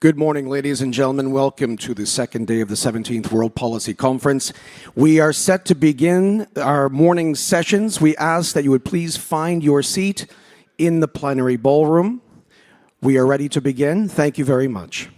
Good morning, ladies and gentlemen. Welcome to the second day of the 17th World Policy Conference. We are set to begin our morning sessions. We ask that you would please find your seat in the plenary ballroom. We are ready to begin. Thank you very much.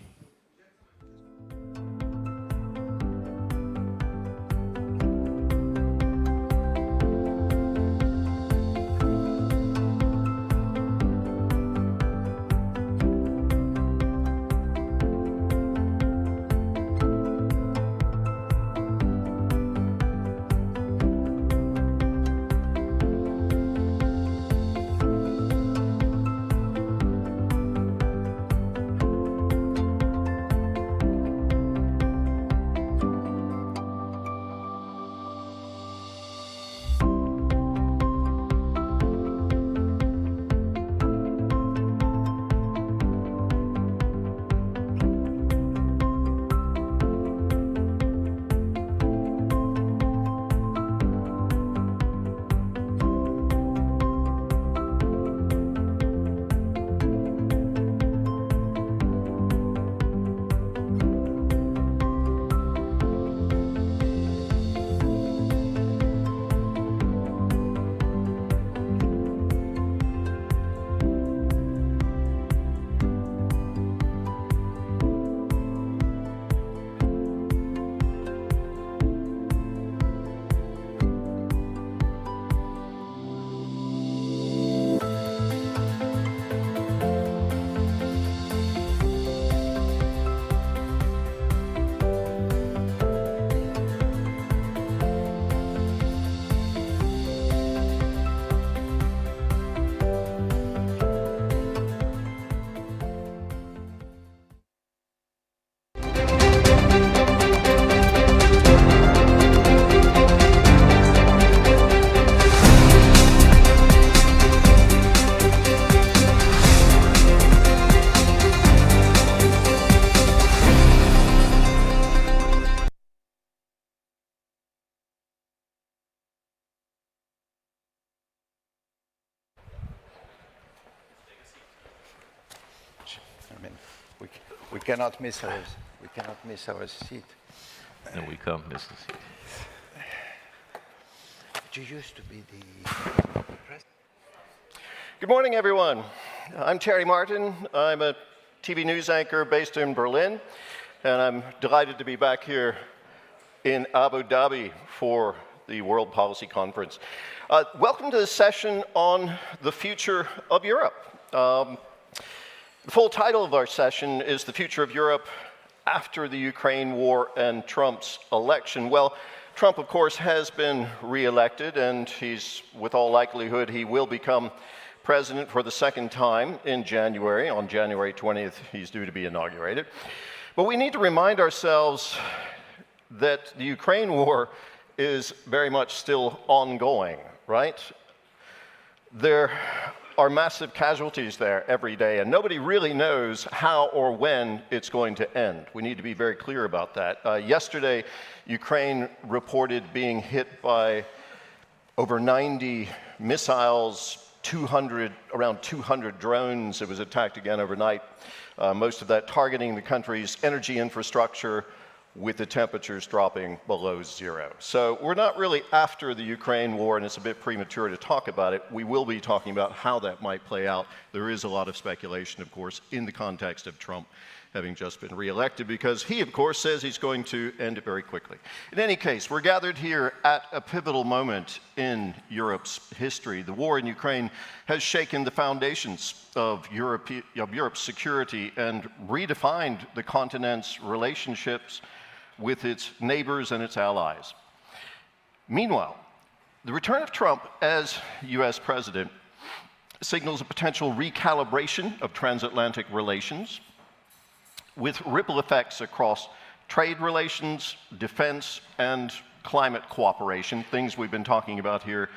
We cannot miss our seat. No, we can't miss the seat. You used to be the president. Good morning, everyone. I'm Thierry Martin. I'm a TV news anchor based in Berlin, and I'm delighted to be back here in Abu Dhabi for the World Policy Conference. Welcome to the session on the future of Europe. The full title of our session is The Future of Europe After the Ukraine War and Trump's Election. Well, Trump, of course, has been re-elected, and with all likelihood, he will become president for the second time in January. On January 20th, he's due to be inaugurated. But we need to remind ourselves that the Ukraine war is very much still ongoing, right? There are massive casualties there every day, and nobody really knows how or when it's going to end. We need to be very clear about that. Yesterday, Ukraine reported being hit by over 90 missiles, around 200 drones. It was attacked again overnight, most of that targeting the country's energy infrastructure, with the temperatures dropping below zero. So we're not really after the Ukraine war, and it's a bit premature to talk about it. We will be talking about how that might play out. There is a lot of speculation, of course, in the context of Trump having just been re-elected, because he, of course, says he's going to end it very quickly. In any case, we're gathered here at a pivotal moment in Europe's history. The war in Ukraine has shaken the foundations of Europe's security and redefined the continent's relationships with its neighbors and its allies. Meanwhile, the return of Trump as US president signals a potential recalibration of transatlantic relations with ripple effects across trade relations, defense, and climate cooperation, things we've been talking about here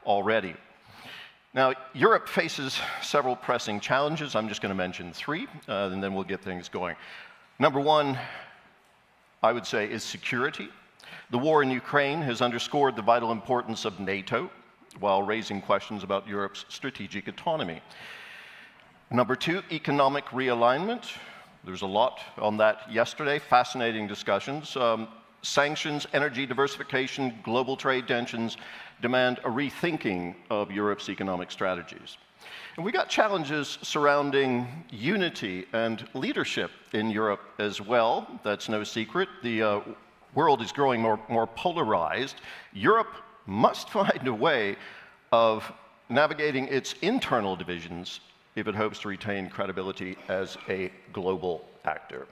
already. Now, Europe faces several pressing challenges. I'm just going to mention three, and then we'll get things going. Number one, I would say, is security. The war in Ukraine has underscored the vital importance of NATO while raising questions about Europe's strategic autonomy. Number two, economic realignment. There's a lot on that yesterday, fascinating discussions. Sanctions, energy diversification, global trade tensions demand a rethinking of Europe's economic strategies. And we got challenges surrounding unity and leadership in Europe as well. That's no secret. The world is growing more polarized. Europe must find a way of navigating its internal divisions if it hopes to retain credibility as a global actor.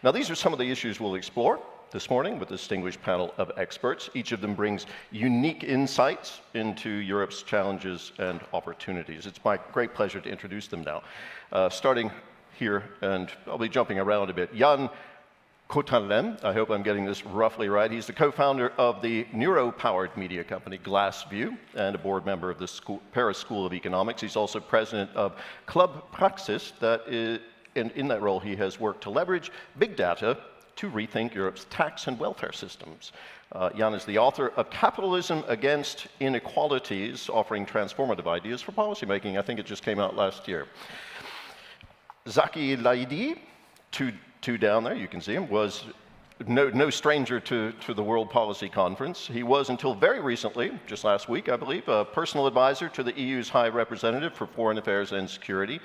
Now, these are some of the issues we'll explore this morning with a distinguished panel of experts. Each of them brings unique insights into Europe's challenges and opportunities. It's my great pleasure to introduce them now. Starting here, and I'll be jumping around a bit, Jan Kotalem, I hope I'm getting this roughly right. He's the co-founder of the neuro-powered media company Glassview and a board member of the Paris School of Economics. He's also president of Club Praxis, and in that role he has worked to leverage big data to rethink Europe's tax and welfare systems. Jan is the author of Capitalism Against Inequalities, offering transformative ideas for policymaking. I think it just came out last year. Zaki Laidi, two down there, you can see him, was no stranger to the World Policy Conference. He was, until very recently, just last week, I believe, a personal advisor to the EU's High Representative for Foreign Affairs and Security.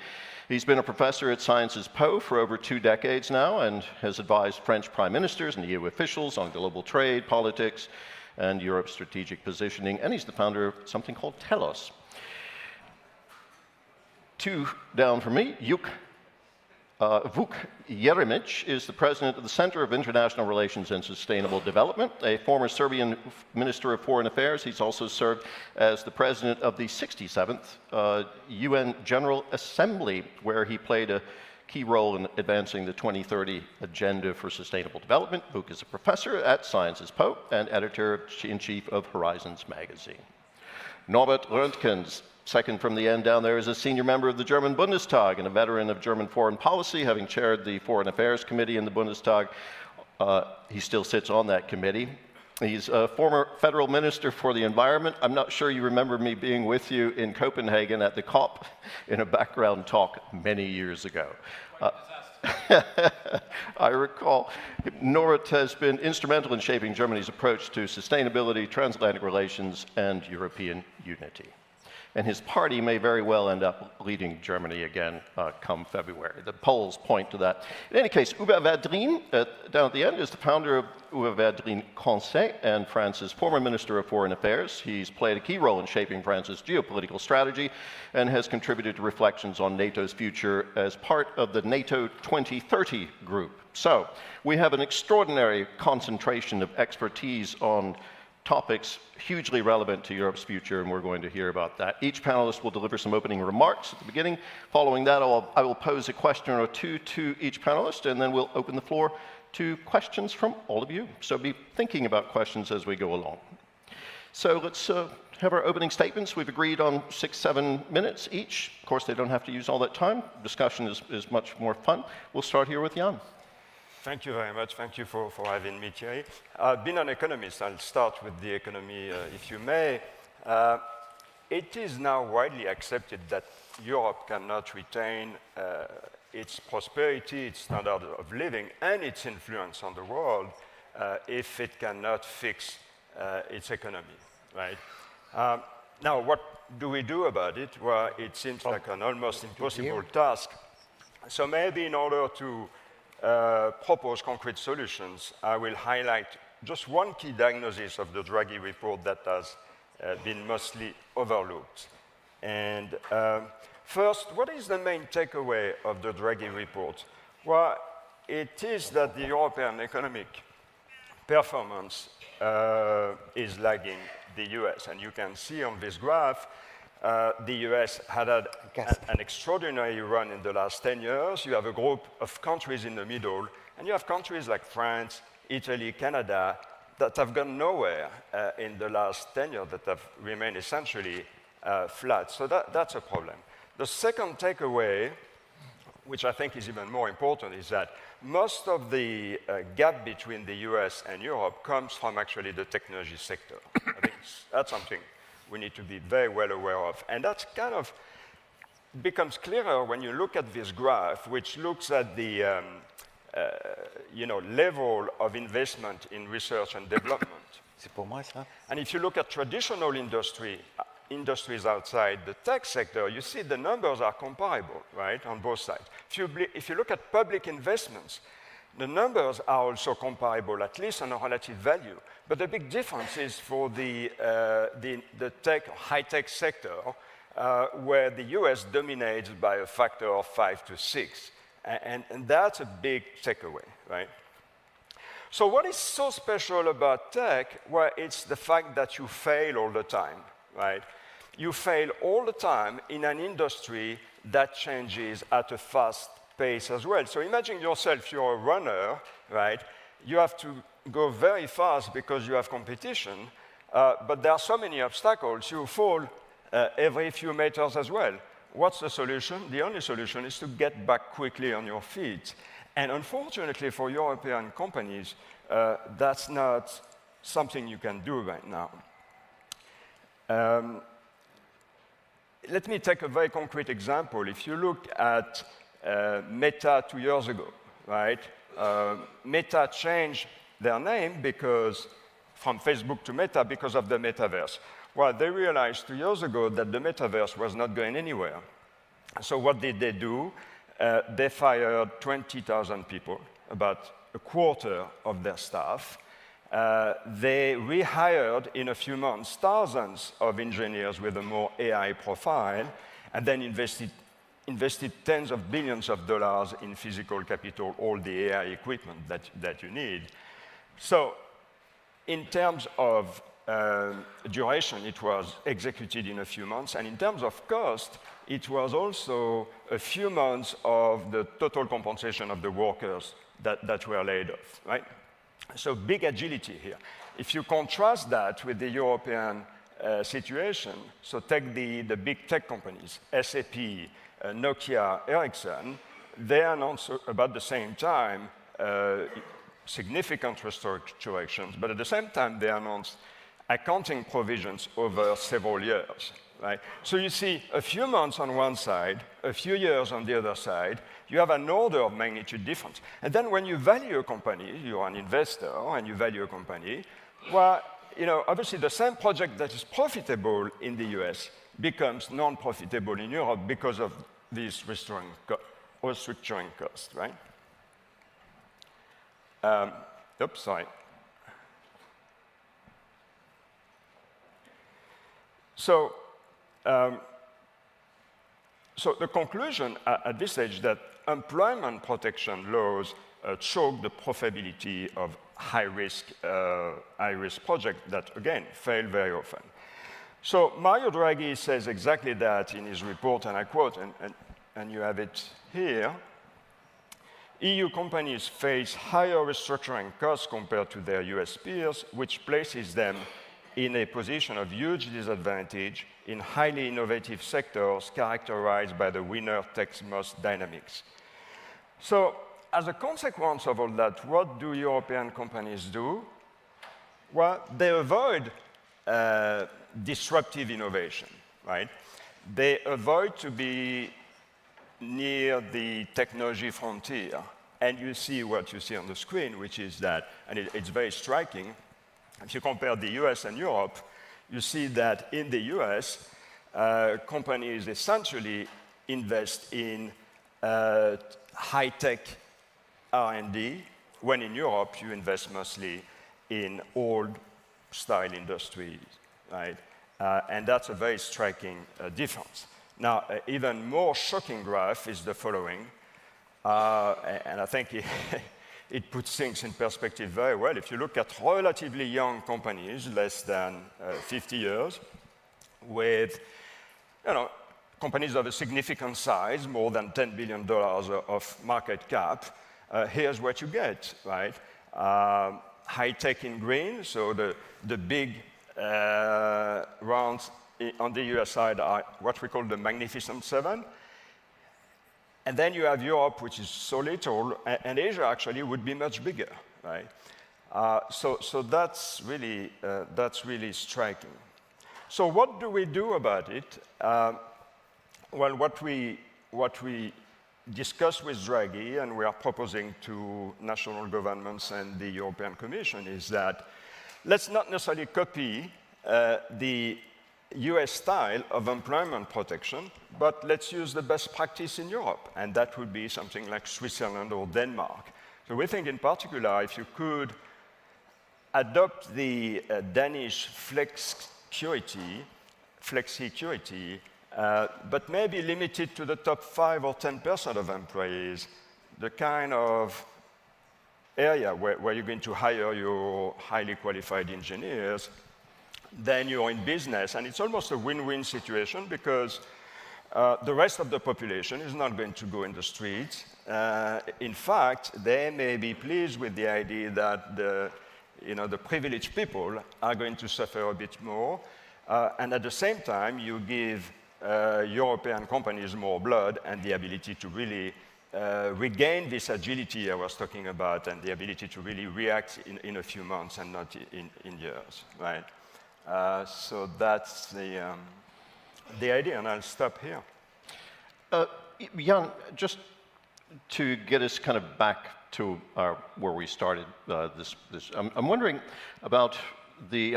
He's been a professor at Sciences Po for over 2 decades now and has advised French prime ministers and EU officials on global trade, politics, and Europe's strategic positioning. And he's the founder of something called Telos. 2 down from me, Vuk Jeremic is the president of the Center of International Relations and Sustainable Development, a former Serbian Minister of Foreign Affairs. He's also served as the president of the 67th UN General Assembly, where he played a key role in advancing the 2030 Agenda for Sustainable Development. Vuk is a professor at Sciences Po and editor-in-chief of Horizons magazine. Norbert Röntgens, second from the end down there, is a senior member of the German Bundestag and a veteran of German foreign policy, having chaired the Foreign Affairs Committee in the Bundestag. He still sits on that committee. He's a former federal minister for the environment. I'm not sure you remember me being with you in Copenhagen at the COP in a background talk many years ago. I recall Norbert has been instrumental in shaping Germany's approach to sustainability, transatlantic relations, and European unity. And his party may very well end up leading Germany again come February. The polls point to that. In any case, Hubert Védrine, down at the end, is the founder of Hubert Védrine Conseil and France's former Minister of Foreign Affairs. He's played a key role in shaping France's geopolitical strategy and has contributed to reflections on NATO's future as part of the NATO 2030 group. So, we have an extraordinary concentration of expertise on topics hugely relevant to Europe's future, and we're going to hear about that. Each panelist will deliver some opening remarks at the beginning. Following that, I will pose a question or two to each panelist, and then we'll open the floor to questions from all of you. So be thinking about questions as we go along. So let's have our opening statements. We've agreed on 6-7 minutes each. Of course, they don't have to use all that time. Discussion is much more fun. We'll start here with Jan. Thank you very much. Thank you for having me, Thierry. I've been an economist. I'll start with the economy, if you may. It is now widely accepted that Europe cannot retain its prosperity, its standard of living, and its influence on the world if it cannot fix its economy, right? Now, what do we do about it? Well, it seems like an almost impossible task. So maybe in order to propose concrete solutions, I will highlight just one key diagnosis of the Draghi report that has been mostly overlooked. And first, what is the main takeaway of the Draghi report? Well, it is that the European economic performance is lagging the US. And you can see on this graph, the US had an extraordinary run in the last 10 years. You have a group of countries in the middle, and you have countries like France, Italy, Canada, that have gone nowhere in the last 10 years, that have remained essentially flat. So that's a problem. The second takeaway, which I think is even more important, is that most of the gap between the US and Europe comes from actually the technology sector. I think that's something we need to be very well aware of. And that's kind of becomes clearer when you look at this graph, which looks at the level of investment in research and development. C'est pour moi, ça? And if you look at traditional industries outside the tech sector, you see the numbers are comparable, right, on both sides. If you look at public investments, the numbers are also comparable, at least on a relative value. But the big difference is for the tech, high-tech sector, where the US dominates by a factor of 5 to 6. And that's a big takeaway, right? So what is so special about tech? Well, it's the fact that you fail all the time, right? You fail all the time in an industry that changes at a fast pace as well. So imagine yourself, you're a runner, right? You have to go very fast because you have competition, but there are so many obstacles, you fall every few meters as well. What's the solution? The only solution is to get back quickly on your feet. And unfortunately for European companies, that's not something you can do right now. Let me take a very concrete example. If you look at Meta 2 years ago, right? Meta changed their name from Facebook to Meta because of the metaverse. Well, they realized 2 years ago that the metaverse was not going anywhere. So what did they do? They fired 20,000 people, about a quarter of their staff. They rehired in a few months thousands of engineers with a more AI profile, and then invested tens of billions of dollars in physical capital, all the AI equipment that you need. So in terms of duration, it was executed in a few months, and in terms of cost, it was also a few months of the total compensation of the workers that were laid off, right? So big agility here. If you contrast that with the European situation, so take the big tech companies, SAP, Nokia, Ericsson, they announced about the same time significant restructurations, but at the same time they announced accounting provisions over several years, right? So you see a few months on one side, a few years on the other side, you have an order of magnitude difference. And then when you value a company, you're an investor and you value a company, well, obviously the same project that is profitable in the US becomes non-profitable in Europe because of these restructuring costs, right? Oops, sorry. So the conclusion at this stage that employment protection laws choke the profitability of high-risk projects that, again, fail very often. So Mario Draghi says exactly that in his report, and I quote, and you have it here. EU companies face higher restructuring costs compared to their US peers, which places them in a position of huge disadvantage in highly innovative sectors characterized by the winner takes most dynamics. So as a consequence of all that, what do European companies do? Well, they avoid disruptive innovation, right? They avoid to be near the technology frontier. And you see what you see on the screen, which is that, and it's very striking, if you compare the US and Europe, you see that in the US, companies essentially invest in high-tech R&D, when in Europe you invest mostly in old-style industries, right? And that's a very striking difference. Now, even more shocking graph is the following, and I think it puts things in perspective very well. If you look at relatively young companies, less than 50 years, with companies of a significant size, more than $10 billion of market cap, here's what you get, right? High-tech in green, so the big rounds on the US side are what we call the Magnificent Seven. And then you have Europe, which is so little, and Asia actually would be much bigger, right? So that's really striking. So what do we do about it? Well, what we discussed with Draghi, and we are proposing to national governments and the European Commission, is that let's not necessarily copy the US style of employment protection, but let's use the best practice in Europe, and that would be something like Switzerland or Denmark. So we think in particular, if you could adopt the Danish flexicurity, but maybe limited to the top 5 or 10% of employees, the kind of area where you're going to hire your highly qualified engineers, then you're in business. And it's almost a win-win situation because the rest of the population is not going to go in the streets. In fact, they may be pleased with the idea that the privileged people are going to suffer a bit more. And at the same time, you give European companies more blood and the ability to really regain this agility I was talking about and the ability to really react in a few months and not in years, right? So that's the idea, and I'll stop here. Jan, just to get us kind of back to where we started I'm wondering about the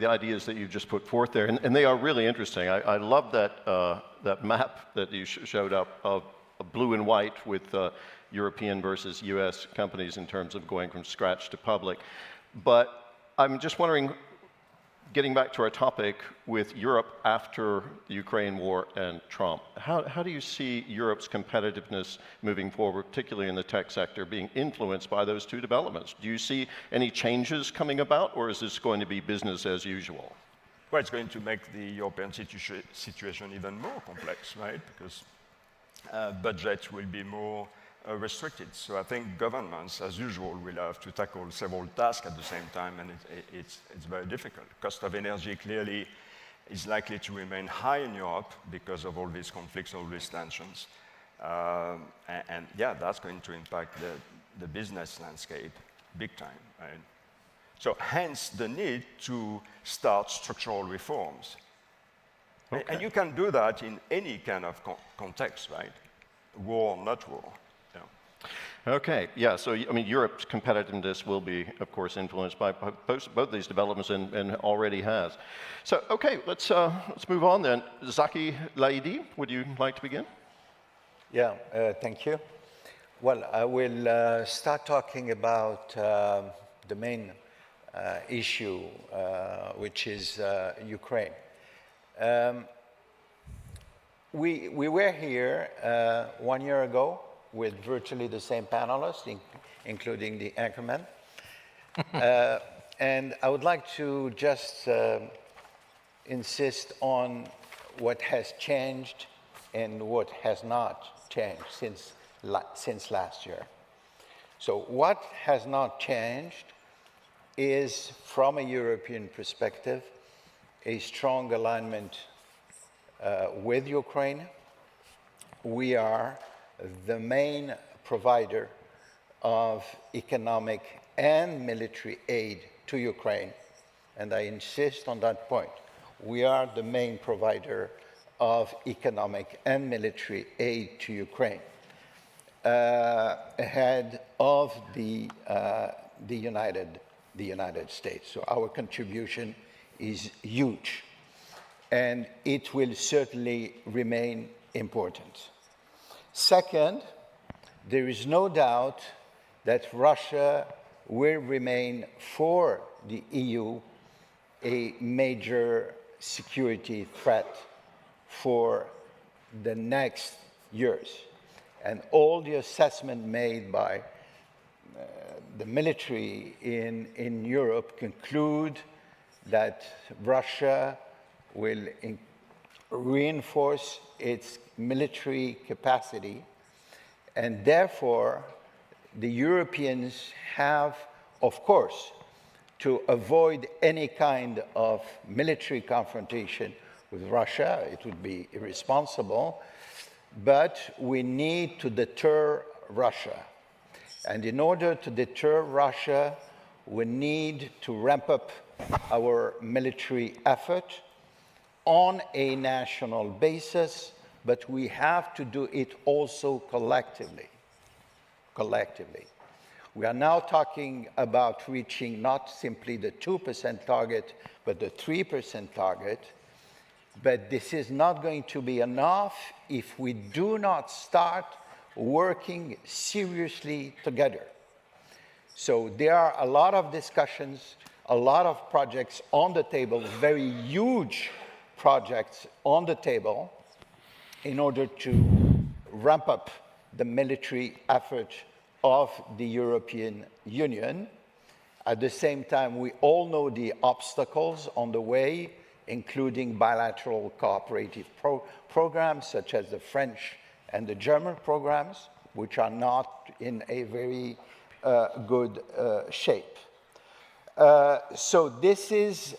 ideas that you just put forth there, and they are really interesting. I love that map that you showed up of blue and white with European versus US companies in terms of going from scratch to public. But I'm just wondering, getting back to our topic with Europe after the Ukraine war and Trump, how do you see Europe's competitiveness moving forward, particularly in the tech sector, being influenced by those two developments? Do you see any changes coming about, or is this going to be business as usual? Well, it's going to make the European situation even more complex, right? Because budgets will be more restricted. So I think governments, as usual, will have to tackle several tasks at the same time, and it's very difficult. Cost of energy clearly is likely to remain high in Europe because of all these conflicts, all these tensions. And yeah, that's going to impact the business landscape big time, right? So hence the need to start structural reforms. Okay. And you can do that in any kind of context, right? War or not war. Okay, yeah, so I mean, Europe's competitiveness will be, of course, influenced by both these developments and already has. So, okay, let's move on then. Zaki Laidi, would you like to begin? Yeah, thank you. Well, I will start talking about the main issue, which is Ukraine. We were here 1 year ago with virtually the same panelists, including the anchorman. And I would like to just insist on what has changed and what has not changed since last year. So what has not changed is, from a European perspective, a strong alignment with Ukraine. We are the main provider of economic and military aid to Ukraine, and I insist on that point. We are the main provider of economic and military aid to Ukraine, ahead of the United States. So our contribution is huge, and it will certainly remain important. Second, there is no doubt that Russia will remain, for the EU, a major security threat for the next years. And all the assessment made by the military in Europe conclude that Russia will reinforce its military capacity, and therefore the Europeans have, of course, to avoid any kind of military confrontation with Russia. It would be irresponsible, but we need to deter Russia. And in order to deter Russia, we need to ramp up our military effort on a national basis but we have to do it also collectively. Collectively. We are now talking about reaching not simply the 2% target, but the 3% target. But this is not going to be enough if we do not start working seriously together. So there are a lot of discussions, a lot of projects on the table, very huge projects on the table in order to ramp up the military effort of the European Union. At the same time, we all know the obstacles on the way, including bilateral cooperative programs such as the French and the German programs, which are not in a very good shape. So this is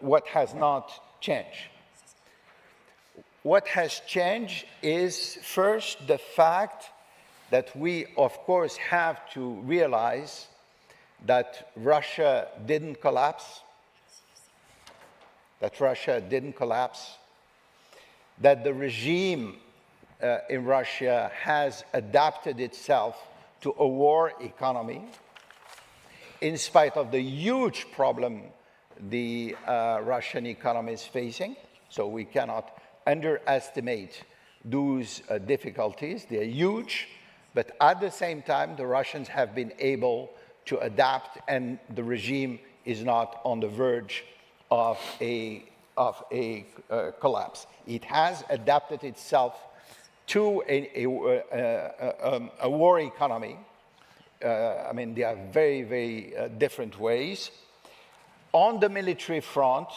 what has not changed. What has changed is first the fact that we, of course, have to realize that Russia didn't collapse, that the regime in Russia has adapted itself to a war economy, in spite of the huge problem the Russian economy is facing. So we cannot underestimate those difficulties. They're huge, but at the same time, the Russians have been able to adapt, and the regime is not on the verge of a collapse. It has adapted itself to a war economy. I mean, there are very, very different ways. On the military front,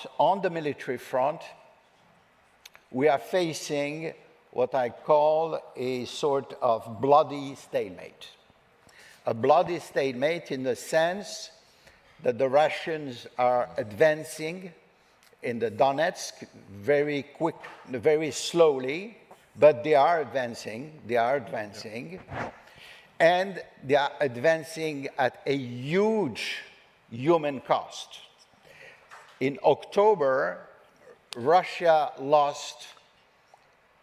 we are facing what I call a sort of bloody stalemate. A bloody stalemate in the sense that the Russians are advancing in the Donetsk very slowly, but they are advancing, and they are advancing at a huge human cost. In October, Russia lost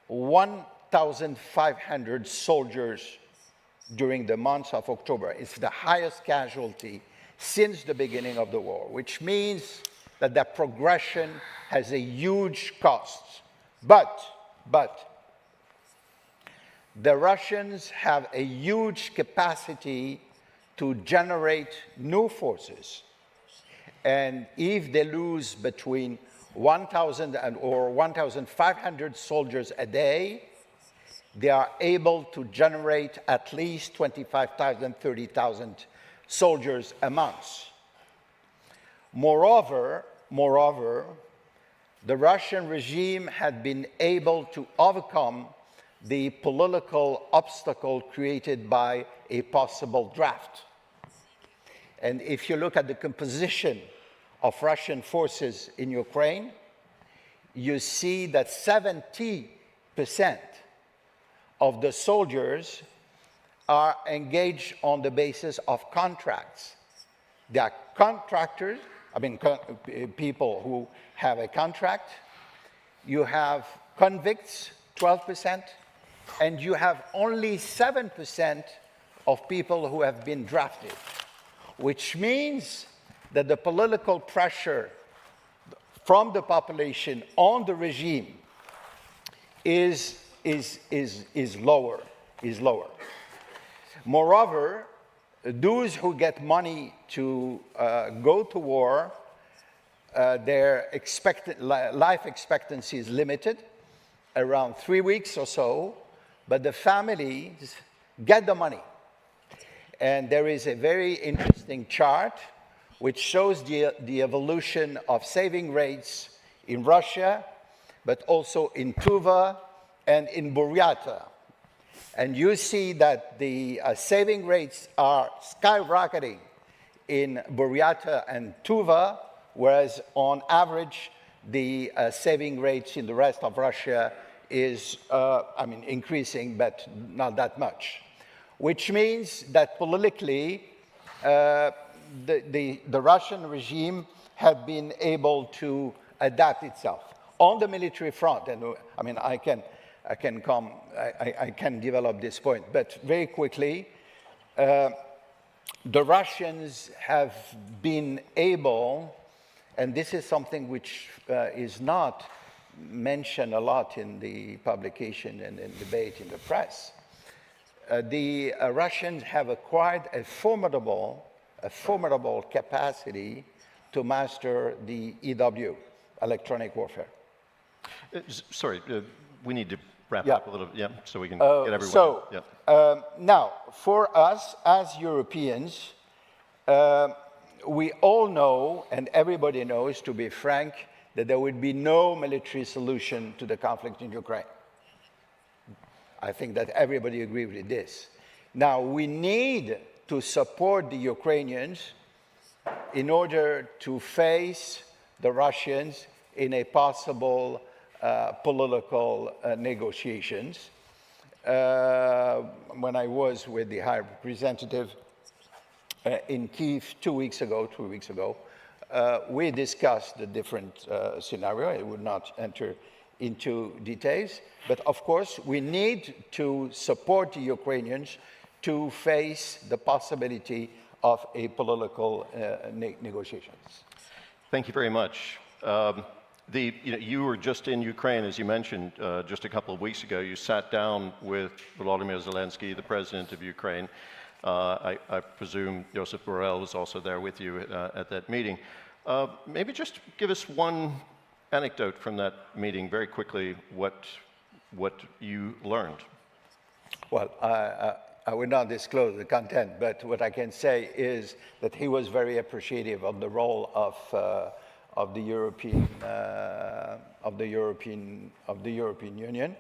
1,500 soldiers during the month of October. It's the highest casualty since the beginning of the war, which means that the progression has a huge cost. But the Russians have a huge capacity to generate new forces. And if they lose between 1,000 or 1,500 soldiers a day, they are able to generate at least 25,000, 30,000 soldiers a month. Moreover, the Russian regime had been able to overcome the political obstacle created by a possible draft. And if you look at the composition of Russian forces in Ukraine, you see that 70% of the soldiers are engaged on the basis of contracts. They are contractors, people who have a contract. You have convicts, 12%, and you have only 7% of people who have been drafted, which means that the political pressure from the population on the regime is lower. Moreover, those who get money to go to war, their life expectancy is limited, around 3 weeks or so, but the families get the money. And there is a very interesting chart which shows the evolution of saving rates in Russia, but also in Tuva and in Buryatia. And you see that the saving rates are skyrocketing in Buryatia and Tuva, whereas on average, the saving rates in the rest of Russia is, increasing, but not that much. Which means that politically, the Russian regime had been able to adapt itself. On the military front, and I mean, I can develop this point, but very quickly, the Russians have been able, and this is something which is not mentioned a lot in the publication and in debate in the press. The Russians have acquired a formidable capacity to master the EW, electronic warfare. Sorry, we need to wrap Yeah. up a little, so we can get everyone. So, yeah. now, for us as Europeans, we all know, and everybody knows, to be frank, that there would be no military solution to the conflict in Ukraine. I think that everybody agrees with this. Now, we need to support the Ukrainians in order to face the Russians in a possible political negotiations. When I was with the High Representative in Kyiv 3 weeks ago, we discussed the different scenario. I would not enter into details, but of course we need to support the Ukrainians to face the possibility of a political negotiations. Thank you very much. You were just in Ukraine, as you mentioned, just a couple of weeks ago. You sat down with Volodymyr Zelensky, the president of Ukraine. I presume Josep Borrell was also there with you at that meeting. Maybe just give us one anecdote from that meeting, very quickly, what you learned. Well, I will not disclose the content, but what I can say is that he was very appreciative of the role of the European Union,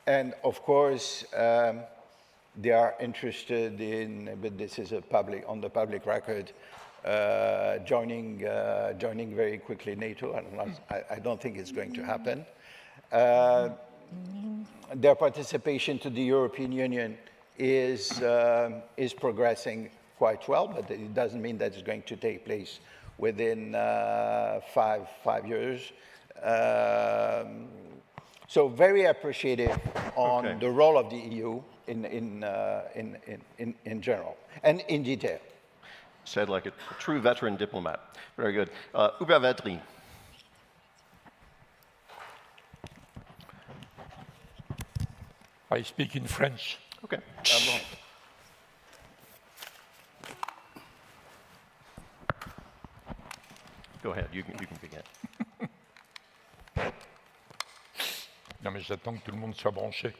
and of course they are interested in. But this is on the public record. Joining very quickly NATO. I don't think it's going to happen. Their participation to the European Union is progressing quite well, but it doesn't mean that it's going to take place within 5 years. So very appreciative on the role of the EU in general and in detail. Said like a true veteran diplomat. Very good. Uba Vetri. I speak in French. Okay. Go ahead, you can begin. Non, mais j'attends que tout le monde soit branché.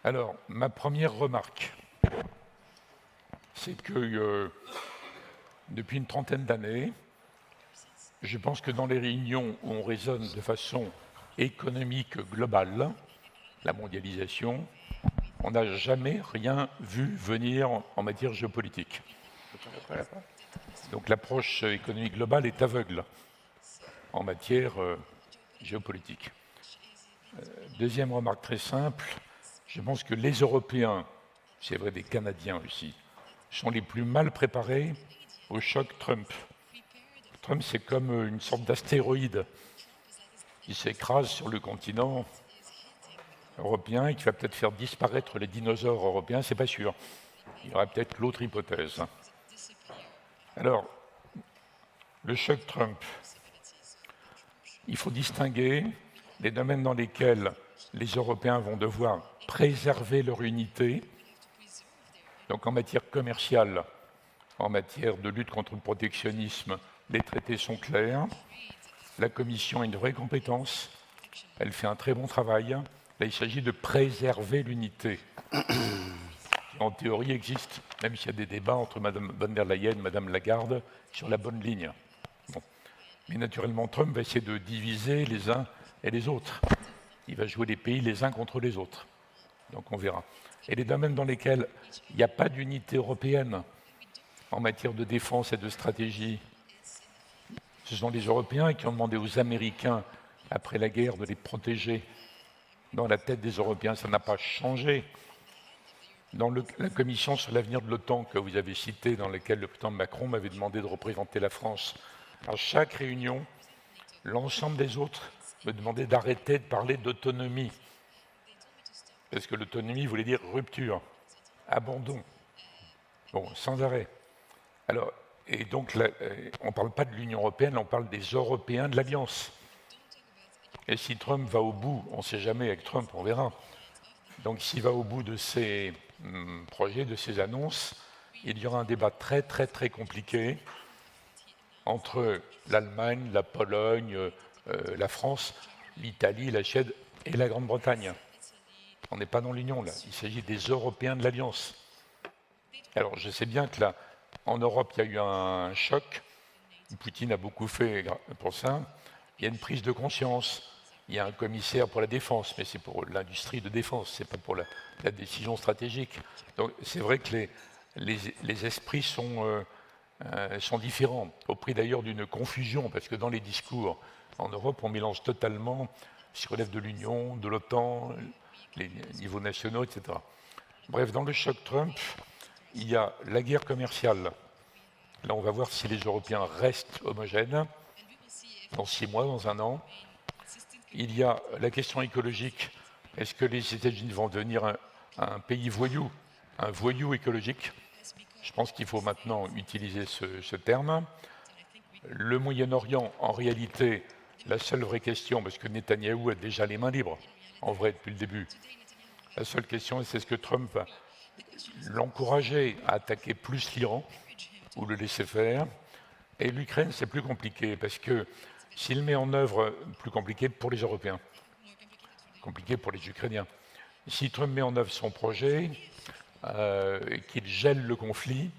Alors, ma première remarque, c'est que depuis une trentaine d'années, je pense que dans les réunions où on raisonne de façon économique globale, la mondialisation, on n'a jamais rien vu venir en matière géopolitique. Donc l'approche économique globale est aveugle en matière géopolitique. Deuxième remarque très simple, je pense que les Européens, c'est vrai des Canadiens aussi, sont les plus mal préparés au choc Trump. Trump, c'est comme une sorte d'astéroïde qui s'écrase sur le continent européen et qui va peut-être faire disparaître les dinosaures européens, c'est pas sûr. Il y aurait peut-être l'autre hypothèse. Alors, le choc Trump, il faut distinguer les domaines dans lesquels les Européens vont devoir préserver leur unité. Donc en matière commerciale, en matière de lutte contre le protectionnisme, les traités sont clairs. La Commission a une vraie compétence, elle fait un très bon travail. Là, il s'agit de préserver l'unité, qui en théorie existe, même s'il y a des débats entre Mme von der Leyen et Mme Lagarde sur la bonne ligne. Bon. Mais naturellement, Trump va essayer de diviser les uns et les autres. Il va jouer les pays les uns contre les autres. Donc on verra. Et les domaines dans lesquels il n'y a pas d'unité européenne en matière de défense et de stratégie, ce sont les Européens qui ont demandé aux Américains, après la guerre, de les protéger. Dans la tête des Européens, ça n'a pas changé. Dans la commission sur l'avenir de l'OTAN que vous avez citée, dans laquelle le président Macron m'avait demandé de représenter la France À chaque réunion, l'ensemble des autres me demandaient d'arrêter de parler d'autonomie. Parce que l'autonomie voulait dire rupture, abandon. Bon, sans arrêt. Alors, et donc, là, on ne parle pas de l'Union européenne, on parle des Européens de l'Alliance. Et si Trump va au bout, on ne sait jamais avec Trump, on verra. Donc s'il va au bout de ses projets, de ses annonces, il y aura un débat très très très compliqué entre l'Allemagne, la Pologne, la France, l'Italie, la Suède et la Grande-Bretagne. On n'est pas dans l'Union là, il s'agit des Européens de l'Alliance. Alors je sais bien que là, en Europe, il y a eu un choc, Poutine a beaucoup fait pour ça, il y a une prise de conscience. Il y a un commissaire pour la défense, mais c'est pour l'industrie de défense, ce n'est pas pour la décision stratégique. Donc c'est vrai que les esprits sont différents, au prix d'ailleurs d'une confusion, parce que dans les discours en Europe, on mélange totalement ce qui relève de l'Union, de l'OTAN, les niveaux nationaux, etc. Bref, dans le choc Trump, il y a la guerre commerciale. Là, on va voir si les Européens restent homogènes dans 6 mois, dans 1 an. Il y a la question écologique. Est-ce que les États-Unis vont devenir un pays voyou, un voyou écologique? Je pense qu'il faut maintenant utiliser ce terme. Le Moyen-Orient, en réalité, la seule vraie question, parce que Netanyahou a déjà les mains libres, en vrai, depuis le début. La seule question, c'est est-ce que Trump va l'encourager à attaquer plus l'Iran ou le laisser faire? Et l'Ukraine, c'est plus compliqué, parce que s'il met en œuvre, plus compliqué pour les Européens, compliqué pour les Ukrainiens. Si Trump met en œuvre son projet, et qu'il gèle le conflit,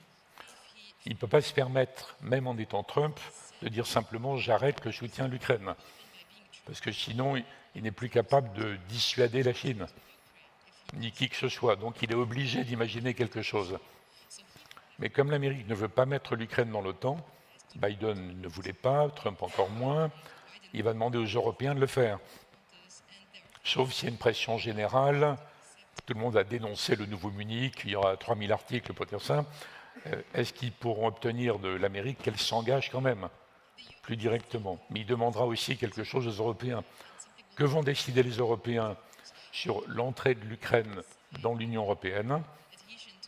il ne peut pas se permettre, même en étant Trump, de dire simplement « j'arrête le soutien à l'Ukraine ». Parce que sinon, il n'est plus capable de dissuader la Chine, ni qui que ce soit. Donc il est obligé d'imaginer quelque chose. Mais comme l'Amérique ne veut pas mettre l'Ukraine dans l'OTAN, Biden ne voulait pas, Trump encore moins, il va demander aux Européens de le faire. Sauf s'il y a une pression générale, tout le monde a dénoncé le nouveau Munich, il y aura 3000 articles pour dire ça. Est-ce qu'ils pourront obtenir de l'Amérique qu'elle s'engage quand même, plus directement? Mais il demandera aussi quelque chose aux Européens. Que vont décider les Européens sur l'entrée de l'Ukraine dans l'Union européenne?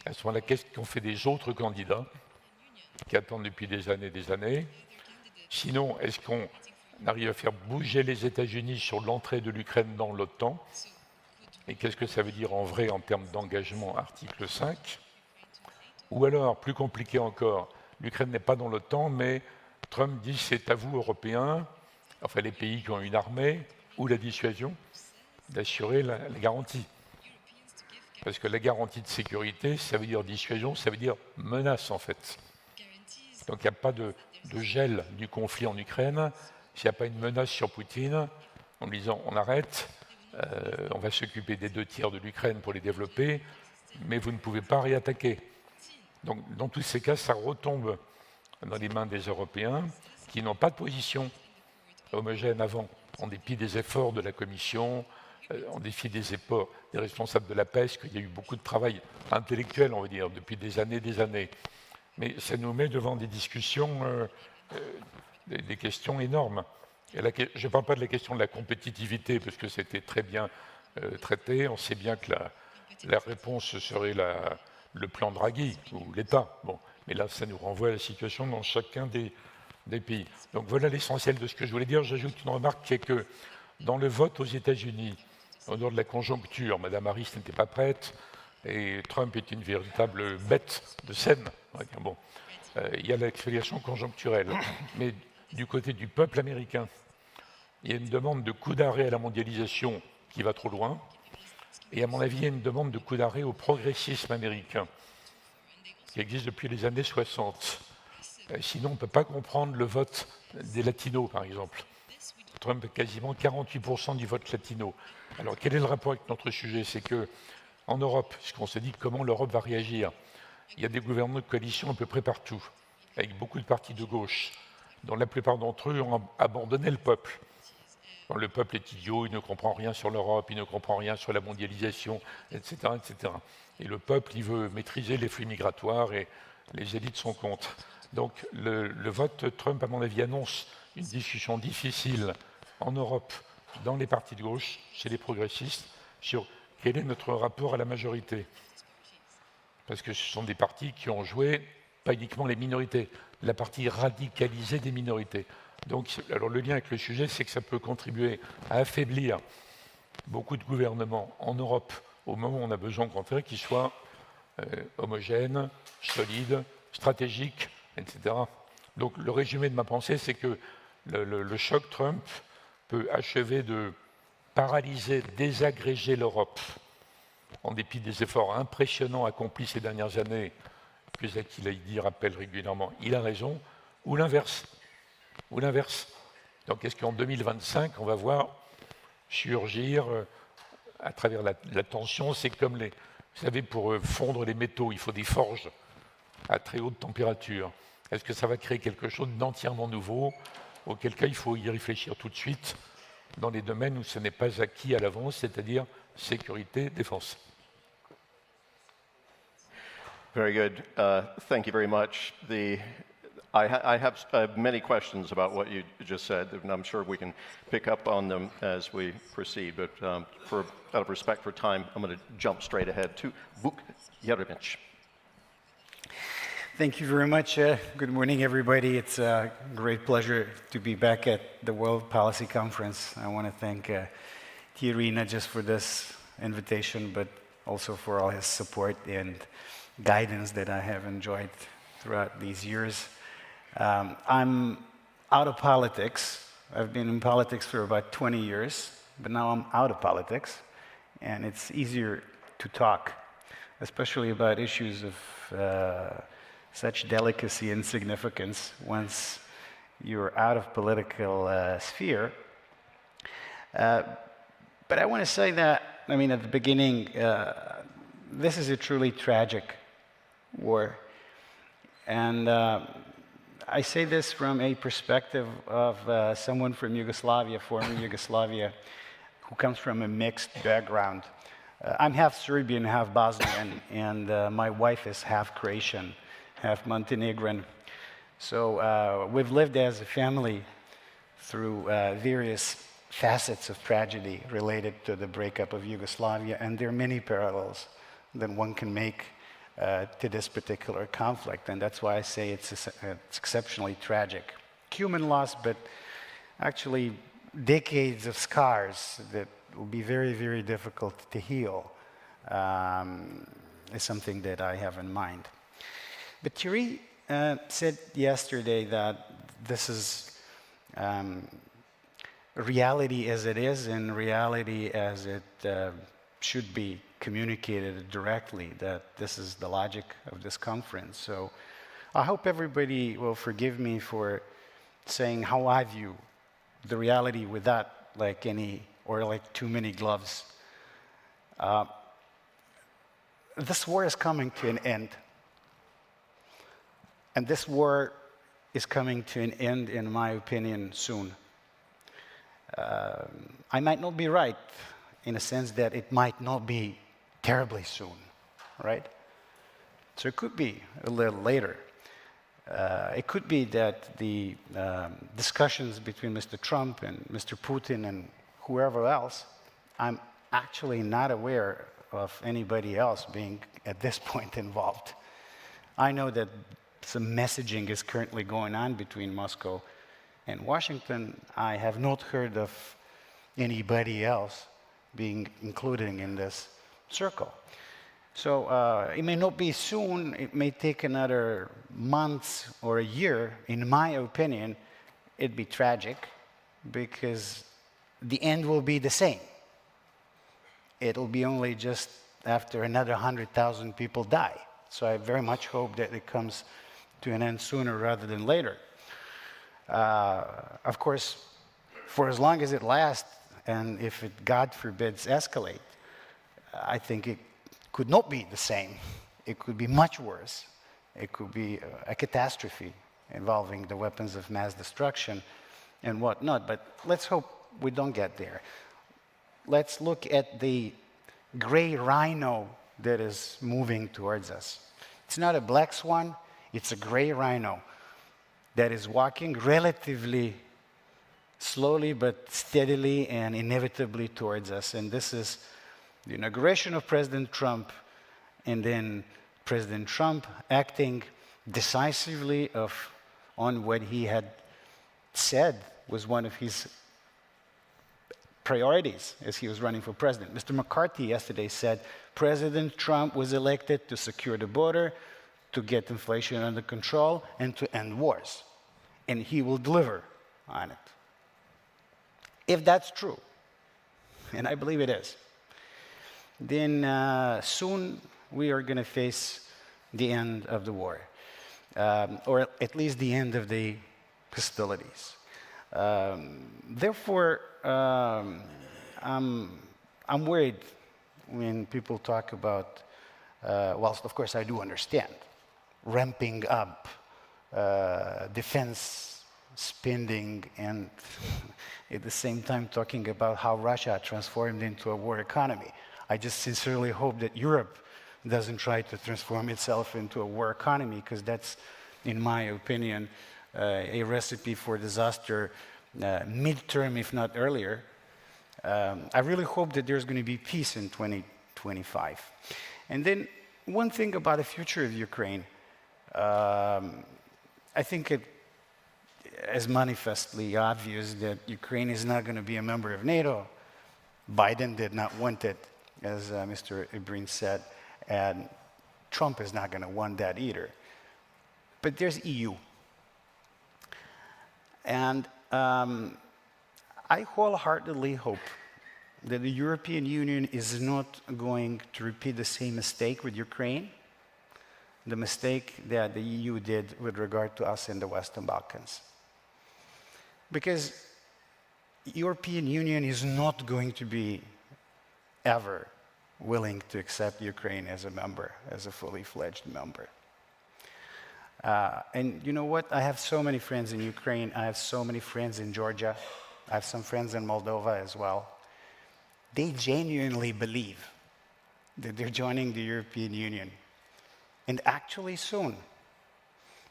À ce moment-là, qu'est-ce qu'ont fait des autres candidats qui attendent depuis des années? Sinon, est-ce qu'on arrive à faire bouger les États-Unis sur l'entrée de l'Ukraine dans l'OTAN? Et qu'est-ce que ça veut dire en vrai en termes d'engagement, article 5? Ou alors, plus compliqué encore, l'Ukraine n'est pas dans l'OTAN, mais Trump dit c'est à vous, Européens, enfin les pays qui ont une armée, ou la dissuasion, d'assurer la garantie. Parce que la garantie de sécurité, ça veut dire dissuasion, ça veut dire menace en fait. Donc il n'y a pas de gel du conflit en Ukraine, s'il n'y a pas une menace sur Poutine, en disant on arrête, on va s'occuper des 2 tiers de l'Ukraine pour les développer, mais vous ne pouvez pas réattaquer. Donc dans tous ces cas, ça retombe dans les mains des Européens qui n'ont pas de position homogène avant, en dépit des efforts de la Commission, en dépit des efforts des responsables de la pêche, qu'il y a eu beaucoup de travail intellectuel, on va dire, depuis des années. Mais ça nous met devant des discussions, des questions énormes. Et je ne parle pas de la question de la compétitivité, parce que c'était très bien traité. On sait bien que la réponse serait le plan Draghi, ou l'État. Bon, mais là, ça nous renvoie à la situation dans chacun des pays. Donc voilà l'essentiel de ce que je voulais dire. J'ajoute une remarque qui est que dans le vote aux États-Unis, au nord de la conjoncture, Mme Harris n'était pas prête, et Trump est une véritable bête de scène. On va dire. Bon, il y a l'exfoliation conjoncturelle. Mais du côté du peuple américain, il y a une demande de coup d'arrêt à la mondialisation qui va trop loin. Et à mon avis, il y a une demande de coup d'arrêt au progressisme américain, qui existe depuis les années 60. Sinon, on ne peut pas comprendre le vote des latinos, par exemple. Trump a quasiment 48% du vote latino. Alors, quel est le rapport avec notre sujet? C'est qu'en Europe, puisqu'on s'est dit comment l'Europe va réagir, il y a des gouvernements de coalition à peu près partout, avec beaucoup de partis de gauche, dont la plupart d'entre eux ont abandonné le peuple. Quand le peuple est idiot, il ne comprend rien sur l'Europe, il ne comprend rien sur la mondialisation, etc., etc. Et le peuple, il veut maîtriser les flux migratoires et les élites sont contre. Donc le vote Trump, à mon avis, annonce une discussion difficile en Europe, dans les partis de gauche, chez les progressistes, sur quel est notre rapport à la majorité. Parce que ce sont des partis qui ont joué, pas uniquement les minorités, la partie radicalisée des minorités. Donc, alors le lien avec le sujet, c'est que ça peut contribuer à affaiblir beaucoup de gouvernements en Europe au moment où on a besoin, au contraire, qu'ils soient homogènes, solides, stratégiques, etc. Donc le résumé de ma pensée, c'est que le choc Trump peut achever de paralyser, désagréger l'Europe, en dépit des efforts impressionnants accomplis ces dernières années, que Zaki Laïdi rappelle régulièrement, il a raison, ou l'inverse. Ou l'inverse. Donc est-ce qu'en 2025, on va voir surgir, à travers la tension, c'est comme les... Vous savez, pour fondre les métaux, il faut des forges à très haute température. Est-ce que ça va créer quelque chose d'entièrement nouveau, auquel cas il faut y réfléchir tout de suite dans les domaines où ce n'est pas acquis à l'avance, c'est-à-dire sécurité, défense. Very good. Thank you very much. I have many questions about what you just said, and I'm sure we can pick up on them as we proceed. But out of respect for time, I'm going to jump straight ahead to Vuk Jeremic. Thank you very much. Good morning, everybody. It's a great pleasure to be back at the World Policy Conference. I want to thank Thierry not just for this invitation, but also for all his support and guidance that I have enjoyed throughout these years. I'm out of politics. I've been in politics for about 20 years, but now I'm out of politics, and it's easier to talk, especially about issues of such delicacy and significance once you're out of political sphere. But I want to say that, I mean, at the beginning, this is a truly tragic war. And I say this from a perspective of someone from Yugoslavia, former Yugoslavia, who comes from a mixed background. I'm half Serbian, half Bosnian, and my wife is half Croatian, half Montenegrin. So we've lived as a family through various facets of tragedy related to the breakup of Yugoslavia, and there are many parallels that one can make to this particular conflict, and that's why I say it's exceptionally tragic. Human loss, but actually decades of scars that will be very, very difficult to heal is something that I have in mind. But Thierry said yesterday that this is reality as it is and reality as it should be communicated directly, that this is the logic of this conference. So I hope everybody will forgive me for saying how I view the reality without like any, or like too many gloves. This war is coming to an end. And this war is coming to an end, in my opinion, soon. I might not be right in a sense that it might not be terribly soon, right? So it could be a little later. It could be that the discussions between Mr. Trump and Mr. Putin and whoever else, I'm actually not aware of anybody else being at this point involved. I know that some messaging is currently going on between Moscow and Washington. I have not heard of anybody else being included in this circle. So it may not be soon, it may take another month or a year. In my opinion, it'd be tragic because the end will be the same. It'll be only just after another 100,000 people die. So I very much hope that it comes to an end sooner rather than later. Of course, for as long as it lasts, and if it, God forbids, escalate, I think it could not be the same. It could be much worse. It could be a catastrophe involving the weapons of mass destruction and whatnot. But let's hope we don't get there. Let's look at the gray rhino that is moving towards us. It's not a black swan, It's a gray rhino that is walking relatively slowly but steadily and inevitably towards us. And this is the inauguration of President Trump, and then President Trump acting decisively on what he had said was one of his priorities as he was running for president. Mr. McCarthy yesterday said President Trump was elected to secure the border, to get inflation under control, and to end wars. And he will deliver on it. If that's true, and I believe it is, then soon we are going to face the end of the war, or at least the end of the hostilities. Therefore, I'm worried when people talk about, whilst of course I do understand, ramping up defense spending and at the same time talking about how Russia transformed into a war economy. I just sincerely hope that Europe doesn't try to transform itself into a war economy, because that's, in my opinion, a recipe for disaster midterm, if not earlier. I really hope that there's going to be peace in 2025. And then one thing about the future of Ukraine, I think it is manifestly obvious that Ukraine is not going to be a member of NATO. Biden did not want it, as Mr. Ifri said, and Trump is not going to want that either. But there's EU. And I wholeheartedly hope that the European Union is not going to repeat the same mistake with Ukraine, the mistake that the EU did with regard to us in the Western Balkans. Because European Union is not going to be ever willing to accept Ukraine as a member, as a fully fledged member. And you know what? I have so many friends in Ukraine. I have so many friends in Georgia. I have some friends in Moldova as well. They genuinely believe that they're joining the European Union, and actually soon.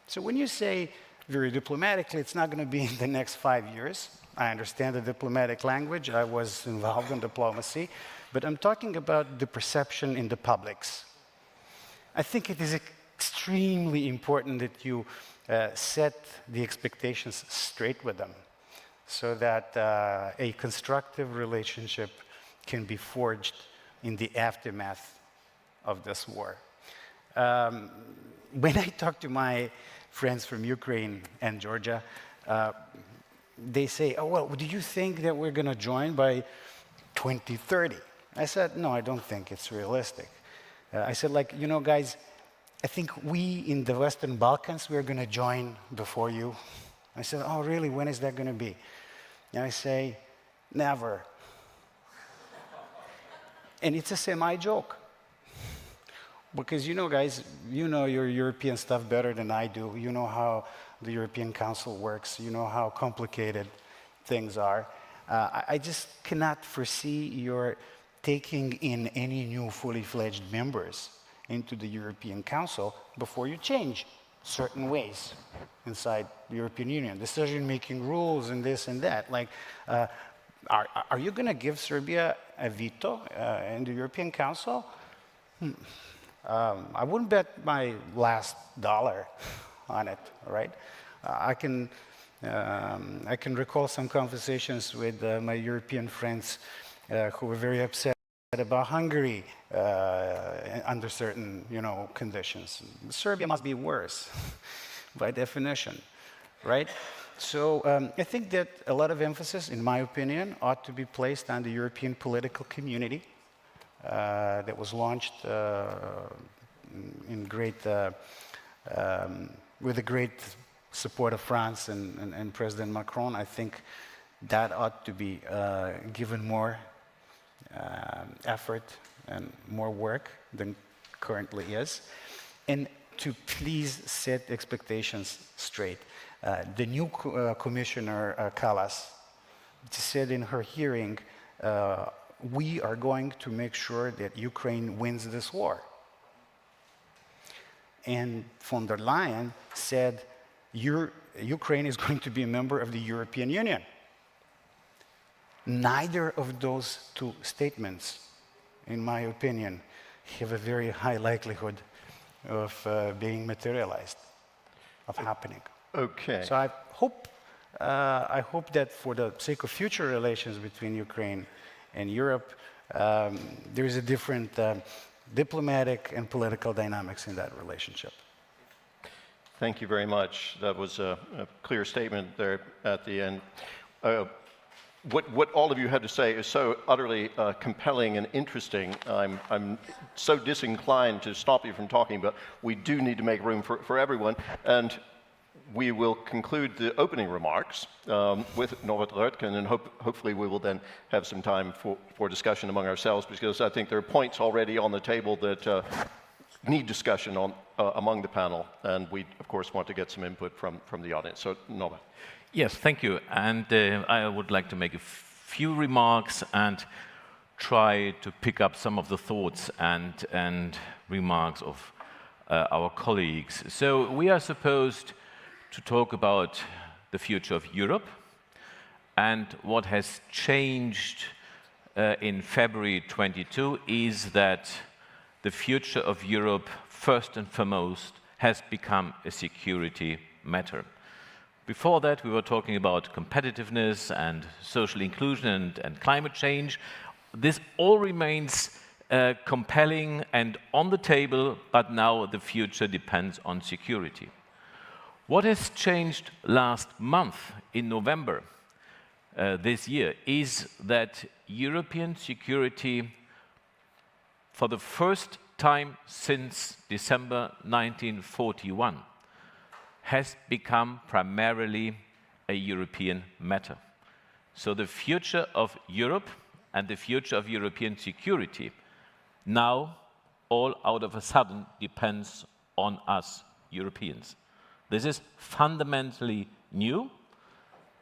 So when you say very diplomatically, it's not going to be in the next 5 years. I understand the diplomatic language. I was involved in diplomacy. But I'm talking about the perception in the publics. I think it is extremely important that you set the expectations straight with them, so that a constructive relationship can be forged in the aftermath of this war. When I talk to my friends from Ukraine and Georgia, they say, oh, well, do you think that we're going to join by 2030? I said, no, I don't think it's realistic. I said, like, you know, guys, I think we in the Western Balkans, we're going to join before you. I said, oh, really? When is that going to be? And I say, never. And it's a semi-joke. Because, you know, guys, you know your European stuff better than I do. You know how the European Council works. You know how complicated things are. I just cannot foresee your taking in any new fully fledged members into the European Council before you change certain ways inside the European Union, decision-making rules and this and that. Like, are you going to give Serbia a veto in the European Council? I wouldn't bet my last dollar on it, right? I can recall some conversations with my European friends who were very upset about Hungary under certain, conditions. Serbia must be worse, by definition, right? So I think that a lot of emphasis, in my opinion, ought to be placed on the European political community that was launched with the great support of France and President Macron. I think that ought to be given more effort and more work than currently is, and to please set expectations straight. The new Commissioner Kallas said in her hearing, we are going to make sure that Ukraine wins this war. and von der Leyen said, Ukraine is going to be a member of the European Union. Neither of those two statements, in my opinion, have a very high likelihood of being materialized, of happening. Okay. So I hope that for the sake of future relations between Ukraine and Europe, there is a different diplomatic and political dynamics in that relationship. Thank you very much. That was a clear statement there at the end. What all of you had to say is so utterly compelling and interesting. I'm so disinclined to stop you from talking, but we do need to make room for everyone. And we will conclude the opening remarks with Norbert Röttgen, and hopefully we will then have some time for discussion among ourselves, because I think there are points already on the table that need discussion among the panel, and we, of course, want to get some input from the audience. So, Norbert. Yes, thank you. And I would like to make a few remarks and try to pick up some of the thoughts and remarks of our colleagues. So we are supposed to talk about the future of Europe and what has changed in February 22 is that the future of Europe, first and foremost, has become a security matter. Before that, we were talking about competitiveness and social inclusion and climate change. This all remains compelling and on the table, but now the future depends on security. What has changed last month, in November this year, is that European security, for the first time since December 1941, has become primarily a European matter. So the future of Europe and the future of European security now, all out of a sudden, depends on us Europeans. This is fundamentally new,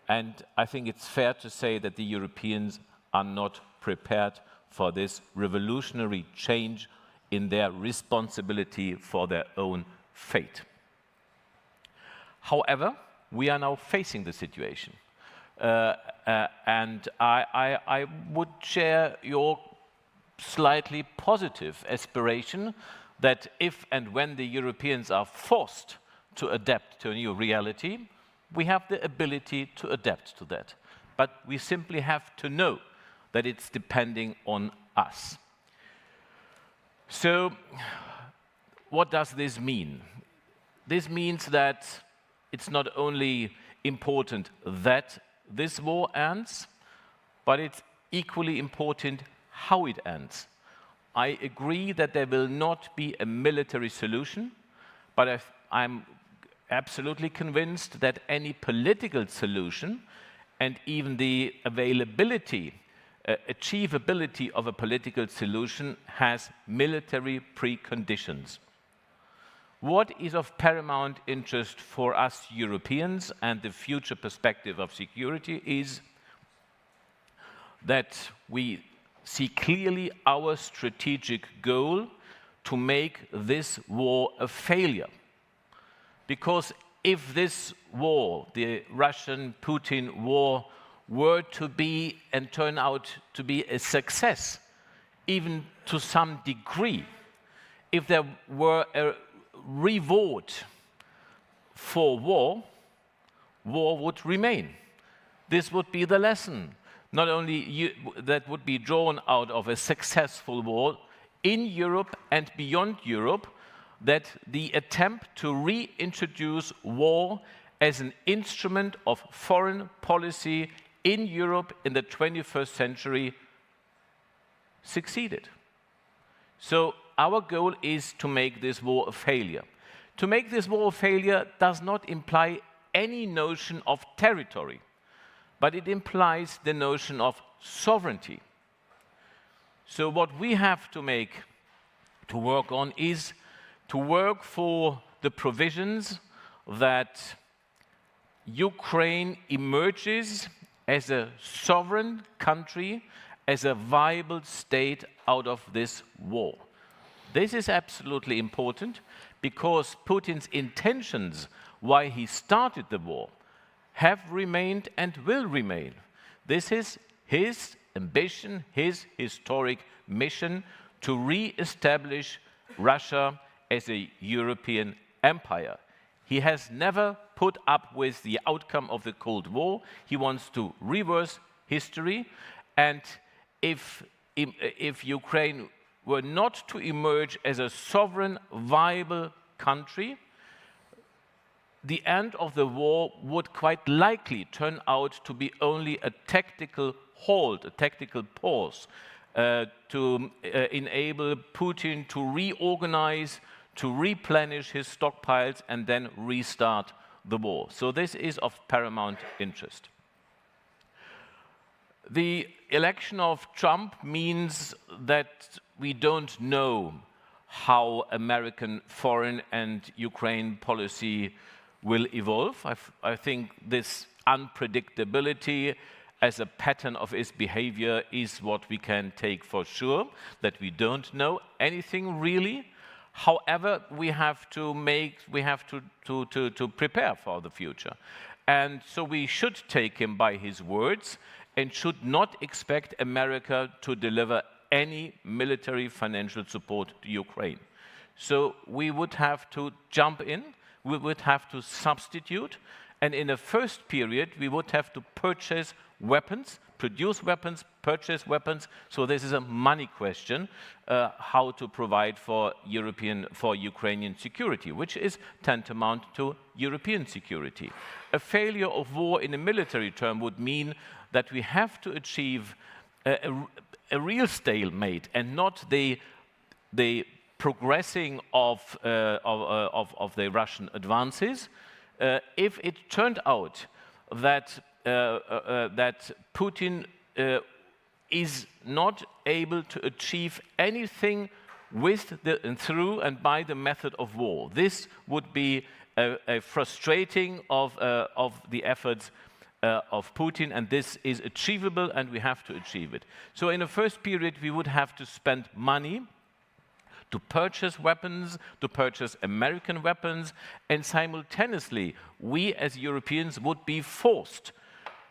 and I think it's fair to say that the Europeans are not prepared for this revolutionary change in their responsibility for their own fate. However, we are now facing the situation. And I would share your slightly positive aspiration that if and when the Europeans are forced to adapt to a new reality, we have the ability to adapt to that. But we simply have to know that it's depending on us. So, what does this mean? This means that it's not only important that this war ends, but it's equally important how it ends. I agree that there will not be a military solution, but I'm absolutely convinced that any political solution and even the availability, achievability of a political solution has military preconditions. What is of paramount interest for us Europeans and the future perspective of security is that we see clearly our strategic goal to make this war a failure. Because if this war, the Russian-Putin war, were to be and turn out to be a success, even to some degree, if there were a reward for war, war would remain. This would be the lesson. Not only that would be drawn out of a successful war in Europe and beyond Europe, that the attempt to reintroduce war as an instrument of foreign policy in Europe in the 21st century succeeded. So our goal is to make this war a failure. To make this war a failure does not imply any notion of territory, but it implies the notion of sovereignty. So what we have to work on is to work for the provisions that Ukraine emerges as a sovereign country, as a viable state out of this war. This is absolutely important because Putin's intentions why he started the war have remained and will remain. This is his ambition, his historic mission to re-establish Russia as a European empire. He has never put up with the outcome of the Cold War. He wants to reverse history, and if Ukraine were not to emerge as a sovereign, viable country, the end of the war would quite likely turn out to be only a tactical halt, a tactical pause, to enable Putin to reorganize, to replenish his stockpiles, and then restart the war. So this is of paramount interest. The election of Trump means that we don't know how American foreign and Ukraine policy will evolve. I think this unpredictability as a pattern of his behavior is what we can take for sure, that we don't know anything really. However, we have to prepare for the future. And so we should take him by his words and should not expect America to deliver any military financial support to Ukraine. So we would have to jump in, we would have to substitute, and in a first period we would have to purchase weapons, produce weapons, purchase weapons. So this is a money question, how to provide for Ukrainian security, which is tantamount to European security. A failure of war in a military term would mean that we have to achieve a real stalemate and not the progressing of the Russian advances. If it turned out that Putin is not able to achieve anything through and by the method of war, this would be a frustrating of the efforts of Putin, and this is achievable, and we have to achieve it. So in the first period, we would have to spend money to purchase weapons, to purchase American weapons, and simultaneously, we as Europeans would be forced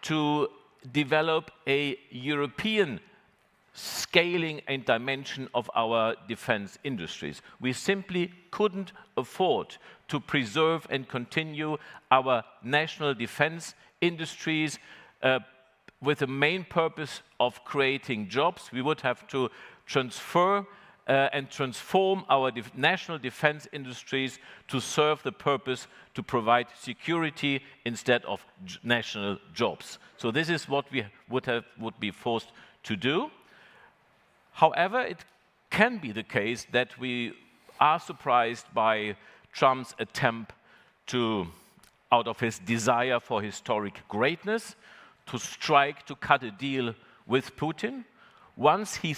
to develop a European scaling and dimension of our defense industries. We simply couldn't afford to preserve and continue our national defense industries with the main purpose of creating jobs. We would have to transfer and transform our national defense industries to serve the purpose to provide security instead of national jobs. So this is what we would be forced to do. However, it can be the case that we are surprised by Trump's attempt to, out of his desire for historic greatness, to strike, to cut a deal with Putin. Once he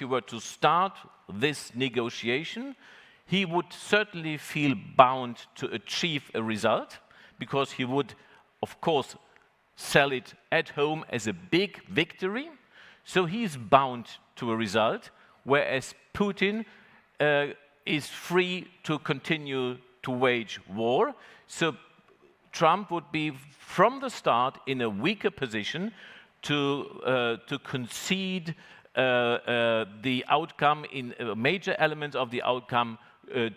were to start this negotiation, he would certainly feel bound to achieve a result, because he would, of course, sell it at home as a big victory. So he's bound to a result, whereas Putin is free to continue to wage war. So Trump would be, from the start, in a weaker position to concede the outcome, in major elements of the outcome,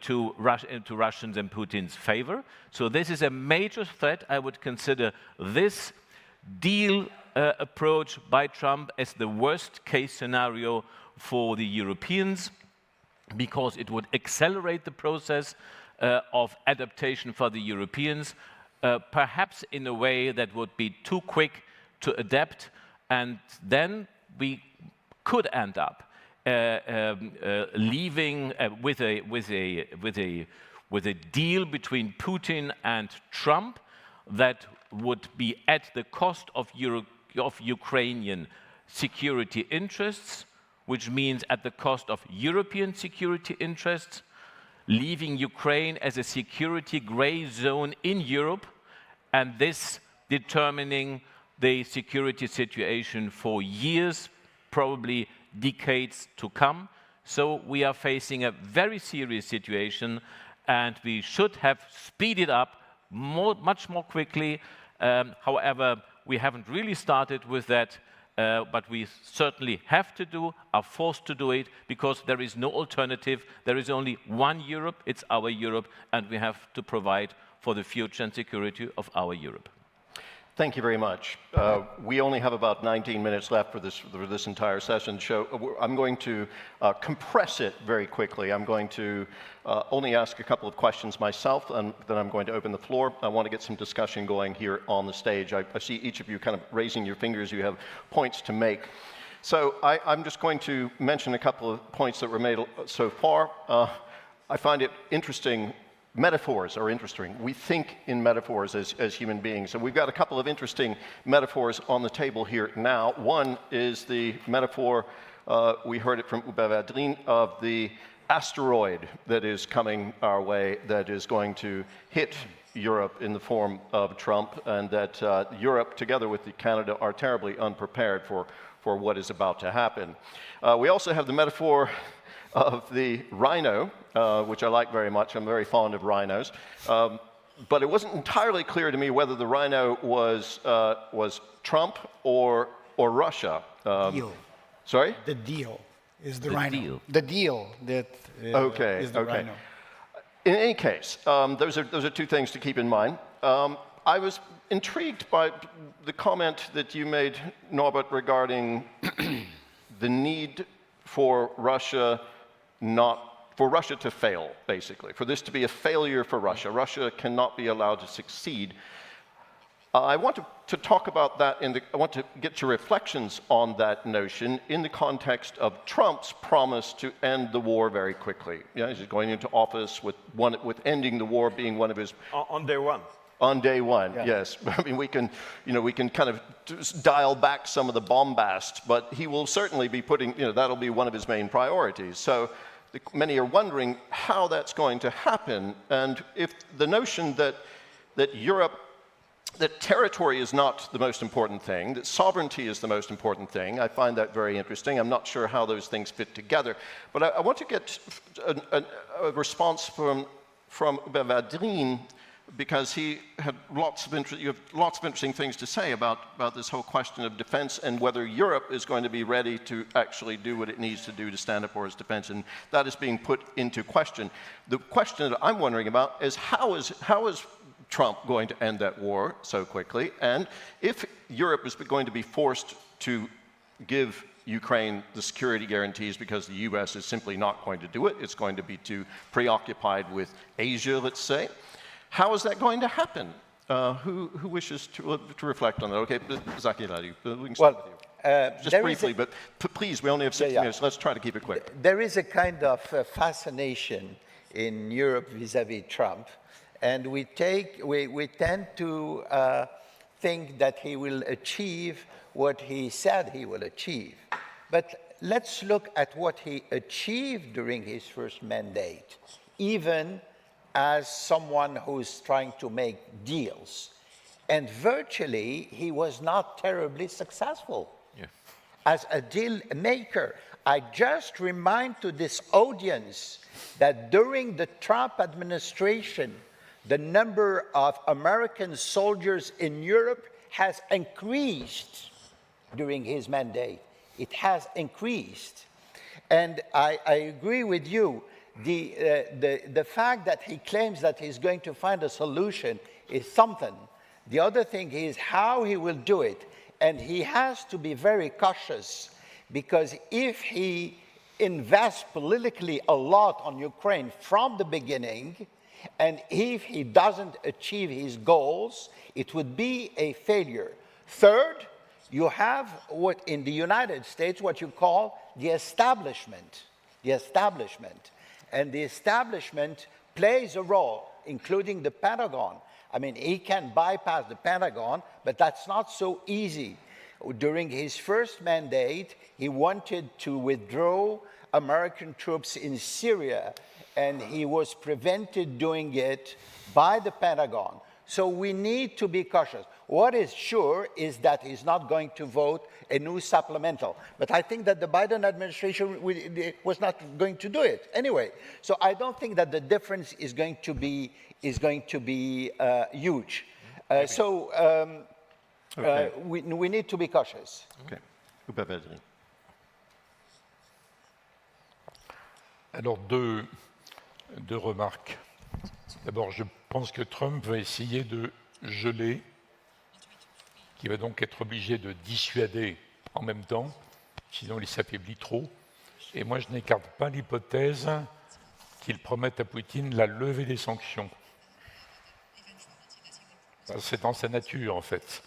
to Russians and Putin's favor. So this is a major threat. I would consider this deal approach by Trump as the worst case scenario for the Europeans, because it would accelerate the process of adaptation for the Europeans, perhaps in a way that would be too quick to adapt, and then we could end up leaving with a deal between Putin and Trump that would be at the cost of Ukrainian security interests, which means at the cost of European security interests, leaving Ukraine as a security gray zone in Europe, and this determining the security situation for years, probably decades to come. So we are facing a very serious situation, and we should have speeded up much more quickly. However, we haven't really started with that, but we certainly have to are forced to do it, because there is no alternative. There is only one Europe, it's our Europe, and we have to provide for the future and security of our Europe. Thank you very much. We only have about 19 minutes left for this entire session. So I'm going to compress it very quickly. I'm going to only ask a couple of questions myself, and then I'm going to open the floor. I want to get some discussion going here on the stage. I see each of you kind of raising your fingers. You have points to make. So I'm just going to mention a couple of points that were made so far. I find it interesting. Metaphors are interesting. We think in metaphors as human beings. So we've got a couple of interesting metaphors on the table here now. One is the metaphor, we heard it from Uba Vadrin, of the asteroid that is coming our way, that is going to hit Europe in the form of Trump, and that Europe, together with Canada, are terribly unprepared for what is about to happen. We also have the metaphor of the rhino, which I like very much. I'm very fond of rhinos. But it wasn't entirely clear to me whether the rhino was Trump or Russia. Deal. Sorry? The deal is the The rhino. deal. The deal that is the rhino. In any case, those are two things to keep in mind. I was intrigued by the comment that you made, Norbert, regarding the need for Russia to fail, basically, for this to be a failure for Russia. Russia cannot be allowed to succeed. I want to talk about that, I want to get your reflections on that notion in the context of Trump's promise to end the war very quickly. You know, he's going into office with ending the war being one of his... On day one. On day one, yeah. Yes. I mean, we can kind of dial back some of the bombast, but he will certainly be putting, that'll be one of his main priorities. So many are wondering how that's going to happen, and if the notion that territory is not the most important thing, that sovereignty is the most important thing, I find that very interesting. I'm not sure how those things fit together, but I want to get a response from Vadrin, because he had you have lots of interesting things to say about this whole question of defense and whether Europe is going to be ready to actually do what it needs to do to stand up for its defense, and that is being put into question. The question that I'm wondering about is how is Trump going to end that war so quickly, and if Europe is going to be forced to give Ukraine the security guarantees because the US is simply not going to do it, it's going to be too preoccupied with Asia, let's say. How is that going to happen? Who wishes to reflect on that? Okay, Zaki Ladi, we can start with you. Just briefly, but please, we only have 60 minutes. Let's try to keep it quick. There is a kind of fascination in Europe vis-à-vis Trump, and we tend to think that he will achieve what he said he will achieve. But let's look at what he achieved during his first mandate, even as someone who's trying to make deals. And virtually, he was not terribly successful as a deal maker. I just remind to this audience that during the Trump administration, the number of American soldiers in Europe has increased during his mandate. It has increased. And I agree with you. The fact that he claims that he's going to find a solution is something. The other thing is how he will do it. And he has to be very cautious, because if he invests politically a lot on Ukraine from the beginning, and if he doesn't achieve his goals, it would be a failure. Third, you have what in the United States, what you call the establishment. The establishment. And the establishment plays a role, including the Pentagon. I mean, he can bypass the Pentagon, but that's not so easy. During his first mandate, he wanted to withdraw American troops in Syria, and he was prevented doing it by the Pentagon. So we need to be cautious. What is sure is that he's not going to vote a new supplemental. But I think that the Biden administration was not going to do it anyway. So I don't think that the difference is going to be huge. We need to be cautious. Okay. Alors, deux remarques. D'abord, je pense que Trump va essayer de geler, qui va donc être obligé de dissuader en même temps, sinon il s'affaiblit trop. Et moi, je n'écarte pas l'hypothèse qu'il promette à Poutine la levée des sanctions. C'est dans sa nature, en fait.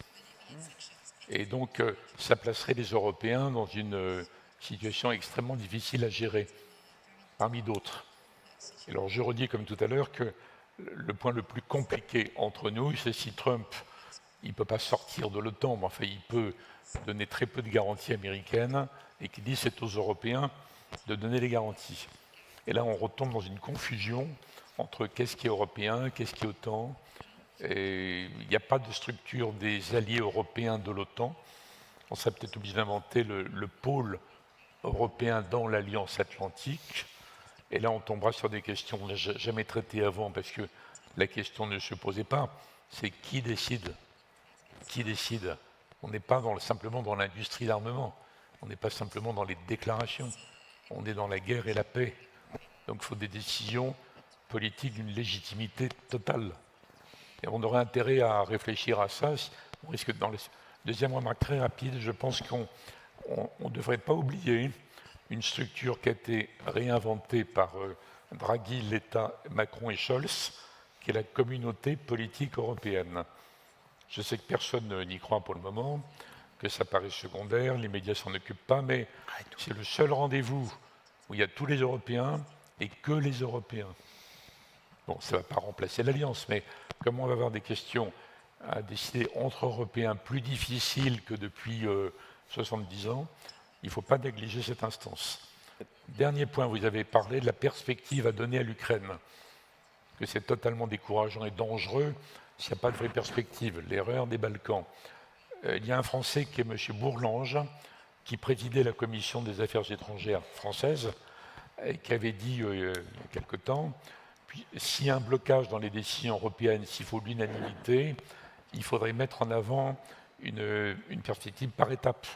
Et donc, ça placerait les Européens dans une situation extrêmement difficile à gérer, parmi d'autres. Alors, je redis comme tout à l'heure que le point le plus compliqué entre nous, c'est si Trump, il ne peut pas sortir de l'OTAN, mais enfin, il peut donner très peu de garanties américaines, et qu'il dit c'est aux Européens de donner les garanties. Et là, on retombe dans une confusion entre qu'est-ce qui est européen, qu'est-ce qui est OTAN. Et il n'y a pas de structure des alliés européens de l'OTAN. On serait peut-être obligé d'inventer le pôle européen dans l'Alliance Atlantique. Et là, on tombera sur des questions qu'on n'a jamais traitées avant, parce que la question ne se posait pas. C'est qui décide? Qui décide? On n'est pas simplement dans l'industrie d'armement. On n'est pas simplement dans les déclarations. On est dans la guerre et la paix. Donc il faut des décisions politiques d'une légitimité totale. Et on aurait intérêt à réfléchir à ça. On risque, dans la deuxième remarque très rapide, je pense qu'on ne devrait pas oublier une structure qui a été réinventée par Draghi, l'État, Macron et Scholz, qui est la communauté politique européenne. Je sais que personne n'y croit pour le moment, que ça paraît secondaire, les médias s'en occupent pas, mais c'est le seul rendez-vous où il y a tous les Européens et que les Européens. Bon, ça ne va pas remplacer l'Alliance, mais comme on va avoir des questions à décider entre Européens plus difficiles que depuis 70 ans, il ne faut pas négliger cette instance. Dernier point, vous avez parlé de la perspective à donner à l'Ukraine, que c'est totalement décourageant et dangereux s'il n'y a pas de vraie perspective, l'erreur des Balkans. Il y a un Français qui est M. Bourlange, qui présidait la commission des affaires étrangères française, et qui avait dit il y a quelque temps, s'il y a un blocage dans les décisions européennes, s'il faut l'unanimité, il faudrait mettre en avant une perspective par étapes.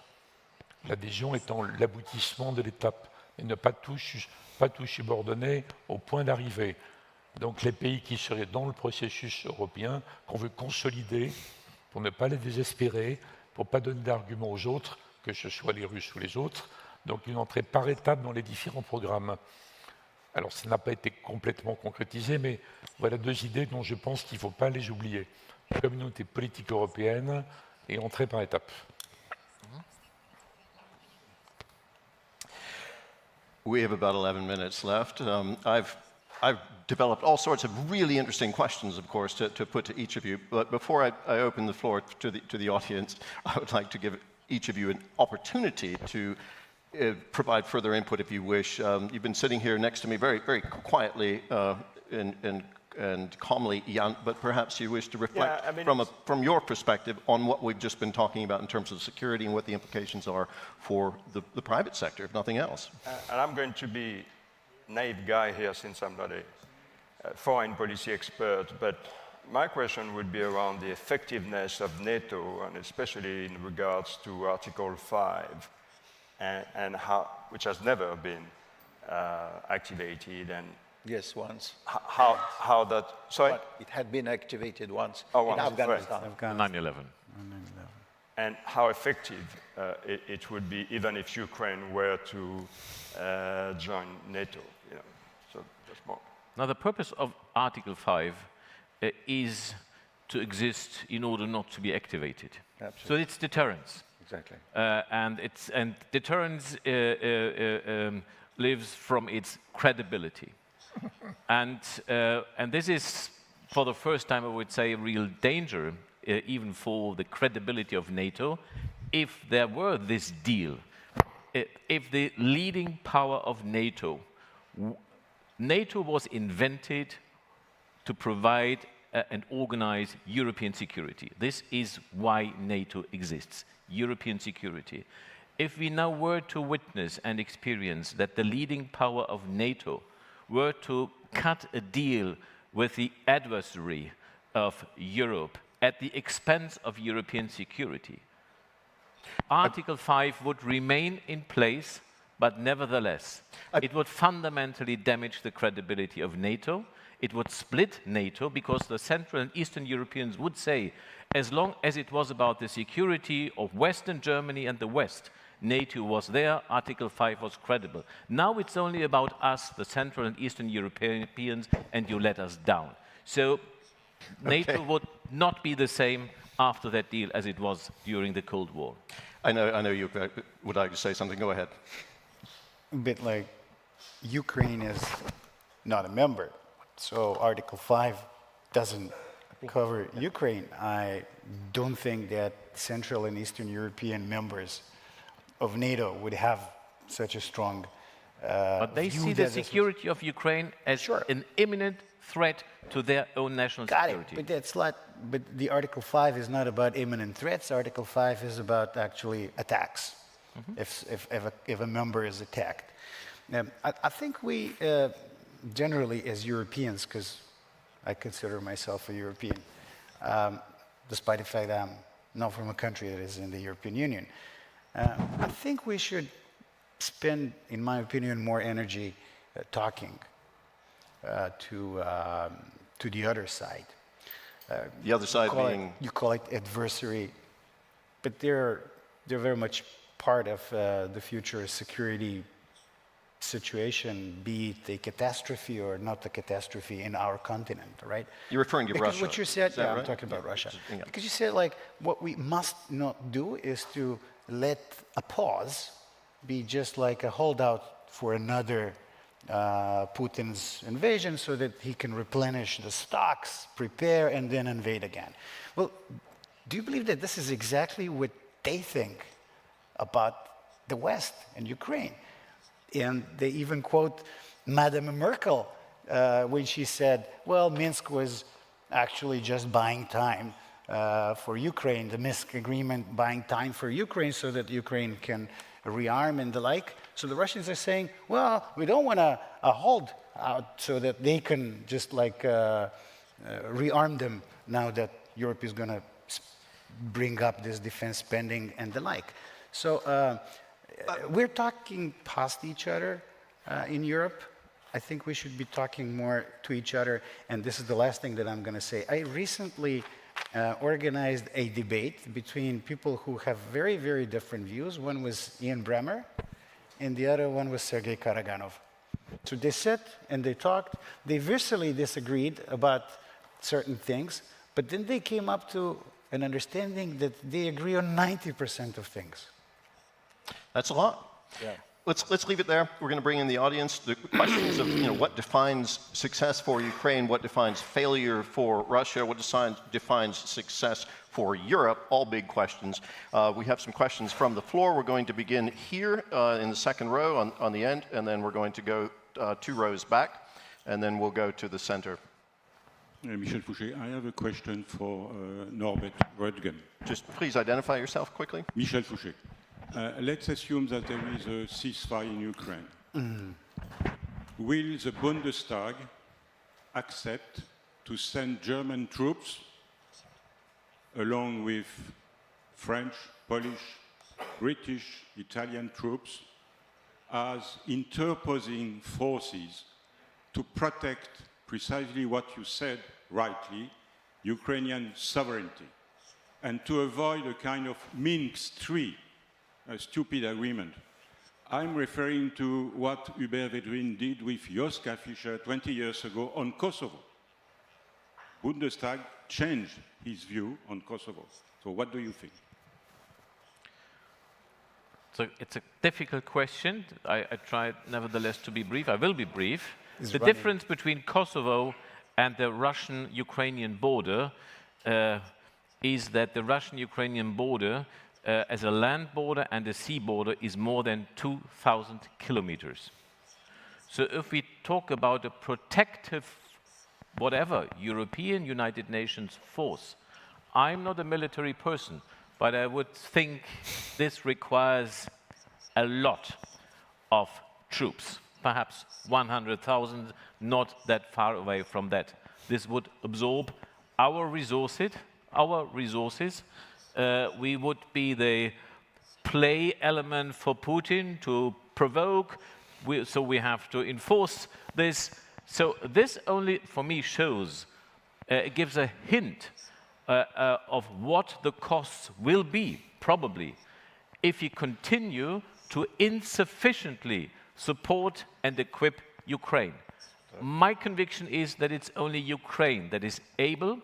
L'adhésion étant l'aboutissement de l'étape, et ne pas tout subordonner au point d'arrivée. Donc les pays qui seraient dans le processus européen, qu'on veut consolider, pour ne pas les désespérer, pour ne pas donner d'arguments aux autres, que ce soit les Russes ou les autres, donc une entrée par étapes dans les différents programmes. Alors ça n'a pas été complètement concrétisé, mais voilà deux idées dont je pense qu'il ne faut pas les oublier. Communauté politique européenne et entrée par étapes. We have about 11 minutes left. I've developed all sorts of really interesting questions, of course, to put to each of you. But before I open the floor to the audience, I would like to give each of you an opportunity to provide further input if you wish. You've been sitting here next to me very, very quietly and calmly, Jan, but perhaps you wish to reflect from your perspective on what we've just been talking about in terms of security and what the implications are for the private sector, if nothing else. And I'm going to be a naive guy here since I'm not a foreign policy expert, but my question would be around the effectiveness of NATO, and especially in regards to Article 5, and how, which has never been activated, and Yes, once. how that, sorry? But it had been activated once Oh, in once, Afghanistan. 9/11. And how effective it would be even if Ukraine were to join NATO. You know, so that's more. Now, the purpose of Article 5 is to exist in order not to be activated. Absolutely. So it's deterrence. Exactly. And deterrence lives from its credibility. And this is, for the first time, I would say, a real danger, even for the credibility of NATO, if there were this deal, if the leading power of NATO was invented to provide and organize European security. This is why NATO exists, European security. If we now were to witness and experience that the leading power of NATO were to cut a deal with the adversary of Europe at the expense of European security, Article 5 would remain in place, but nevertheless, it would fundamentally damage the credibility of NATO. It would split NATO because the Central and Eastern Europeans would say, as long as it was about the security of Western Germany and the West, NATO was there, Article 5 was credible. Now it's only about us, the Central and Eastern Europeans, and you let us down. So NATO would not be the same after that deal as it was during the Cold War. I know you would like to say something. Go ahead. A bit like Ukraine is not a member, so Article 5 doesn't cover Ukraine. I don't think that Central and Eastern European members of NATO would have such a strong but they see the security of Ukraine as an imminent threat to their own national security. But that's not. But the Article 5 is not about imminent threats. Article 5 is about actually attacks. If a member is attacked, I think we generally, as Europeans, because I consider myself a European, despite the fact that I'm not from a country that is in the European Union, I think we should spend, in my opinion, more energy talking to the other side. The other side being? You call it adversary, but they're very much part of the future security situation, be it a catastrophe or not a catastrophe in our continent, right? You're referring to Russia. Because what you said, right? I'm talking about Russia. Yeah. Because you said, like, what we must not do is to let a pause be just like a holdout for another Putin's invasion so that he can replenish the stocks, prepare, and then invade again. Well, do you believe that this is exactly what they think about the West and Ukraine? And they even quote Madame Merkel when she said, well, Minsk was actually just buying time for Ukraine, the Minsk agreement buying time for Ukraine so that Ukraine can rearm and the like. So the Russians are saying, well, we don't want to hold out so that they can just like rearm them now that Europe is going to bring up this defense spending and the like. So we're talking past each other in Europe. I think we should be talking more to each other. And this is the last thing that I'm going to say. I recently organized a debate between people who have very, very different views. One was Ian Bremmer, and the other one was Sergei Karaganov. So they sat and they talked. They viscerally disagreed about certain things, but then they came up to an understanding that they agree on 90% of things. That's a lot. Yeah. Let's leave it there. We're going to bring in the audience. The questions of what defines success for Ukraine, what defines failure for Russia, what defines success for Europe, all big questions. We have some questions from the floor. We're going to begin here in the second row on the end, and then we're going to go 2 rows back, and then we'll go to the center. Michel Fouché, I have a question for Norbert Röttgen. Just please identify yourself quickly. Michel Fouché. Let's assume that there is a ceasefire in Ukraine. Will the Bundestag accept to send German troops along with French, Polish, British, Italian troops as interposing forces to protect precisely what you said rightly, Ukrainian sovereignty, and to avoid a kind of Minsk III, a stupid agreement? I'm referring to what Hubert Védrine did with Joschka Fischer 20 years ago on Kosovo. Bundestag changed his view on Kosovo. So what do you think? So it's a difficult question. I try nevertheless to be brief. I will be brief. The difference between Kosovo and the Russian-Ukrainian border is that the Russian-Ukrainian border as a land border and a sea border is more than 2,000 kilometers. So if we talk about a protective whatever, European United Nations force. I'm not a military person, but I would think this requires a lot of troops, perhaps 100,000, not that far away from that. This would absorb our resources. We would be the play element for Putin to provoke, so we have to enforce this. So this only, for me, shows, it gives a hint of what the costs will be, probably, if you continue to insufficiently support and equip Ukraine. My conviction is that it's only Ukraine that is able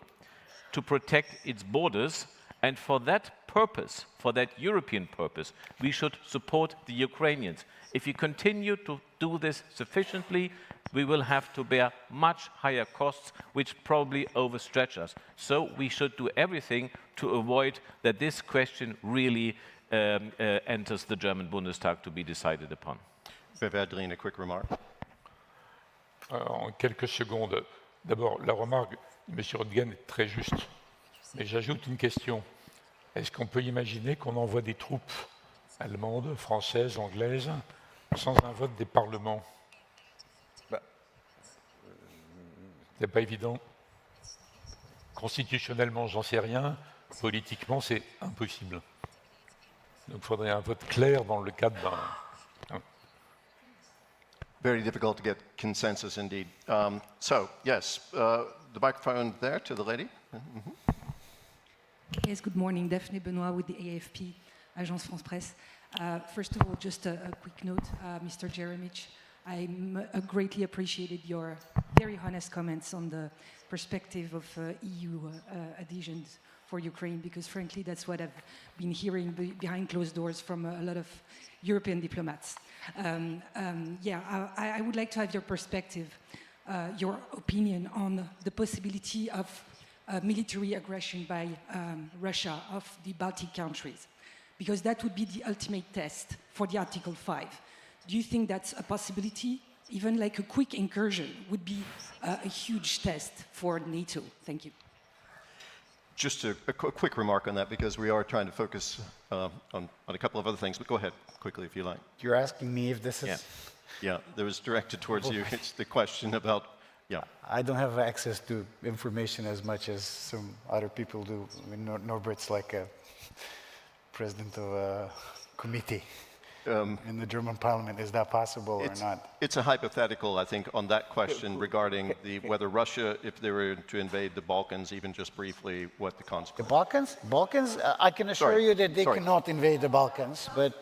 to protect its borders, and for that purpose, for that European purpose, we should support the Ukrainians. If you continue to do this sufficiently, we will have to bear much higher costs, which probably overstretch us. So we should do everything to avoid that this question really enters the German Bundestag to be decided upon. Bevadrine, a quick remark. En quelques secondes. D'abord, la remarque de M. Rodgen est très juste. Mais j'ajoute une question. Est-ce qu'on peut imaginer qu'on envoie des troupes allemandes, françaises, anglaises, sans un vote des parlements? C'est pas évident. Constitutionnellement, j'en sais rien. Politiquement, c'est impossible. Donc, il faudrait un vote clair dans le cadre d'un... Very difficult to get consensus indeed. So, yes, the microphone there to the lady. Yes, good morning. Daphne Benoit with the AFP, Agence France Presse. First of all, just a quick note, Mr. Jeremich, I greatly appreciated your very honest comments on the perspective of EU adhesions for Ukraine, because frankly, that's what I've been hearing behind closed doors from a lot of European diplomats. I would like to have your perspective, your opinion on the possibility of military aggression by Russia of the Baltic countries, because that would be the ultimate test for the Article 5. Do you think that's a possibility? Even like a quick incursion would be a huge test for NATO. Thank you. Just a quick remark on that, because we are trying to focus on a couple of other things, but go ahead quickly if you like. You're asking me if this is... Yeah, that was directed towards you. It's the question about, I don't have access to information as much as some other people do. I mean, Norbert's like a president of a committee in the German parliament. Is that possible or not? It's a hypothetical, I think, on that question regarding whether Russia, if they were to invade the Balkans, even just briefly, what the consequences. The Balkans? Balkans? I can assure you that they cannot invade the Balkans, but...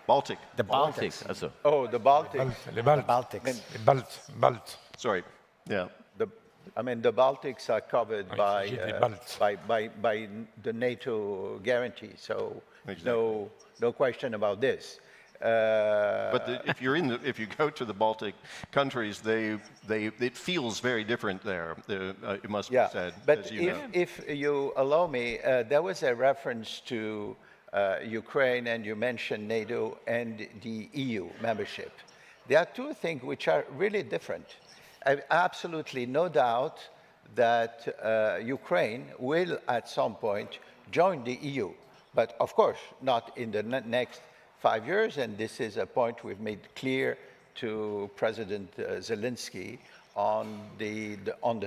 Baltic. The Baltics. Oh, the Baltics. Les Baltes. Baltics. Les Baltes. Sorry, yeah. The Baltics are covered by the NATO guarantee, so Exactly. no question about this. But if you go to the Baltic countries, it feels very different there. It must be said. But as you know. if you allow me, there was a reference to Ukraine, and you mentioned NATO and the EU membership. There are two things which are really different. I have absolutely no doubt that Ukraine will at some point join the EU, but of course not in the next 5 years, and this is a point we've made clear to President Zelensky on the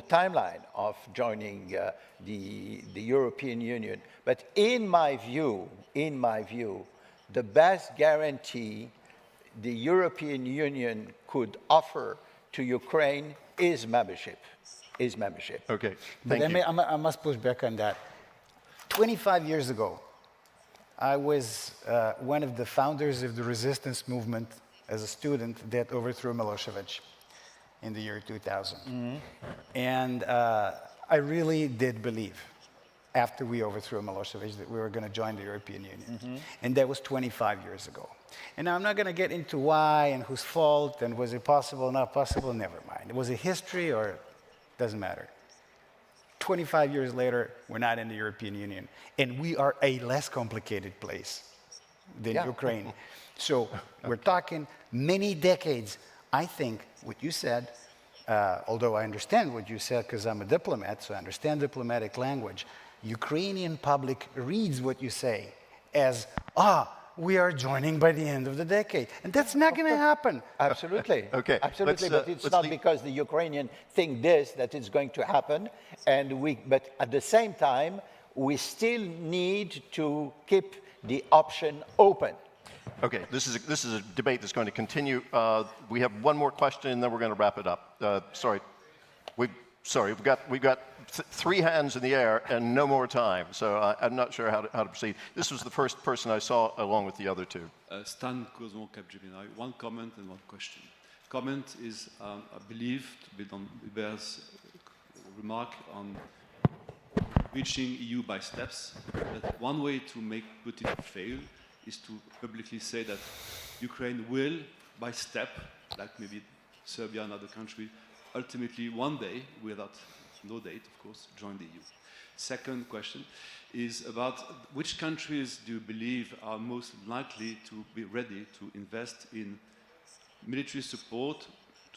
timeline of joining the European Union. But in my view, the best guarantee the European Union could offer to Ukraine is membership. Okay, But thank you. I must push back on that. 25 years ago, I was one of the founders of the resistance movement as a student that overthrew Milosevic in the year 2000. Mm-hmm. And I really did believe, after we overthrew Milosevic, that we were going to join the European Union. Mm-hmm. And that was 25 years ago. And now I'm not going to get into why and whose fault and was it possible, not possible, never mind. Was it history or doesn't matter. 25 years later, we're not in the European Union. And we are a less complicated place than Ukraine. So we're talking many decades. I think what you said, although I understand what you said because I'm a diplomat, so I understand diplomatic language, Ukrainian public reads what you say as, we are joining by the end of the decade. And that's not going to happen. Absolutely. Okay, Absolutely, let's, but it's let's not leave- because the Ukrainian think this that it's going to happen. But at the same time, we still need to keep the option open. Okay, this is a debate that's going to continue. We have one more question, and then we're going to wrap it up. We've got three hands in the air and no more time, so I'm not sure how to proceed. This was the first person I saw, along with the other two. Stan Cosmo, Capgemini. One comment and one question. Comment is, I believe, to build on Hubert's remark on reaching EU by steps, that one way to make Putin fail is to publicly say that Ukraine will, by step, like maybe Serbia and other countries, ultimately one day, without no date, of course, join the EU. Second question is about which countries do you believe are most likely to be ready to invest in military support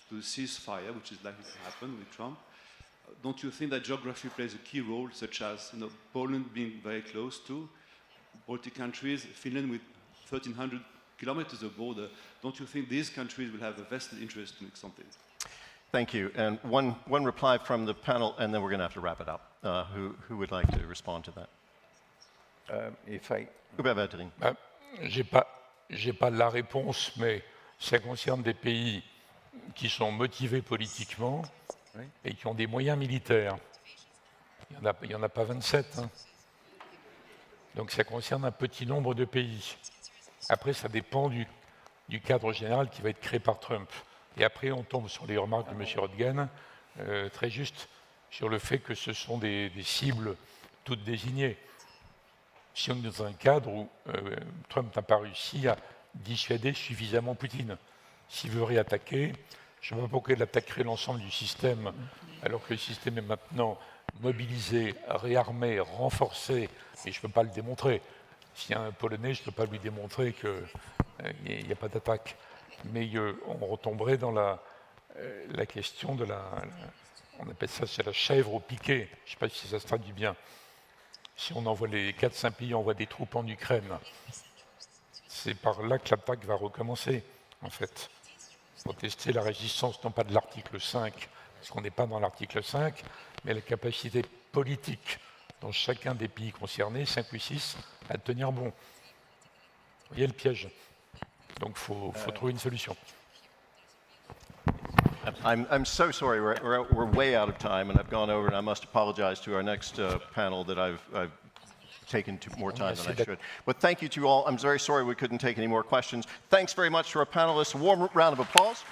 to the ceasefire, which is likely to happen with Trump? Don't you think that geography plays a key role, such as Poland being very close to Baltic countries, Finland with 1,300 kilometers of border? Don't you think these countries will have a vested interest to make something? Thank you. And one reply from the panel, and then we're going to have to wrap it up. Who would like to respond to that? Hubert Védrine. J'ai pas la réponse, mais ça concerne des pays qui sont motivés politiquement et qui ont des moyens militaires. Il y en a pas 27. Hein. Donc ça concerne un petit nombre de pays. Après, ça dépend du cadre général qui va être créé par Trump. Et après, on tombe sur les remarques de M. Rodgen, très juste, sur le fait que ce sont des cibles toutes désignées. Si on est dans un cadre où Trump n'a pas réussi à dissuader suffisamment Poutine, s'il veut réattaquer, je ne sais pas pourquoi il attaquerait l'ensemble du système, alors que le système est maintenant mobilisé, réarmé, renforcé, et je ne peux pas le démontrer. S'il y a un Polonais, je ne peux pas lui démontrer qu'il n'y a pas d'attaque. Mais on retomberait dans la question de on appelle ça, c'est la chèvre au piquet. Je ne sais pas si ça se traduit bien. Si on envoie les 4-5 pays, envoie des troupes en Ukraine, c'est par là que l'attaque va recommencer, en fait. Pour tester la résistance, non pas de l'article 5, parce qu'on n'est pas dans l'article 5, mais la capacité politique dans chacun des pays concernés, 5 ou 6, à tenir bon. Vous voyez le piège. Donc, il faut trouver une solution. I'm so sorry, we're way out of time, and I've gone over, and I must apologize to our next panel that I've taken more time than I should. But thank you to you all. I'm very sorry we couldn't take any more questions. Thanks very much to our panelists. A warm round of applause.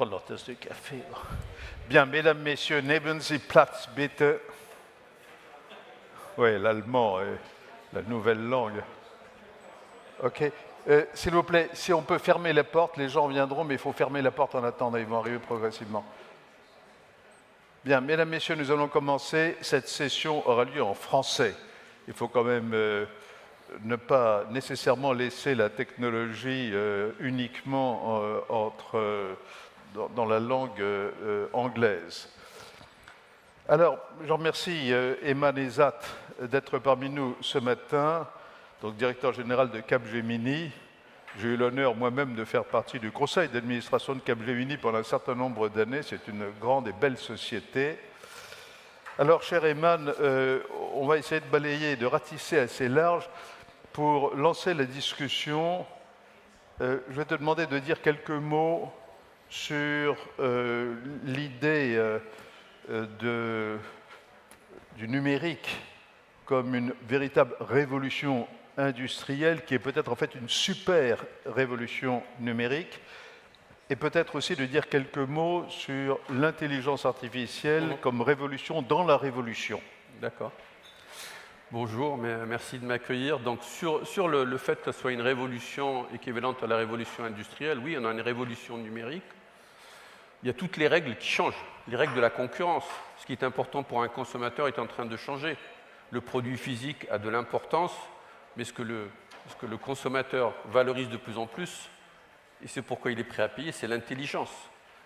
prendre leur tasse de café. Bien, mesdames, messieurs, nehmen Sie Platz, bitte. Oui, l'allemand est la nouvelle langue. OK. S'il vous plaît, si on peut fermer les portes, les gens viendront, mais il faut fermer la porte en attendant, ils vont arriver progressivement. Bien, mesdames, messieurs, nous allons commencer. Cette session aura lieu en français. Il faut quand même ne pas nécessairement laisser la technologie uniquement dans la langue anglaise. Alors, je remercie Aiman Ezzat d'être parmi nous ce matin, donc directeur général de Capgemini. J'ai eu l'honneur moi-même de faire partie du conseil d'administration de Capgemini pendant un certain nombre d'années. C'est une grande et belle société. Alors, cher Aiman, on va essayer de balayer, de ratisser assez large pour lancer la discussion. Je vais te demander de dire quelques mots sur l'idée du numérique comme une véritable révolution industrielle qui est peut-être en fait une super révolution numérique, et peut-être aussi de dire quelques mots sur l'intelligence artificielle comme révolution dans la révolution. D'accord. Bonjour, merci de m'accueillir. Donc sur le fait que ce soit une révolution équivalente à la révolution industrielle, oui, on a une révolution numérique. Il y a toutes les règles qui changent, les règles de la concurrence. Ce qui est important pour un consommateur est en train de changer. Le produit physique a de l'importance, mais ce que le consommateur valorise de plus en plus, et c'est pourquoi il est prêt à payer, c'est l'intelligence,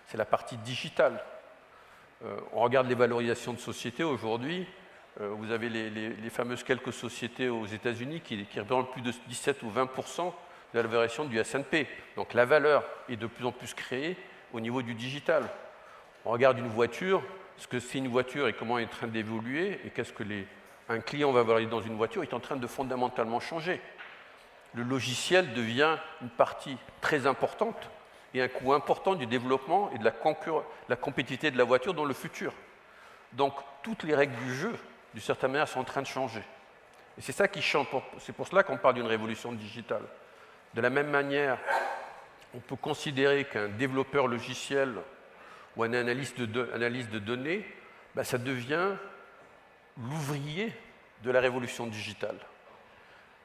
c'est la partie digitale. On regarde les valorisations de sociétés aujourd'hui, vous avez les fameuses quelques sociétés aux États-Unis qui représentent plus de 17 ou 20% de la valorisation du S&P. Donc la valeur est de plus en plus créée au niveau du digital. On regarde une voiture, ce que c'est une voiture et comment elle est en train d'évoluer, et qu'est-ce que un client va valoriser dans une voiture est en train de fondamentalement changer. Le logiciel devient une partie très importante et un coût important du développement et de la compétitivité de la voiture dans le futur. Donc, toutes les règles du jeu, d'une certaine manière, sont en train de changer. Et c'est ça qui change. C'est pour cela qu'on parle d'une révolution digitale. De la même manière, on peut considérer qu'un développeur logiciel ou un analyste de données, ça devient l'ouvrier de la révolution digitale.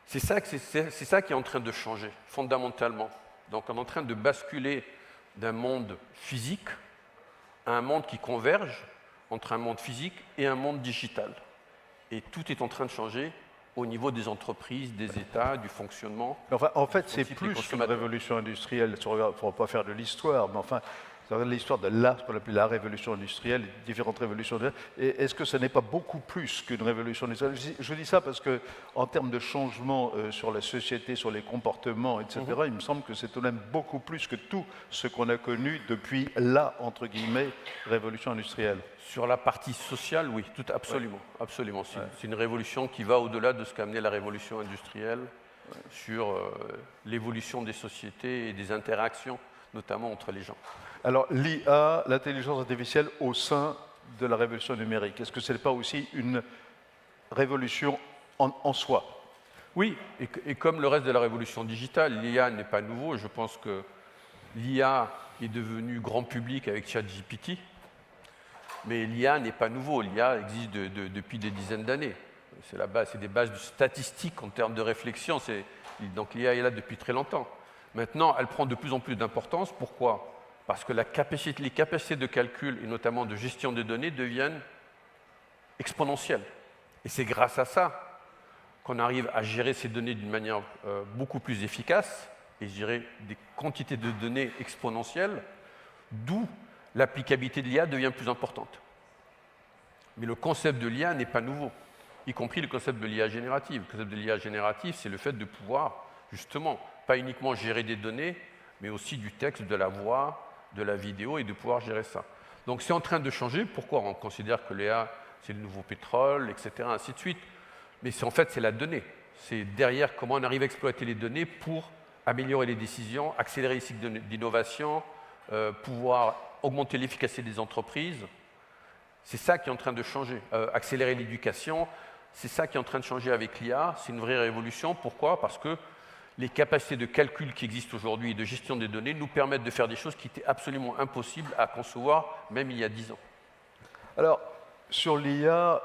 C'est ça qui est en train de changer, fondamentalement. Donc on est en train de basculer d'un monde physique à un monde qui converge entre un monde physique et un monde digital. Et tout est en train de changer au niveau des entreprises, des États, du fonctionnement. Enfin, en fait, c'est plus qu'une révolution industrielle. Il ne faudra pas faire de l'histoire, mais enfin, c'est l'histoire de ce qu'on appelle la révolution industrielle, différentes révolutions industrielles. Et est-ce que ce n'est pas beaucoup plus qu'une révolution industrielle? Je dis ça parce qu'en termes de changement sur la société, sur les comportements, etc., il me semble que c'est tout de même beaucoup plus que tout ce qu'on a connu depuis la, entre guillemets, révolution industrielle. Sur la partie sociale, oui, absolument. Ouais. Absolument. C'est une révolution qui va au-delà de ce qu'a amené la révolution industrielle sur l'évolution des sociétés et des interactions, notamment entre les gens. Alors, l'IA, l'intelligence artificielle au sein de la révolution numérique, est-ce que ce n'est pas aussi une révolution en soi? Oui, et comme le reste de la révolution digitale, l'IA n'est pas nouveau. Je pense que l'IA est devenue grand public avec ChatGPT, mais l'IA n'est pas nouveau. L'IA existe depuis des dizaines d'années. C'est des bases statistiques en termes de réflexion. Donc l'IA est là depuis très longtemps. Maintenant, elle prend de plus en plus d'importance. Pourquoi? Parce que les capacités de calcul et notamment de gestion des données deviennent exponentielles. Et c'est grâce à ça qu'on arrive à gérer ces données d'une manière beaucoup plus efficace et gérer des quantités de données exponentielles, d'où l'applicabilité de l'IA devient plus importante. Mais le concept de l'IA n'est pas nouveau, y compris le concept de l'IA générative. Le concept de l'IA générative, c'est le fait de pouvoir, justement, pas uniquement gérer des données, mais aussi du texte, de la voix, de la vidéo, et de pouvoir gérer ça. Donc c'est en train de changer. Pourquoi? On considère que l'IA, c'est le nouveau pétrole, etc., ainsi de suite. Mais en fait, c'est la donnée. C'est derrière comment on arrive à exploiter les données pour améliorer les décisions, accélérer les cycles d'innovation, pouvoir augmenter l'efficacité des entreprises. C'est ça qui est en train de changer. Accélérer l'éducation, c'est ça qui est en train de changer avec l'IA. C'est une vraie révolution. Pourquoi? Parce que les capacités de calcul qui existent aujourd'hui et de gestion des données nous permettent de faire des choses qui étaient absolument impossibles à concevoir, même il y a 10 ans. Alors, sur l'IA,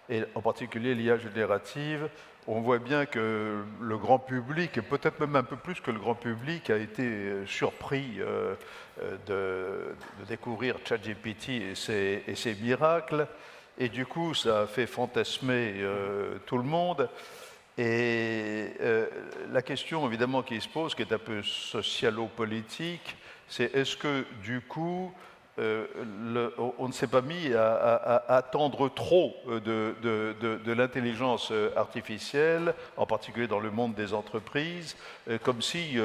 et en particulier l'IA générative, on voit bien que le grand public, et peut-être même un peu plus que le grand public, a été surpris de découvrir ChatGPT et ses miracles. Et du coup, ça a fait fantasmer tout le monde. Et la question, évidemment, qui se pose, qui est un peu socialo-politique, c'est est-ce que, du coup, on ne s'est pas mis à attendre trop de l'intelligence artificielle, en particulier dans le monde des entreprises, comme si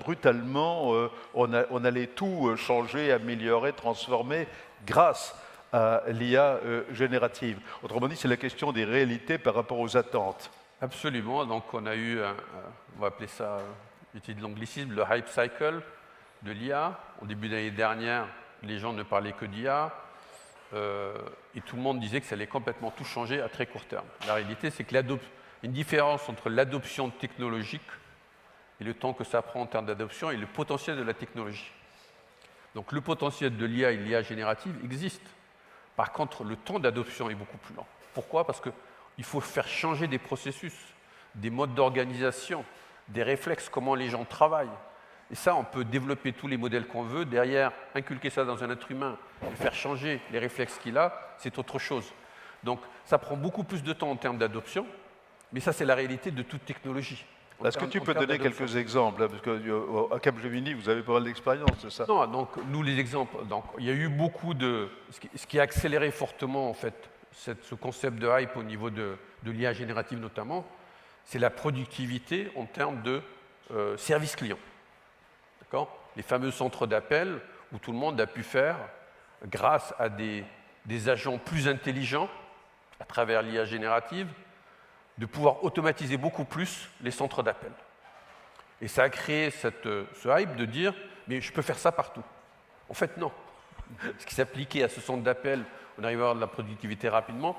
brutalement on allait tout changer, améliorer, transformer grâce à l'IA générative. Autrement dit, c'est la question des réalités par rapport aux attentes. Absolument. Donc, on a eu, on va appeler ça, j'utilise l'anglicisme, le hype cycle de l'IA. Au début de l'année dernière, les gens ne parlaient que d'IA et tout le monde disait que ça allait complètement tout changer à très court terme. La réalité, c'est qu'il y a une différence entre l'adoption technologique et le temps que ça prend en termes d'adoption et le potentiel de la technologie. Donc, le potentiel de l'IA et l'IA générative existe. Par contre, le temps d'adoption est beaucoup plus lent. Pourquoi? Parce qu'il faut faire changer des processus, des modes d'organisation, des réflexes, comment les gens travaillent. Et ça, on peut développer tous les modèles qu'on veut. Derrière, inculquer ça dans un être humain et faire changer les réflexes qu'il a, c'est autre chose. Donc, ça prend beaucoup plus de temps en termes d'adoption, mais ça, c'est la réalité de toute technologie. Est-ce que tu peux donner quelques exemples? Parce qu'à Capgemini, vous avez pas mal d'expérience, c'est ça? Non, donc, nous, les exemples, donc, il y a eu beaucoup de... Ce qui a accéléré fortement, en fait, ce concept de hype au niveau de l'IA générative notamment, c'est la productivité en termes de service client. Les fameux centres d'appel où tout le monde a pu faire, grâce à des agents plus intelligents, à travers l'IA générative, de pouvoir automatiser beaucoup plus les centres d'appel. Et ça a créé ce hype de dire « mais je peux faire ça partout ». En fait, non. Ce qui s'appliquait à ce centre d'appel, on arrive à avoir de la productivité rapidement,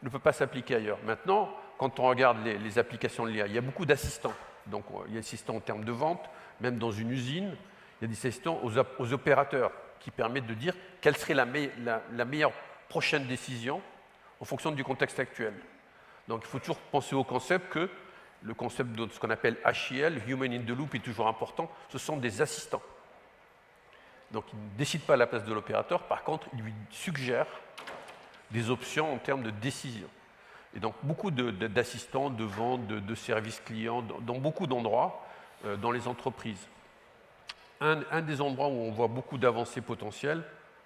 ne peut pas s'appliquer ailleurs. Maintenant, quand on regarde les applications de l'IA, il y a beaucoup d'assistants. Donc, il y a assistants en termes de vente, même dans une usine, il y a des assistants aux opérateurs qui permettent de dire quelle serait la meilleure prochaine décision en fonction du contexte actuel. Donc il faut toujours penser au concept que le concept de ce qu'on appelle HIL, Human in the Loop, est toujours important. Ce sont des assistants. Donc ils ne décident pas à la place de l'opérateur, par contre ils lui suggèrent des options en termes de décision. Et donc beaucoup d'assistants, de vente, de services clients, dans beaucoup d'endroits, dans les entreprises. Un des endroits où on voit beaucoup d'avancées potentielles,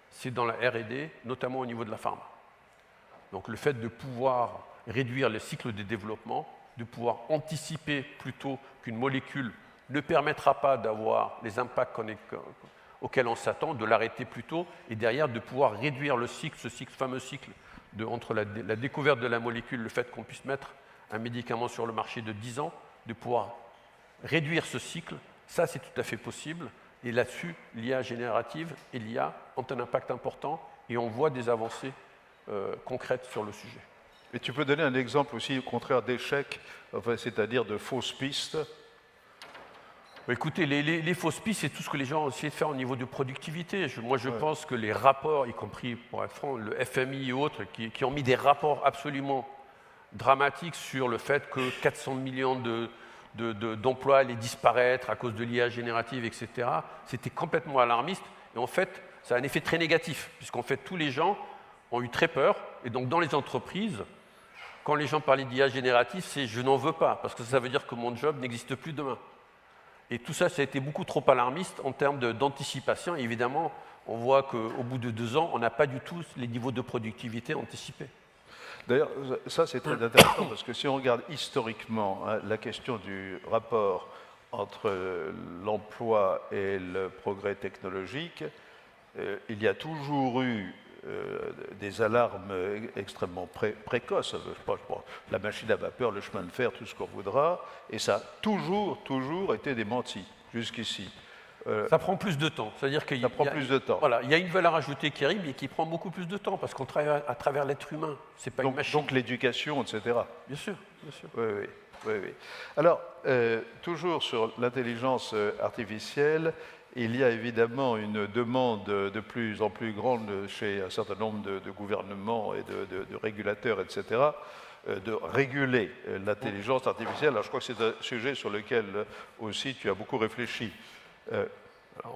c'est dans la R&D, notamment au niveau de la pharma. Donc le fait de pouvoir réduire le cycle de développement, de pouvoir anticiper plutôt qu'une molécule ne permettra pas d'avoir les impacts auxquels on s'attend, de l'arrêter plus tôt, et derrière de pouvoir réduire le cycle, ce fameux cycle entre la découverte de la molécule, le fait qu'on puisse mettre un médicament sur le marché de 10 ans, de pouvoir réduire ce cycle, ça c'est tout à fait possible. Et là-dessus, l'IA générative et l'IA ont un impact important et on voit des avancées concrètes sur le sujet. Et tu peux donner un exemple aussi, au contraire, d'échec, enfin, c'est-à-dire de fausses pistes? Écoutez, les fausses pistes, c'est tout ce que les gens ont essayé de faire au niveau de productivité. Moi, je pense que les rapports, y compris, pour être franc, le FMI et autres, qui ont mis des rapports absolument dramatiques sur le fait que 400 millions d'emplois allaient disparaître à cause de l'IA générative, etc., c'était complètement alarmiste. Et en fait, ça a un effet très négatif, puisqu'en fait, tous les gens ont eu très peur. Et donc, dans les entreprises, quand les gens parlaient d'IA générative, c'est « je n'en veux pas », parce que ça veut dire que mon job n'existe plus demain. Et tout ça, ça a été beaucoup trop alarmiste en termes d'anticipation. Et évidemment, on voit qu'au bout de 2 ans, on n'a pas du tout les niveaux de productivité anticipés. D'ailleurs, ça c'est très intéressant parce que si on regarde historiquement la question du rapport entre l'emploi et le progrès technologique, il y a toujours eu des alarmes extrêmement précoces. La machine à vapeur, le chemin de fer, tout ce qu'on voudra, et ça a toujours été démenti jusqu'ici. Ça prend plus de temps. C'est-à-dire qu'il Ça prend plus de temps. Voilà, il y a une valeur ajoutée qui arrive, mais qui prend beaucoup plus de temps, parce qu'on travaille à travers l'être humain. C'est pas une machine. Donc l'éducation, etc. Bien sûr, bien sûr. Oui. Alors, toujours sur l'intelligence artificielle, il y a évidemment une demande de plus en plus grande chez un certain nombre de gouvernements et de régulateurs, etc., de réguler l'intelligence artificielle. Alors, je crois que c'est un sujet sur lequel aussi tu as beaucoup réfléchi.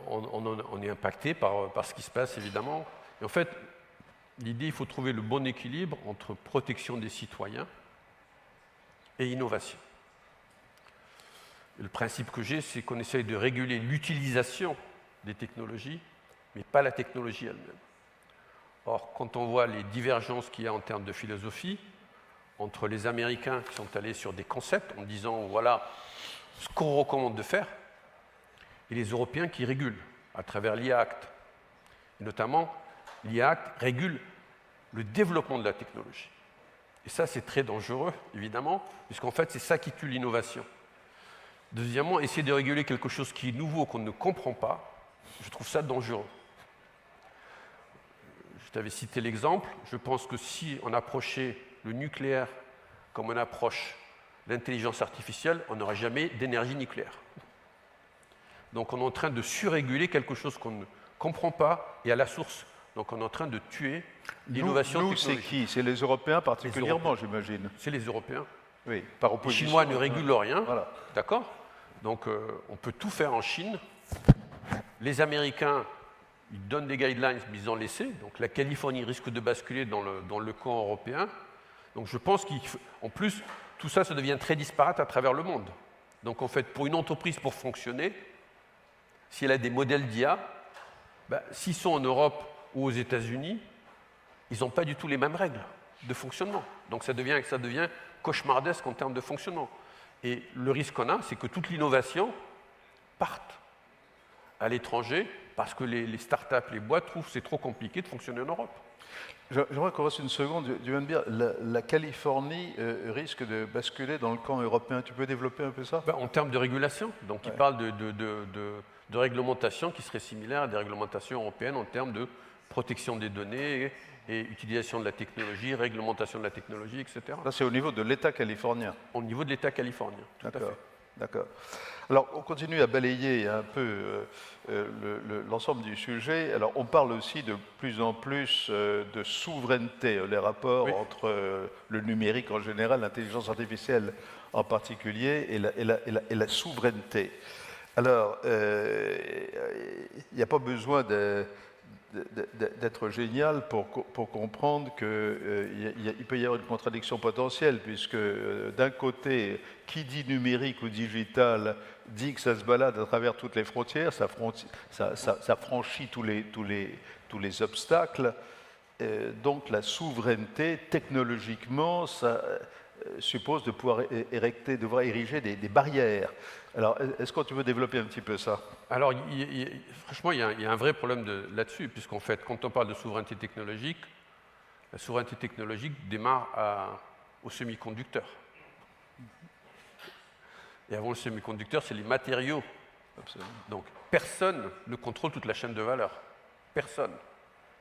On est impacté par ce qui se passe, évidemment. Et en fait, l'idée, il faut trouver le bon équilibre entre protection des citoyens et innovation. Et le principe que j'ai, c'est qu'on essaye de réguler l'utilisation des technologies, mais pas la technologie elle-même. Or, quand on voit les divergences qu'il y a en termes de philosophie entre les Américains qui sont allés sur des concepts en disant voilà ce qu'on recommande de faire, et les Européens qui régulent à travers l'IA Act. Et notamment, l'IA Act régule le développement de la technologie. Et ça, c'est très dangereux, évidemment, puisqu'en fait, c'est ça qui tue l'innovation. Deuxièmement, essayer de réguler quelque chose qui est nouveau, qu'on ne comprend pas, je trouve ça dangereux. Je t'avais cité l'exemple. Je pense que si on approchait le nucléaire comme on approche l'intelligence artificielle, on n'aurait jamais d'énergie nucléaire. Donc on est en train de surréguler quelque chose qu'on ne comprend pas et à la source. Donc on est en train de tuer l'innovation technologique. Nous, c'est qui? C'est les Européens particulièrement, j'imagine. C'est les Européens. Oui, par opposition. Les Chinois ne régulent rien, voilà. D'accord? Donc on peut tout faire en Chine. Les Américains, ils donnent des guidelines, mais ils en laissent. Donc la Californie risque de basculer dans le camp européen. Donc je pense qu'en plus, tout ça, ça devient très disparate à travers le monde. Donc en fait, pour une entreprise, pour fonctionner, si elle a des modèles d'IA, s'ils sont en Europe ou aux États-Unis, ils n'ont pas du tout les mêmes règles de fonctionnement. Donc ça devient cauchemardesque en termes de fonctionnement. Et le risque qu'on a, c'est que toute l'innovation parte à l'étranger parce que les startups, les boîtes trouvent que c'est trop compliqué de fonctionner en Europe. J'aimerais qu'on reste une seconde. Tu viens de dire la Californie risque de basculer dans le camp européen. Tu peux développer un peu ça? En termes de régulation. Donc il parle de réglementation qui serait similaire à des réglementations européennes en termes de protection des données et utilisation de la technologie, réglementation de la technologie, etc. Là, c'est au niveau de l'État californien. Au niveau de l'État californien, tout à fait. D'accord. Alors, on continue à balayer un peu l'ensemble du sujet. Alors, on parle aussi de plus en plus de souveraineté, les rapports entre le numérique en général, l'intelligence artificielle en particulier, et la souveraineté. Alors, il n'y a pas besoin d'être génial pour comprendre qu'il peut y avoir une contradiction potentielle, puisque d'un côté, qui dit numérique ou digital dit que ça se balade à travers toutes les frontières, ça franchit tous les obstacles. Donc la souveraineté, technologiquement, ça suppose de pouvoir ériger des barrières. Alors, est-ce que tu veux développer un petit peu ça? Alors, franchement, il y a un vrai problème là-dessus, puisqu'en fait, quand on parle de souveraineté technologique, la souveraineté technologique démarre aux semi-conducteurs. Et avant le semi-conducteur, c'est les matériaux. Absolument. Donc, personne ne contrôle toute la chaîne de valeur. Personne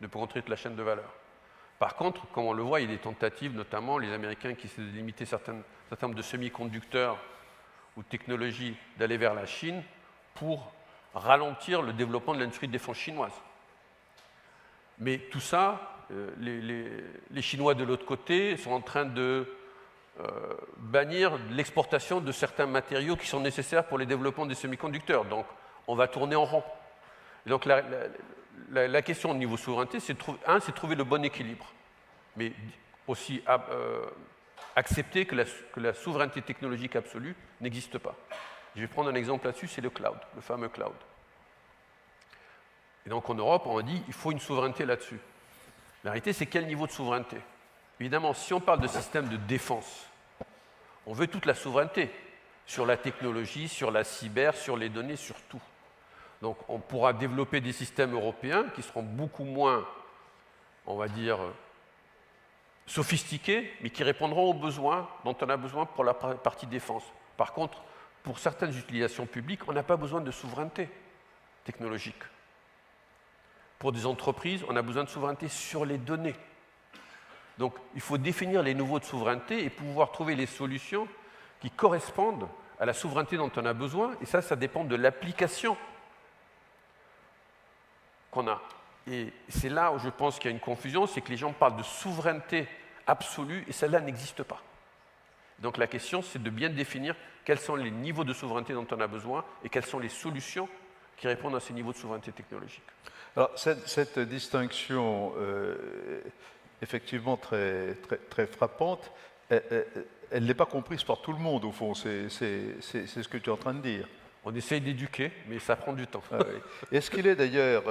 ne peut contrôler toute la chaîne de valeur. Par contre, comme on le voit, il y a des tentatives, notamment les Américains qui essaient de limiter certains nombre de semi-conducteurs ou technologies d'aller vers la Chine pour ralentir le développement de l'industrie de défense chinoise. Mais tout ça, les Chinois de l'autre côté sont en train de bannir l'exportation de certains matériaux qui sont nécessaires pour le développement des semi-conducteurs. Donc, on va tourner en rond. Et donc, la question au niveau souveraineté, c'est de trouver le bon équilibre, mais aussi accepter que la souveraineté technologique absolue n'existe pas. Je vais prendre un exemple là-dessus, c'est le cloud, le fameux cloud. Et donc en Europe, on a dit il faut une souveraineté là-dessus. La réalité, c'est quel niveau de souveraineté? Évidemment, si on parle de système de défense, on veut toute la souveraineté sur la technologie, sur la cyber, sur les données, sur tout. Donc on pourra développer des systèmes européens qui seront beaucoup moins, on va dire, sophistiqués, mais qui répondront aux besoins dont on a besoin pour la partie défense. Par contre, pour certaines utilisations publiques, on n'a pas besoin de souveraineté. technologique. Pour des entreprises, on a besoin de souveraineté sur les données. Donc, il faut définir les niveaux de souveraineté et pouvoir trouver les solutions qui correspondent à la souveraineté dont on a besoin. Et ça dépend de l'application qu'on a. Et c'est là où je pense qu'il y a une confusion, c'est que les gens parlent de souveraineté absolue et celle-là n'existe pas. Donc la question, c'est de bien définir quels sont les niveaux de souveraineté dont on a besoin et quelles sont les solutions qui répondent à ces niveaux de souveraineté technologique. Alors, cette distinction, effectivement très, très, très frappante, elle n'est pas comprise par tout le monde, au fond. C'est ce que tu es en train de dire. On essaye d'éduquer, mais ça prend du temps. Ah oui. Est-ce qu'il est d'ailleurs,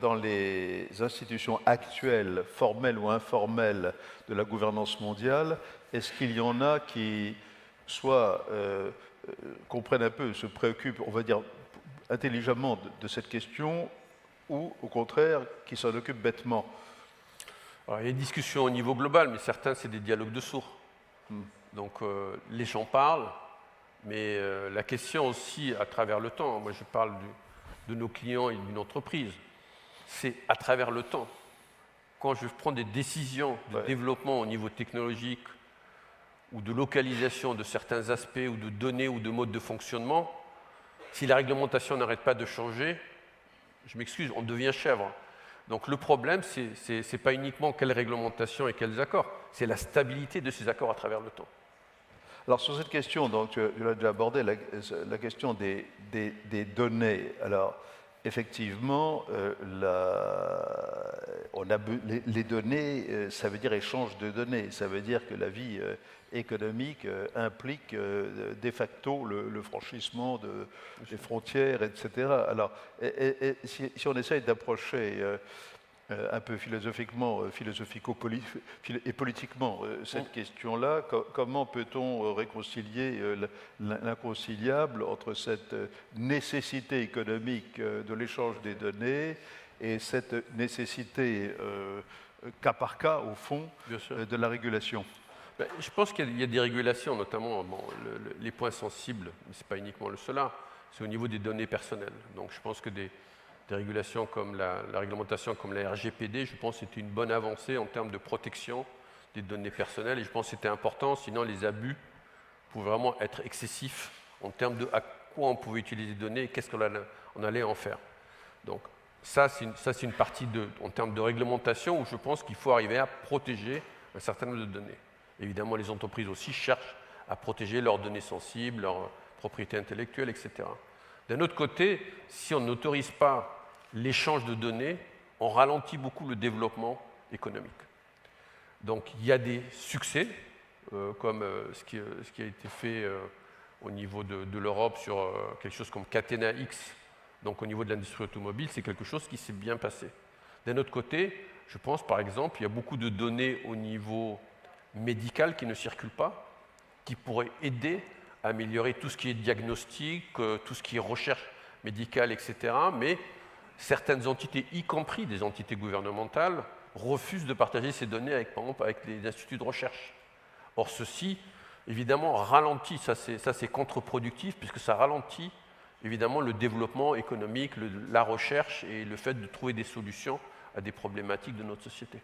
dans les institutions actuelles, formelles ou informelles, de la gouvernance mondiale, est-ce qu'il y en a qui, soit comprennent un peu, se préoccupent, on va dire, intelligemment de cette question, ou au contraire, qui s'en occupent bêtement? Alors, il y a une discussion au niveau global, mais certains, c'est des dialogues de sourds. Donc, les gens parlent, mais la question aussi, à travers le temps, moi je parle de nos clients et d'une entreprise, c'est à travers le temps. Quand je prends des décisions de développement au niveau technologique ou de localisation de certains aspects ou de données ou de modes de fonctionnement, si la réglementation n'arrête pas de changer, je m'excuse, on devient chèvre. Donc le problème, ce n'est pas uniquement quelle réglementation et quels accords, c'est la stabilité de ces accords à travers le temps. Alors sur cette question, donc, tu l'as déjà abordé, la question des données. Alors effectivement, les données, ça veut dire échange de données. Ça veut dire que la vie économique implique de facto le franchissement des frontières, etc. Alors si on essaye d'approcher un peu philosophiquement, et politiquement cette question-là, comment peut-on réconcilier l'inconciliable entre cette nécessité économique de l'échange des données et cette nécessité cas par cas, au fond, de la régulation? Je pense qu'il y a des régulations, notamment les points sensibles, mais ce n'est pas uniquement le seul, c'est au niveau des données personnelles. Donc je pense que des régulations comme la réglementation comme la RGPD, je pense que c'était une bonne avancée en termes de protection des données personnelles et je pense que c'était important, sinon les abus pouvaient vraiment être excessifs en termes de à quoi on pouvait utiliser les données et qu'est-ce qu'on allait en faire. Donc ça c'est une partie en termes de réglementation où je pense qu'il faut arriver à protéger un certain nombre de données. Évidemment, les entreprises aussi cherchent à protéger leurs données sensibles, leurs propriétés intellectuelles, etc. D'un autre côté, si on n'autorise pas l'échange de données, on ralentit beaucoup le développement économique. Donc il y a des succès, comme ce qui a été fait au niveau de l'Europe sur quelque chose comme Catena X, donc au niveau de l'industrie automobile, c'est quelque chose qui s'est bien passé. D'un autre côté, je pense par exemple, il y a beaucoup de données au niveau médical qui ne circulent pas, qui pourraient aider à améliorer tout ce qui est diagnostic, tout ce qui est recherche médicale, etc. Mais certaines entités, y compris des entités gouvernementales, refusent de partager ces données avec, par exemple, avec les instituts de recherche. Or, ceci, évidemment, ralentit, ça c'est contre-productif, puisque ça ralentit, évidemment, le développement économique, la recherche et le fait de trouver des solutions à des problématiques de notre société.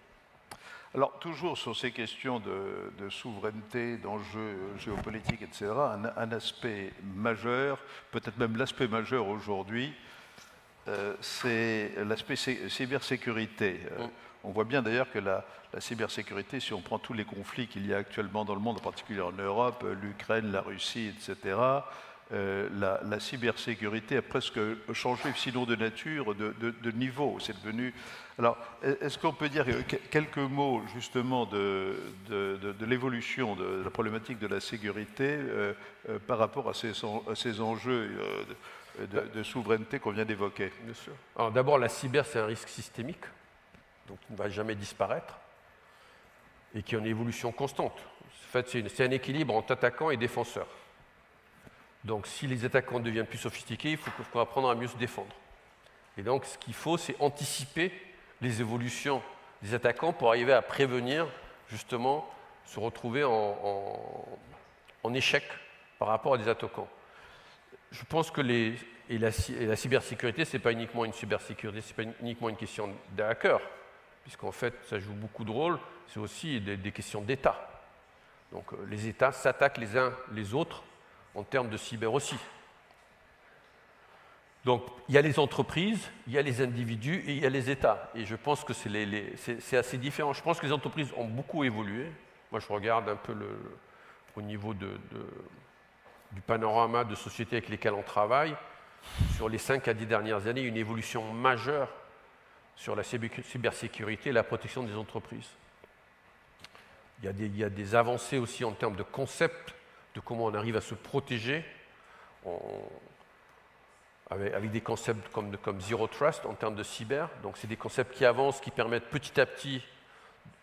Alors, toujours sur ces questions de souveraineté, d'enjeux géopolitiques, etc., un aspect majeur, peut-être même l'aspect majeur aujourd'hui, c'est l'aspect cybersécurité. On voit bien d'ailleurs que la cybersécurité, si on prend tous les conflits qu'il y a actuellement dans le monde, en particulier en Europe, l'Ukraine, la Russie, etc., la cybersécurité a presque changé, sinon de nature, de niveau. C'est devenu... Alors, est-ce qu'on peut dire quelques mots justement de l'évolution de la problématique de la sécurité par rapport à ces enjeux de souveraineté qu'on vient d'évoquer? Bien sûr. Alors d'abord, la cyber, c'est un risque systémique, donc qui ne va jamais disparaître, et qui est en évolution constante. En fait, c'est un équilibre entre attaquants et défenseurs. Donc si les attaquants deviennent plus sophistiqués, il faut apprendre à mieux se défendre. Et donc ce qu'il faut, c'est anticiper les évolutions des attaquants pour arriver à prévenir, justement, se retrouver en échec par rapport à des attaquants. Je pense que Et la cybersécurité, ce n'est pas uniquement une cybersécurité, ce n'est pas uniquement une question des hackers, puisqu'en fait, ça joue beaucoup de rôles, c'est aussi des questions d'État. Donc les États s'attaquent les uns les autres en termes de cyber aussi. Donc il y a les entreprises, il y a les individus et il y a les États. Et je pense que c'est assez différent. Je pense que les entreprises ont beaucoup évolué. Moi, je regarde un peu au niveau du panorama de sociétés avec lesquelles on travaille. Sur les 5 à 10 dernières années, une évolution majeure sur la cybersécurité et la protection des entreprises. Il y a des avancées aussi en termes de concepts, de comment on arrive à se protéger avec des concepts comme Zero Trust en termes de cyber. Donc c'est des concepts qui avancent, qui permettent petit à petit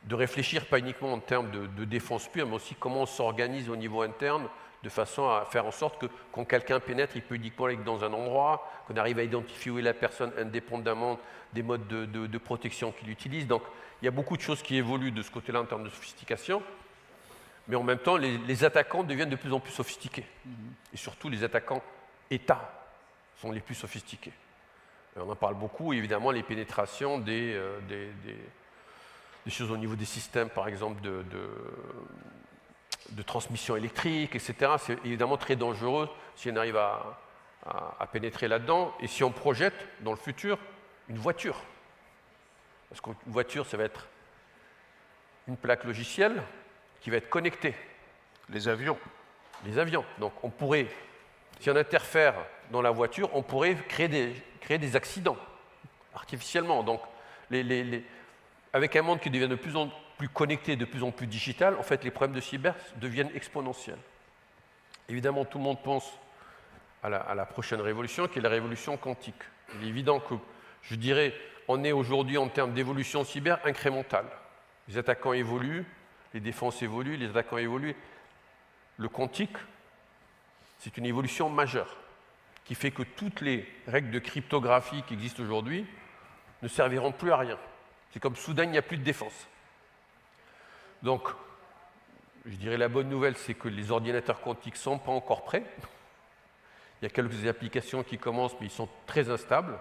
de réfléchir, pas uniquement en termes de défense pure, mais aussi comment on s'organise au niveau interne, de façon à faire en sorte que quand quelqu'un pénètre, il peut uniquement aller dans un endroit, qu'on arrive à identifier où est la personne indépendamment des modes de protection qu'il utilise. Donc il y a beaucoup de choses qui évoluent de ce côté-là en termes de sophistication, mais en même temps, les attaquants deviennent de plus en plus sophistiqués. Et surtout, les attaquants États sont les plus sophistiqués. Et on en parle beaucoup, évidemment, les pénétrations des choses au niveau des systèmes, par exemple, de transmission électrique, etc. C'est évidemment très dangereux si on arrive à pénétrer là-dedans. Et si on projette dans le futur une voiture, parce qu'une voiture, ça va être une plaque logicielle qui va être connectée. Les avions. Les avions. Donc on pourrait, si on interfère dans la voiture, on pourrait créer des accidents artificiellement. Donc avec un monde qui devient de plus en plus connecté, de plus en plus digital, en fait, les problèmes de cyber deviennent exponentiels. Évidemment, tout le monde pense à la prochaine révolution, qui est la révolution quantique. Il est évident que, je dirais, on est aujourd'hui en termes d'évolution cyber incrémentale. Les attaquants évoluent, les défenses évoluent, les attaquants évoluent. Le quantique, c'est une évolution majeure qui fait que toutes les règles de cryptographie qui existent aujourd'hui ne serviront plus à rien. C'est comme soudain, il n'y a plus de défense. Donc, je dirais la bonne nouvelle, c'est que les ordinateurs quantiques ne sont pas encore prêts. Il y a quelques applications qui commencent, mais ils sont très instables.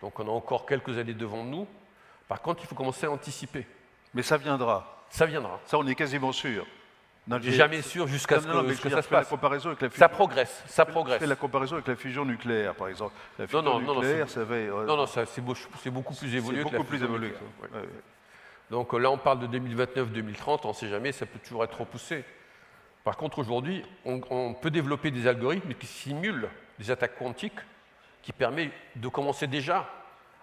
Donc, on a encore quelques années devant nous. Par contre, il faut commencer à anticiper. Mais ça viendra. Ça viendra. Ça, on est quasiment sûr. Jamais sûr jusqu'à ce que ça se passe. Ça progresse. Je fais la comparaison avec la fusion nucléaire, par exemple. La fusion nucléaire, ça va... Non, c'est beaucoup plus évolué que la fusion nucléaire. Ouais. Donc là, on parle de 2029-2030, on ne sait jamais, ça peut toujours être repoussé. Par contre, aujourd'hui, on peut développer des algorithmes qui simulent des attaques quantiques qui permettent de commencer déjà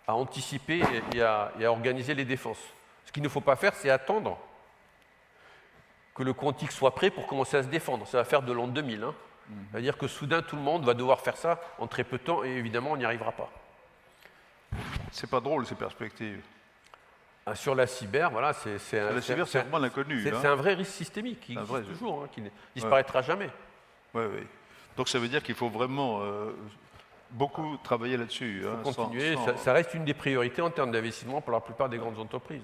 à anticiper et à organiser les défenses. Ce qu'il ne faut pas faire, c'est attendre que le quantique soit prêt pour commencer à se défendre. Ça va faire de l'an 2000. C'est-à-dire que soudain, tout le monde va devoir faire ça en très peu de temps et évidemment, on n'y arrivera pas. C'est pas drôle, ces perspectives. Sur la cyber, voilà, c'est vraiment l'inconnu. C'est un vrai risque systémique qui existe toujours, qui ne disparaîtra jamais. Oui. Donc ça veut dire qu'il faut vraiment beaucoup travailler là-dessus. Il faut continuer, ça reste une des priorités en termes d'investissement pour la plupart des grandes entreprises.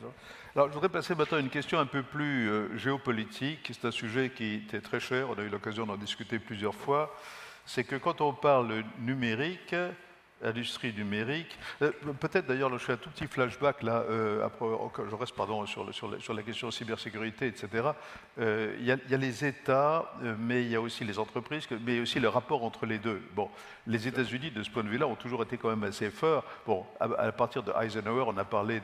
Alors je voudrais passer maintenant à une question un peu plus géopolitique. C'est un sujet qui était très cher, on a eu l'occasion d'en discuter plusieurs fois. C'est que quand on parle numérique, industrie numérique. Peut-être d'ailleurs, je fais un tout petit flashback là, après, je reste sur la question cybersécurité, etc. Il y a les États, mais il y a aussi les entreprises, mais aussi le rapport entre les deux. Bon, les États-Unis, de ce point de vue-là, ont toujours été quand même assez forts. Bon, à partir de Eisenhower, on a parlé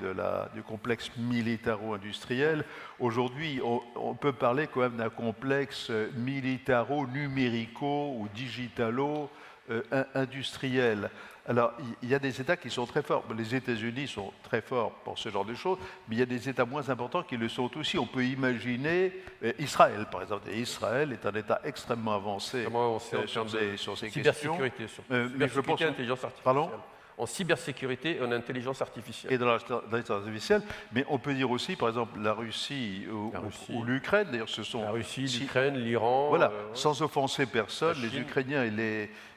du complexe militaro-industriel. Aujourd'hui, on peut parler quand même d'un complexe militaro-numérico ou digitalo-industriel. Alors, il y a des États qui sont très forts. Les États-Unis sont très forts pour ce genre de choses, mais il y a des États moins importants qui le sont aussi. On peut imaginer Israël, par exemple. Et Israël est un État extrêmement avancé sur ces questions. Mais je pense intelligence artificielle. Pardon ? En cybersécurité et en intelligence artificielle. Et dans l'intelligence artificielle, mais on peut dire aussi, par exemple, la Russie ou l'Ukraine. D'ailleurs, ce sont la Russie, l'Ukraine, l'Iran. Voilà, sans offenser personne, les Ukrainiens et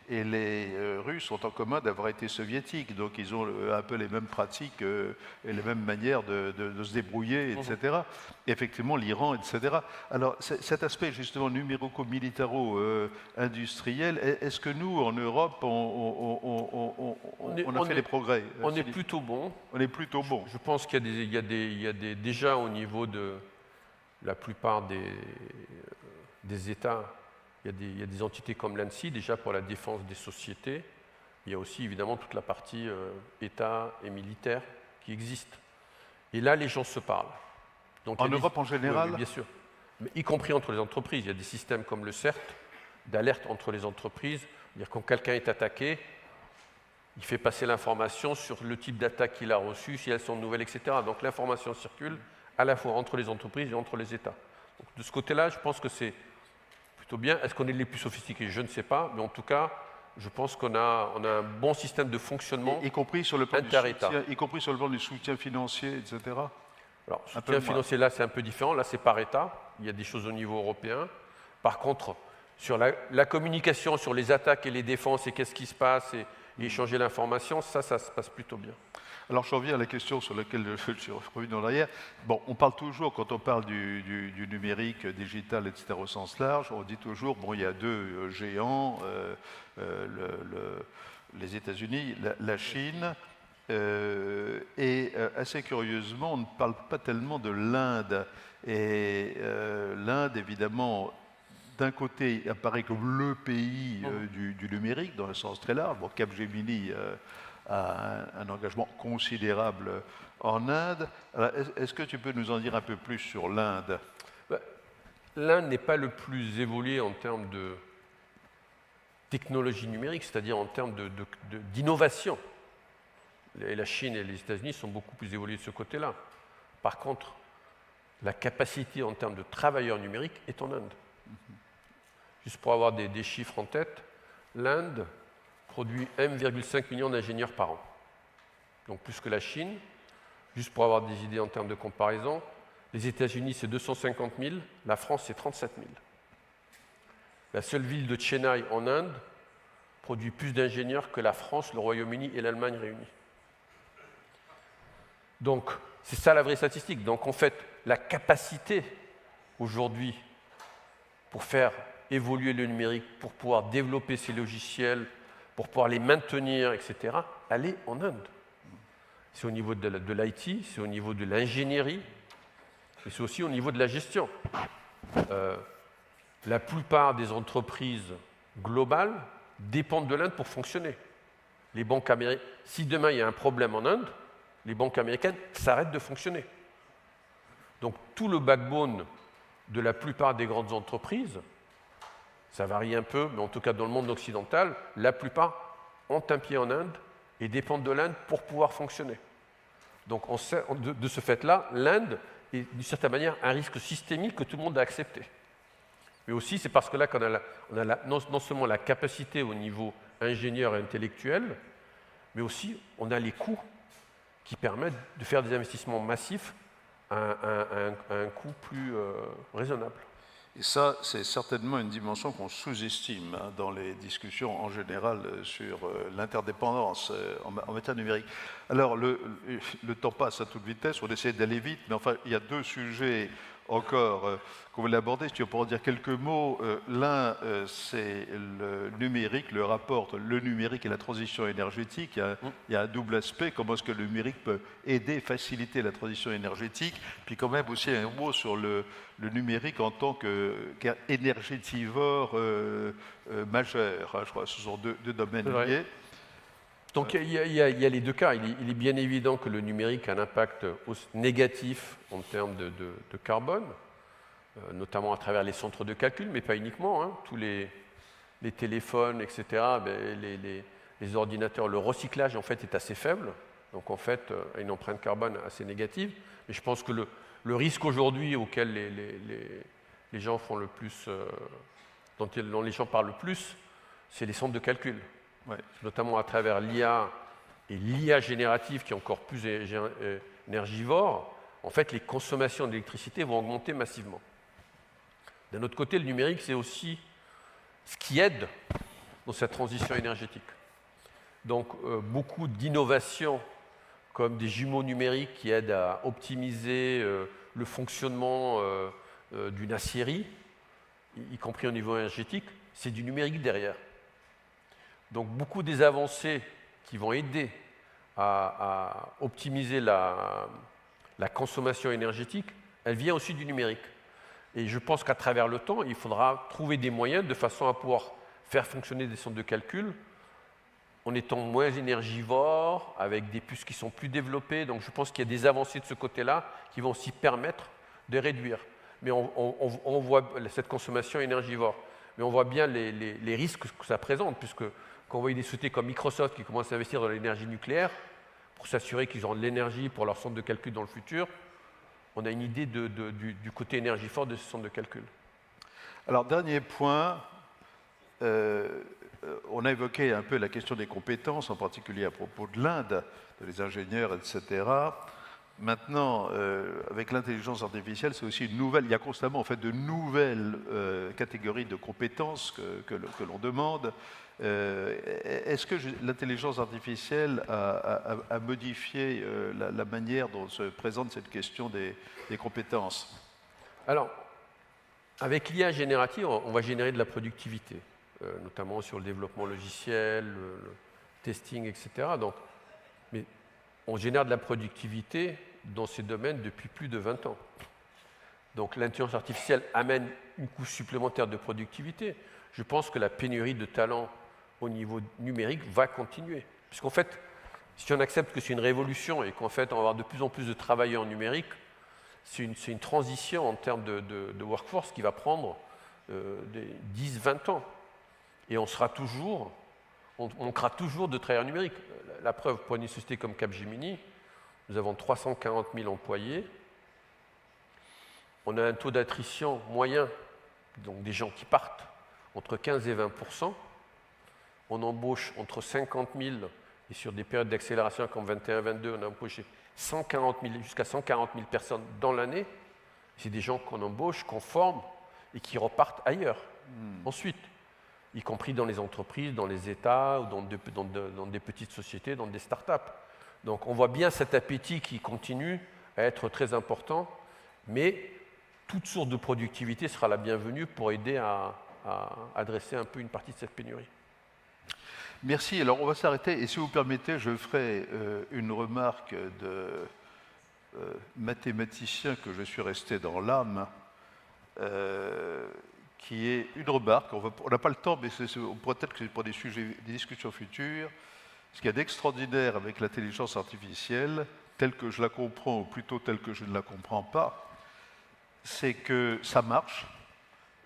et les Russes ont en commun d'avoir été soviétiques, donc ils ont un peu les mêmes pratiques et les mêmes manières de se débrouiller, etc. Et effectivement, l'Iran, etc. Alors, cet aspect justement numérico-militaro-industriel, est-ce que nous, en Europe, on a fait des progrès? On est plutôt bon. On est plutôt bon. Je pense qu'il y a déjà au niveau de la plupart des États, il y a des entités comme l'ANSSI, déjà pour la défense des sociétés. Il y a aussi évidemment toute la partie État et militaire qui existe. Et là, les gens se parlent. Donc, en Europe en général? Oui, bien sûr. Mais y compris entre les entreprises. Il y a des systèmes comme le CERT, d'alerte entre les entreprises. C'est-à-dire quand quelqu'un est attaqué, il fait passer l'information sur le type d'attaque qu'il a reçu, si elles sont nouvelles, etc. Donc l'information circule à la fois entre les entreprises et entre les États. Donc, de ce côté-là, je pense que c'est plutôt bien. Est-ce qu'on est les plus sophistiqués? Je ne sais pas, mais en tout cas, je pense qu'on a un bon système de fonctionnement y compris sur le plan inter-État. y compris sur le plan du soutien financier, etc. Alors, soutien financier, là, c'est un peu différent. Là, c'est par État. Il y a des choses au niveau européen. Par contre, sur la communication, sur les attaques et les défenses et qu'est-ce qui se passe et échanger l'information, ça se passe plutôt bien. Alors, je reviens à la question sur laquelle je suis revenu en arrière. Bon, on parle toujours, quand on parle du numérique, digital, etc., au sens large, on dit toujours, bon, il y a deux géants, les États-Unis, la Chine, et assez curieusement, on ne parle pas tellement de l'Inde. Et l'Inde, évidemment, d'un côté, apparaît comme le pays du numérique, dans le sens très large. Bon, Capgemini a un engagement considérable en Inde. Est-ce que tu peux nous en dire un peu plus sur l'Inde? L'Inde n'est pas le plus évolué en termes de technologie numérique, c'est-à-dire en termes d'innovation. La Chine et les États-Unis sont beaucoup plus évolués de ce côté-là. Par contre, la capacité en termes de travailleurs numériques est en Inde. Juste pour avoir des chiffres en tête, l'Inde produit 1,5 million d'ingénieurs par an. Donc plus que la Chine. Juste pour avoir des idées en termes de comparaison, les États-Unis, c'est 250 000, la France, c'est 37 000. La seule ville de Chennai, en Inde, produit plus d'ingénieurs que la France, le Royaume-Uni et l'Allemagne réunis. Donc, c'est ça la vraie statistique. Donc, en fait, la capacité, aujourd'hui, pour faire évoluer le numérique, pour pouvoir développer ces logiciels, pour pouvoir les maintenir, etc., elle est en Inde. C'est au niveau de l'IT, c'est au niveau de l'ingénierie, et c'est aussi au niveau de la gestion. La plupart des entreprises globales dépendent de l'Inde pour fonctionner. Les banques américaines, si demain il y a un problème en Inde, les banques américaines s'arrêtent de fonctionner. Donc tout le backbone de la plupart des grandes entreprises, ça varie un peu, mais en tout cas dans le monde occidental, la plupart ont un pied en Inde et dépendent de l'Inde pour pouvoir fonctionner. Donc de ce fait-là, l'Inde est d'une certaine manière un risque systémique que tout le monde a accepté. Mais aussi, c'est parce que là qu'on a non seulement la capacité au niveau ingénieur et intellectuel, mais aussi on a les coûts qui permettent de faire des investissements massifs à un coût plus raisonnable. Et ça, c'est certainement une dimension qu'on sous-estime dans les discussions en général sur l'interdépendance en matière numérique. Alors, le temps passe à toute vitesse, on essaie d'aller vite, mais enfin, il y a deux sujets encore qu'on voulait aborder. Si tu veux pour en dire quelques mots, l'un, c'est le numérique, le rapport entre le numérique et la transition énergétique. Il y a un double aspect, comment est-ce que le numérique peut aider, faciliter la transition énergétique, puis quand même aussi un mot sur le numérique en tant qu'énergétivore majeur. Je crois que ce sont deux domaines liés. Donc il y a les deux cas. Il est bien évident que le numérique a un impact négatif en termes de carbone, notamment à travers les centres de calcul, mais pas uniquement. Hein. Tous les téléphones, etc., les ordinateurs, le recyclage en fait est assez faible. Donc en fait, a une empreinte carbone assez négative. Mais je pense que le risque aujourd'hui auquel les gens font le plus, dont les gens parlent le plus, c'est les centres de calcul. Ouais. Notamment à travers l'IA et l'IA générative qui est encore plus énergivore, en fait, les consommations d'électricité vont augmenter massivement. D'un autre côté, le numérique, c'est aussi ce qui aide dans cette transition énergétique. Donc, beaucoup d'innovations comme des jumeaux numériques qui aident à optimiser le fonctionnement d'une aciérie, y compris au niveau énergétique, c'est du numérique derrière. Donc, beaucoup des avancées qui vont aider à optimiser la consommation énergétique, elle vient aussi du numérique. Et je pense qu'à travers le temps, il faudra trouver des moyens de façon à pouvoir faire fonctionner des centres de calcul en étant moins énergivores, avec des puces qui sont plus développées. Donc je pense qu'il y a des avancées de ce côté-là qui vont aussi permettre de réduire. Mais on voit cette consommation énergivore. Mais on voit bien les risques que ça présente, puisque quand on voit des sociétés comme Microsoft qui commencent à investir dans l'énergie nucléaire pour s'assurer qu'ils auront de l'énergie pour leur centre de calcul dans le futur, on a une idée du côté énergivore de ce centre de calcul. Alors, dernier point, on a évoqué un peu la question des compétences, en particulier à propos de l'Inde, des ingénieurs, etc. Maintenant, avec l'intelligence artificielle, c'est aussi une nouvelle. Il y a constamment en fait de nouvelles catégories de compétences que l'on demande. Est-ce que l'intelligence artificielle a modifié la manière dont se présente cette question des compétences? Alors, avec l'IA générative, on va générer de la productivité, notamment sur le développement logiciel, le testing, etc. Donc, mais on génère de la productivité dans ces domaines depuis plus de 20 ans. Donc l'intelligence artificielle amène une couche supplémentaire de productivité. Je pense que la pénurie de talents au niveau numérique va continuer. Puisqu'en fait, si on accepte que c'est une révolution et qu'en fait on va avoir de plus en plus de travailleurs numériques, c'est une transition en termes de workforce qui va prendre 10-20 ans. Et on sera toujours, on manquera toujours de travailleurs numériques. La preuve, pour une société comme Capgemini, nous avons 340 000 employés. On a un taux d'attrition moyen, donc des gens qui partent, entre 15 et 20%. On embauche entre 50 000, et sur des périodes d'accélération comme 21-22, on a embauché 140 000, jusqu'à 140 000 personnes dans l'année. C'est des gens qu'on embauche, qu'on forme et qui repartent ailleurs. Ensuite, y compris dans les entreprises, dans les États, ou dans des petites sociétés, dans des startups. Donc on voit bien cet appétit qui continue à être très important, mais toute source de productivité sera la bienvenue pour aider à adresser un peu une partie de cette pénurie. Merci. Alors on va s'arrêter et si vous permettez, je ferai une remarque de mathématicien que je suis resté dans l'âme, qui est une remarque. On n'a pas le temps, mais on pourrait peut-être que c'est pour des discussions futures. Ce qu'il y a d'extraordinaire avec l'intelligence artificielle, telle que je la comprends, ou plutôt telle que je ne la comprends pas, c'est que ça marche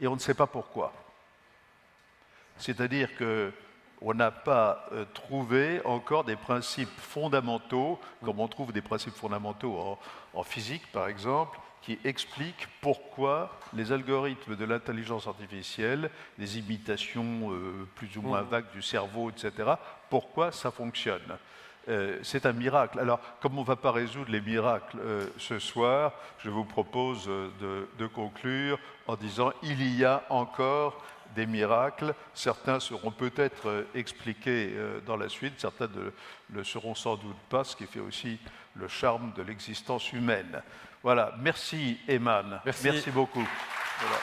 et on ne sait pas pourquoi. C'est-à-dire qu'on n'a pas trouvé encore des principes fondamentaux, comme on trouve des principes fondamentaux en physique, par exemple, qui expliquent pourquoi les algorithmes de l'intelligence artificielle, les imitations plus ou moins vagues du cerveau, etc., pourquoi ça fonctionne. C'est un miracle. Alors, comme on ne va pas résoudre les miracles ce soir, je vous propose de conclure en disant il y a encore des miracles. Certains seront peut-être expliqués dans la suite, certains ne le seront sans doute pas, ce qui fait aussi le charme de l'existence humaine. Voilà, merci Aiman. Merci beaucoup. Voilà.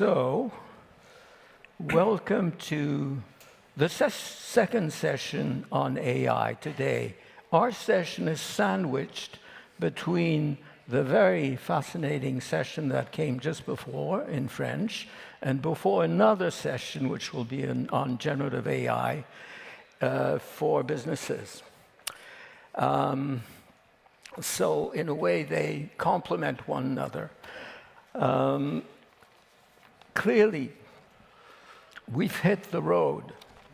So, welcome to the second session on AI today. Our session is sandwiched between the very fascinating session that came just before in French and before another session which will be on generative AI for businesses. So in a way, they complement one another. Clearly, we've hit the road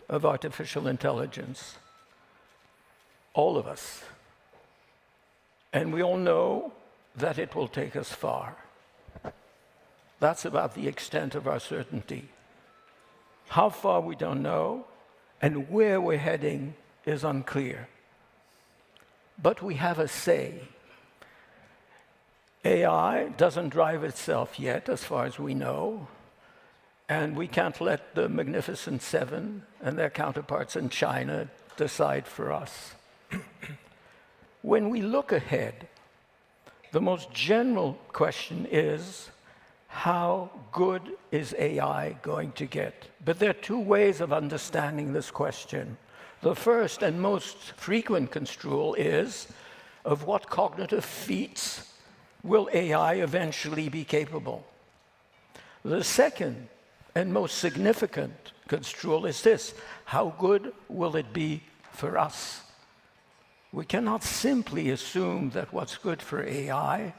of artificial intelligence, all of us. And we all know that it will take us far. That's about the extent of our certainty. How far, we don't know, and where we're heading is unclear. But we have a say. AI doesn't drive itself yet, as far as we know, and we can't let the Magnificent Seven and their counterparts in China decide for us. When we look ahead, the most general question is, how good is AI going to get? But there are two ways of understanding this question. The first and most frequent construal is, of what cognitive feats will AI eventually be capable? The second and most significant construal is this: how good will it be for us? We cannot simply assume that what's good for AI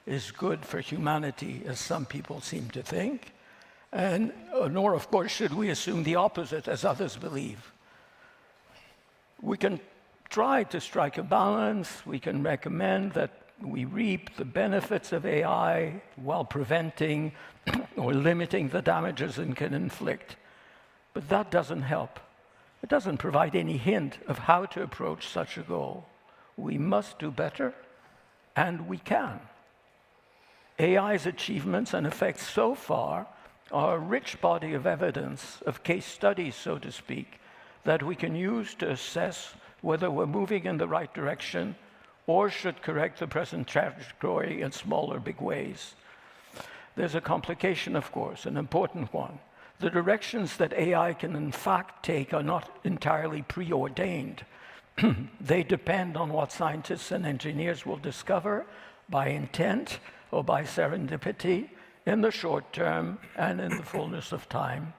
is good for humanity, as some people seem to think, and nor, of course, should we assume the opposite, as others believe. We can try to strike a balance. We can recommend that we reap the benefits of AI while preventing or limiting the damages it can inflict. But that doesn't help. It doesn't provide any hint of how to approach such a goal. We must do better, and we can. AI's achievements and effects so far are a rich body of evidence, of case studies, so to speak, that we can use to assess whether we're moving in the right direction or should correct the present trajectory in small or big ways. There's a complication, of course, an important one. The directions that AI can in fact take are not entirely preordained. They depend on what scientists and engineers will discover by intent or by serendipity in the short term and in the fullness of time.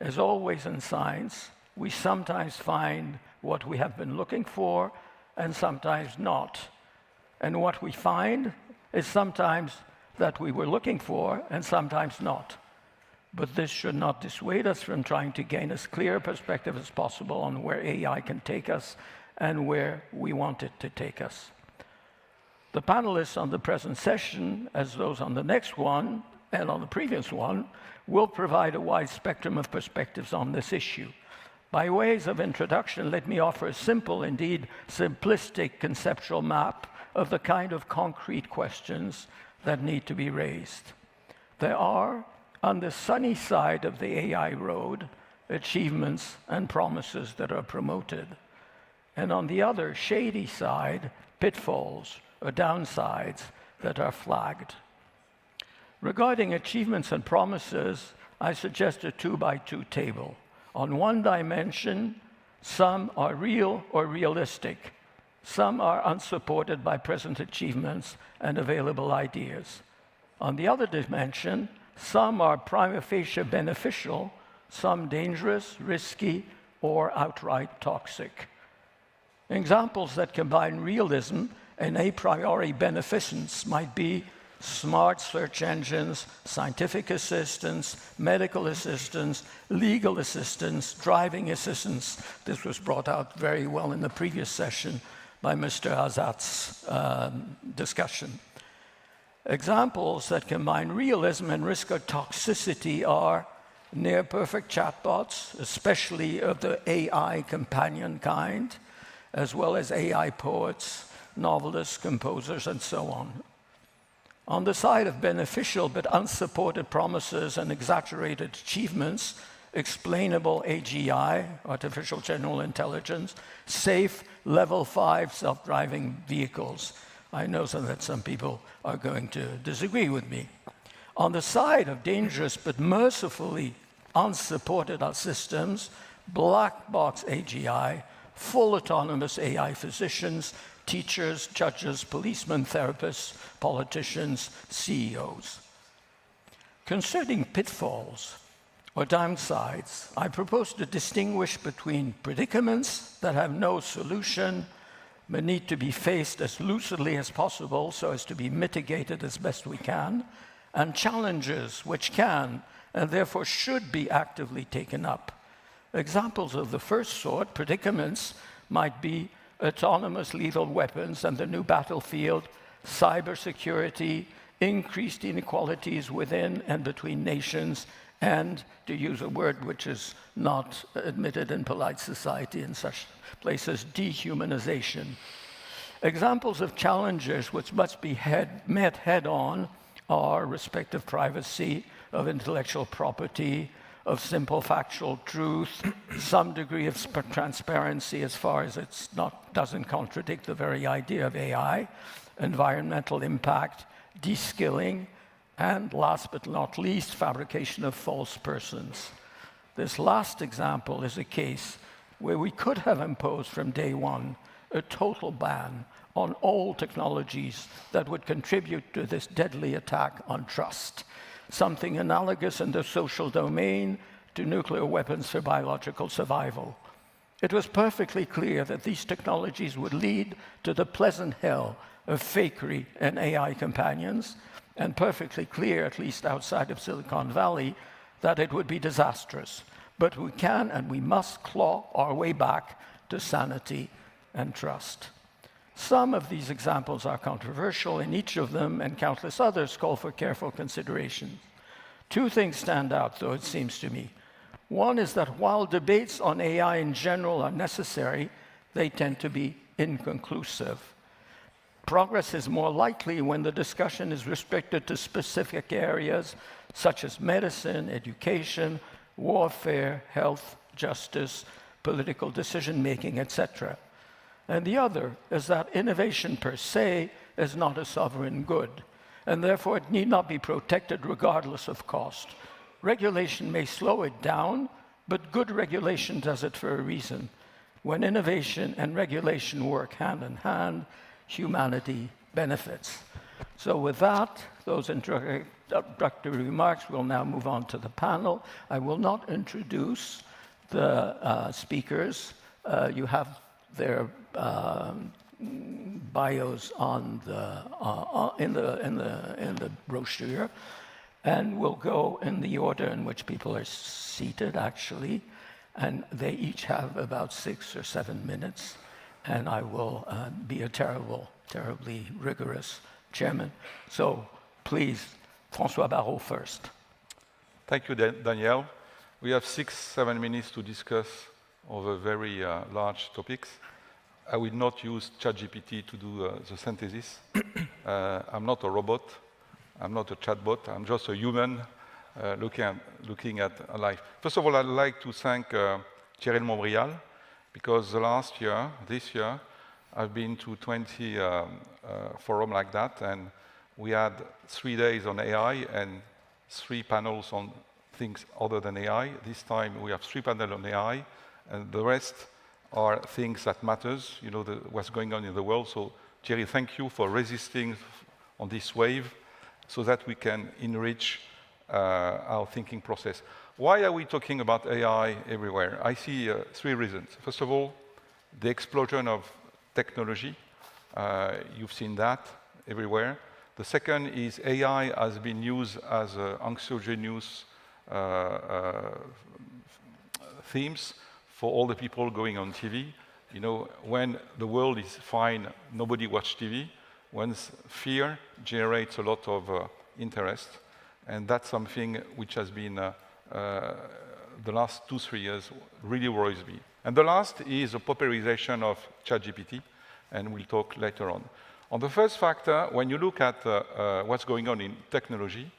As always in science, we sometimes find what we have been looking for and sometimes not. And what we find is sometimes that we were looking for and sometimes not. But this should not dissuade us from trying to gain as clear a perspective as possible on where AI can take us and where we want it to take us. The panelists on the present session, as those on the next one and on the previous one, will provide a wide spectrum of perspectives on this issue. By ways of introduction, let me offer a simple, indeed simplistic conceptual map of the kind of concrete questions that need to be raised. There are, on the sunny side of the AI road, achievements and promises that are promoted. And on the other, shady side, pitfalls or downsides that are flagged. Regarding achievements and promises, I suggest a 2-by-2 table. On one dimension, some are real or realistic. Some are unsupported by present achievements and available ideas. On the other dimension, some are prima facie beneficial, some dangerous, risky, or outright toxic. Examples that combine realism and a priori beneficence might be smart search engines, scientific assistance, medical assistance, legal assistance, driving assistance. This was brought out very well in the previous session by Mr. Ezzat's discussion. Examples that combine realism and risk or toxicity are near-perfect chatbots, especially of the AI companion kind, as well as AI poets, novelists, composers, and so on. On the side of beneficial but unsupported promises and exaggerated achievements, explainable AGI, artificial general intelligence, safe level 5 self-driving vehicles. I know that some people are going to disagree with me. On the side of dangerous but mercifully unsupported systems, black box AGI, full autonomous AI physicians, teachers, judges, policemen, therapists, politicians, CEOs. Concerning pitfalls or downsides, I propose to distinguish between predicaments that have no solution but need to be faced as lucidly as possible so as to be mitigated as best we can, and challenges which can and therefore should be actively taken up. Examples of the first sort, predicaments, might be autonomous lethal weapons and the new battlefield, cybersecurity, increased inequalities within and between nations, and, to use a word which is not admitted in polite society in such places, dehumanization. Examples of challenges which must be met head-on are respect of privacy, of intellectual property, of simple factual truth, some degree of transparency as far as it doesn't contradict the very idea of AI, environmental impact, de-skilling, and last but not least, fabrication of false persons. This last example is a case where we could have imposed from day one a total ban on all technologies that would contribute to this deadly attack on trust, something analogous in the social domain to nuclear weapons for biological survival. It was perfectly clear that these technologies would lead to the pleasant hell of fakery and AI companions, and perfectly clear, at least outside of Silicon Valley, that it would be disastrous. But we can and we must claw our way back to sanity and trust. Some of these examples are controversial, and each of them and countless others call for careful consideration. Two things stand out, though, it seems to me. One is that while debates on AI in general are necessary, they tend to be inconclusive. Progress is more likely when the discussion is restricted to specific areas such as medicine, education, warfare, health, justice, political decision-making, etc. And the other is that innovation per se is not a sovereign good, and therefore it need not be protected regardless of cost. Regulation may slow it down, but good regulation does it for a reason. When innovation and regulation work hand in hand, humanity benefits. So with that, those introductory remarks, we'll now move on to the panel. I will not introduce the speakers. You have their bios on in the brochure, and we'll go in the order in which people are seated, actually, and they each have about 6 or 7 minutes. And I will be a terribly rigorous chairman. So please, François Barrault first. Thank you, Daniel. We have 6-7 minutes to discuss over very large topics. I will not use ChatGPT to do the synthesis. I'm not a robot. I'm not a chatbot. I'm just a human looking at life. First of all, I'd like to thank Thierry and Montbrial, because this year, I've been to 20 forums like that, and we had 3 days on AI and 3 panels on things other than AI. This time we have 3 panels on AI, and the rest are things that matters, you know, what's going on in the world. So Thierry, thank you for resisting on this wave so that we can enrich our thinking process. Why are we talking about AI everywhere? I see 3 reasons. First of all, the explosion of technology. You've seen that everywhere. The second is AI has been used as anxiogenious themes for all the people going on TV. You know, when the world is fine, nobody watches TV. When fear generates a lot of interest, and that's something which has been the last 2-3 years really worries me. And the last is the popularization of ChatGPT, and we'll talk later on. On the first factor, when you look at what's going on in technology,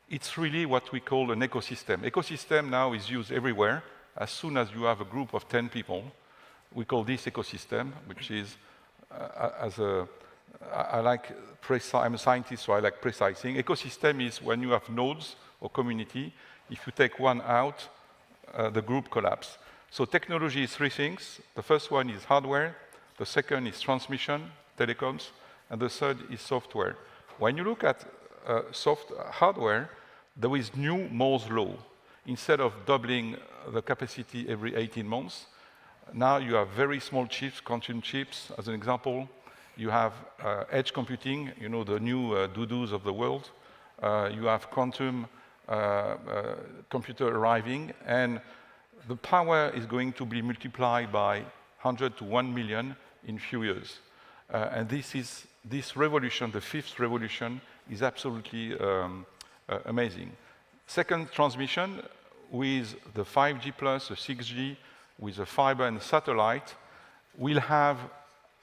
it's really what we call an ecosystem. Ecosystem now is used everywhere. As soon as you have a group of 10 people, we call this ecosystem, which is as a I'm a scientist, so I like precising. Ecosystem is when you have nodes or community. If you take one out, the group collapses. So technology is three things. The first one is hardware. The second is transmission, telecoms. And the third is software. When you look at hardware, there is new Moore's law. Instead of doubling the capacity every 18 months, now you have very small chips, quantum chips, as an example. You have edge computing, you know, the new doodles of the world. You have quantum computer arriving, and the power is going to be multiplied by 100 to 1 million in few years. And this revolution, the fifth revolution, is absolutely amazing. Second, transmission with the 5G plus, the 6G, with the fiber and satellite, will have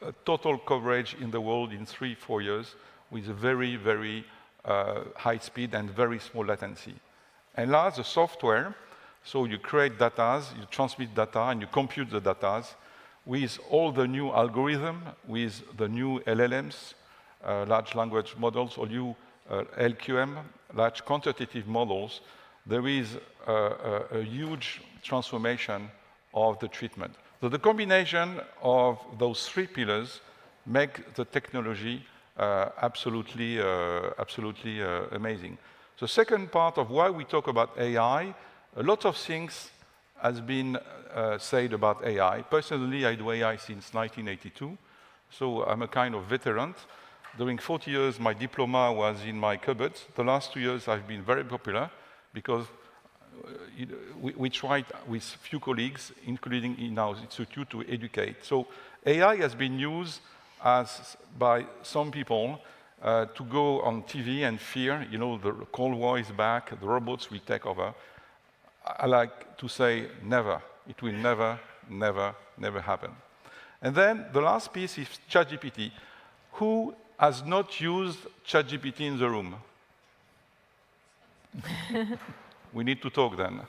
a total coverage in the world in 3-4 years with a very, very high speed and very small latency. And last, the software. So you create data, you transmit data, and you compute the data with all the new algorithm, with the new LLMs, large language models, or new LQM, large quantitative models. There is a huge transformation of the treatment. So the combination of those three pillars make the technology absolutely amazing. The second part of why we talk about AI, a lot of things has been said about AI. Personally, I do AI since 1982, so I'm a kind of veteran. During 40 years, my diploma was in my cupboard. The last 2 years, I've been very popular because we tried with few colleagues, including in our institute, to educate. So AI has been used by some people to go on TV and fear, you know, the Cold War is back, the robots will take over. I like to say never. It will never, never, never happen. And then the last piece is ChatGPT. Who has not used ChatGPT in the room? We need to talk then.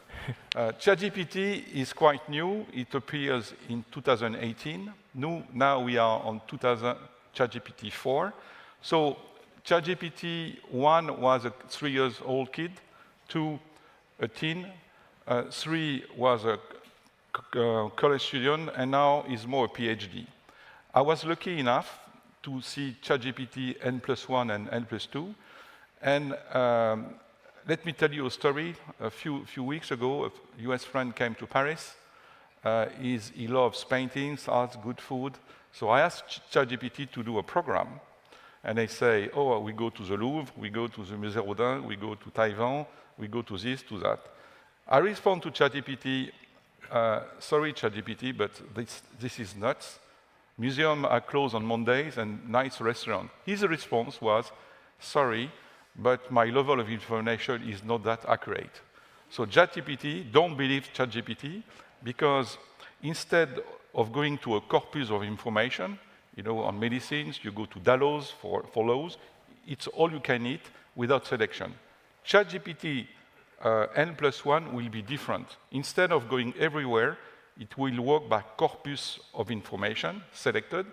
ChatGPT is quite new. It appears in 2018. Now we are on ChatGPT 4. So ChatGPT 1 was a 3-year-old kid, 2 a teen, 3 was a college student, and now is more a PhD. I was lucky enough to see ChatGPT N+1 and N+2, and let me tell you a story. A few weeks ago, a US friend came to Paris. He loves paintings, arts, good food. So I asked ChatGPT to do a program. And they say, oh, we go to the Louvre, we go to the Musée Rodin, we go to Taiwan, we go to this, to that. I respond to ChatGPT, sorry, ChatGPT, but this is nuts. Museums are closed on Mondays and nice restaurant. His response was, sorry, but my level of information is not that accurate. So ChatGPT, don't believe ChatGPT, because instead of going to a corpus of information, you know, on medicines, you go to Dalloz for laws. It's all you can eat without selection. ChatGPT N+1 will be different. Instead of going everywhere, it will work by corpus of information selected,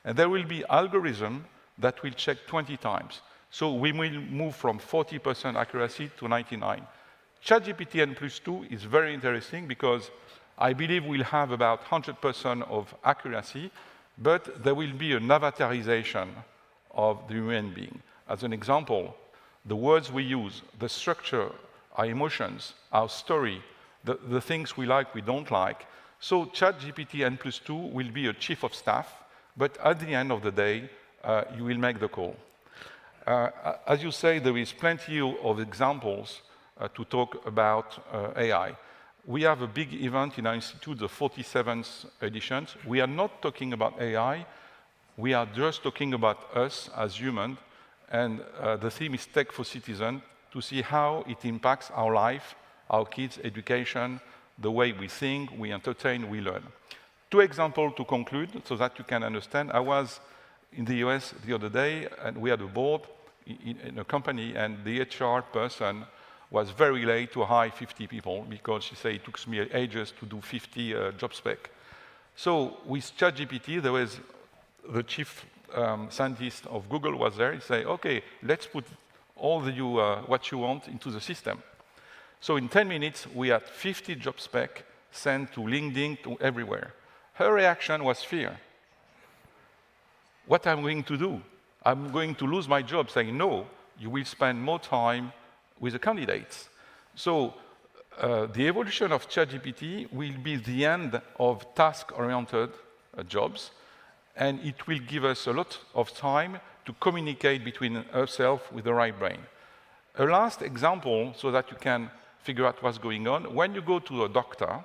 and there will be algorithm that will check 20 times. So we will move from 40% accuracy to 99. ChatGPT N+2 is very interesting because I believe we'll have about 100% of accuracy, but there will be an avatarization of the human being. As an example, the words we use, the structure, our emotions, our story, the things we like, we don't like. So ChatGPT N+2 will be a chief of staff, but at the end of the day, you will make the call. As you say, there is plenty of examples to talk about AI. We have a big event in our institute, the 47th edition. We are not talking about AI. We are just talking about us as humans. And the theme is Tech for Citizens, to see how it impacts our life, our kids' education, the way we think, we entertain, we learn. 2 examples to conclude so that you can understand. I was in the US the other day, and we had a board in a company, and the HR person was very late to hire 50 people because she said it took me ages to do 50 job spec. So with ChatGPT, there was the chief scientist of Google was there. He said, okay, let's put all what you want into the system. So in 10 minutes, we had 50 job spec sent to LinkedIn, to everywhere. Her reaction was fear. What I'm going to do? I'm going to lose my job, saying, no, you will spend more time with the candidates. So the evolution of ChatGPT will be the end of task-oriented jobs, and it will give us a lot of time to communicate between ourselves with the right brain. A last example, so that you can figure out what's going on. When you go to a doctor,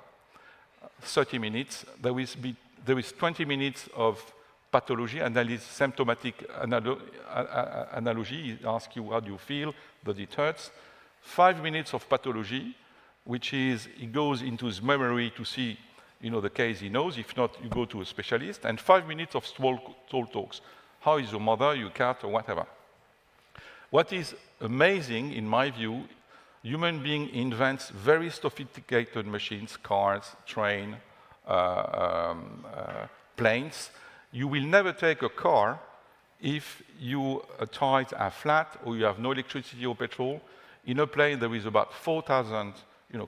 30 minutes, there is 20 minutes of pathology, analysis, symptomatic analogy. He asks you, how do you feel? Does it hurt? 5 minutes of pathology, which is, he goes into his memory to see, the case he knows. If not, you go to a specialist. And 5 minutes of small talks. How is your mother, your cat, or whatever? What is amazing, in my view, human being invents very sophisticated machines, cars, train, planes. You will never take a car if your tires are flat or you have no electricity or petrol. In a plane, there is about 4,000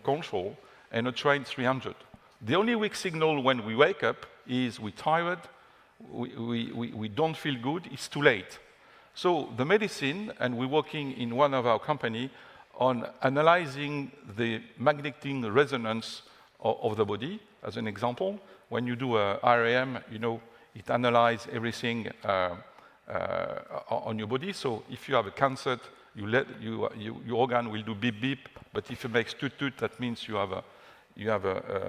control, and a train 300. The only weak signal when we wake up is we're tired, we don't feel good, it's too late. So the medicine, and we're working in one of our company on analyzing the magnetic resonance of the body, as an example. When you do a RAM, it analyzes everything on your body. So if you have a cancer, your organ will do beep beep, but if it makes toot toot, that means you have a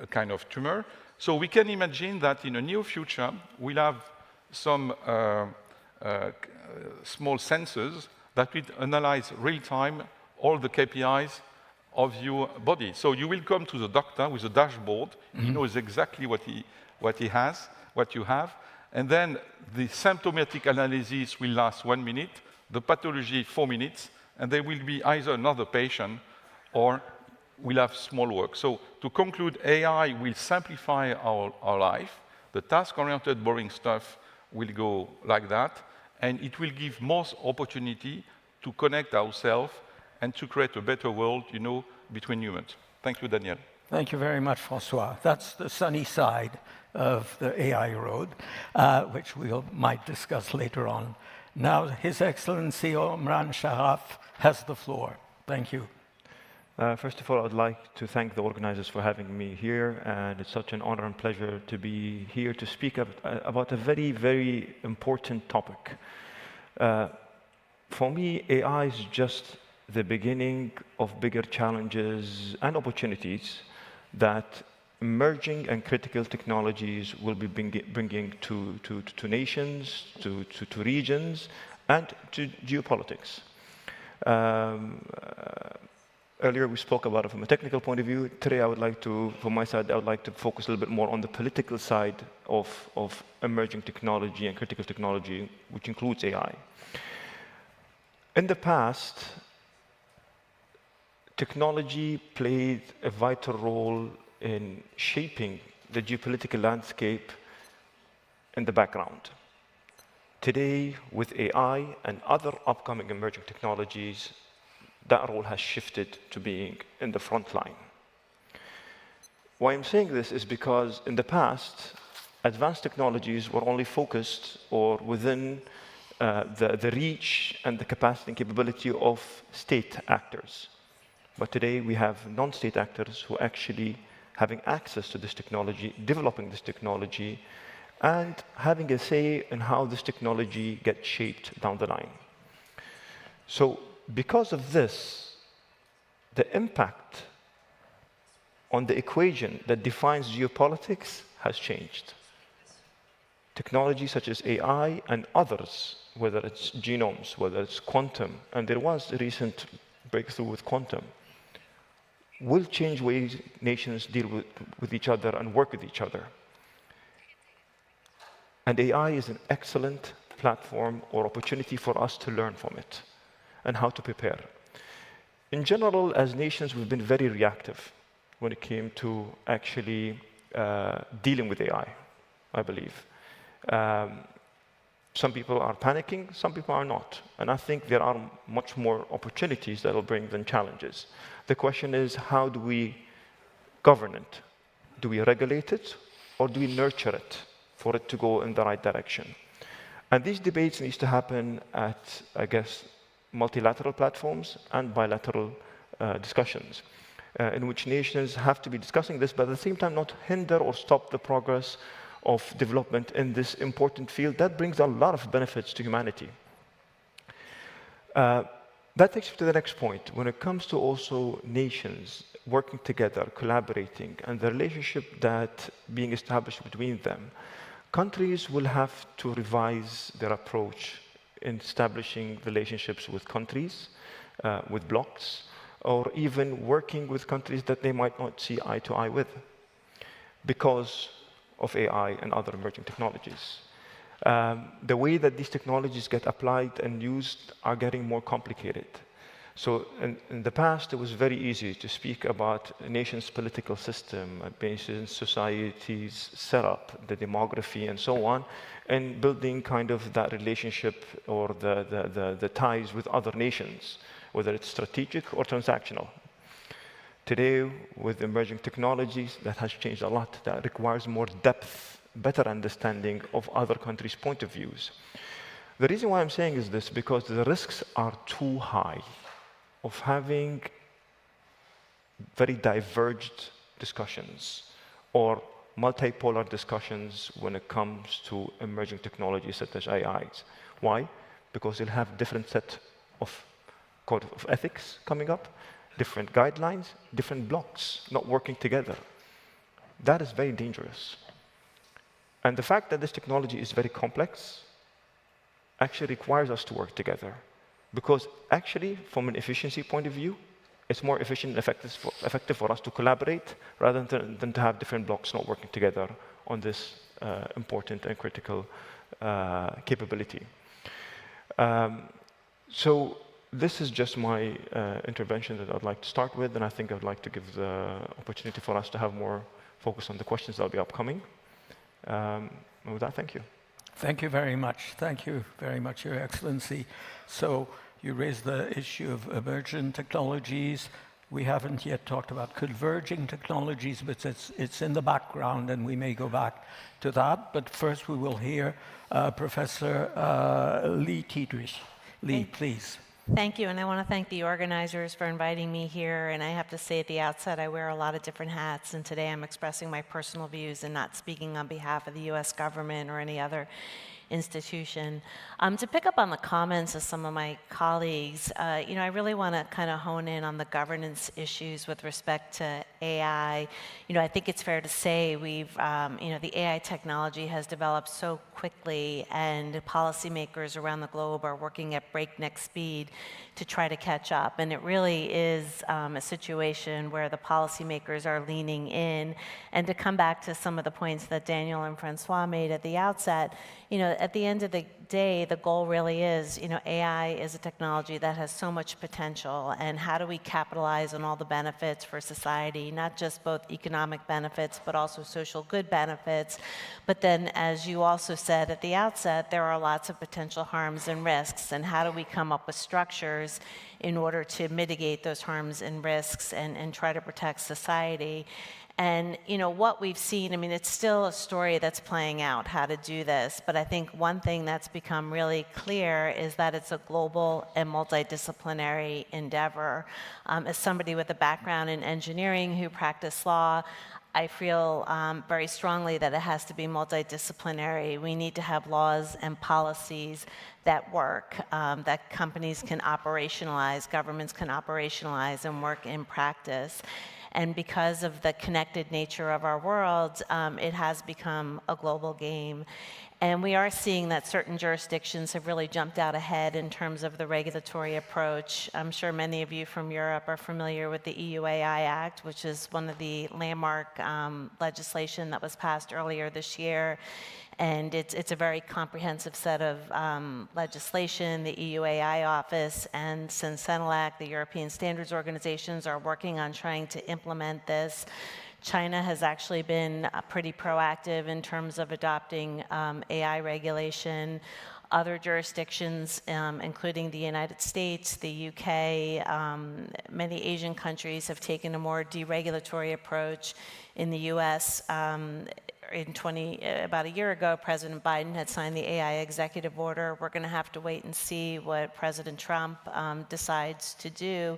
kind of tumor. So we can imagine that in the near future, we'll have some small sensors that will analyze real time all the KPIs of your body. So you will come to the doctor with a dashboard. He knows exactly what he has, what you have. And then the symptomatic analysis will last 1 minute, the pathology 4 minutes, and there will be either another patient or we'll have small work. So to conclude, AI will simplify our life. The task-oriented, boring stuff will go like that, and it will give more opportunity to connect ourselves and to create a better world, between humans. Thank you, Daniel. Thank you very much, François. That's the sunny side of the AI road, which we might discuss later on. Now, His Excellency Omran Sharaf has the floor. Thank you. First of all, I would like to thank the organizers for having me here, and it's such an honor and pleasure to be here to speak about a very, very important topic. For me, AI is just the beginning of bigger challenges and opportunities that emerging and critical technologies will be bringing to nations, to regions, and to geopolitics. Earlier we spoke about it from a technical point of view. Today I would like to, from my side, I would like to focus a little bit more on the political side of emerging technology and critical technology, which includes AI. In the past, technology played a vital role in shaping the geopolitical landscape in the background. Today, with AI and other upcoming emerging technologies, that role has shifted to being in the front line. Why I'm saying this is because in the past, advanced technologies were only focused or within the reach and the capacity and capability of state actors. But today we have non-state actors who are actually having access to this technology, developing this technology, and having a say in how this technology gets shaped down the line. So because of this, the impact on the equation that defines geopolitics has changed. Technology such as AI and others, whether it's genomes, whether it's quantum, and there was a recent breakthrough with quantum, will change ways nations deal with each other and work with each other. And AI is an excellent platform or opportunity for us to learn from it and how to prepare. In general, as nations, we've been very reactive when it came to actually dealing with AI, I believe. Some people are panicking, some people are not. And I think there are much more opportunities that will bring than challenges. The question is, how do we govern it? Do we regulate it, or do we nurture it for it to go in the right direction? And these debates need to happen at, I guess, multilateral platforms and bilateral discussions, in which nations have to be discussing this, but at the same time not hinder or stop the progress of development in this important field that brings a lot of benefits to humanity. That takes me to the next point. When it comes to also nations working together, collaborating, and the relationship that being established between them, countries will have to revise their approach in establishing relationships with countries, with blocs, or even working with countries that they might not see eye to eye with because of AI and other emerging technologies. The way that these technologies get applied and used are getting more complicated. So in the past, it was very easy to speak about a nation's political system, a nation's society's setup, the demography, and so on, and building kind of that relationship or the ties with other nations, whether it's strategic or transactional. Today, with emerging technologies, that has changed a lot. That requires more depth, better understanding of other countries' point of views. The reason why I'm saying is this, because the risks are too high of having very diverged discussions or multipolar discussions when it comes to emerging technologies such as AIs. Why? Because you'll have different set of code of ethics coming up, different guidelines, different blocks not working together. That is very dangerous. And the fact that this technology is very complex actually requires us to work together. Because actually, from an efficiency point of view, it's more efficient and effective for us to collaborate rather than to have different blocks not working together on this important and critical capability. So this is just my intervention that I'd like to start with, and I think I'd like to give the opportunity for us to have more focus on the questions that will be upcoming. And with that, thank you. Thank you very much. Thank you very much, Your Excellency. So you raised the issue of emerging technologies. We haven't yet talked about converging technologies, but it's in the background, and we may go back to that. But first, we will hear Professor Lee Tiedrich. Lee, please. Thank you, and I want to thank the organizers for inviting me here. And I have to say at the outset, I wear a lot of different hats, and today I'm expressing my personal views and not speaking on behalf of the US government or any other institution. To pick up on the comments of some of my colleagues, I really want to kind of hone in on the governance issues with respect to AI. I think it's fair to say the AI technology has developed so quickly, and policymakers around the globe are working at breakneck speed to try to catch up. And it really is a situation where the policymakers are leaning in. And to come back to some of the points that Daniel and Francois made at the outset, at the end of the day, the goal really is, AI is a technology that has so much potential, and how do we capitalize on all the benefits for society, not just both economic benefits, but also social good benefits. But then, as you also said at the outset, there are lots of potential harms and risks, and how do we come up with structures in order to mitigate those harms and risks and try to protect society. And what we've seen, it's still a story that's playing out, how to do this. But I think one thing that's become really clear is that it's a global and multidisciplinary endeavor. As somebody with a background in engineering who practiced law, I feel very strongly that it has to be multidisciplinary. We need to have laws and policies that work, that companies can operationalize, governments can operationalize and work in practice. And because of the connected nature of our world, it has become a global game. And we are seeing that certain jurisdictions have really jumped out ahead in terms of the regulatory approach. I'm sure many of you from Europe are familiar with the EU AI Act, which is one of the landmark legislation that was passed earlier this year. And it's a very comprehensive set of legislation. The EU AI Office and CENCENELAC, the European Standards Organizations, are working on trying to implement this. China has actually been pretty proactive in terms of adopting AI regulation. Other jurisdictions, including the United States, the UK, many Asian countries have taken a more deregulatory approach. In the US, about a year ago, President Biden had signed the AI executive order. We're going to have to wait and see what President Trump decides to do.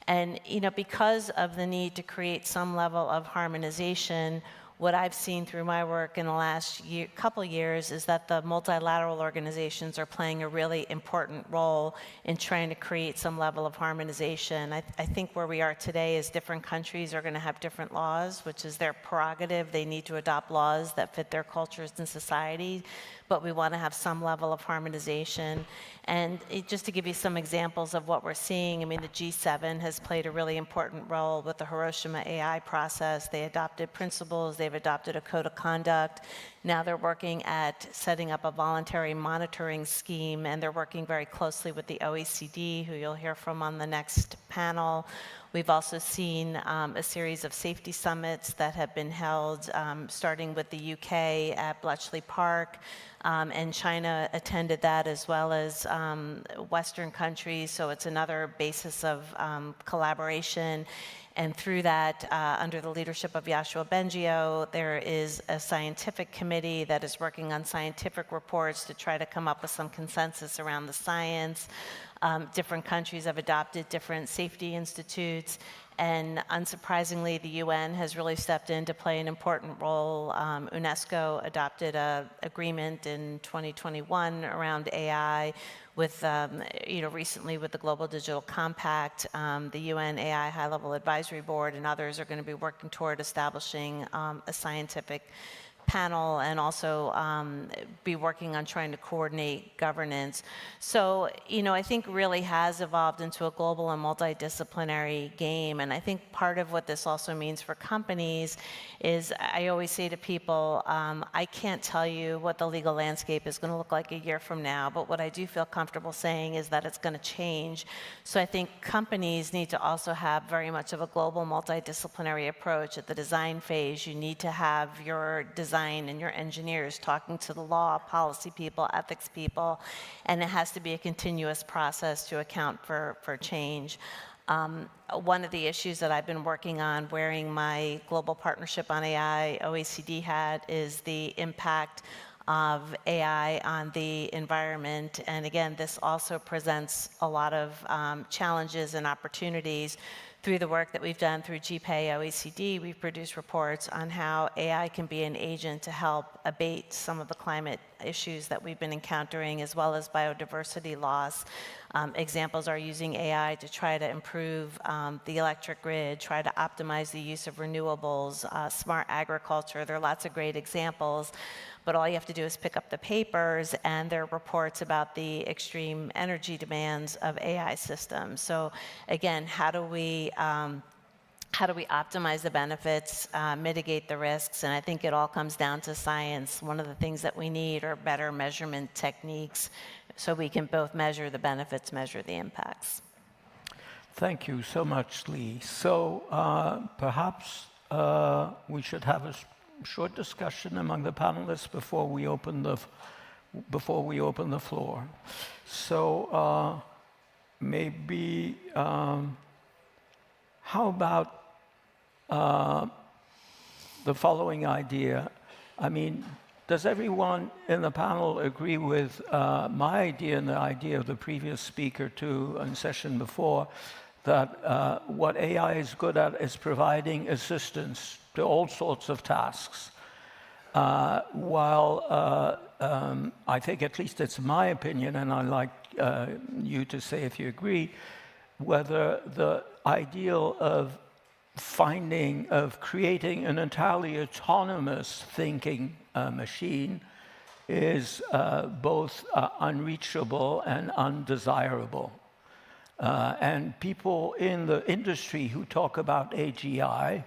And because of the need to create some level of harmonization, what I've seen through my work in the last couple years is that the multilateral organizations are playing a really important role in trying to create some level of harmonization. I think where we are today is different countries are going to have different laws, which is their prerogative. They need to adopt laws that fit their cultures and society, but we want to have some level of harmonization. And just to give you some examples of what we're seeing, I mean, the G7 has played a really important role with the Hiroshima AI process. They adopted principles, they've adopted a code of conduct. Now they're working at setting up a voluntary monitoring scheme, and they're working very closely with the OECD, who you'll hear from on the next panel. We've also seen a series of safety summits that have been held, starting with the UK at Bletchley Park, and China attended that, as well as Western countries, so it's another basis of collaboration. And through that, under the leadership of Yoshua Bengio, there is a scientific committee that is working on scientific reports to try to come up with some consensus around the science. Different countries have adopted different safety institutes, and unsurprisingly, the UN has really stepped in to play an important role. UNESCO adopted an agreement in 2021 around AI with, recently with the Global Digital Compact. The UN AI High-Level Advisory Board and others are going to be working toward establishing a scientific panel, and also be working on trying to coordinate governance. So, I think really has evolved into a global and multidisciplinary game. And I think part of what this also means for companies is, I always say to people, I can't tell you what the legal landscape is going to look like a year from now, but what I do feel comfortable saying is that it's going to change. So I think companies need to also have very much of a global multidisciplinary approach. At the design phase, you need to have your design and your engineers talking to the law, policy people, ethics people, and it has to be a continuous process to account for change. One of the issues that I've been working on, wearing my Global Partnership on AI OECD hat, is the impact of AI on the environment. And again, this also presents a lot of challenges and opportunities. Through the work that we've done through GPAY OECD, we've produced reports on how AI can be an agent to help abate some of the climate issues that we've been encountering, as well as biodiversity loss. Examples are using AI to try to improve the electric grid, try to optimize the use of renewables, smart agriculture. There are lots of great examples, but all you have to do is pick up the papers, and there are reports about the extreme energy demands of AI systems. So again, how do we optimize the benefits, mitigate the risks? And I think it all comes down to science. One of the things that we need are better measurement techniques, so we can both measure the benefits, measure the impacts. Thank you so much, Lee. So perhaps we should have a short discussion among the panelists before we open the floor. So maybe how about the following idea? I mean, does everyone in the panel agree with my idea and the idea of the previous speaker too in session before, that what AI is good at is providing assistance to all sorts of tasks? While I think, at least it's my opinion, and I'd like you to say if you agree, whether the ideal of creating an entirely autonomous thinking machine is both unreachable and undesirable. And people in the industry who talk about AGI,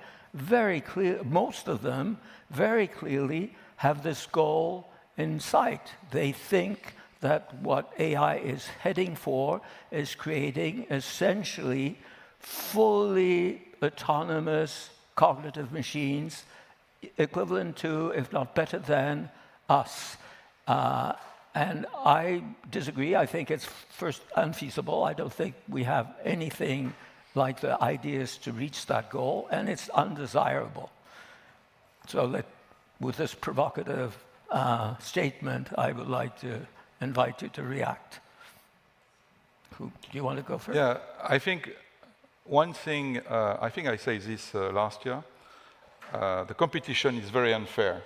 most of them very clearly have this goal in sight. They think that what AI is heading for is creating essentially fully autonomous cognitive machines equivalent to, if not better than, us. And I disagree. I think it's first unfeasible. I don't think we have anything like the ideas to reach that goal, and it's undesirable. So with this provocative statement, I would like to invite you to react. Do you want to go first? Yeah, I think one thing, I think I said this last year, the competition is very unfair.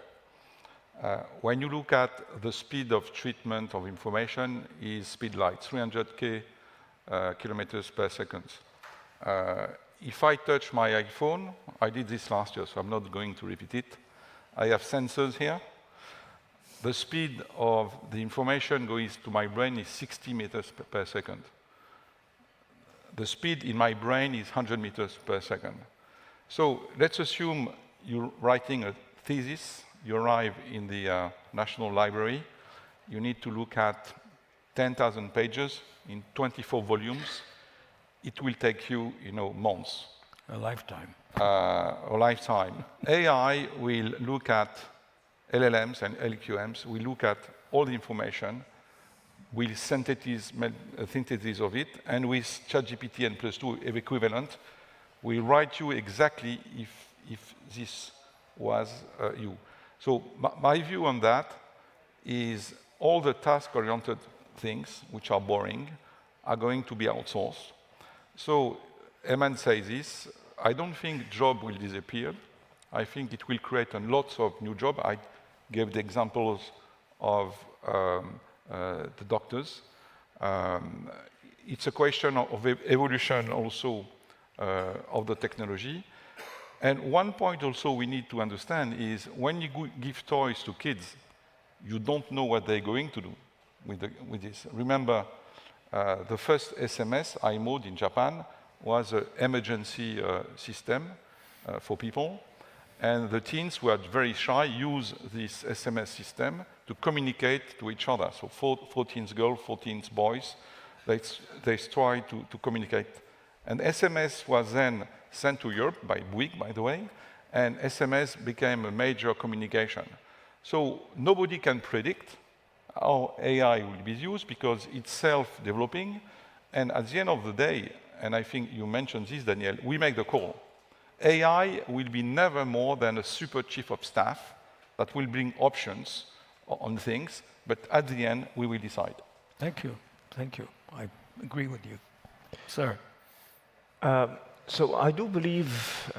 When you look at the speed of treatment of information is speed light, 300 kilometers per second. If I touch my iPhone, I did this last year, so I'm not going to repeat it. I have sensors here. The speed of the information going to my brain is 60 meters per second. The speed in my brain is 100 meters per second. So let's assume you're writing a thesis, you arrive in the National Library, you need to look at 10,000 pages in 24 volumes. It will take you, months. A lifetime. A lifetime. AI will look at LLMs and LQMs, will look at all the information, will synthesize of it, and with ChatGPT and +2 equivalent, will write you exactly if this was you. So my view on that is all the task-oriented things, which are boring, are going to be outsourced. So Aiman says this, I don't think job will disappear. I think it will create lots of new jobs. I gave the examples of the doctors. It's a question of evolution also of the technology. And one point also we need to understand is when you give toys to kids, you don't know what they're going to do with this. Remember, the first SMS I made in Japan was an emergency system for people. And the teens who are very shy use this SMS system to communicate to each other. So 14 girls, 14 boys, they try to communicate. And SMS was then sent to Europe by Bouygues, by the way, and SMS became a major communication. So nobody can predict how AI will be used because it's self-developing. And at the end of the day, and I think you mentioned this, Daniel, we make the call. AI will be never more than a super chief of staff that will bring options on things, but at the end, we will decide. Thank you. Thank you. I agree with you. Sir. So I do believe,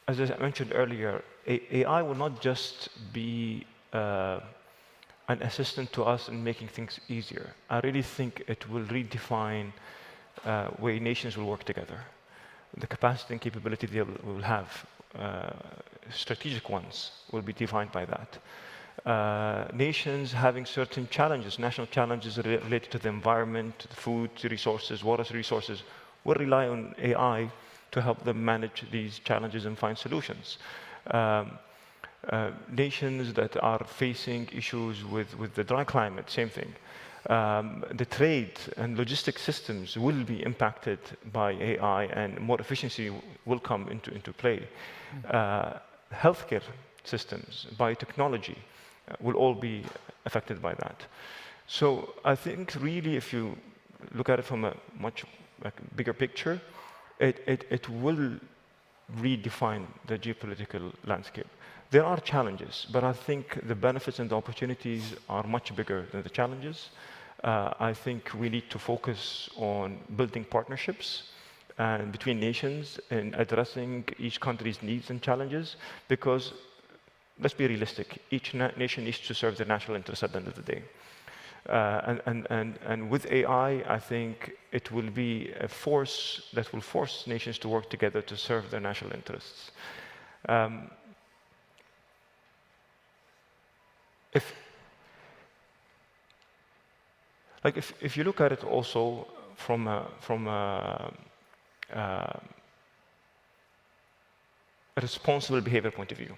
as I mentioned earlier, AI will not just be an assistant to us in making things easier. I really think it will redefine way nations will work together. The capacity and capability they will have, strategic ones, will be defined by that. Nations having certain challenges, national challenges related to the environment, food resources, water resources, will rely on AI to help them manage these challenges and find solutions. Nations that are facing issues with the dry climate, same thing. The trade and logistic systems will be impacted by AI and more efficiency will come into play. Healthcare systems, biotechnology will all be affected by that. So I think really if you look at it from a much bigger picture, it will redefine the geopolitical landscape. There are challenges, but I think the benefits and the opportunities are much bigger than the challenges. I think we need to focus on building partnerships and between nations and addressing each country's needs and challenges, because let's be realistic, each nation needs to serve their national interests at the end of the day. And with AI, I think it will be a force that will force nations to work together to serve their national interests. If you look at it also from a responsible behavior point of view,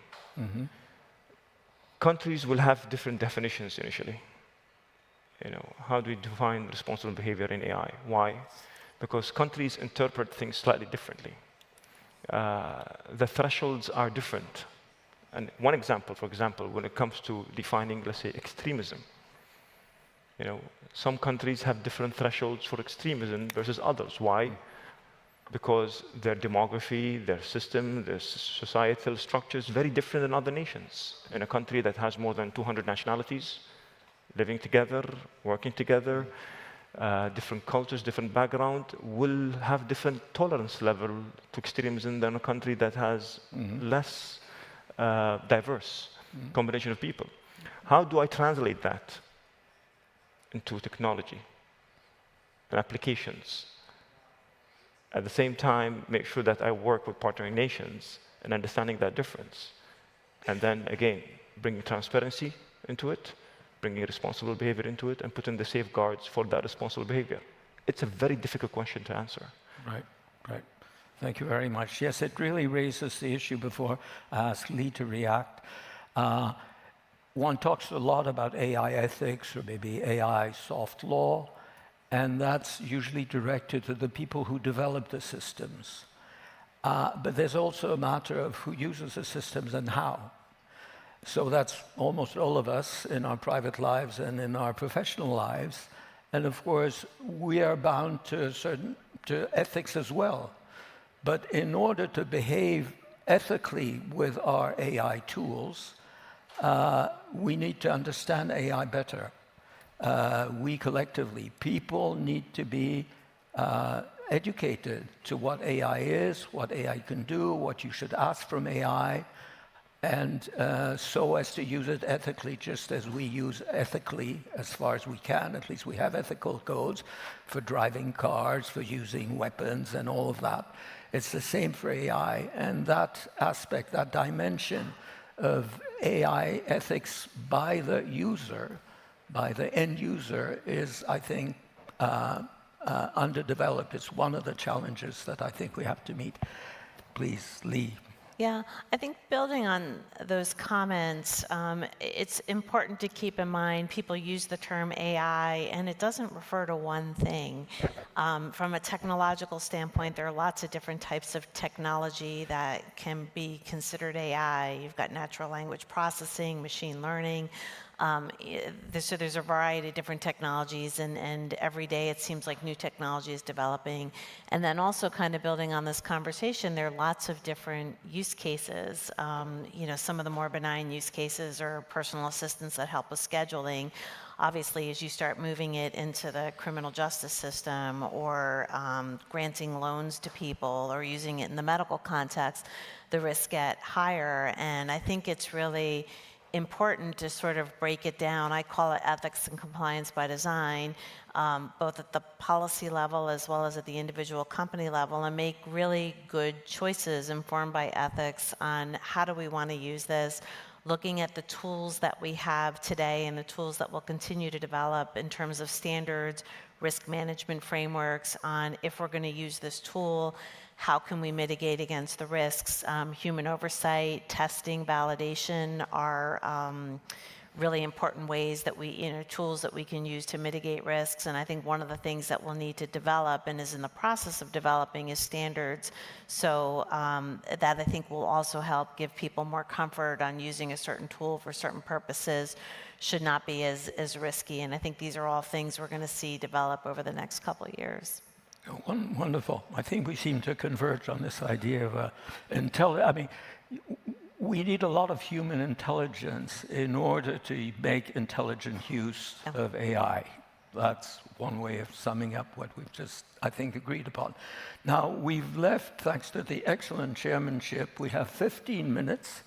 countries will have different definitions initially. How do we define responsible behavior in AI? Why? Because countries interpret things slightly differently. The thresholds are different. And one example, for example, when it comes to defining, let's say, extremism. You know, some countries have different thresholds for extremism versus others. Why? Because their demography, their system, their societal structure is very different than other nations. In a country that has more than 200 nationalities, living together, working together, different cultures, different background, will have different tolerance level to extremism than a country that has less diverse combination of people. How do I translate that into technology and applications? At the same time, make sure that I work with partnering nations and understanding that difference. And then, again, bringing transparency into it, bringing responsible behavior into it, and putting the safeguards for that responsible behavior. It's a very difficult question to answer. Right, right. Thank you very much. Yes, it really raises the issue before I ask Lee to react. One talks a lot about AI ethics or maybe AI soft law, and that's usually directed to the people who develop the systems. But there's also a matter of who uses the systems and how. So that's almost all of us in our private lives and in our professional lives. And of course, we are bound to ethics as well. But in order to behave ethically with our AI tools, we need to understand AI better. We collectively, people need to be educated to what AI is, what AI can do, what you should ask from AI, and so as to use it ethically, just as we use ethically as far as we can. At least we have ethical codes for driving cars, for using weapons and all of that. It's the same for AI, and that aspect, that dimension of AI ethics by the user, by the end user, is, I think, underdeveloped. It's one of the challenges that I think we have to meet. Please, Lee. Yeah, I think building on those comments, it's important to keep in mind people use the term AI and it doesn't refer to one thing. From a technological standpoint, there are lots of different types of technology that can be considered AI. You've got natural language processing, machine learning. So there's a variety of different technologies, and every day it seems like new technology is developing. And then also kind of building on this conversation, there are lots of different use cases. Some of the more benign use cases are personal assistants that help with scheduling. Obviously, as you start moving it into the criminal justice system or granting loans to people or using it in the medical context, the risks get higher. And I think it's really important to sort of break it down. I call it ethics and compliance by design, both at the policy level as well as at the individual company level, and make really good choices informed by ethics on how do we want to use this, looking at the tools that we have today and the tools that we'll continue to develop in terms of standards, risk management frameworks on if we're going to use this tool, how can we mitigate against the risks? Human oversight, testing, validation are really important ways that we, tools that we can use to mitigate risks. And I think one of the things that we'll need to develop and is in the process of developing is standards. So that I think will also help give people more comfort on using a certain tool for certain purposes should not be as risky. And I think these are all things we're going to see develop over the next couple of years. Wonderful. I think we seem to converge on this idea of we need a lot of human intelligence in order to make intelligent use of AI. That's one way of summing up what we've just, I think, agreed upon. Now, we've left, thanks to the excellent chairmanship, we have 15 minutes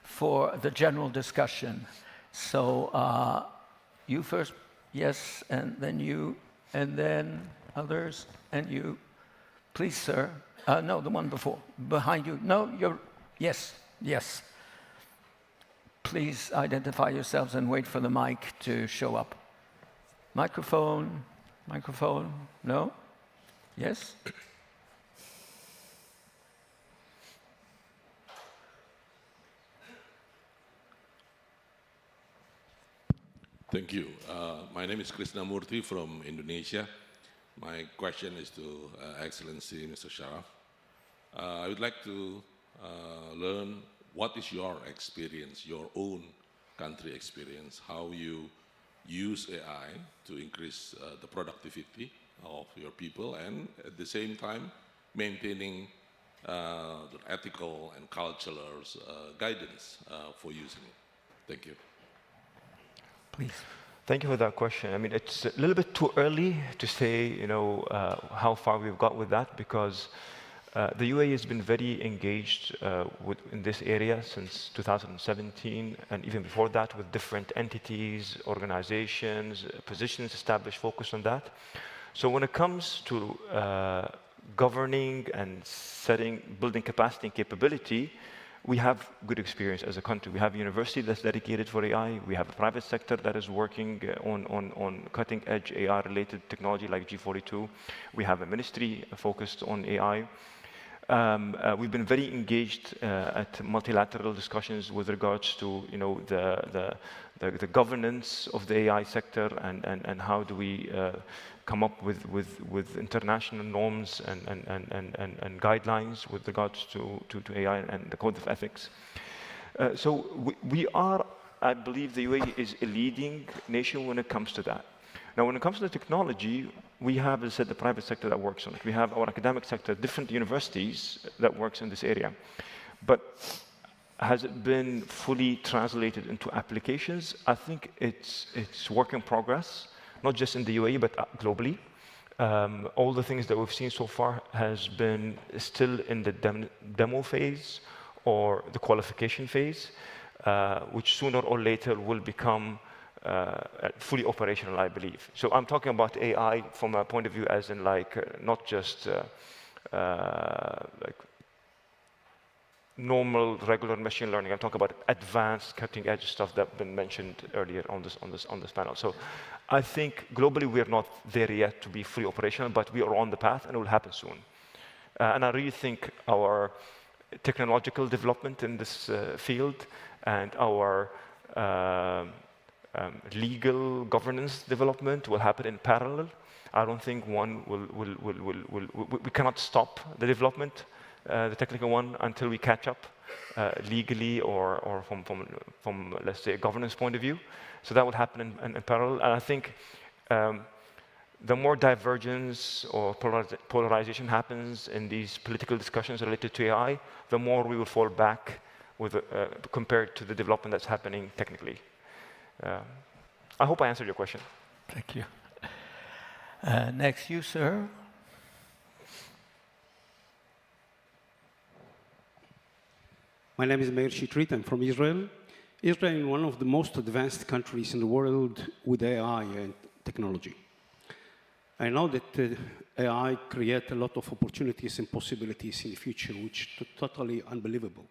for the general discussion. So you first, yes, and then you, and then others, and you. Please, sir. No, the one before. Behind you. No, you're, yes, yes. Please identify yourselves and wait for the mic to show up. Microphone, microphone, no? Yes? Thank you. My name is Krishnamurthy from Indonesia. My question is to Excellency Mr. Sharaf. I would like to learn what is your experience, your own country experience, how you use AI to increase the productivity of your people and at the same time maintaining the ethical and cultural guidance for using it. Thank you. Please. Thank you for that question. I mean, it's a little bit too early to say, how far we've got with that because the UAE has been very engaged in this area since 2017 and even before that with different entities, organizations, positions established focused on that. So when it comes to governing and building capacity and capability, we have good experience as a country. We have a university that's dedicated for AI. We have a private sector that is working on cutting-edge AI-related technology like G42. We have a ministry focused on AI. We've been very engaged at multilateral discussions with regards to the governance of the AI sector and how do we come up with international norms and guidelines with regards to AI and the code of ethics. So we are, I believe the UAE is a leading nation when it comes to that. Now, when it comes to the technology, we have, as I said, the private sector that works on it. We have our academic sector, different universities that works in this area. But has it been fully translated into applications? I think it's work in progress, not just in the UAE, but globally. All the things that we've seen so far has been still in the demo phase or the qualification phase, which sooner or later will become fully operational, I believe. So I'm talking about AI from a point of view as in not just normal, regular machine learning. I'm talking about advanced, cutting-edge stuff that's been mentioned earlier on this panel. So I think globally we are not there yet to be fully operational, but we are on the path and it will happen soon. And I really think our technological development in this field and our legal governance development will happen in parallel. I don't think one we cannot stop the development, the technical one, until we catch up legally or from let's say a governance point of view. So that will happen in parallel. And I think the more divergence or polarization happens in these political discussions related to AI, the more we will fall back compared to the development that's happening technically. I hope I answered your question. Thank you. Next, you, sir. My name is Meir Shitrit. I'm from Israel. Israel is one of the most advanced countries in the world with AI and technology. I know that AI creates a lot of opportunities and possibilities in the future, which are totally unbelievable.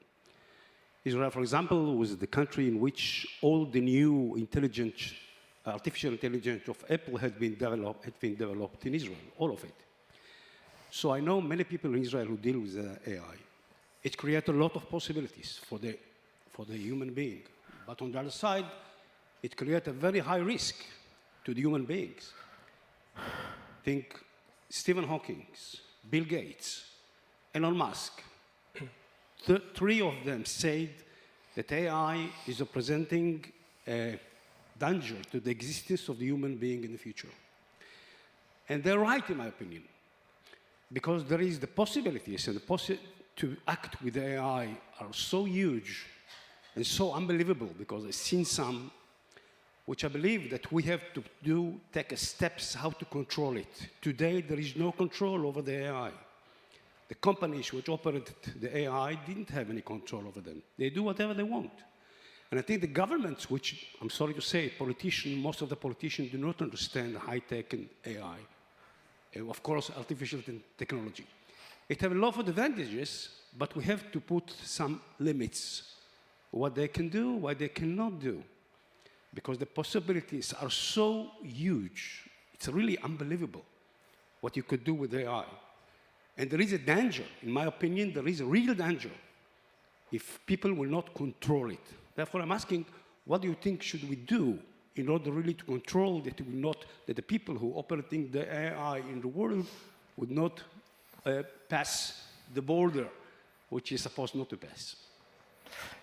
Israel, for example, was the country in which all the new artificial intelligence of Apple had been developed in Israel, all of it. So I know many people in Israel who deal with AI. It creates a lot of possibilities for the human being. But on the other side, it creates a very high risk to the human beings. Think Stephen Hawking, Bill Gates, Elon Musk. Three of them said that AI is representing a danger to the existence of the human being in the future. And they're right, in my opinion, because there is the possibilities and to act with AI are so huge and so unbelievable, because I've seen some, which I believe that we have to take steps how to control it. Today, there is no control over the AI. The companies which operated the AI didn't have any control over them. They do whatever they want. And I think the governments, which, I'm sorry to say, most of the politicians do not understand high-tech and AI. Of course, artificial technology. It has a lot of advantages, but we have to put some limits. What they can do, what they cannot do. Because the possibilities are so huge. It's really unbelievable what you could do with AI. And there is a danger, in my opinion, there is a real danger if people will not control it. Therefore, I'm asking, what do you think should we do in order really to control that that the people who are operating the AI in the world would not pass the border, which is supposed not to pass?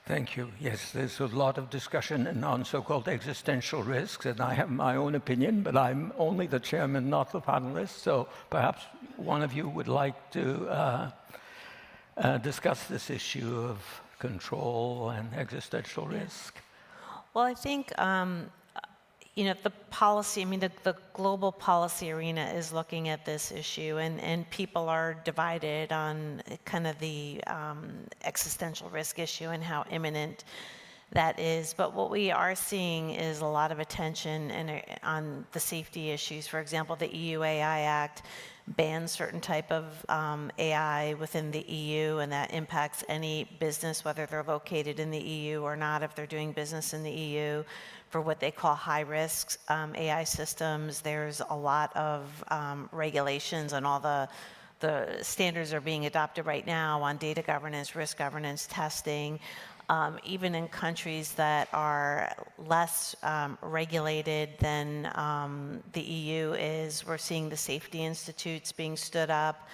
Thank you. Yes, there's a lot of discussion on so-called existential risks, and I have my own opinion, but I'm only the chairman, not the panelist, so perhaps one of you would like to discuss this issue of control and existential risk. Well, I think, the policy, the global policy arena is looking at this issue, and people are divided on kind of the existential risk issue and how imminent that is. But what we are seeing is a lot of attention on the safety issues. For example, the EU AI Act bans certain type of AI within the EU, and that impacts any business, whether they're located in the EU or not, if they're doing business in the EU, for what they call high-risk AI systems. There's a lot of regulations, and all the standards are being adopted right now on data governance, risk governance, testing. Even in countries that are less regulated than the EU is, we're seeing the safety institutes being stood up.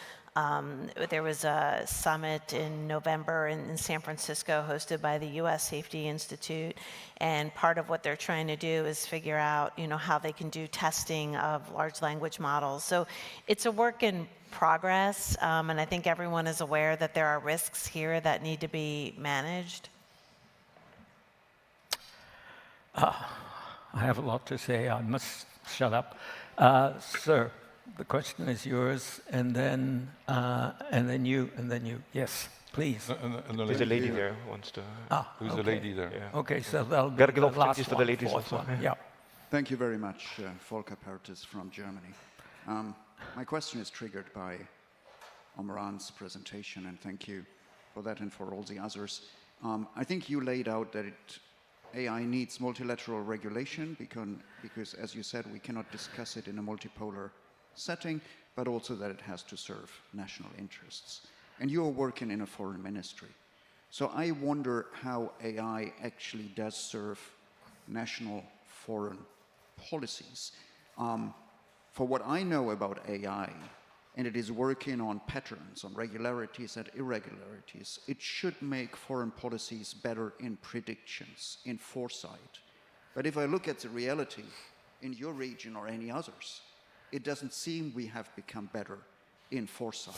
There was a summit in November in San Francisco hosted by the US Safety Institute, and part of what they're trying to do is figure out, how they can do testing of large language models. So it's a work in progress, and I think everyone is aware that there are risks here that need to be managed. I have a lot to say. I must shut up. Sir, the question is yours, and then you, and then you. Yes, please. There's a lady there who wants to... There's a lady there. Yeah. Okay, so that'll be Gotta give the opportunities last for the ladies fourth also. one. Yeah. Thank you very much, Volker Pertes from Germany. My question is triggered by Omran's presentation, and thank you for that and for all the others. I think you laid out that AI needs multilateral regulation because, as you said, we cannot discuss it in a multipolar setting, but also that it has to serve national interests. And you're working in a foreign ministry. So I wonder how AI actually does serve national foreign policies. For what I know about AI, and it is working on patterns, on regularities and irregularities, it should make foreign policies better in predictions, in foresight. But if I look at the reality in your region or any others, it doesn't seem we have become better in foresight.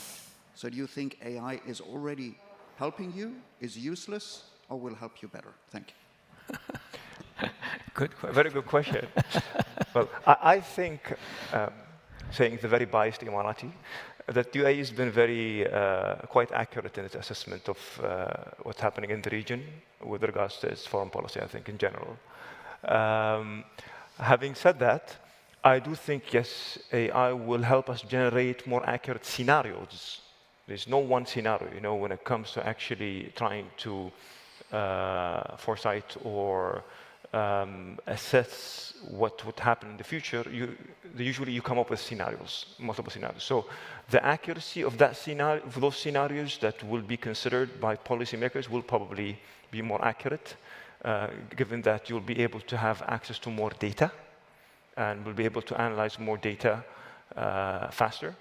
So do you think AI is already helping you, is useless, or will help you better? Thank you. Good question. Very good question. Well, I think, saying the very biased Emirati, that UAE has been very quite accurate in its assessment of what's happening in the region with regards to its foreign policy, I think, in general. Having said that, I do think, yes, AI will help us generate more accurate scenarios. There's no one scenario, when it comes to actually trying to foresight or assess what would happen in the future. Usually you come up with scenarios, multiple scenarios. So the accuracy of that scenario, of those scenarios that will be considered by policymakers will probably be more accurate, given that you'll be able to have access to more data and will be able to analyze more data faster.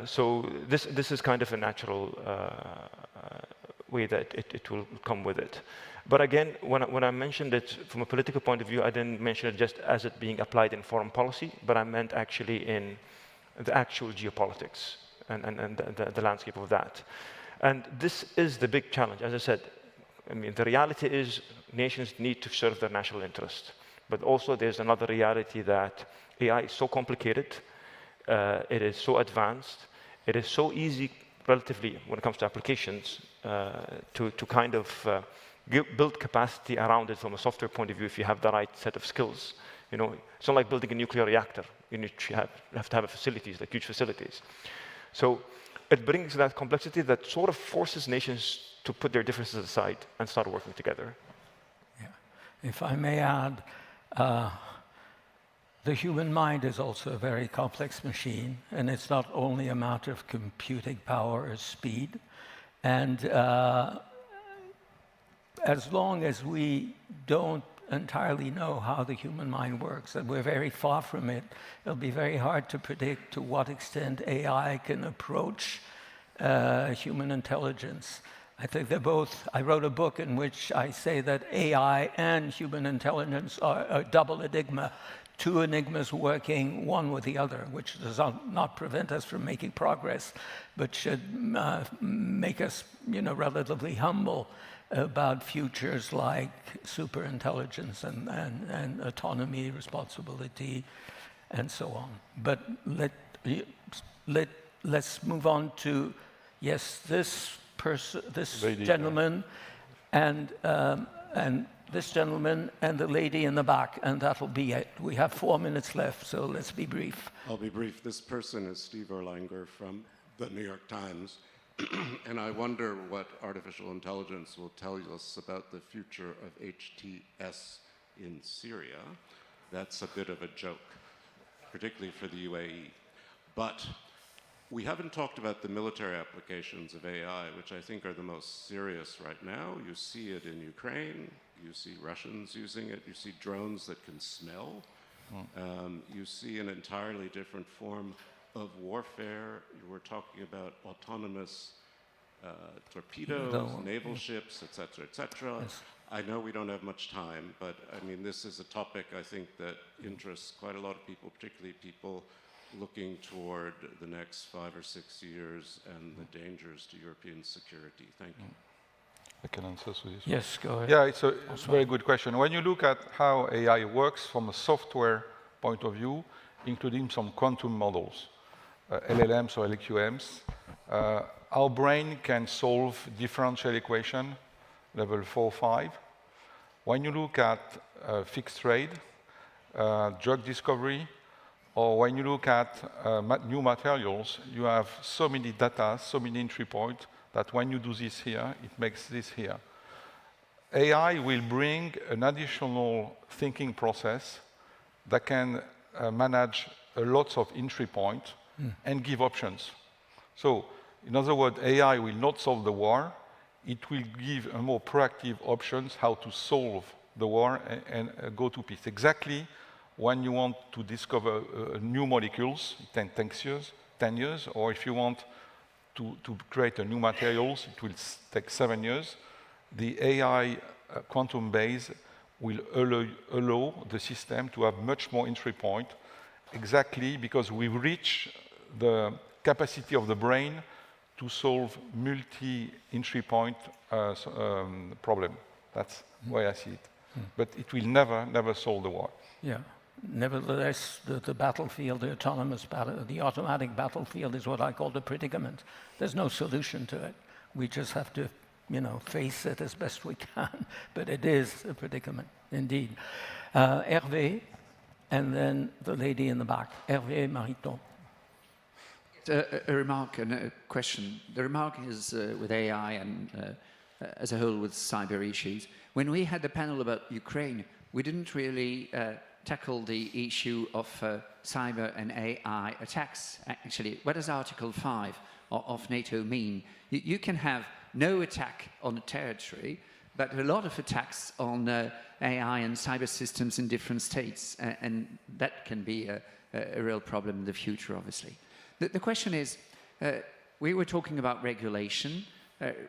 So this is kind of a natural way that it will come with it. But again, when I mentioned it from a political point of view, I didn't mention it just as it being applied in foreign policy, but I meant actually in the actual geopolitics and the landscape of that. And this is the big challenge. As I said, the reality is nations need to serve their national interest. But also there's another reality that AI is so complicated, it is so advanced, it is so easy relatively when it comes to applications to kind of build capacity around it from a software point of view if you have the right set of skills. It's not like building a nuclear reactor. You have to have facilities, like huge facilities. So it brings that complexity that sort of forces nations to put their differences aside and start working together. Yeah. If I may add, the human mind is also a very complex machine, and it's not only a matter of computing power or speed. And as long as we don't entirely know how the human mind works, and we're very far from it, it'll be very hard to predict to what extent AI can approach human intelligence. I think they're both. I wrote a book in which I say that AI and human intelligence are a double enigma, two enigmas working one with the other, which does not prevent us from making progress, but should make us, relatively humble about futures like superintelligence and autonomy, responsibility, and so on. But let's move on to, yes, this gentleman and this gentleman and the lady in the back, and that'll be it. We have 4 minutes left, so let's be brief. I'll be brief. This person is Steve Erlanger from the New York Times, and I wonder what artificial intelligence will tell us about the future of HTS in Syria. That's a bit of a joke, particularly for the UAE. But we haven't talked about the military applications of AI, which I think are the most serious right now. You see it in Ukraine. You see Russians using it. You see drones that can smell. You see an entirely different form of warfare. We're talking about autonomous torpedoes, naval ships, et cetera, et cetera. Yes. I know we don't have much time, but I mean, this is a topic I think that interests quite a lot of people, particularly people looking toward the next 5 or 6 years and the dangers to European security. Thank you. I can answer to this. Yes, go ahead. Yeah, it's a very good question. When you look at how AI works from a software point of view, including some quantum models, LLMs or LQMs, our brain can solve differential equation, level 4, 5. When you look at fixed trade, drug discovery, or when you look at new materials, you have so many data, so many entry points, that when you do this here, it makes this here. AI will bring an additional thinking process that can manage a lot of entry points and give options. So, in other words, AI will not solve the war. It will give a more proactive options how to solve the war and go to peace. Exactly when you want to discover new molecules, it takes 10 years, or if you want to create a new materials, it will take 7 years. The AI quantum base will allow the system to have much more entry point, exactly because we reach the capacity of the brain to solve multi-entry point problem. That's why I see it. But it will never solve the war. Yeah. Nevertheless, the battlefield, the autonomous battle, the automatic battlefield is what I call the predicament. There's no solution to it. We just have to, face it as best we can. But it is a predicament, indeed. Hervé, and then the lady in the back. Hervé Mariton. A remark and a question. The remark is with AI and as a whole with cyber issues. When we had the panel about Ukraine, we didn't really tackle the issue of cyber and AI attacks. Actually, what does Article 5 of NATO mean? You can have no attack on a territory, but a lot of attacks on AI and cyber systems in different states, and that can be a real problem in the future, obviously. The question is, we were talking about regulation,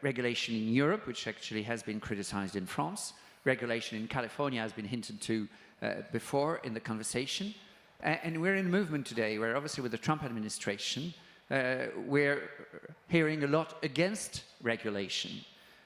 regulation in Europe, which actually has been criticized in France, regulation in California has been hinted to before in the conversation. And we're in a movement today where obviously with the Trump administration, we're hearing a lot against regulation.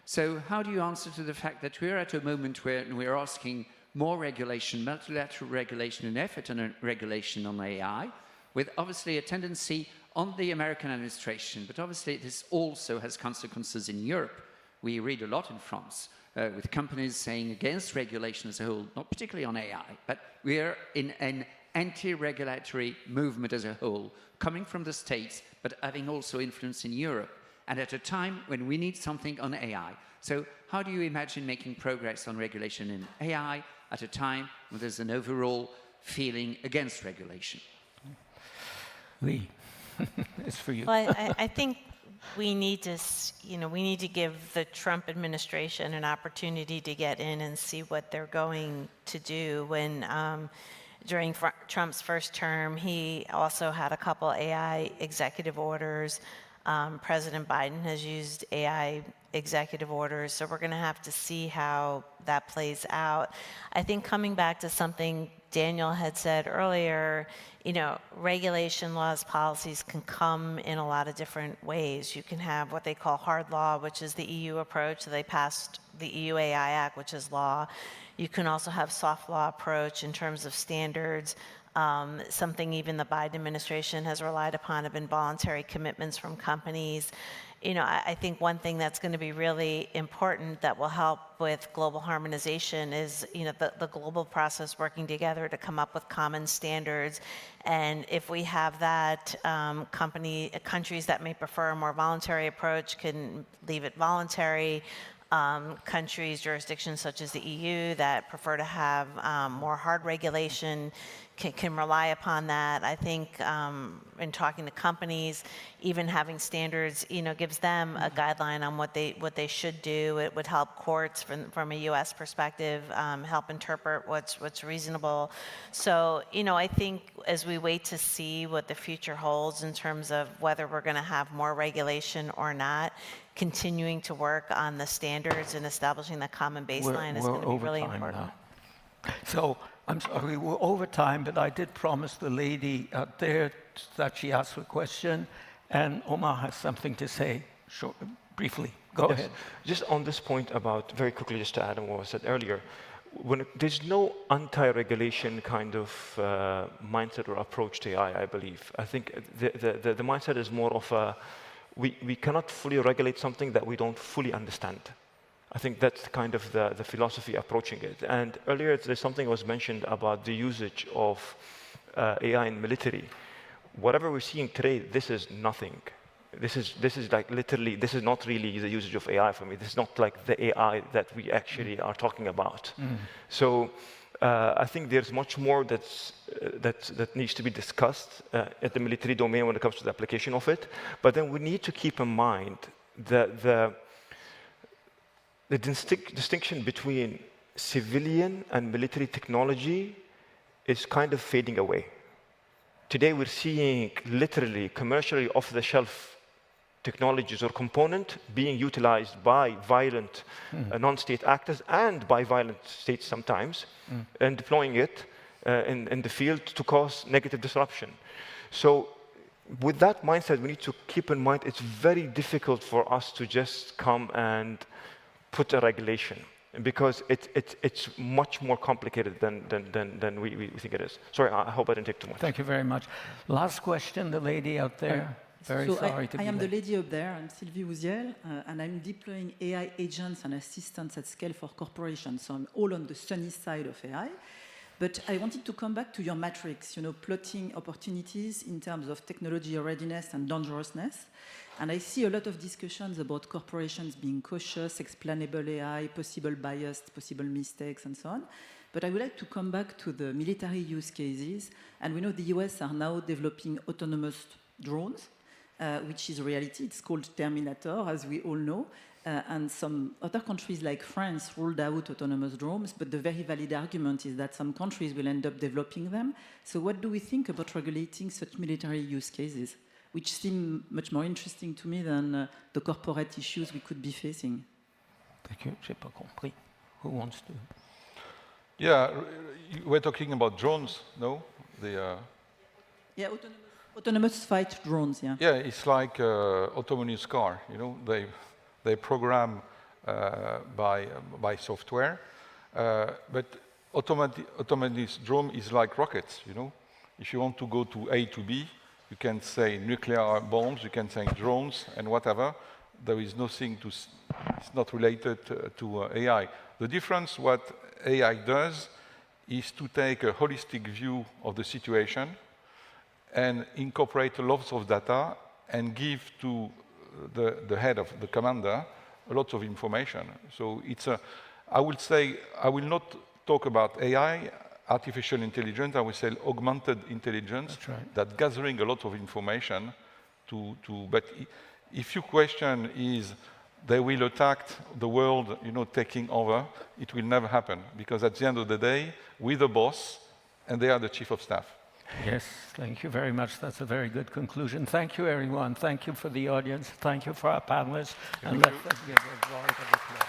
So how do you answer to the fact that we're at a moment where we're asking more regulation, multilateral regulation and effort on regulation on AI, with obviously a tendency on the American administration, but obviously this also has consequences in Europe. We read a lot in France, with companies saying against regulation as a whole, not particularly on AI, but we're in an anti-regulatory movement as a whole, coming from the States, but having also influence in Europe, and at a time when we need something on AI. So how do you imagine making progress on regulation in AI at a time when there's an overall feeling against regulation? Lee, it's for you. Well, I think we need to, we need to give the Trump administration an opportunity to get in and see what they're going to do. When during Trump's first term, he also had a couple AI executive orders President Biden has used AI executive orders, so we're going to have to see how that plays out. I think coming back to something Daniel had said earlier, you know, regulation laws, policies can come in a lot of different ways. You can have what they call hard law, which is the EU approach. They passed the EU AI Act, which is law. You can also have soft law approach in terms of standards. Something even the Biden administration has relied upon have been voluntary commitments from companies. You know, I think one thing that's going to be really important that will help with global harmonization is, you know, the global process working together to come up with common standards. And if we have that, countries that may prefer a more voluntary approach can leave it voluntary. Countries, jurisdictions such as the EU that prefer to have more hard regulation can rely upon that. I think in talking to companies, even having standards, you know, gives them a guideline on what they should do. It would help courts from a U.S. perspective help interpret what's reasonable. So, you know, I think as we wait to see what the future holds in terms of whether we're going to have more regulation or not, continuing to work on the standards and establishing the common baseline is going to be really important. So, I'm sorry, we're over time, but I did promise the lady out there that she asked a question, and Omar has something to say briefly. Go ahead. Just on this point about, very quickly, just to add on what I said earlier, there's no anti-regulation kind of mindset or approach to AI, I believe. I think the mindset is more of a, we cannot fully regulate something that we don't fully understand. I think that's kind of the philosophy approaching it. And earlier, there's something was mentioned about the usage of AI in military. Whatever we're seeing today, this is nothing. This is like literally, this is not really the usage of AI for me. This is not like the AI that we actually are talking about. So I think there's much more that needs to be discussed at the military domain when it comes to the application of it. But then we need to keep in mind that the distinction between civilian and military technology is kind of fading away. Today we're seeing literally commercially off-the-shelf technologies or component being utilized by violent non-state actors and by violent states sometimes, and deploying it in the field to cause negative disruption. So with that mindset, we need to keep in mind it's very difficult for us to just come and put a regulation, because it's much more complicated than we think it is. Sorry, I hope I didn't take too much. Thank you very much. Last question, the lady out there. Very sorry to be I am the late. lady up there. I'm Sylvie Ouziel, and I'm deploying AI agents and assistants at scale for corporations. So I'm all on the sunny side of AI. But I wanted to come back to your matrix, you know, plotting opportunities in terms of technology readiness and dangerousness. And I see a lot of discussions about corporations being cautious, explainable AI, possible bias, possible mistakes, and so on. But I would like to come back to the military use cases. And we know the US are now developing autonomous drones, which is a reality. It's called Terminator, as we all know. And some other countries like France ruled out autonomous drones, but the very valid argument is that some countries will end up developing them. So what do we think about regulating such military use cases, which seem much more interesting to me than the corporate issues we could be facing? Thank you. J'ai pas compris. Who wants to? Yeah, we're talking about drones, no? Yeah, autonomous fight drones, yeah. Yeah, it's like autonomous car, you know, they program by software, but autonomous drone is like rockets, you know. If you want to go to A to B, you can say nuclear bombs, you can say drones and whatever. There is nothing to, it's not related to AI. The difference what AI does is to take a holistic view of the situation and incorporate lots of data and give to the head of the commander a lot of information. So it's a, I would say, I will not talk about AI, artificial intelligence, I will say augmented intelligence, that gathering a lot of information but if your question is, they will attack the world, you know, taking over, it will never happen, because at the end of the day, we're the boss, and they are the chief of staff. Yes, thank you very much. That's a very good conclusion. Thank you, everyone. Thank you for the audience. Thank you for our panelists. And let's give a round of applause.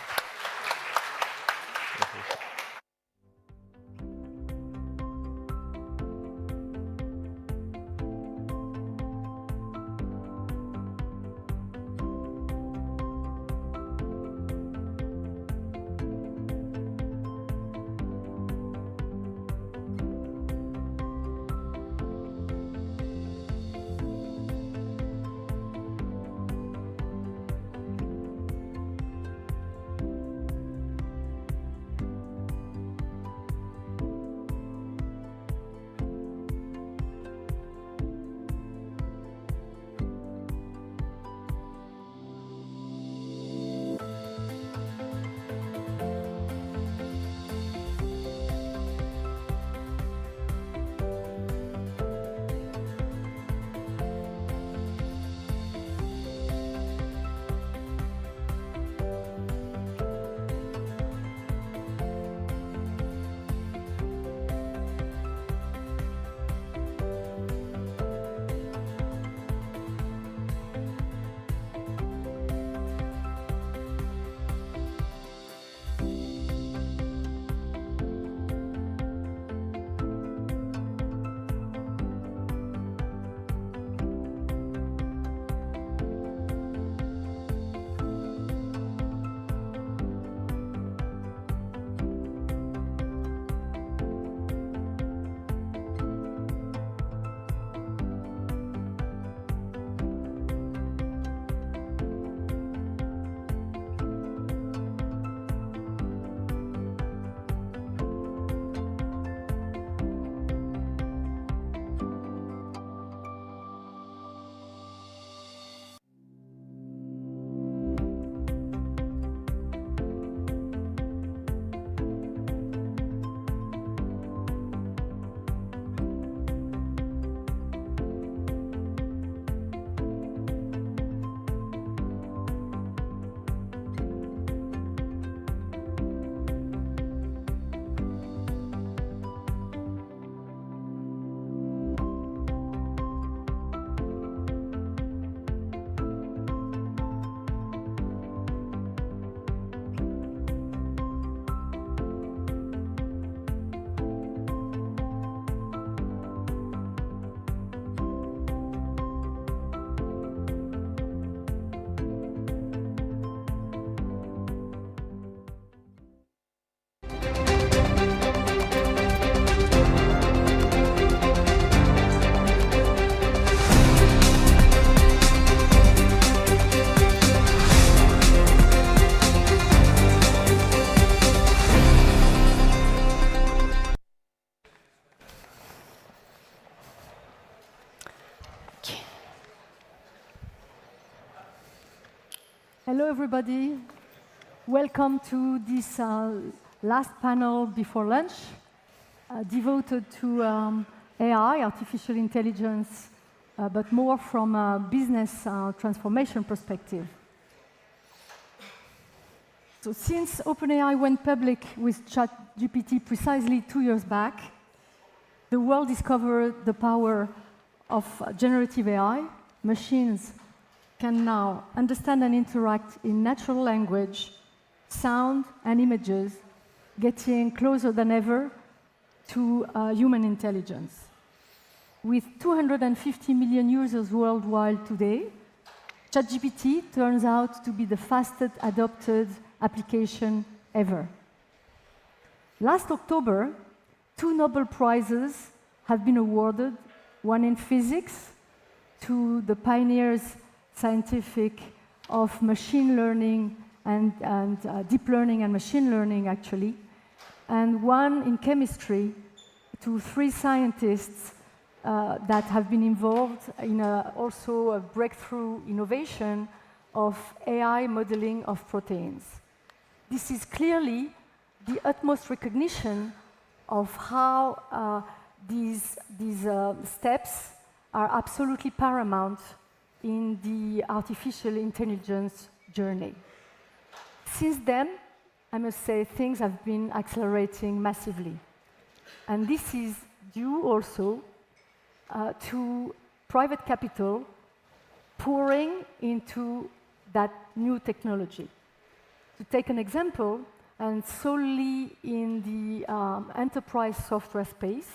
Hello, everybody. Welcome to this last panel before lunch, devoted to AI, artificial intelligence, but more from a business transformation perspective. So since OpenAI went public with ChatGPT precisely 2 years back, the world discovered the power of generative AI. Machines can now understand and interact in natural language, sound and images, getting closer than ever to human intelligence. With 250 million users worldwide today, ChatGPT turns out to be the fastest adopted application ever. Last October, 2 Nobel Prizes have been awarded, one in physics to the pioneers scientific of machine learning and deep learning and machine learning, actually, and one in chemistry to 3 scientists that have been involved in also a breakthrough innovation of AI modeling of proteins. This is clearly the utmost recognition of how these steps are absolutely paramount in the artificial intelligence journey. Since then, I must say, things have been accelerating massively. And this is due also to private capital pouring into that new technology. To take an example, and solely in the enterprise software space,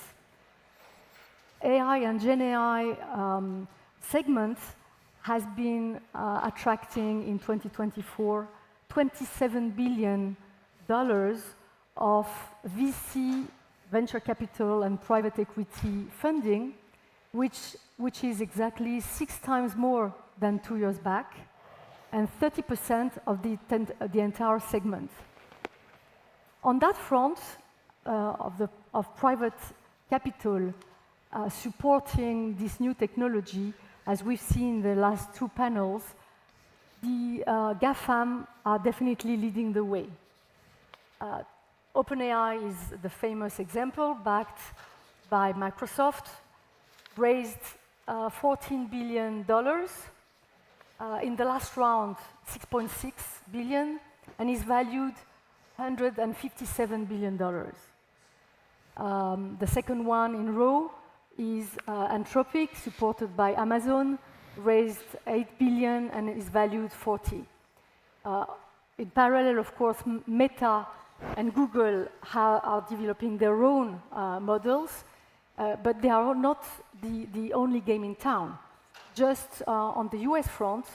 AI and Gen AI segment has been attracting in 2024 $27 billion of VC, venture capital, and private equity funding, which is exactly 6 times more than 2 years back, and 30% of the entire segment. On that front of private capital supporting this new technology, as we've seen in the last 2 panels, the GAFAM are definitely leading the way. OpenAI is the famous example, backed by Microsoft, raised $14 billion. In the last round, $6.6 billion, and is valued $157 billion. The second one in row is Anthropic, supported by Amazon, raised $8 billion and is valued $40. In parallel, of course, Meta and Google are developing their own models, but they are not the only game in town. Just on the US front,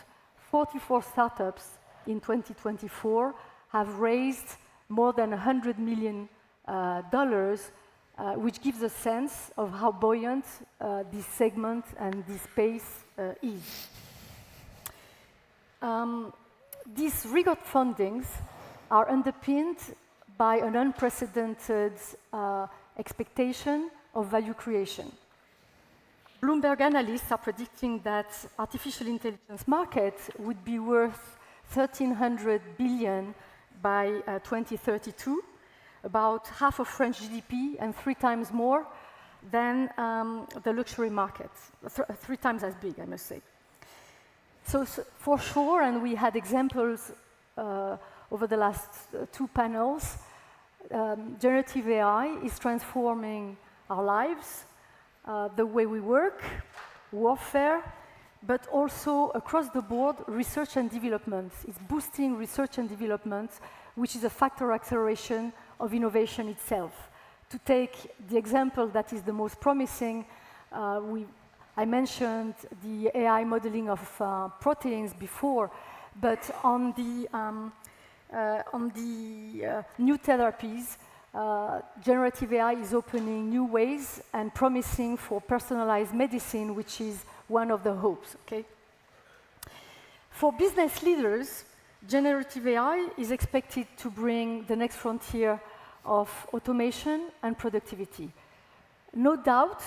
44 startups in 2024 have raised more than $100 million, which gives a sense of how buoyant this segment and this space is. These record fundings are underpinned by an unprecedented expectation of value creation. Bloomberg analysts are predicting that artificial intelligence market would be worth $1,300 billion by 2032, about half of French GDP and 3 times more than the luxury market, 3 times as big, I must say. So for sure, and we had examples over the last 2 panels, generative AI is transforming our lives, the way we work, warfare, but also across the board, research and development. It's boosting research and development, which is a factor acceleration of innovation itself. To take the example that is the most promising, I mentioned the AI modeling of proteins before, but on the new therapies, generative AI is opening new ways and promising for personalized medicine, which is one of the hopes, okay? For business leaders, generative AI is expected to bring the next frontier of automation and productivity. No doubt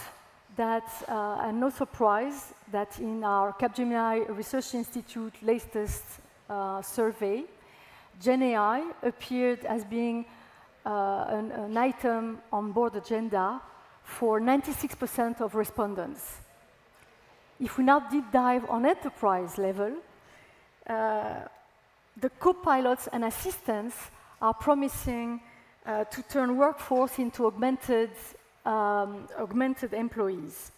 that, and no surprise, that in our Capgemini Research Institute latest survey, Gen AI appeared as being an item on board agenda for 96% of respondents. If we now deep dive on enterprise level, the co-pilots and assistants are promising to turn workforce into augmented employees.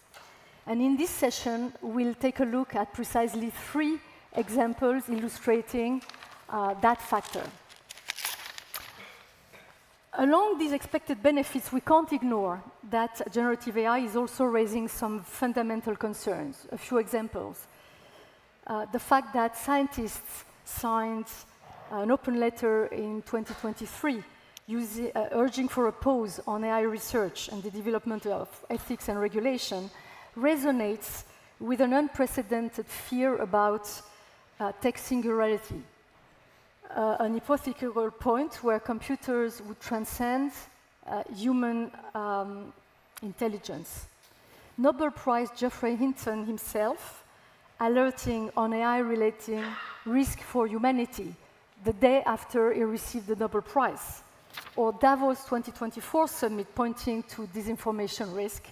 And in this session, we'll take a look at precisely 3 examples illustrating that factor. Along these expected benefits, we can't ignore that generative AI is also raising some fundamental concerns. A few examples. The fact that scientists signed an open letter in 2023 urging for a pause on AI research and the development of ethics and regulation resonates with an unprecedented fear about tech singularity. An hypothetical point where computers would transcend human intelligence. Nobel Prize Geoffrey Hinton himself alerting on AI-related risk for humanity the day after he received the Nobel Prize. Or Davos 2024 summit pointing to disinformation risk.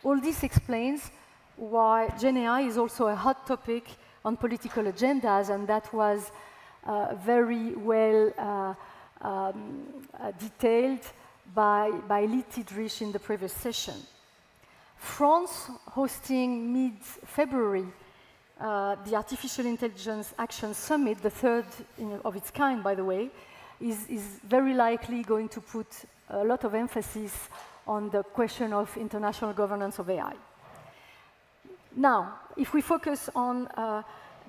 All this explains why Gen AI is also a hot topic on political agendas, and that was very well detailed by Lee Tidrich in the previous session. France hosting mid-February the Artificial Intelligence Action Summit, the third of its kind, by the way, is very likely going to put a lot of emphasis on the question of international governance of AI. Now, if we focus on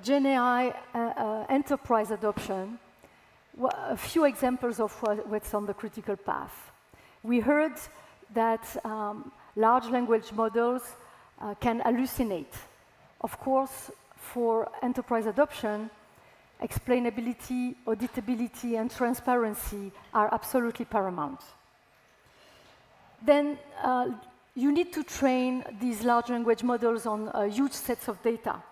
Gen AI enterprise adoption, a few examples of what's on the critical path. We heard that large language models can hallucinate. Of course, for enterprise adoption, explainability, auditability, and transparency are absolutely paramount. Then you need to train these large language models on huge sets of data.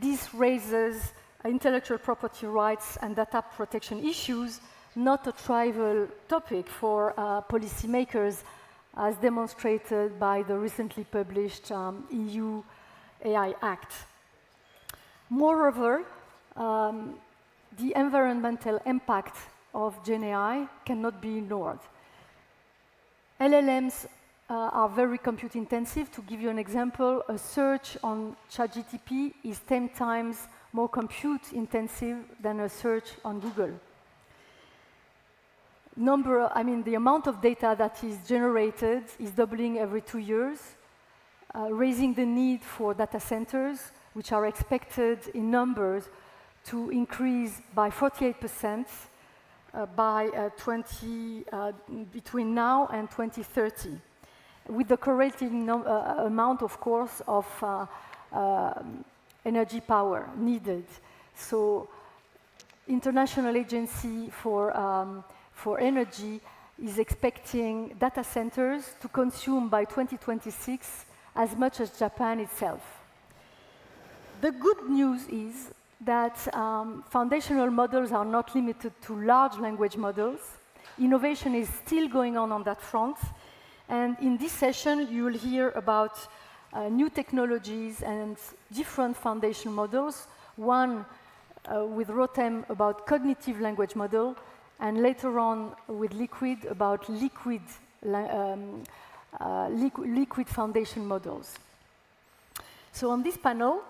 This raises intellectual property rights and data protection issues, not a trivial topic for policymakers, as demonstrated by the recently published EU AI Act. Moreover, the environmental impact of Gen AI cannot be ignored. LLMs are very compute intensive. To give you an example, a search on ChatGPT is 10 times more compute intensive than a search on Google. The amount of data that is generated is doubling every 2 years, raising the need for data centers, which are expected in numbers to increase by 48% between now and 2030, with the correlating amount, of course, of energy power needed. So, International Agency for Energy is expecting data centers to consume by 2026 as much as Japan itself. The good news is that foundational models are not limited to large language models. Innovation is still going on that front. And in this session, you will hear about new technologies and different foundation models. One with Rotem about cognitive language model, and later on with Liquid about liquid foundation models. So on this panel,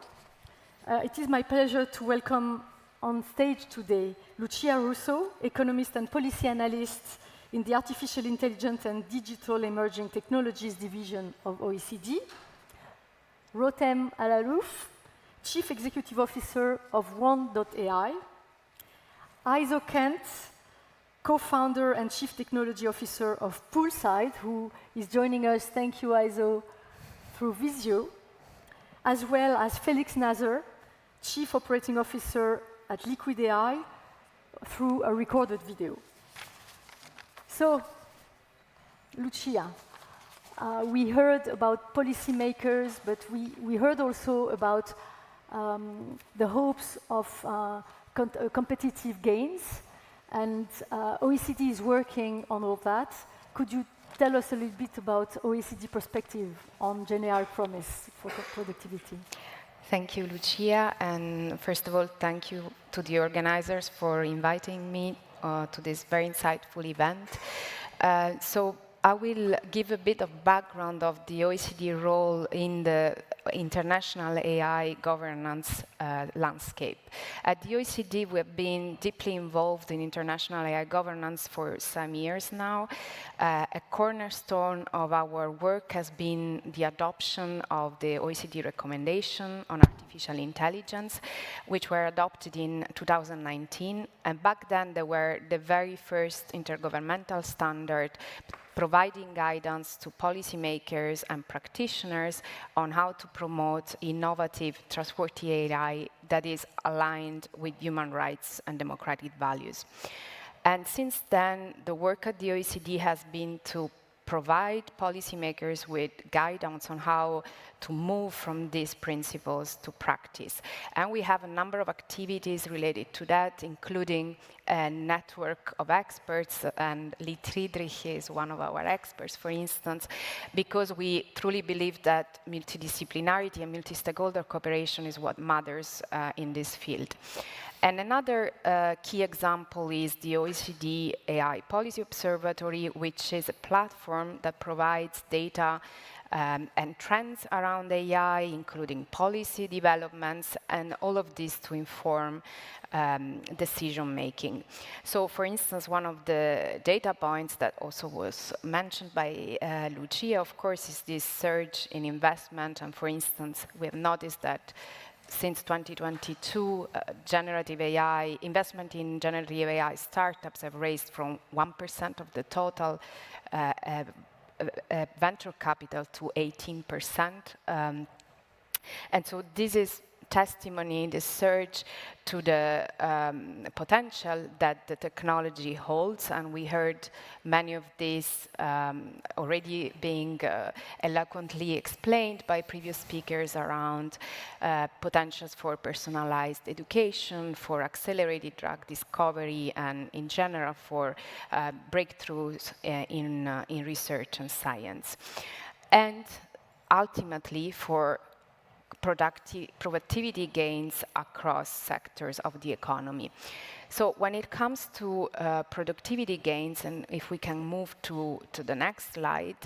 it is my pleasure to welcome on stage today Lucia Russo, economist and policy analyst in the Artificial Intelligence and Digital Emerging Technologies Division of OECD, Rotem Alalouf, Chief Executive Officer of One.ai, Aizo Kent, co-founder and Chief Technology Officer of Poolside, who is joining us, thank you Aizo, through Visio, as well as Felix Nazar, Chief Operating Officer at Liquid AI, through a recorded video. So, Lucia, we heard about policymakers, but we heard also about the hopes of competitive gains, and OECD is working on all that. Could you tell us a little bit about OECD perspective on Gen AI promise for productivity? Thank you, Lucia, and first of all, thank you to the organizers for inviting me to this very insightful event. So I will give a bit of background of the OECD role in the international AI governance landscape. At the OECD, we have been deeply involved in international AI governance for some years now. A cornerstone of our work has been the adoption of the OECD recommendation on artificial intelligence, which were adopted in 2019. And back then, they were the very first intergovernmental standard providing guidance to policymakers and practitioners on how to promote innovative, trustworthy AI that is aligned with human rights and democratic values. And since then, the work at the OECD has been to provide policymakers with guidance on how to move from these principles to practice. And we have a number of activities related to that, including a network of experts, and Lit Friedrich is one of our experts, for instance, because we truly believe that multidisciplinarity and multi-stakeholder cooperation is what matters in this field. And another key example is the OECD AI Policy Observatory, which is a platform that provides data and trends around AI, including policy developments, and all of this to inform decision making. So, for instance, one of the data points that also was mentioned by Lucia, of course, is this surge in investment. And for instance, we have noticed that since 2022, generative AI, investment in generative AI startups have raised from 1% of the total venture capital to 18%. And so this is testimony, the surge to the potential that the technology holds, and we heard many of these already being eloquently explained by previous speakers around potentials for personalized education, for accelerated drug discovery, and in general for breakthroughs in research and science. And ultimately for productivity gains across sectors of the economy. So when it comes to productivity gains, and if we can move to the next slide,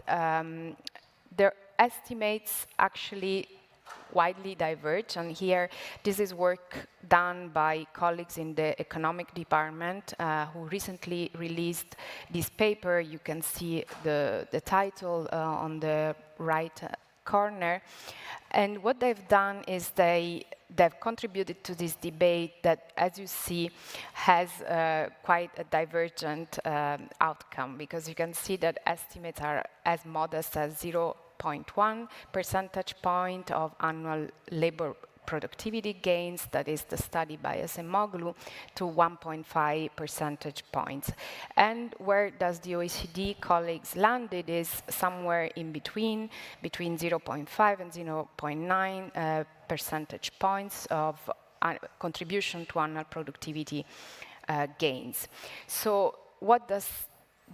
their estimates actually widely diverge. And here, this is work done by colleagues in the economic department who recently released this paper. You can see the title on the right corner. And what they've done is they've contributed to this debate that, as you see, has quite a divergent outcome, because you can see that estimates are as modest as 0.1 percentage point of annual labor productivity gains, that is the study by Acemoglu, to 1.5 percentage points. And where does the OECD colleagues landed is somewhere in between 0.5 and 0.9 percentage points of contribution to annual productivity gains. So what does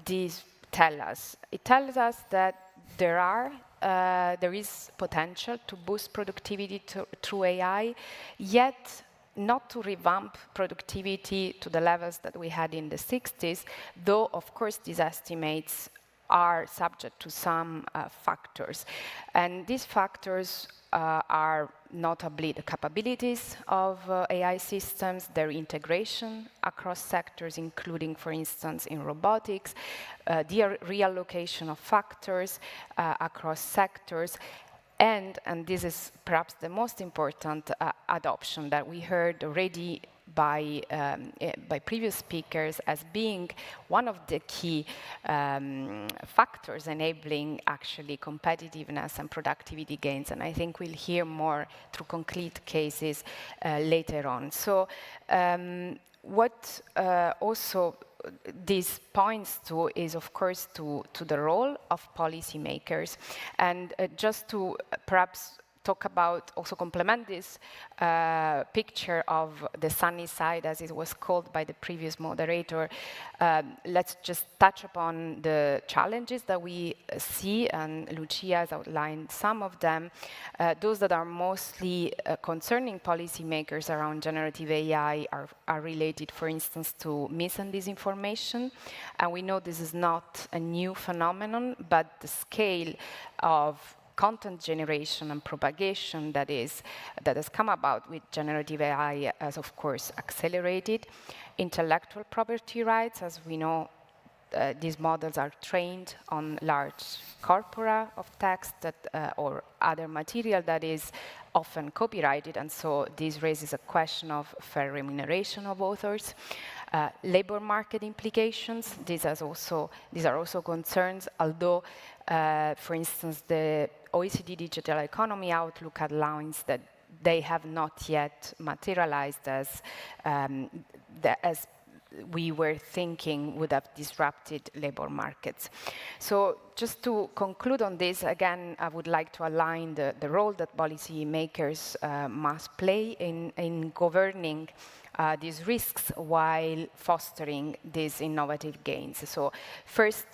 this tell us? It tells us that there is potential to boost productivity through AI, yet not to revamp productivity to the levels that we had in the 60s, though, of course, these estimates are subject to some factors. And these factors are notably the capabilities of AI systems, their integration across sectors, including, for instance, in robotics, the reallocation of factors across sectors, and this is perhaps the most important adoption that we heard already by previous speakers as being one of the key factors enabling actually competitiveness and productivity gains. And I think we'll hear more through concrete cases later on. So what also this points to is, of course, to the role of policymakers. And just to perhaps talk about, also complement this picture of the sunny side, as it was called by the previous moderator, let's just touch upon the challenges that we see, and Lucia has outlined some of them. Those that are mostly concerning policymakers around generative AI are related, for instance, to mis and disinformation. And we know this is not a new phenomenon, but the scale of content generation and propagation that has come about with generative AI has, of course, accelerated. Intellectual property rights, as we know, these models are trained on large corpora of text or other material that is often copyrighted, and so this raises a question of fair remuneration of authors. Labor market implications, these are also concerns, although, for instance, the OECD Digital Economy Outlook outlines that they have not yet materialized as we were thinking would have disrupted labor markets. So just to conclude on this, again, I would like to align the role that policymakers must play in governing these risks while fostering these innovative gains. So first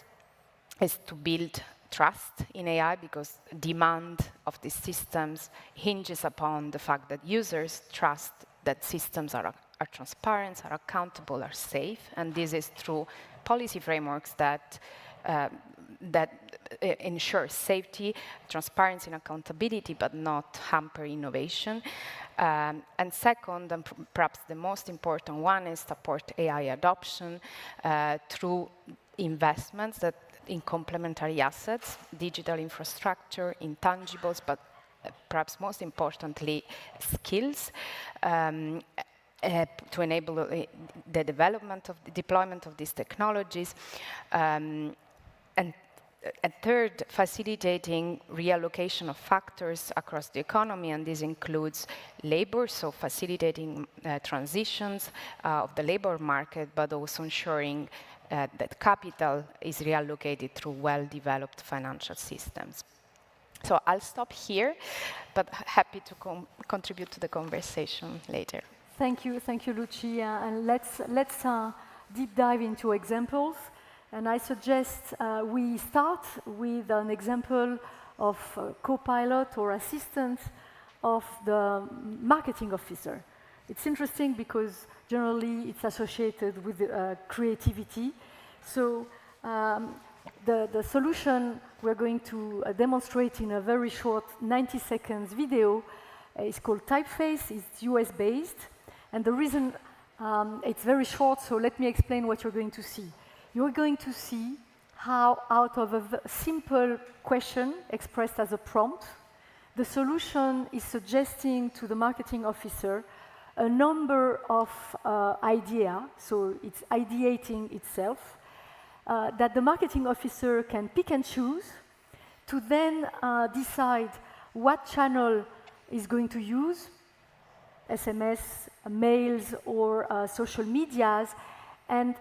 is to build trust in AI, because demand of these systems hinges upon the fact that users trust that systems are transparent, are accountable, are safe, and this is through policy frameworks that ensure safety, transparency, and accountability, but not hamper innovation. And second, and perhaps the most important one, is support AI adoption through investments that in complementary assets, digital infrastructure, intangibles, but perhaps most importantly, skills, to enable the development of the deployment of these technologies, and third, facilitating reallocation of factors across the economy, and this includes labor, so facilitating transitions of the labor market, but also ensuring that capital is reallocated through well-developed financial systems. So I'll stop here, but happy to contribute to the conversation later. Thank you, Lucia. And let's deep dive into examples. And I suggest we start with an example of co-pilot or assistant of the marketing officer. It's interesting because generally it's associated with creativity. So the solution we're going to demonstrate in a very short 90 seconds video is called Typeface. It's US-based. And the reason it's very short, so let me explain what you're going to see. You're going to see how out of a simple question expressed as a prompt, the solution is suggesting to the marketing officer a number of ideas, so it's ideating itself, that the marketing officer can pick and choose to then decide what channel is going to use, SMS, mails, or social medias, and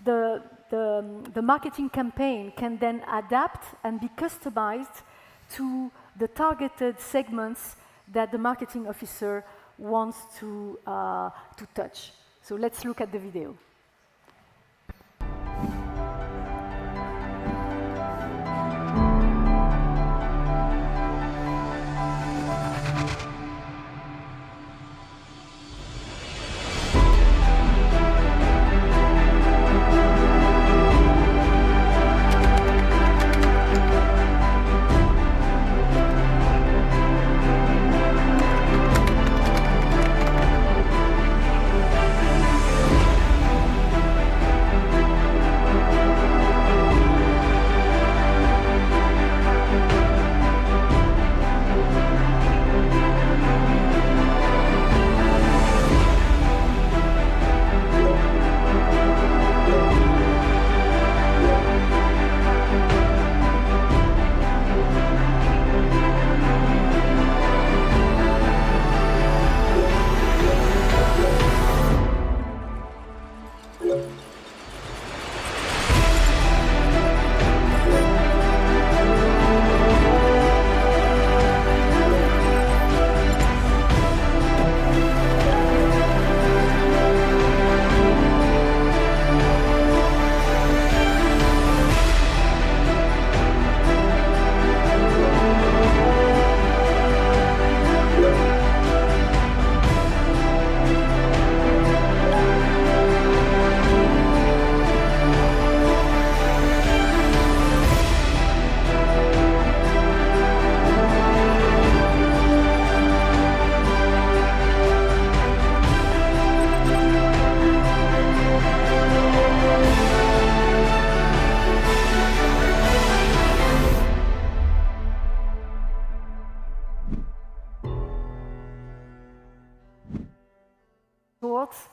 the marketing campaign can then adapt and be customized to the targeted segments that the marketing officer wants to touch. So let's look at the video.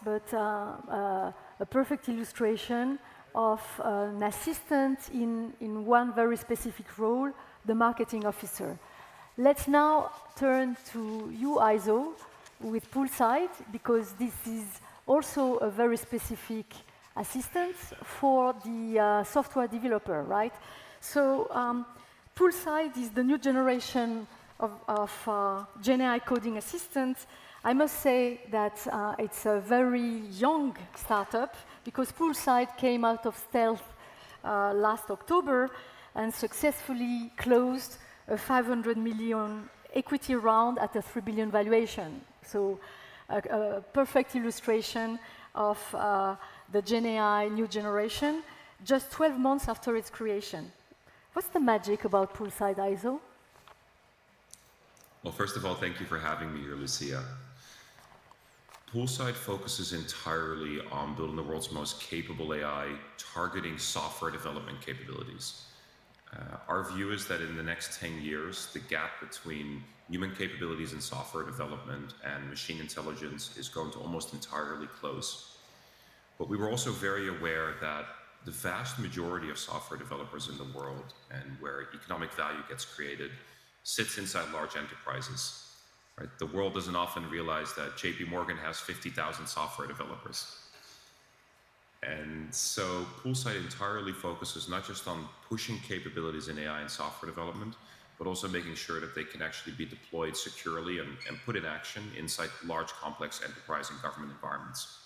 But a perfect illustration of an assistant in one very specific role, the marketing officer. Let's now turn to you, ISO, with Poolside, because this is also a very specific assistant for the software developer, right? So Poolside is the new generation of GenAI coding assistant. I must say that it's a very young startup because Poolside came out of stealth last October and successfully closed a 500 million equity round at a 3 billion valuation. So a perfect illustration of the GenAI new generation, just 12 months after its creation. What's the magic about poolside ISO? Well, first of all, thank you for having me here, Lucia. Poolside focuses entirely on building the world's most capable AI, targeting software development capabilities. Our view is that in the next 10 years, the gap between human capabilities in software development and machine intelligence is going to almost entirely close. But we were also very aware that the vast majority of software developers in the world and where economic value gets created sits inside large enterprises. Right? The world doesn't often realize that JP Morgan has 50,000 software developers. And so Poolside entirely focuses not just on pushing capabilities in AI and software development, but also making sure that they can actually be deployed securely and put in action inside large, complex enterprise and government environments.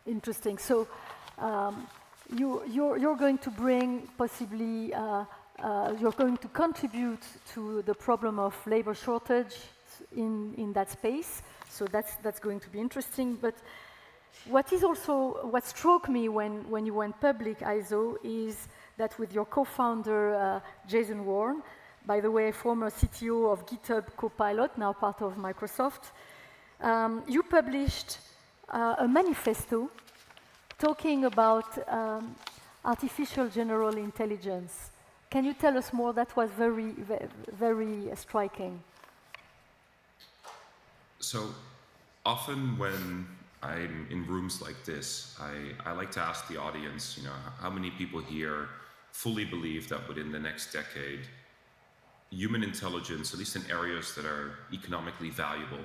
Interesting. So you're going to bring possibly, you're going to contribute to the problem of labor shortage in that space. So that's going to be interesting. But what struck me when you went public, ISO, is that with your co-founder, Jason Warren, by the way, former CTO of GitHub Copilot, now part of Microsoft, you published a manifesto talking about artificial general intelligence. Can you tell us more? That was very, very striking. So often when I'm in rooms like this, I like to ask the audience, how many people here fully believe that within the next decade, human intelligence, at least in areas that are economically valuable,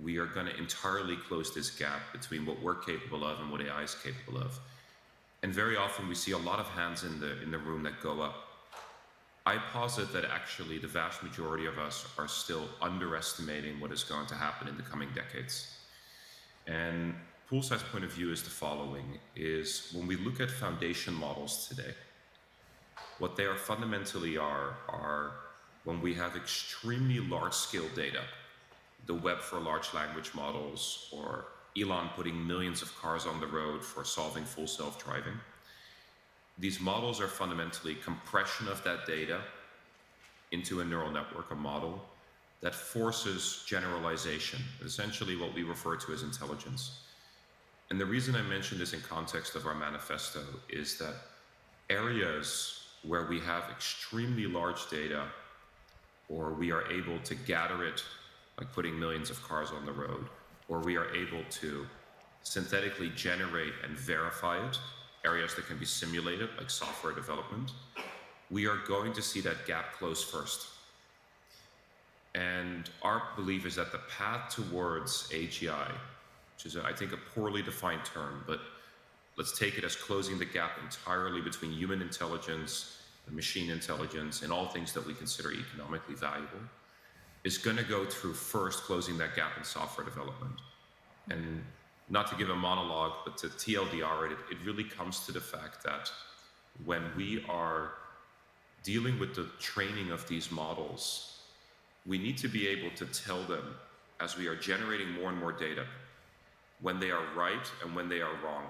we are going to entirely close this gap between what we're capable of and what AI is capable of. And very often we see a lot of hands in the room that go up. I posit that actually the vast majority of us are still underestimating what is going to happen in the coming decades. And Poolside's point of view is the following, is when we look at foundation models today, what they are fundamentally are when we have extremely large-scale data, the web for large language models, or Elon putting millions of cars on the road for solving full self-driving. These models are fundamentally compression of that data into a neural network, a model, that forces generalization, essentially what we refer to as intelligence. And the reason I mention this in context of our manifesto is that areas where we have extremely large data, or we are able to gather it, like putting millions of cars on the road, or we are able to synthetically generate and verify it, areas that can be simulated, like software development, we are going to see that gap close first. And our belief is that the path towards AGI, which is, I think, a poorly defined term, but let's take it as closing the gap entirely between human intelligence and machine intelligence and all things that we consider economically valuable, is going to go through first closing that gap in software development. And not to give a monologue, but to TLDR it really comes to the fact that when we are dealing with the training of these models, we need to be able to tell them, as we are generating more and more data, when they are right and when they are wrong.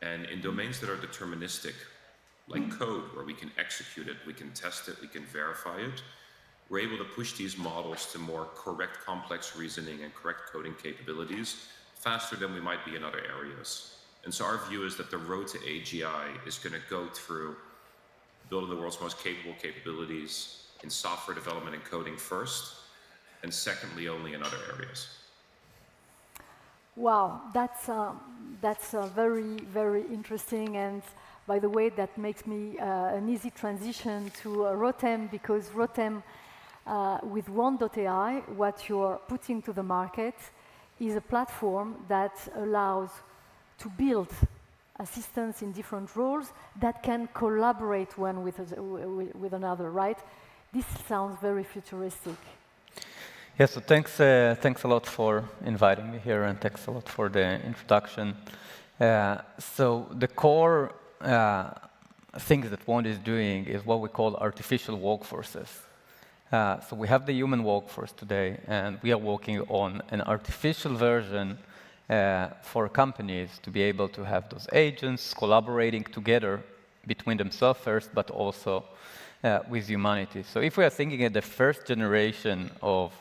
And in domains that are deterministic, like code, where we can execute it, we can test it, we can verify it, we're able to push these models to more correct, complex reasoning and correct coding capabilities faster than we might be in other areas. And so our view is that the road to AGI is going to go through building the world's most capable capabilities in software development and coding first, and secondly, only in other areas. Wow, that's very, very interesting. And by the way, that makes me an easy transition to Rotem, because Rotem, with One.ai, what you're putting to the market is a platform that allows to build assistants in different roles that can collaborate one with another, right? This sounds very futuristic. Yeah, so thanks a lot for inviting me here, and thanks a lot for the introduction. So the core things that One is doing is what we call artificial workforces. So we have the human workforce today, and we are working on an artificial version for companies to be able to have those agents collaborating together between themselves first, but also with humanity. So if we are thinking at the first generation of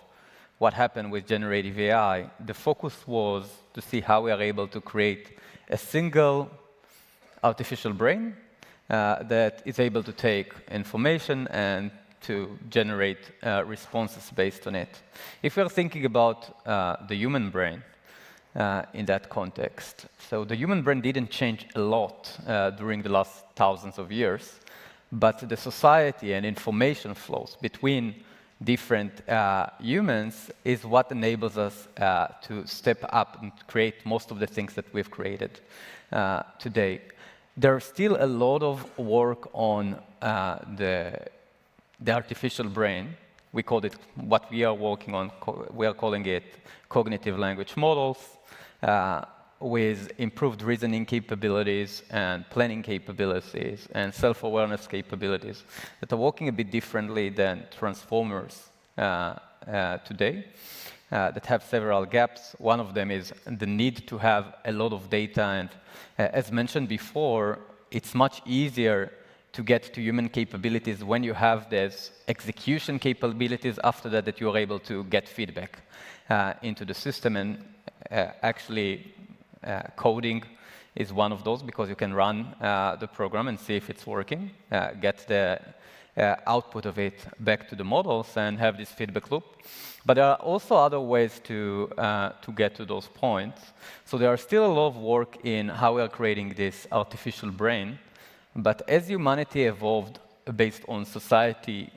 what happened with generative AI, the focus was to see how we are able to create a single artificial brain that is able to take information and to generate responses based on it. If we are thinking about the human brain in that context, so the human brain didn't change a lot during the last thousands of years, but the society and information flows between different humans is what enables us to step up and create most of the things that we've created today. There's still a lot of work on the artificial brain. We call it, what we are working on, we are calling it cognitive language models, with improved reasoning capabilities and planning capabilities and self-awareness capabilities that are working a bit differently than transformers today, that have several gaps. One of them is the need to have a lot of data, and as mentioned before, it's much easier to get to human capabilities when you have these execution capabilities after that you are able to get feedback into the system. And actually, coding is one of those, because you can run the program and see if it's working, get the output of it back to the models and have this feedback loop. But there are also other ways to get to those points. So there are still a lot of work in how we are creating this artificial brain. But as humanity evolved based on society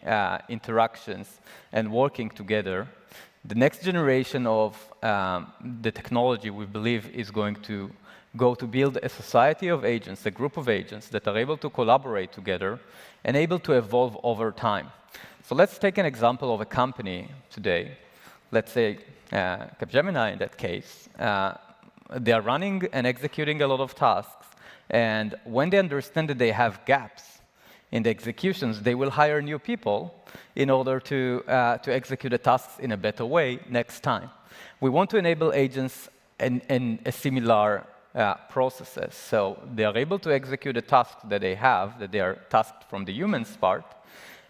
interactions and working together, the next generation of the technology, we believe, is going to go to build a society of agents, a group of agents that are able to collaborate together and able to evolve over time. So let's take an example of a company today. Let's say Capgemini in that case. They are running and executing a lot of tasks. And when they understand that they have gaps in the executions, they will hire new people in order to execute the tasks in a better way next time. We want to enable agents in a similar processes. So they are able to execute the tasks that they have, that they are tasked from the human's part.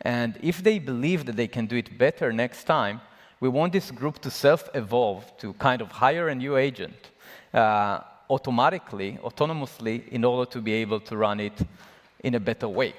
And if they believe that they can do it better next time, we want this group to self-evolve, to kind of hire a new agent automatically, autonomously, in order to be able to run it in a better way.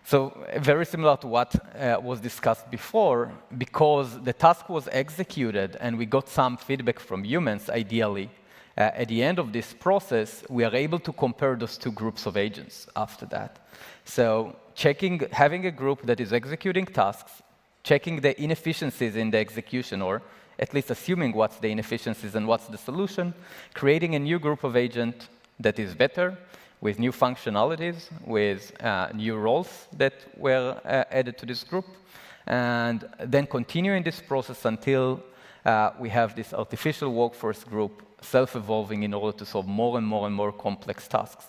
So very similar to what was discussed before, because the task was executed and we got some feedback from humans, ideally, at the end of this process, we are able to compare those two groups of agents after that. So having a group that is executing tasks, checking the inefficiencies in the execution, or at least assuming what's the inefficiencies and what's the solution, creating a new group of agents that is better, with new functionalities, with new roles that were added to this group, and then continuing this process until we have this artificial workforce group self-evolving in order to solve more and more and more complex tasks.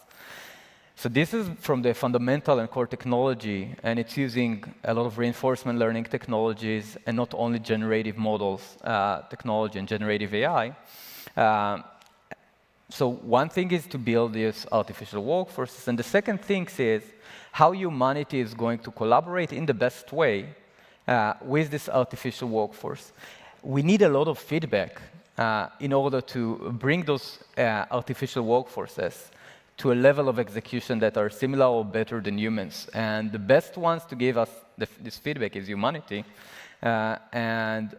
So this is from the fundamental and core technology, and it's using a lot of reinforcement learning technologies and not only generative models technology and generative AI. So one thing is to build these artificial workforces, and the second thing is how humanity is going to collaborate in the best way with this artificial workforce. We need a lot of feedback in order to bring those artificial workforces to a level of execution that are similar or better than humans. And the best ones to give us this feedback is humanity. And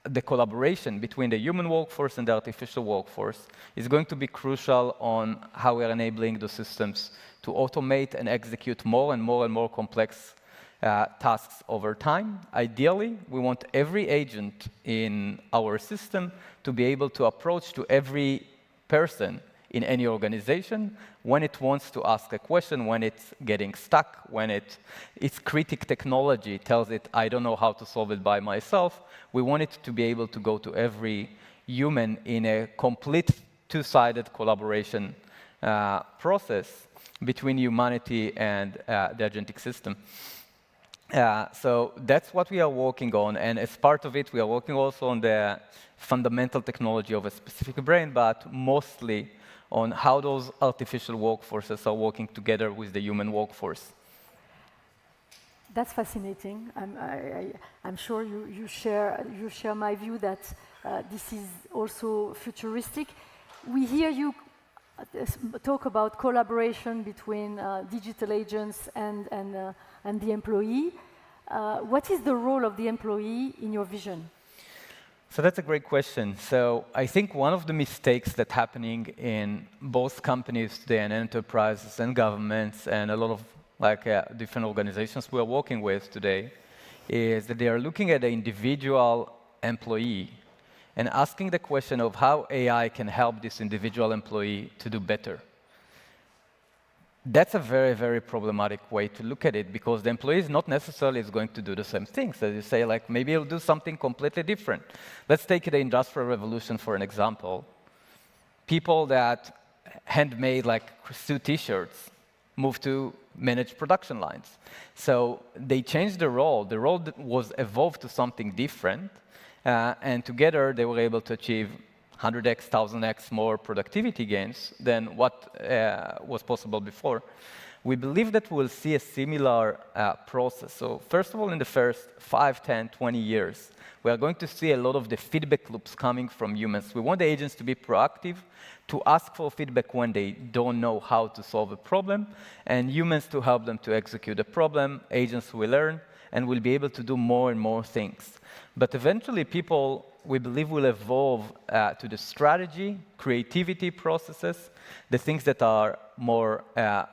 the collaboration between the human workforce and the artificial workforce is going to be crucial on how we are enabling the systems to automate and execute more and more and more complex tasks over time. Ideally, we want every agent in our system to be able to approach to every person in any organization when it wants to ask a question, when it's getting stuck, when its critic technology tells it, I don't know how to solve it by myself. We want it to be able to go to every human in a complete two-sided collaboration process between humanity and the agentic system. So that's what we are working on, and as part of it, we are working also on the fundamental technology of a specific brain, but mostly on how those artificial workforces are working together with the human workforce. That's fascinating. I'm sure you share my view that this is also futuristic. We hear you talk about collaboration between digital agents and the employee. What is the role of the employee in your vision? So that's a great question. So I think one of the mistakes that's happening in both companies today and enterprises and governments and a lot of different organizations we are working with today is that they are looking at the individual employee and asking the question of how AI can help this individual employee to do better. That's a very, very problematic way to look at it, because the employee is not necessarily going to do the same things. As you say, like, maybe he'll do something completely different. Let's take the Industrial Revolution for an example. People that handmade suit T-shirts moved to manage production lines. So they changed the role. The role was evolved to something different, and together they were able to achieve 100x, 1000x more productivity gains than what was possible before. We believe that we'll see a similar process. So first of all, in the first 5, 10, 20 years, we are going to see a lot of the feedback loops coming from humans. We want the agents to be proactive, to ask for feedback when they don't know how to solve a problem, and humans to help them to execute a problem. Agents will learn and will be able to do more and more things. But eventually, people, we believe, will evolve to the strategy, creativity processes, the things that are more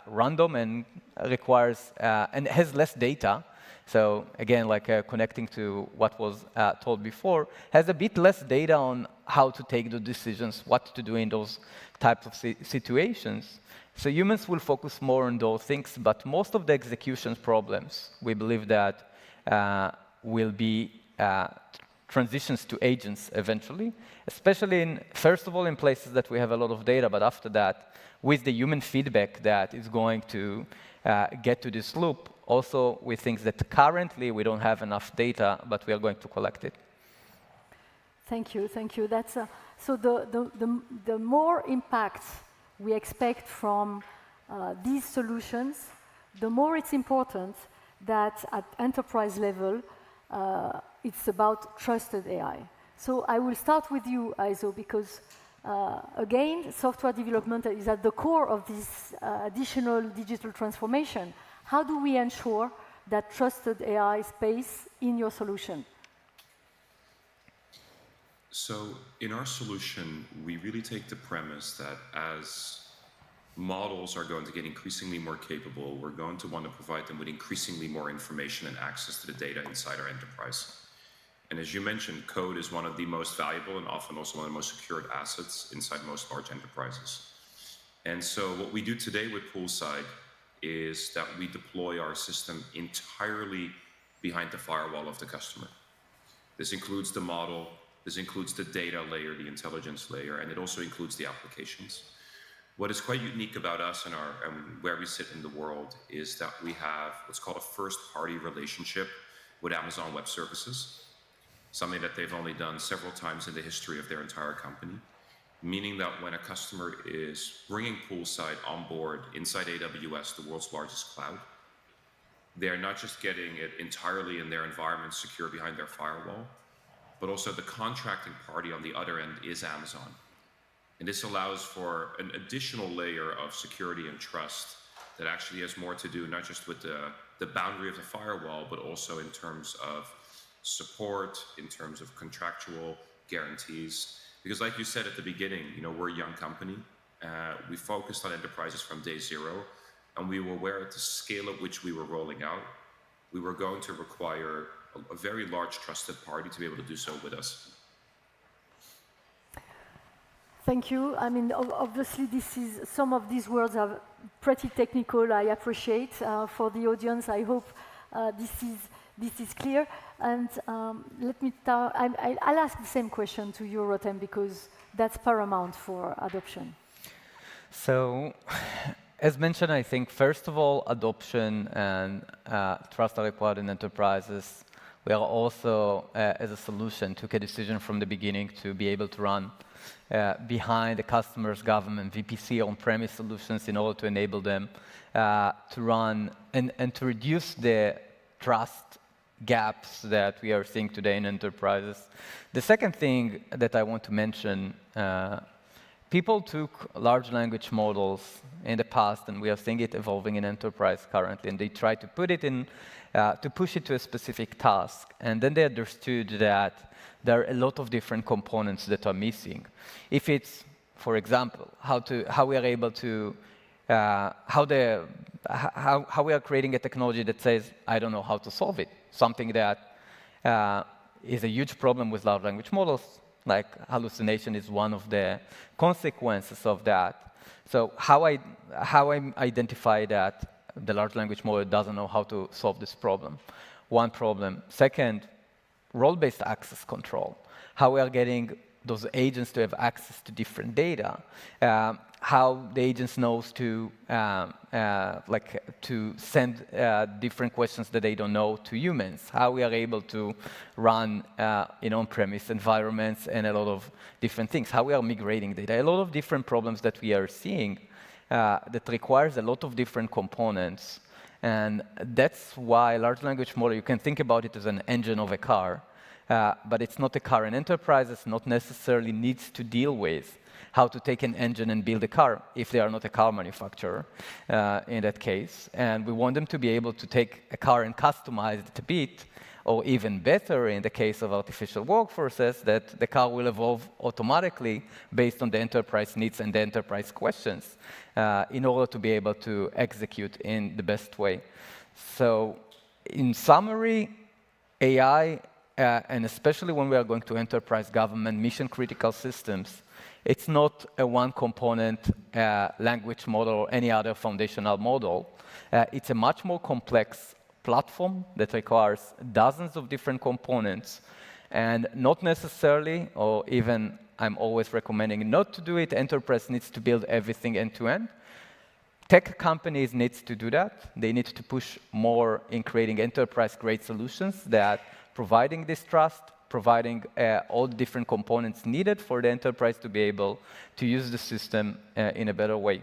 random and requires and has less data. So again, connecting to what was told before, has a bit less data on how to take the decisions, what to do in those types of situations. So humans will focus more on those things, but most of the execution problems, we believe that will be transitions to agents eventually, especially first of all, in places that we have a lot of data, but after that, with the human feedback that is going to get to this loop, also with things that currently we don't have enough data, but we are going to collect it. Thank you, thank you. That's so the more impact we expect from these solutions, the more it's important that at enterprise level, it's about trusted AI. So I will start with you, Aizo, because again, software development is at the core of this additional digital transformation. How do we ensure that trusted AI space in your solution? So in our solution, we really take the premise that as models are going to get increasingly more capable, we're going to want to provide them with increasingly more information and access to the data inside our enterprise. And as you mentioned, code is one of the most valuable and often also one of the most secured assets inside most large enterprises. And so what we do today with Poolside is that we deploy our system entirely behind the firewall of the customer. This includes the model, this includes the data layer, the intelligence layer, and it also includes the applications. What is quite unique about us and where we sit in the world is that we have what's called a first-party relationship with Amazon Web Services, something that they've only done several times in the history of their entire company, meaning that when a customer is bringing Poolside on board inside AWS, the world's largest cloud, they're not just getting it entirely in their environment secure behind their firewall, but also the contracting party on the other end is Amazon. And this allows for an additional layer of security and trust that actually has more to do not just with the boundary of the firewall, but also in terms of support, in terms of contractual guarantees. Because like you said at the beginning, we're a young company. We focused on enterprises from day zero, and we were aware at the scale at which we were rolling out, we were going to require a very large trusted party to be able to do so with us. Thank you. I mean, obviously, some of these words are pretty technical. I appreciate. For the audience, I hope this is clear. And I'll ask the same question to you, Rotem, because that's paramount for adoption. So, as mentioned, I think, first of all, adoption and trust are required in enterprises. We are also, as a solution, took a decision from the beginning to be able to run behind the customer's government VPC on-premise solutions in order to enable them to run and to reduce the trust gaps that we are seeing today in enterprises. The second thing that I want to mention, people took large language models in the past, and we are seeing it evolving in enterprise currently, and they tried to put it in, to push it to a specific task. And then they understood that there are a lot of different components that are missing. If it's, for example, how we are able to, how we are creating a technology that says, I don't know how to solve it, something that is a huge problem with large language models, like hallucination is one of the consequences of that. So how I identify that the large language model doesn't know how to solve this problem? One problem. Second, role-based access control. How we are getting those agents to have access to different data. How the agents knows to to send different questions that they don't know to humans. How we are able to run in on-premise environments and a lot of different things. How we are migrating data. A lot of different problems that we are seeing that requires a lot of different components. And that's why large language model, you can think about it as an engine of a car, but it's not a car. And enterprises not necessarily needs to deal with how to take an engine and build a car if they are not a car manufacturer in that case. And we want them to be able to take a car and customize it a bit, or even better in the case of artificial workforces, that the car will evolve automatically based on the enterprise needs and the enterprise questions in order to be able to execute in the best way. So in summary, AI, and especially when we are going to enterprise government mission-critical systems, it's not a one-component language model or any other foundational model. It's a much more complex platform that requires dozens of different components, and not necessarily, or even I'm always recommending not to do it, enterprise needs to build everything end-to-end. Tech companies need to do that. They need to push more in creating enterprise-grade solutions that providing this trust, providing all the different components needed for the enterprise to be able to use the system in a better way.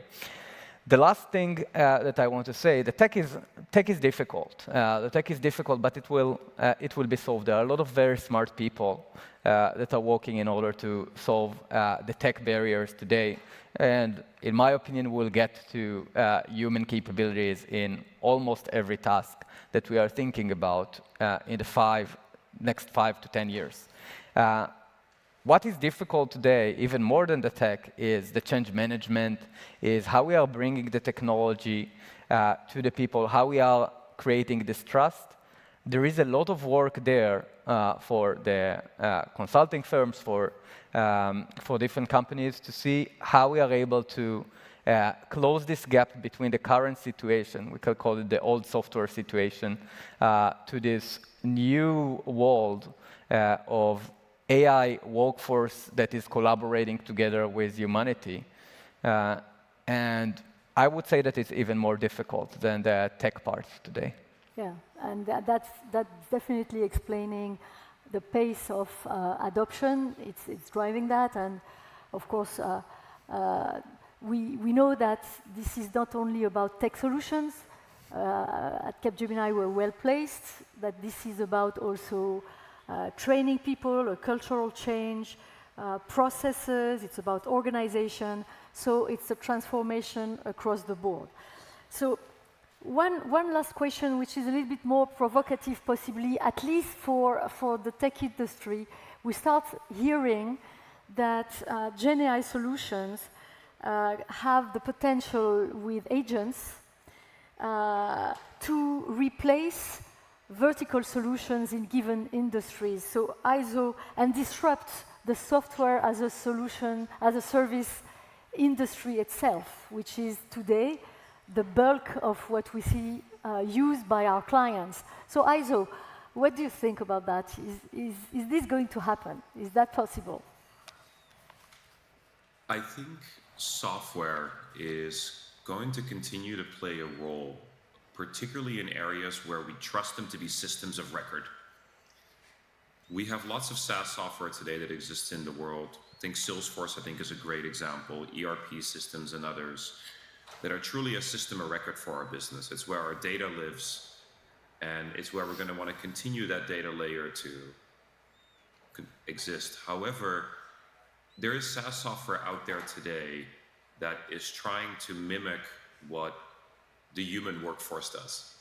The last thing that I want to say, the tech is difficult. The tech is difficult, but it will be solved. There are a lot of very smart people that are working in order to solve the tech barriers today. And in my opinion, we'll get to human capabilities in almost every task that we are thinking about in the next 5 to 10 years. What is difficult today, even more than the tech, is the change management, is how we are bringing the technology to the people, how we are creating this trust. There is a lot of work there for the consulting firms, for different companies to see how we are able to close this gap between the current situation, we can call it the old software situation, to this new world of AI workforce that is collaborating together with humanity. And I would say that it's even more difficult than the tech part today. Yeah, and that's definitely explaining the pace of adoption. It's driving that, and of course, we know that this is not only about tech solutions. At Capgemini, we're well placed, that this is about also training people, a cultural change, processes, it's about organization, so it's a transformation across the board. So one last question, which is a little bit more provocative possibly, at least for the tech industry. We start hearing that Gen AI solutions have the potential with agents to replace vertical solutions in given industries, so ISO, and disrupt the software as a solution, as a service industry itself, which is today the bulk of what we see used by our clients. So ISO, what do you think about that? Is this going to happen? Is that possible? I think software is going to continue to play a role, particularly in areas where we trust them to be systems of record. We have lots of SaaS software today that exists in the world think Salesforce, is a great example, ERP systems and others that are truly a system of record for our business. It's where our data lives, and it's where we're going to want to continue that data layer to exist. However, there is SaaS software out there today that is trying to mimic what the human workforce does.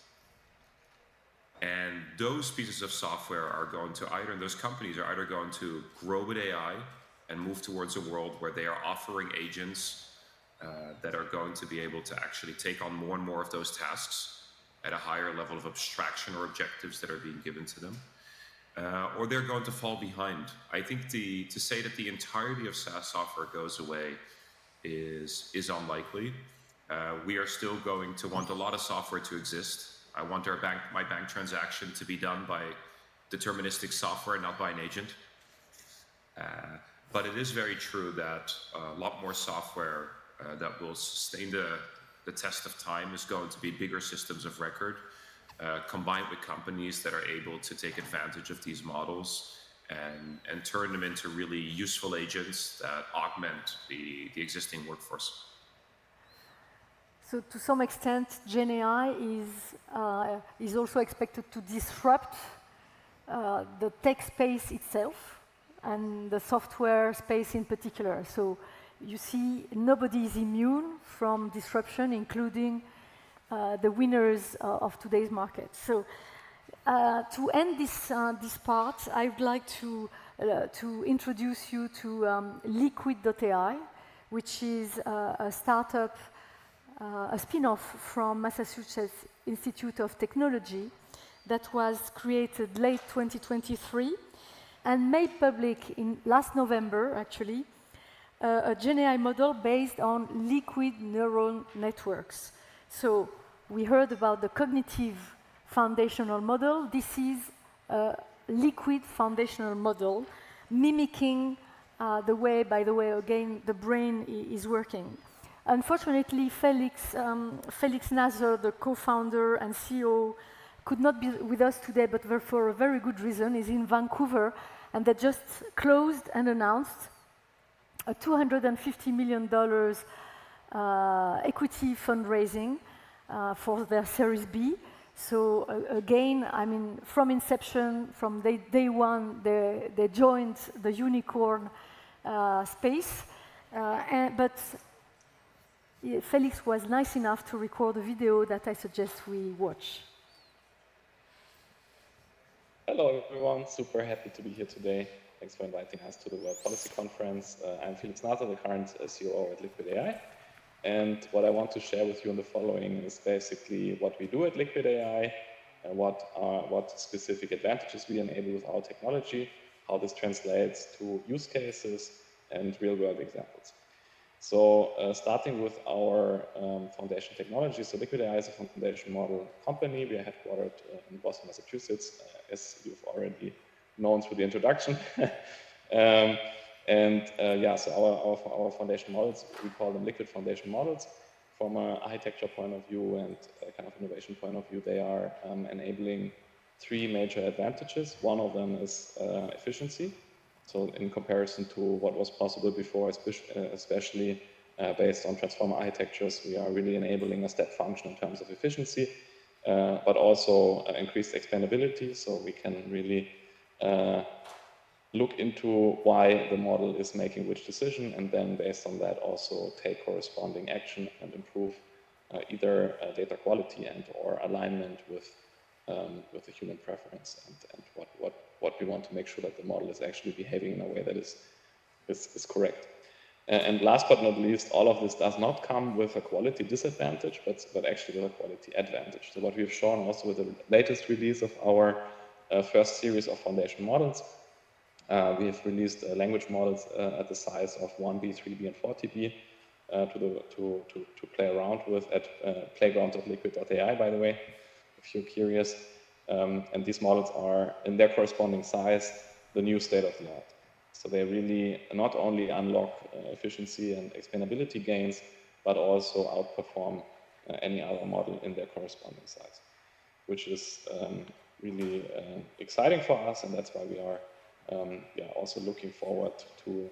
And those pieces of software are going to those companies are either going to grow with AI and move towards a world where they are offering agents that are going to be able to actually take on more and more of those tasks at a higher level of abstraction or objectives that are being given to them, or they're going to fall behind. I think to say that the entirety of SaaS software goes away is unlikely. We are still going to want a lot of software to exist. I want my bank transaction to be done by deterministic software, not by an agent. But it is very true that a lot more software that will sustain the test of time is going to be bigger systems of record, combined with companies that are able to take advantage of these models and turn them into really useful agents that augment the existing workforce. So to some extent, Gen AI is also expected to disrupt the tech space itself and the software space in particular. So you see, nobody is immune from disruption, including the winners of today's market. So to end this part, I would like to introduce you to Liquid.ai, which is a startup, a spin-off from Massachusetts Institute of Technology that was created late 2023 and made public in last November, actually, a Gen AI model based on liquid neural networks. So we heard about the cognitive foundational model. This is a liquid foundational model mimicking the way, by the way, again, the brain is working. Unfortunately, Felix Nazar, the co-founder and CEO, could not be with us today, but for a very good reason. He's in Vancouver, and they just closed and announced a $250 million equity fundraising for their Series B. So again, from inception, from day one, they joined the unicorn space. But Felix was nice enough to record a video that I suggest we watch. Hello, everyone. Super happy to be here today. Thanks for inviting us to the World Policy Conference. I'm Felix Nazar, the current COO at Liquid AI. And what I want to share with you in the following is basically what we do at Liquid AI, what specific advantages we enable with our technology, how this translates to use cases and real-world examples. So starting with our foundation technology, so Liquid AI is a foundation model company. We are headquartered in Boston, Massachusetts, as you've already known through the introduction. So our foundation models, we call them liquid foundation models. From an architecture point of view and a kind of innovation point of view, they are enabling three major advantages. One of them is efficiency. So in comparison to what was possible before, especially based on transformer architectures, we are really enabling a step function in terms of efficiency, but also increased expandability. So we can really look into why the model is making which decision, and then based on that also take corresponding action and improve either data quality and or alignment with the human preference and what we want to make sure that the model is actually behaving in a way that is correct. And last but not least, all of this does not come with a quality disadvantage, but actually with a quality advantage. So what we've shown also with the latest release of our first series of foundation models, we have released language models at the size of 1B, 3B, and 40B to play around with at playgrounds of Liquid.ai, by the way, if you're curious. And these models are, in their corresponding size, the new state of the art. So they really not only unlock efficiency and expandability gains, but also outperform any other model in their corresponding size, which is really exciting for us, and that's why we are yeah, also looking forward to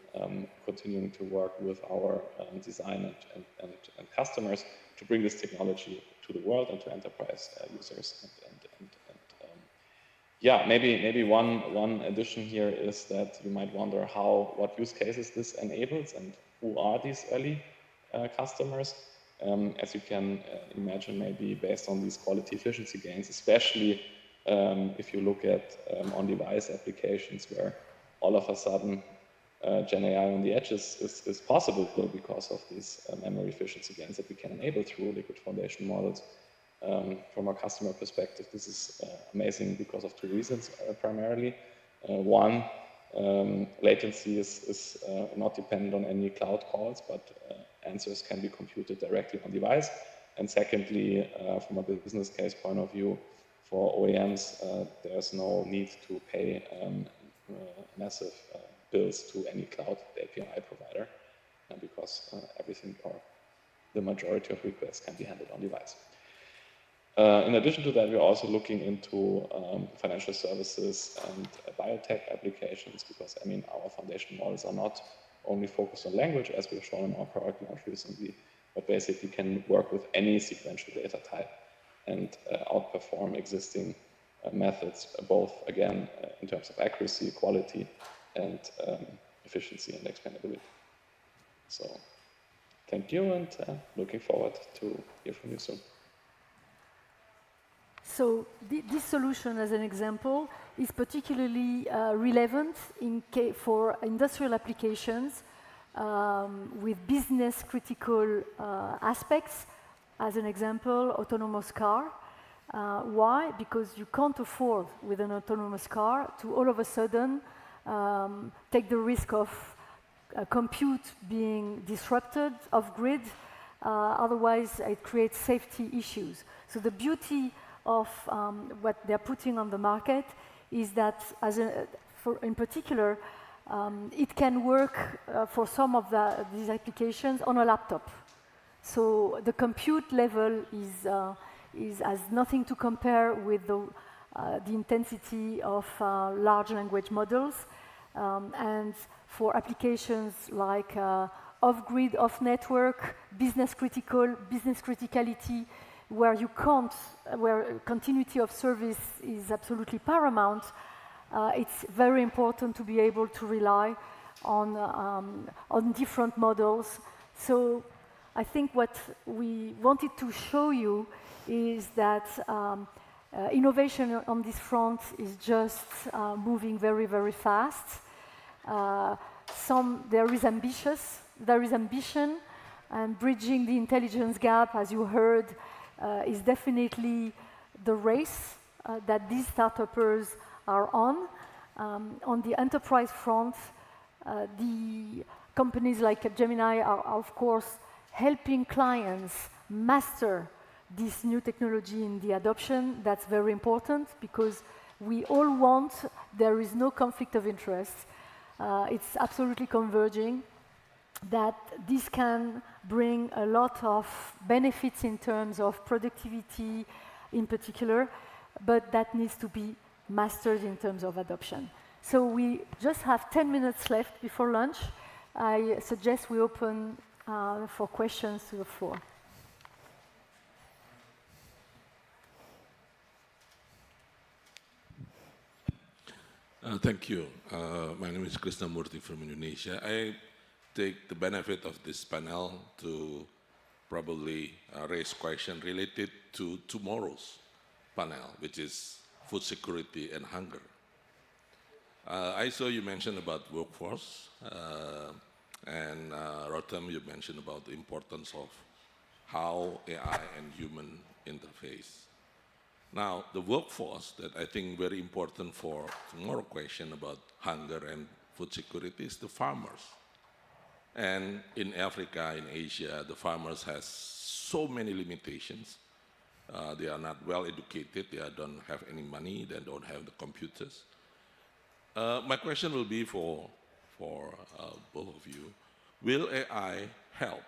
continuing to work with our design and customers to bring this technology to the world and to enterprise users. Yeah, maybe one addition here is that you might wonder what use cases this enables and who are these early customers. As you can imagine, maybe based on these quality efficiency gains, especially if you look at on-device applications where all of a sudden Gen AI on the edge is possible because of these memory efficiency gains that we can enable through liquid foundation models. From a customer perspective, this is amazing because of two reasons, primarily. One, latency is not dependent on any cloud calls, but answers can be computed directly on device. And secondly, from a business case point of view, for OEMs, there's no need to pay massive bills to any cloud API provider because everything or the majority of requests can be handled on device. In addition to that, we're also looking into financial services and biotech applications because, I mean, our foundation models are not only focused on language, as we've shown in our product launch recently, but basically can work with any sequential data type and outperform existing methods, both, again, in terms of accuracy, quality, and efficiency and explainability. So thank you, and looking forward to hear from you soon. So this solution, as an example, is particularly relevant for industrial applications with business-critical aspects. As an example, autonomous car. Why? Because you can't afford, with an autonomous car, to all of a sudden take the risk of compute being disrupted off-grid. Otherwise, it creates safety issues. So the beauty of what they're putting on the market is that, in particular, it can work for some of these applications on a laptop. So the compute level has nothing to compare with the intensity of large language models. And for applications like off-grid, off-network, business criticality, where continuity of service is absolutely paramount, it's very important to be able to rely on different models. So I think what we wanted to show you is that innovation on this front is just moving very, very fast. There is ambition, and bridging the intelligence gap, as you heard, is definitely the race that these startups are on. On the enterprise front, the companies like Capgemini are, of course, helping clients master this new technology in the adoption. That's very important because we all want, there is no conflict of interest. It's absolutely converging that this can bring a lot of benefits in terms of productivity in particular, but that needs to be mastered in terms of adoption. So we just have 10 minutes left before lunch. I suggest we open for questions to the floor. Thank you. My name is Krishnamurthy from Indonesia. I take the benefit of this panel to probably raise questions related to tomorrow's panel, which is food security and hunger. I saw you mentioned about workforce, and Rotem, you mentioned about the importance of how AI and human interface. Now, the workforce that I think very important for tomorrow's question about hunger and food security is the farmers. And in Africa, in Asia, the farmers has so many limitations. They are not well educated, they don't have any money, they don't have the computers. My question will be for both of you. Will AI help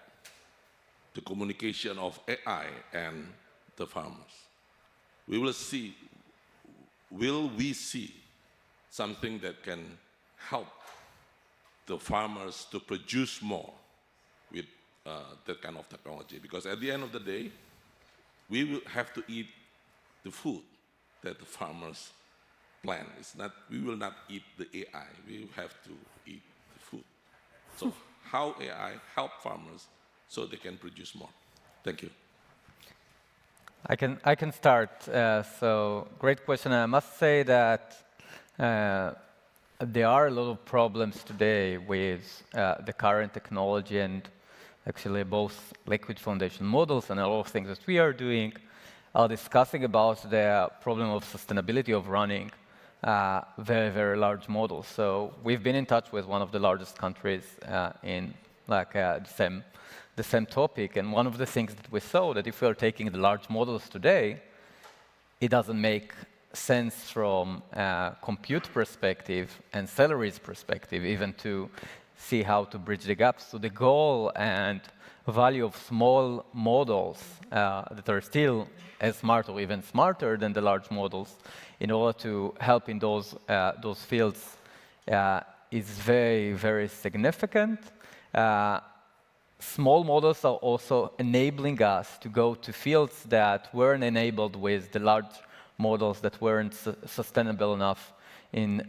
the communication of AI and the farmers? Will we see something that can help the farmers to produce more with that kind of technology? Because at the end of the day, we will have to eat the food that the farmers plant. It's not, we will not eat the AI. We will have to eat the food. So how AI help farmers so they can produce more? Thank you. I can start. So great question. I must say that there are a lot of problems today with the current technology, and actually both liquid foundation models and a lot of things that we are doing are discussing about the problem of sustainability of running very, very large models. So we've been in touch with one of the largest countries in like the same topic, and one of the things that we saw that if we are taking the large models today, it doesn't make sense from a compute perspective and salaries perspective, even to see how to bridge the gaps. So the goal and value of small models that are still as smart or even smarter than the large models in order to help in those fields is very, very significant. Small models are also enabling us to go to fields that weren't enabled with the large models that weren't sustainable enough in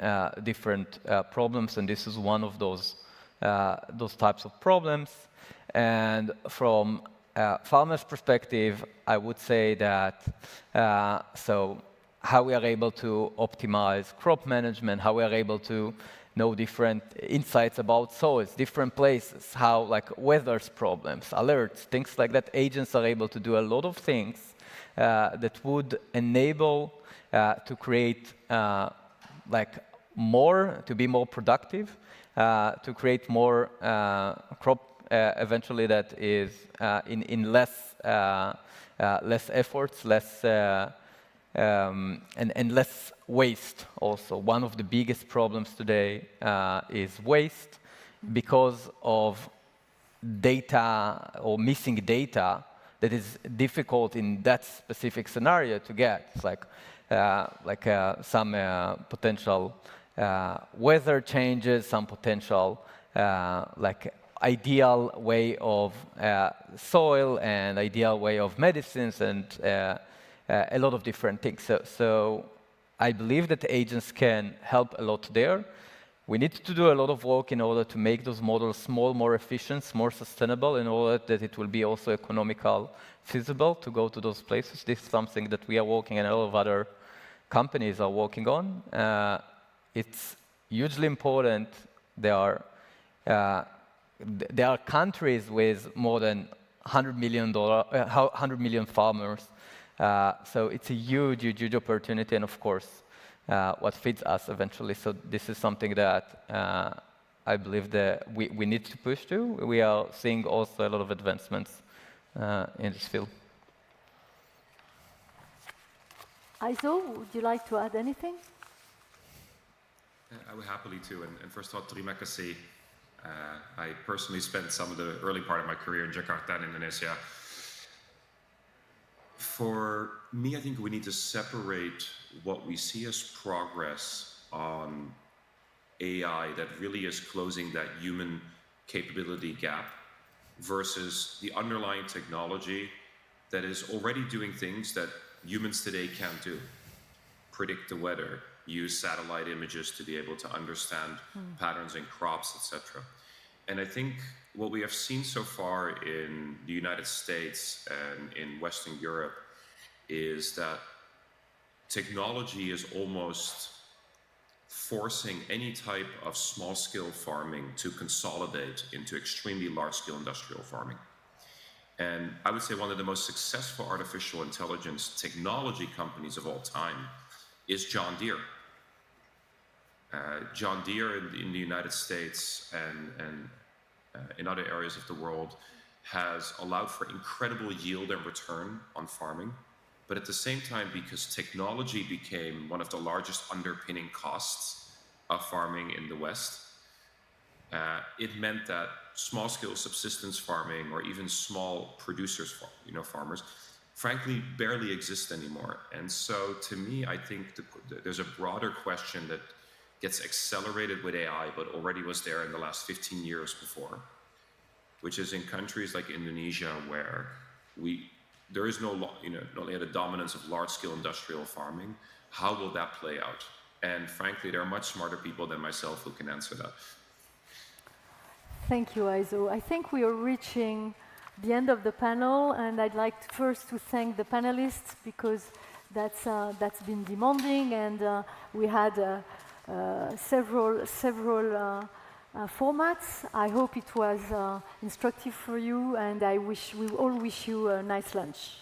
different problems, and this is one of those types of problems. And from a farmer's perspective, I would say that so how we are able to optimize crop management, how we are able to know different insights about soils, different places, how like weather's problems, alerts, things like that. Agents are able to do a lot of things that would enable to create like more, to be more productive, to create more crop eventually that is in less efforts, less and less waste also. One of the biggest problems today is waste because of data or missing data that is difficult in that specific scenario to get. It's like some potential weather changes, some potential like ideal way of soil and ideal way of medicines and a lot of different things. So I believe that agents can help a lot there. We need to do a lot of work in order to make those models small, more efficient, more sustainable, in order that it will be also economical, feasible to go to those places. This is something that we are working and a lot of other companies are working on. It's hugely important. There are countries with more than $100 million farmers. So it's a huge, huge, huge opportunity, and of course, what feeds us eventually. So this is something that I believe that we need to push to. We are seeing also a lot of advancements in this field. Aizo, would you like to add anything? I would happily to. And first of all, terima kasih. I personally spent some of the early part of my career in Jakarta, in Indonesia. For me, I think we need to separate what we see as progress on AI that really is closing that human capability gap versus the underlying technology that is already doing things that humans today can't do. Predict the weather, use satellite images to be able to understand patterns in crops, etc. And I think what we have seen so far in the United States and in Western Europe is that technology is almost forcing any type of small-scale farming to consolidate into extremely large-scale industrial farming. And I would say one of the most successful artificial intelligence technology companies of all time is John Deere. John Deere in the United States and in other areas of the world has allowed for incredible yield and return on farming. But at the same time, because technology became one of the largest underpinning costs of farming in the West, it meant that small-scale subsistence farming or even small producers, farmers, frankly, barely exist anymore. And so to me, I think there's a broader question that gets accelerated with AI, but already was there in the last 15 years before, which is in countries like Indonesia, where there is not only the dominance of large-scale industrial farming. How will that play out? And frankly, there are much smarter people than myself who can answer that. Thank you, Aizo. I think we are reaching the end of the panel, and I'd like first to thank the panelists, because that's been demanding, and we had several formats. I hope it was instructive for you, and we all wish you a nice lunch.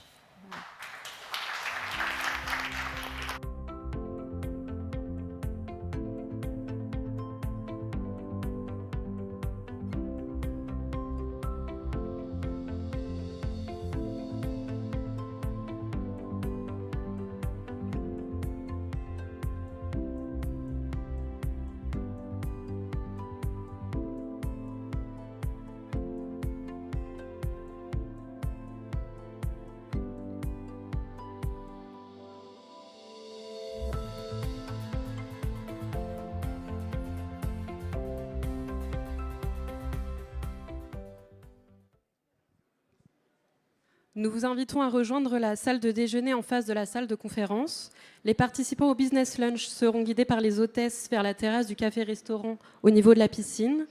Nous vous invitons à rejoindre la salle de déjeuner en face de la salle de conférence. Les participants au Business Lunch seront guidés par les hôtesses vers la terrasse du café-restaurant au niveau de la piscine.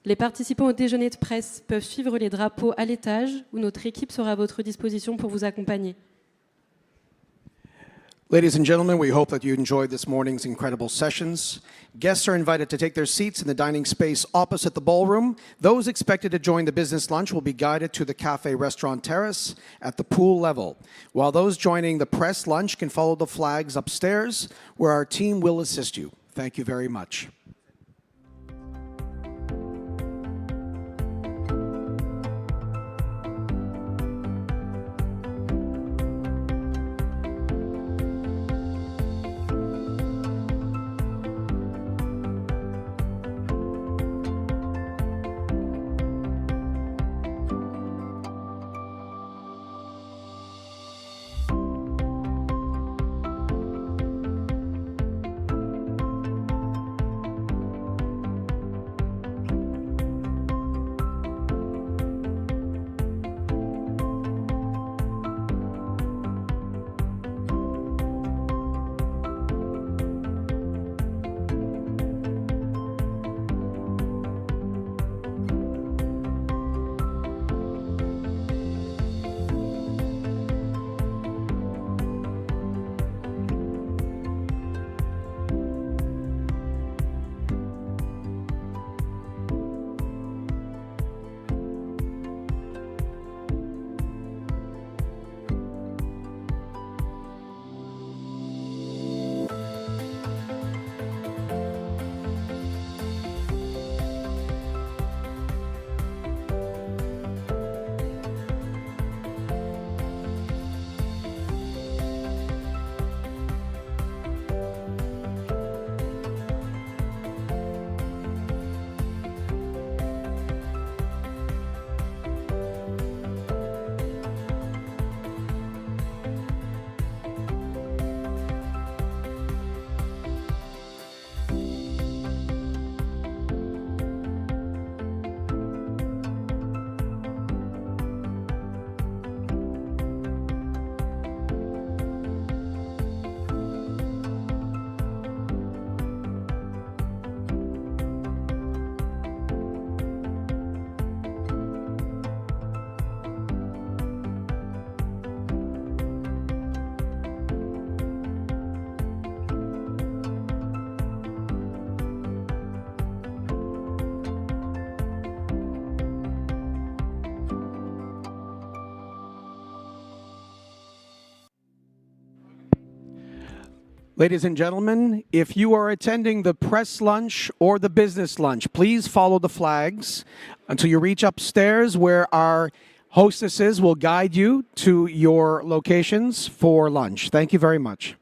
Les participants au déjeuner de presse peuvent suivre les drapeaux à l'étage, où notre équipe sera à votre disposition pour vous accompagner. Ladies and gentlemen, we hope that you enjoyed this morning's incredible sessions. Guests are invited to take their seats in the dining space opposite the ballroom. Those expected to join the business lunch will be guided to the cafe restaurant terrace at the pool level, while those joining the press lunch can follow the flags upstairs, where our team will assist you. Thank you very much. Ladies and gentlemen, if you are attending the press lunch or the business lunch, please follow the flags until you reach upstairs, where our hostesses will guide you to your locations for lunch. Thank you very much.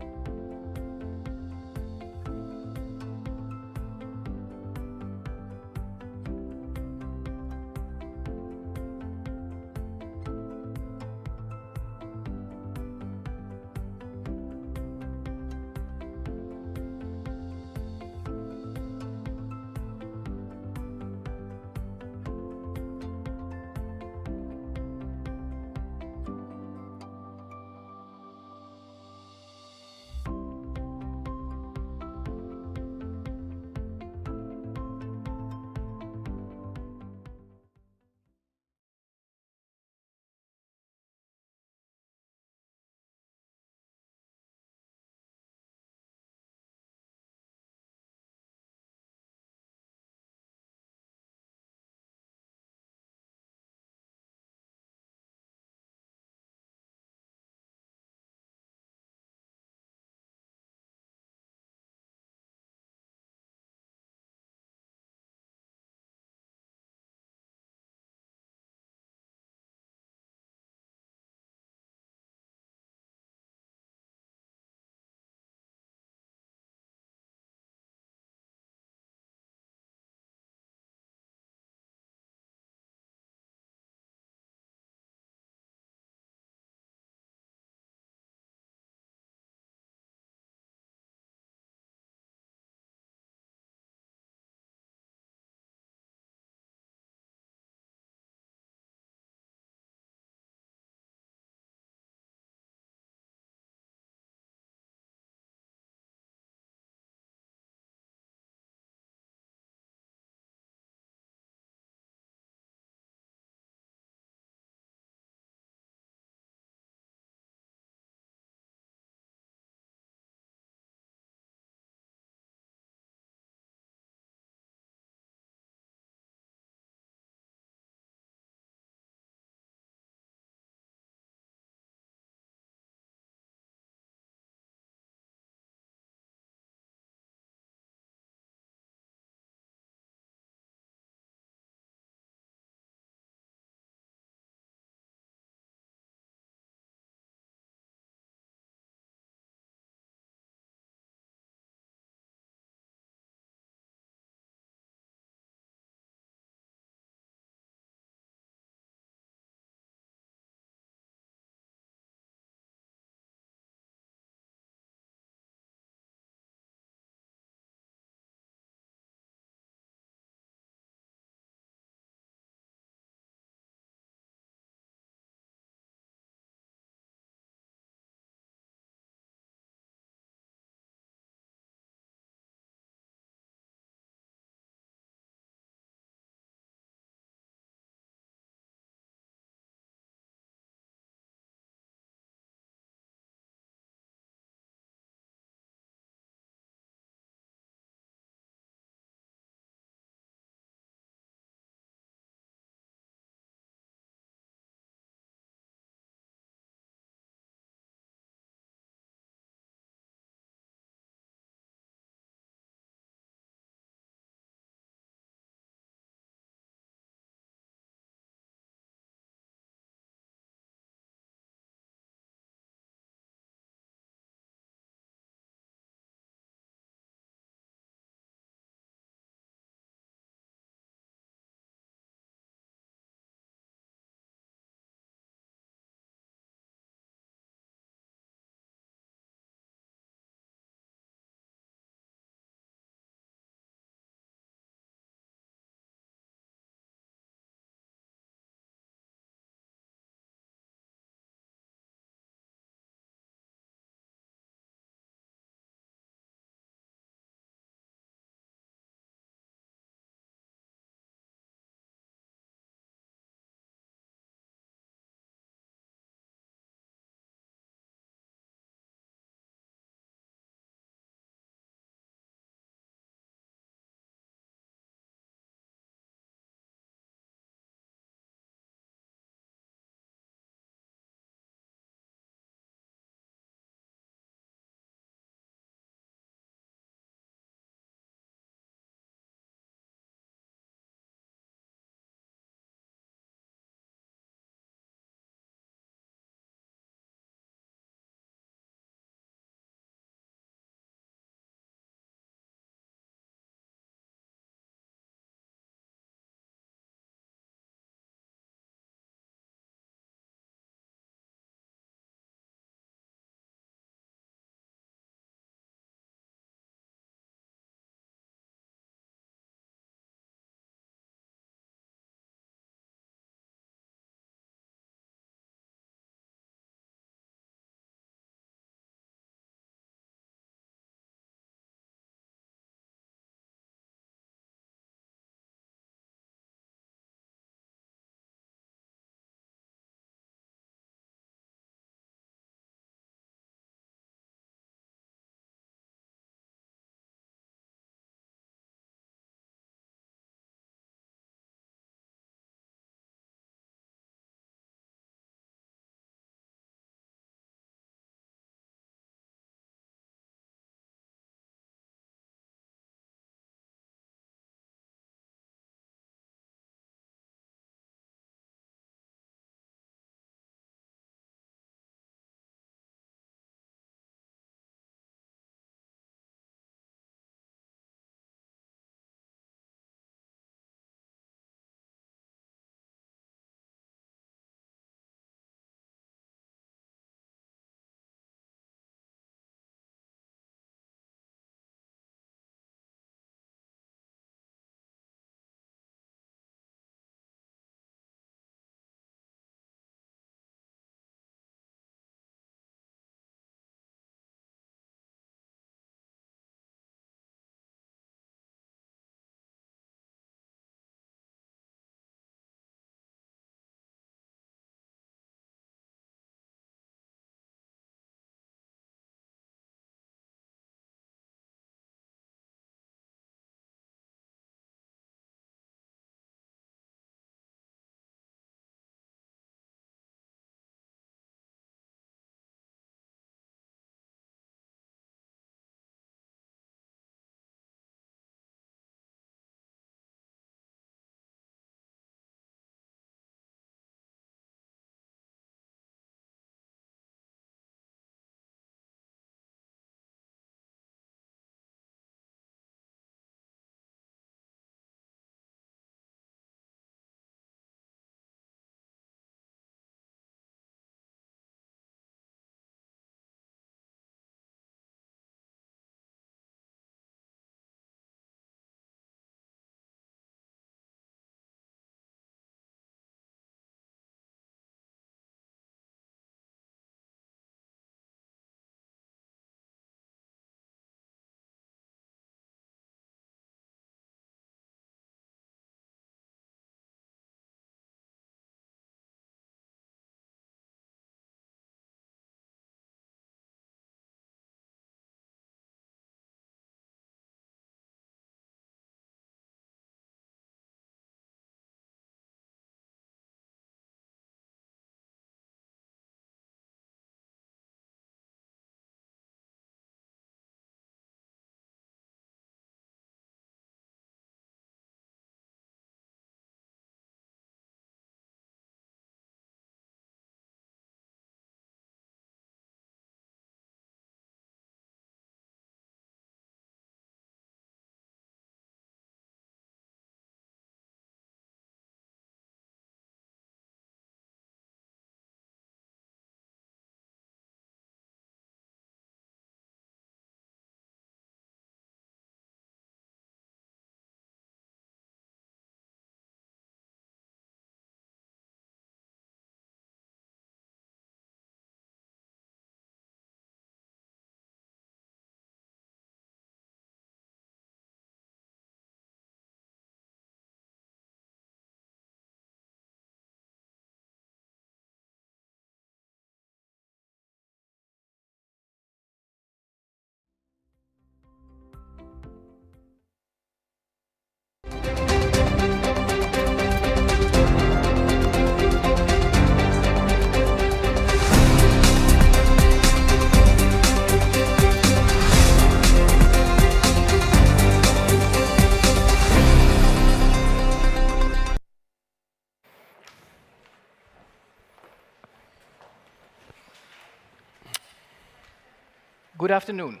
Good afternoon.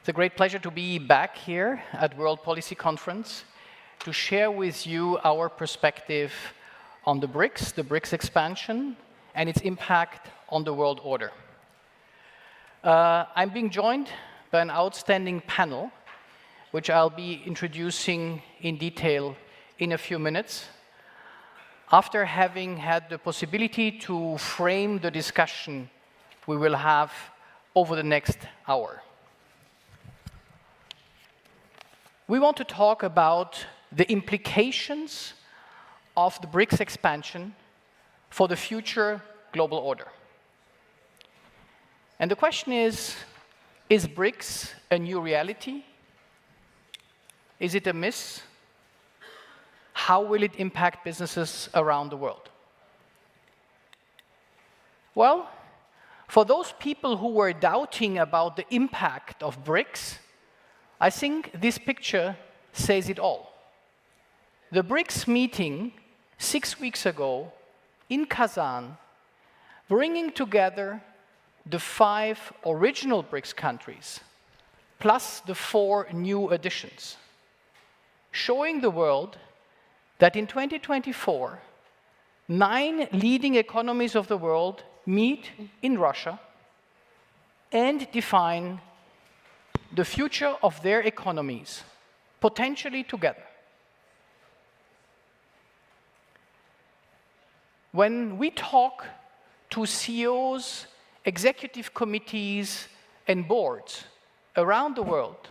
It's a great pleasure to be back here at World Policy Conference to share with you our perspective on the BRICS expansion, and its impact on the world order. I'm being joined by an outstanding panel, which I'll be introducing in detail in a few minutes, after having had the possibility to frame the discussion we will have over the next hour. We want to talk about the implications of the BRICS expansion for the future global order. And the question is BRICS a new reality? Is it a myth? How will it impact businesses around the world? Well, for those people who were doubting about the impact of BRICS, I think this picture says it all. The BRICS meeting 6 weeks ago in Kazan, bringing together the 5 original BRICS countries, plus the 4 new additions, showing the world that in 2024, 9 leading economies of the world meet in Russia and define the future of their economies, potentially together. When we talk to CEOs, executive committees, and boards around the world,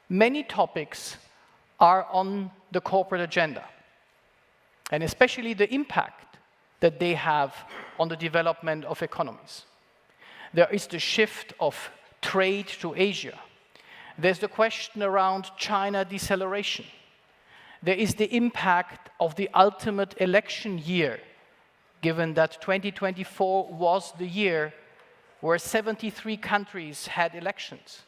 many topics are on the corporate agenda, and especially the impact that they have on the development of economies. There is the shift of trade to Asia. There's the question around China deceleration. There is the impact of the ultimate election year, given that 2024 was the year where 73 countries had elections.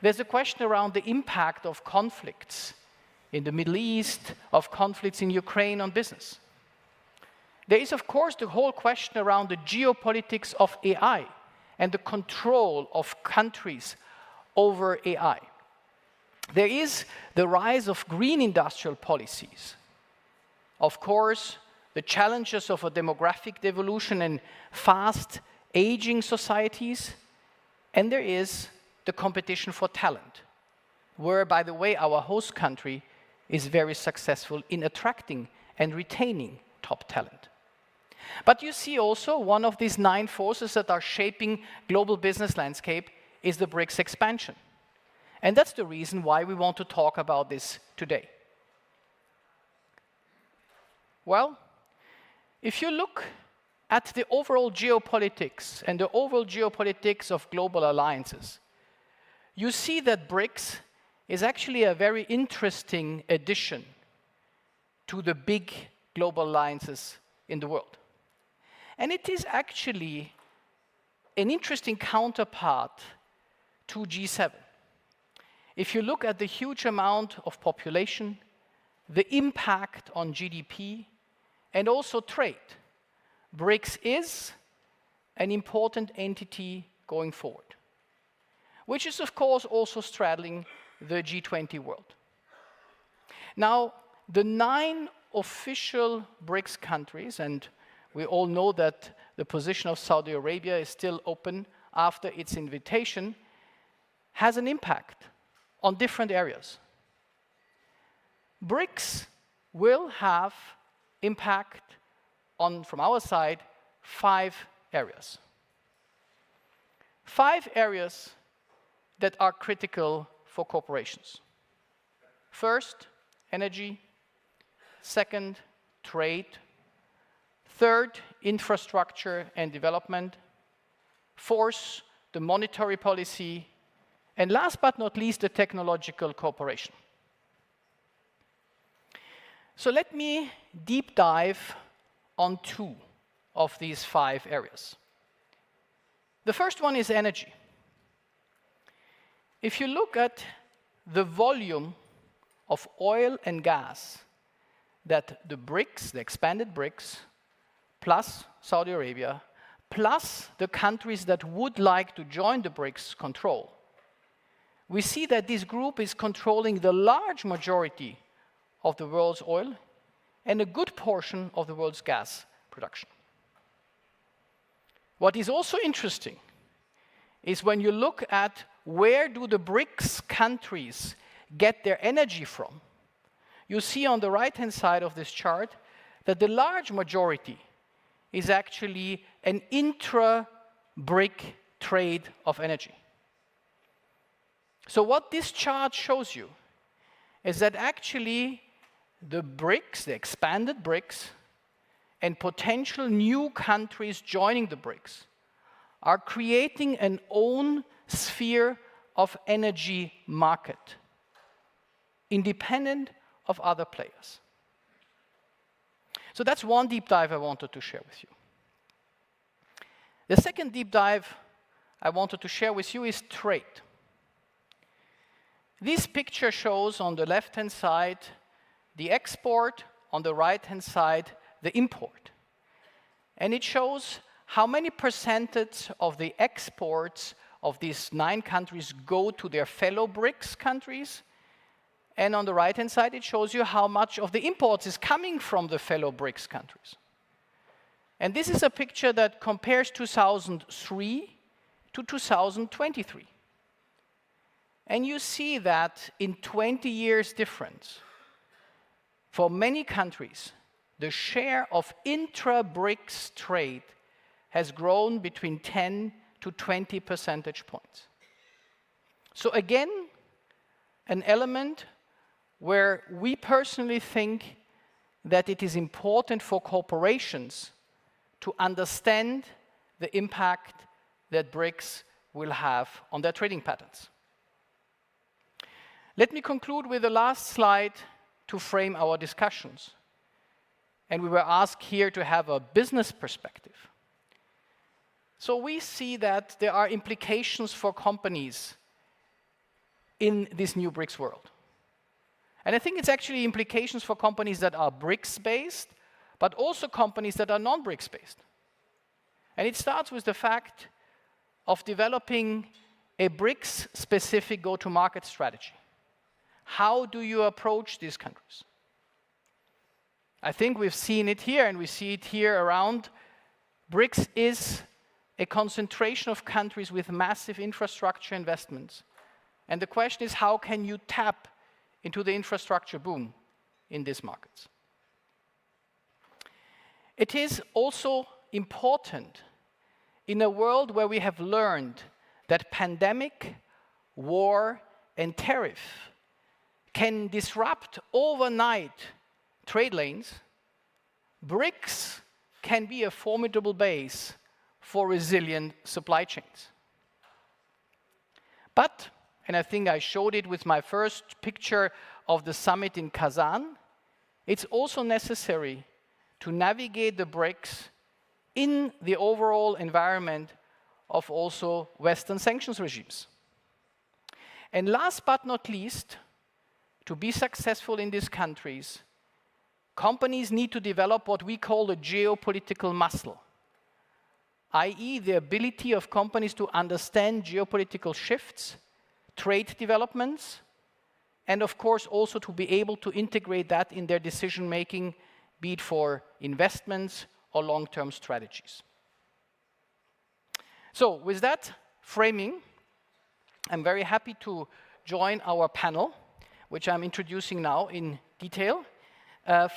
There's a question around the impact of conflicts in the Middle East, of conflicts in Ukraine on business. There is, of course, the whole question around the geopolitics of AI and the control of countries over AI. There is the rise of green industrial policies. Of course, the challenges of a demographic devolution and fast aging societies, and there is the competition for talent, where, by the way, our host country is very successful in attracting and retaining top talent. But you see also one of these 9 forces that are shaping global business landscape is the BRICS expansion. And that's the reason why we want to talk about this today. Well, if you look at the overall geopolitics and the overall geopolitics of global alliances, you see that BRICS is actually a very interesting addition to the big global alliances in the world. And it is actually an interesting counterpart to G7. If you look at the huge amount of population, the impact on GDP, and also trade, BRICS is an important entity going forward, which is, of course, also straddling the G20 world. Now, the 9 official BRICS countries, and we all know that the position of Saudi Arabia is still open after its invitation, has an impact on different areas. BRICS will have impact on, from our side, 5 areas. 5 areas that are critical for corporations. First, energy. Second, trade. Third, infrastructure and development. Fourth, the monetary policy. And last but not least, the technological cooperation. So let me deep dive on 2 of these 5 areas. The first one is energy. If you look at the volume of oil and gas that the BRICS, the expanded BRICS, plus Saudi Arabia, plus the countries that would like to join the BRICS control, we see that this group is controlling the large majority of the world's oil and a good portion of the world's gas production. What is also interesting is when you look at where do the BRICS countries get their energy from, you see on the right-hand side of this chart that the large majority is actually an intra-BRIC trade of energy. So what this chart shows you is that actually the BRICS, the expanded BRICS, and potential new countries joining the BRICS are creating an own sphere of energy market, independent of other players. So that's one deep dive I wanted to share with you. The second deep dive I wanted to share with you is trade. This picture shows on the left-hand side the export, on the right-hand side the import. And it shows how many percentage of the exports of these 9 countries go to their fellow BRICS countries. And on the right-hand side, it shows you how much of the imports is coming from the fellow BRICS countries. And this is a picture that compares 2003 to 2023. And you see that in 20 years difference, for many countries, the share of intra-BRICS trade has grown between 10 to 20 percentage points. So again, an element where we personally think that it is important for corporations to understand the impact that BRICS will have on their trading patterns. Let me conclude with the last slide to frame our discussions. And we were asked here to have a business perspective. So we see that there are implications for companies in this new BRICS world. And I think it's actually implications for companies that are BRICS-based, but also companies that are non-BRICS-based. And it starts with the fact of developing a BRICS-specific go-to-market strategy. How do you approach these countries? I think we've seen it here, and we see it here around. BRICS is a concentration of countries with massive infrastructure investments. And the question is, how can you tap into the infrastructure boom in these markets? It is also important in a world where we have learned that pandemic, war, and tariff can disrupt overnight trade lanes. BRICS can be a formidable base for resilient supply chains. But, and I think I showed it with my first picture of the summit in Kazan, it's also necessary to navigate the BRICS in the overall environment of also Western sanctions regimes. And last but not least, to be successful in these countries, companies need to develop what we call the geopolitical muscle, i.e. the ability of companies to understand geopolitical shifts, trade developments, and of course also to be able to integrate that in their decision-making, be it for investments or long-term strategies. So with that framing, I'm very happy to join our panel, which I'm introducing now in detail,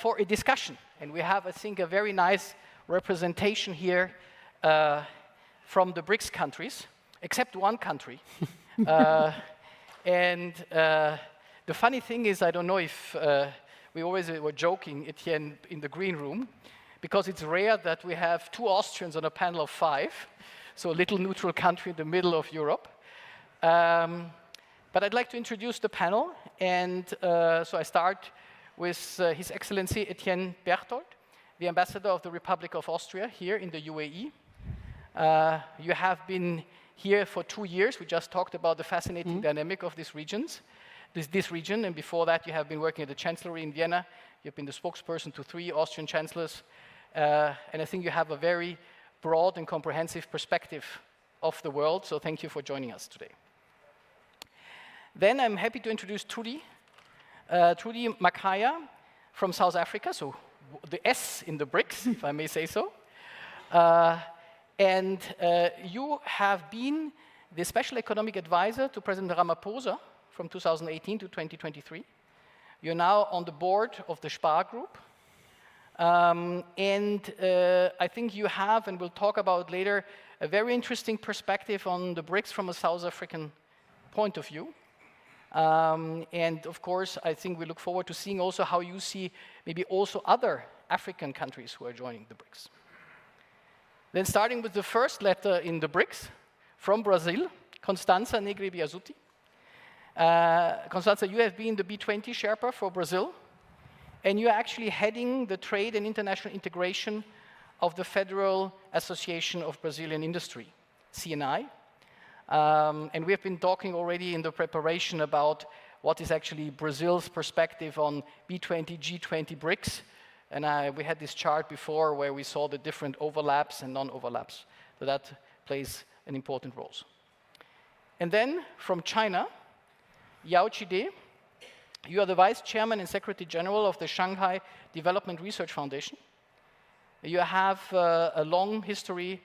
for a discussion. And we have, I think, a very nice representation here from the BRICS countries, except one country. And the funny thing is, I don't know if we always were joking, Etienne, in the green room, because it's rare that we have 2 Austrians on a panel of 5, so a little neutral country in the middle of Europe. But I'd like to introduce the panel, and so I start with His Excellency Etienne Berthold, the Ambassador of the Republic of Austria here in the UAE. You have been here for 2 years. We just talked about the fascinating dynamic of this region, and before that you have been working at the Chancellery in Vienna. You've been the spokesperson to 3 Austrian chancellors, and I think you have a very broad and comprehensive perspective of the world. So thank you for joining us today. Then I'm happy to introduce Trudy Makaya from South Africa, so the S in the Brics, if I may say so. You have been the Special Economic Advisor to President Ramaphosa from 2018 to 2023. You're now on the board of the Spar Group. I think you have, and we'll talk about later, a very interesting perspective on the BRICS from a South African point of view. And of course, I think we look forward to seeing also how you see maybe also other African countries who are joining the BRICS. Then starting with the first letter in the BRICS, from Brazil, Constanza Negri Biasuti. Constanza, you have been the B20 Sherpa for Brazil, and you're actually heading the trade and international integration of the Federal Association of Brazilian Industry, CNI. And we have been talking already in the preparation about what is actually Brazil's perspective on B20, G20, BRICS. And we had this chart before where we saw the different overlaps and non-overlaps. So that plays an important role. And then from China, Yao Chide, you are the Vice Chairman and Secretary General of the Shanghai Development Research Foundation. You have a long history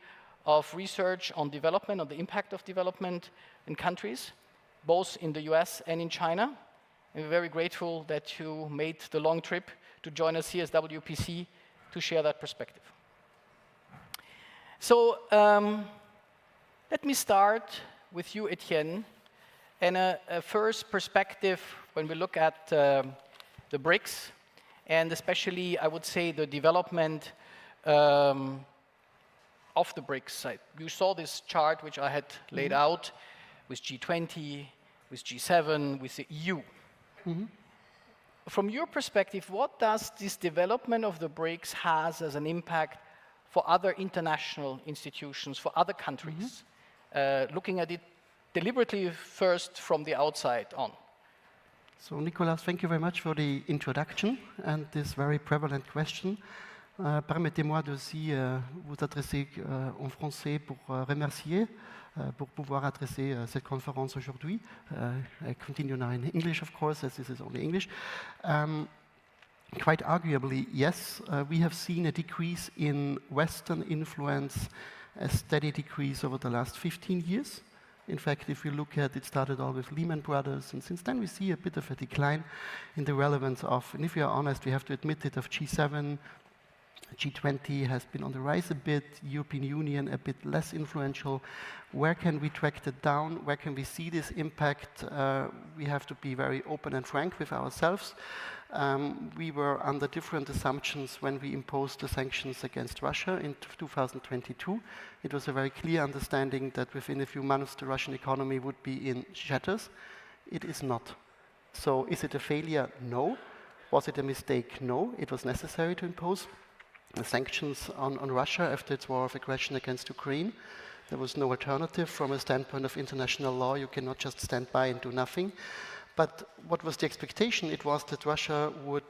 of research on development, on the impact of development in countries, both in the US and in China. And we're very grateful that you made the long trip to join us here as WPC to share that perspective. So let me start with you, Etienne, and a first perspective when we look at the BRICS, and especially, I would say, the development of the BRICS side. You saw this chart which I had laid out with G20, with G7, with the EU. From your perspective, what does this development of the BRICS has as an impact for other international institutions, for other countries? Looking at it deliberately first from the outside on. So Nicolas, thank you very much for the introduction and this very prevalent question. Permettez-moi aussi vous adresser en français pour remercier, pour pouvoir adresser cette conférence aujourd'hui. I continue now in English, of course, as this is only English. Quite arguably, yes, we have seen a decrease in Western influence, a steady decrease over the last 15 years. In fact, if you look at it, started all with Lehman Brothers, and since then we see a bit of a decline in the relevance of, and if we are honest, we have to admit it, of G7, G20 has been on the rise a bit, European Union a bit less influential. Where can we track that down? Where can we see this impact? We have to be very open and frank with ourselves. We were under different assumptions when we imposed the sanctions against Russia in 2022. It was a very clear understanding that within a few months the Russian economy would be in shatters. It is not. So is it a failure? No. Was it a mistake? No. It was necessary to impose sanctions on Russia after its war of aggression against Ukraine. There was no alternative from a standpoint of international law. You cannot just stand by and do nothing. But what was the expectation? It was that Russia would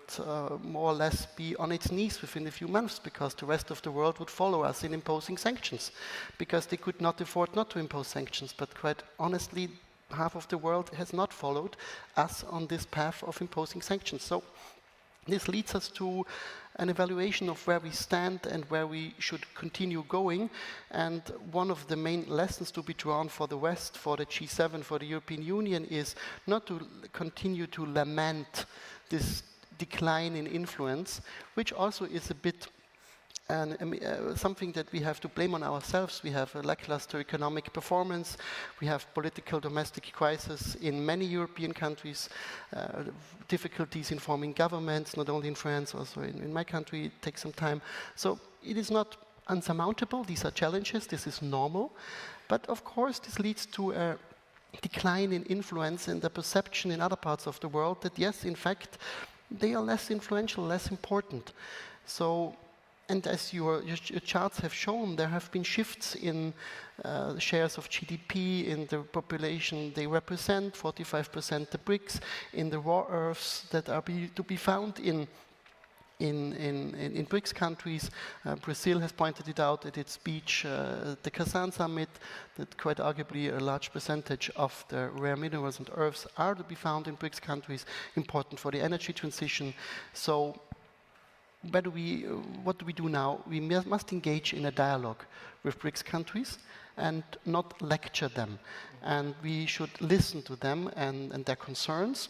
more or less be on its knees within a few months because the rest of the world would follow us in imposing sanctions because they could not afford not to impose sanctions. But quite honestly, half of the world has not followed us on this path of imposing sanctions. So this leads us to an evaluation of where we stand and where we should continue going. And one of the main lessons to be drawn for the West, for the G7, for the European Union is not to continue to lament this decline in influence, which also is a bit something that we have to blame on ourselves. We have a lackluster economic performance. We have political domestic crisis in many European countries, difficulties in forming governments, not only in France, also in my country, it takes some time. So it is not unsurmountable. These are challenges. This is normal. But of course, this leads to a decline in influence and the perception in other parts of the world that, yes, in fact, they are less influential, less important. So, and as your charts have shown, there have been shifts in shares of GDP in the population they represent, 45% the BRICS, in the raw earths that are to be found in in BRICS countries. Brazil has pointed it out at its speech, the Kazan summit, that quite arguably a large percentage of the rare minerals and earths are to be found in BRICS countries, important for the energy transition. So what do we do now? We must engage in a dialogue with BRICS countries and not lecture them. And we should listen to them and their concerns.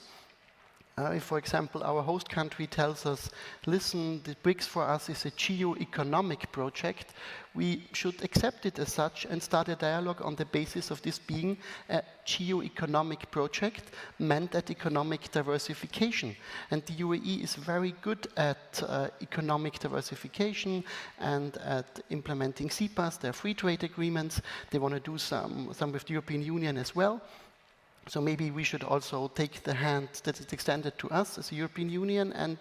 If, for example, our host country tells us, listen, the BRICS for us is a geo-economic project, we should accept it as such and start a dialogue on the basis of this being a geo-economic project meant at economic diversification. And the UAE is very good at economic diversification and at implementing CEPAs, their free trade agreements. They want to do some with the European Union as well. So maybe we should also take the hand that is extended to us as a European Union and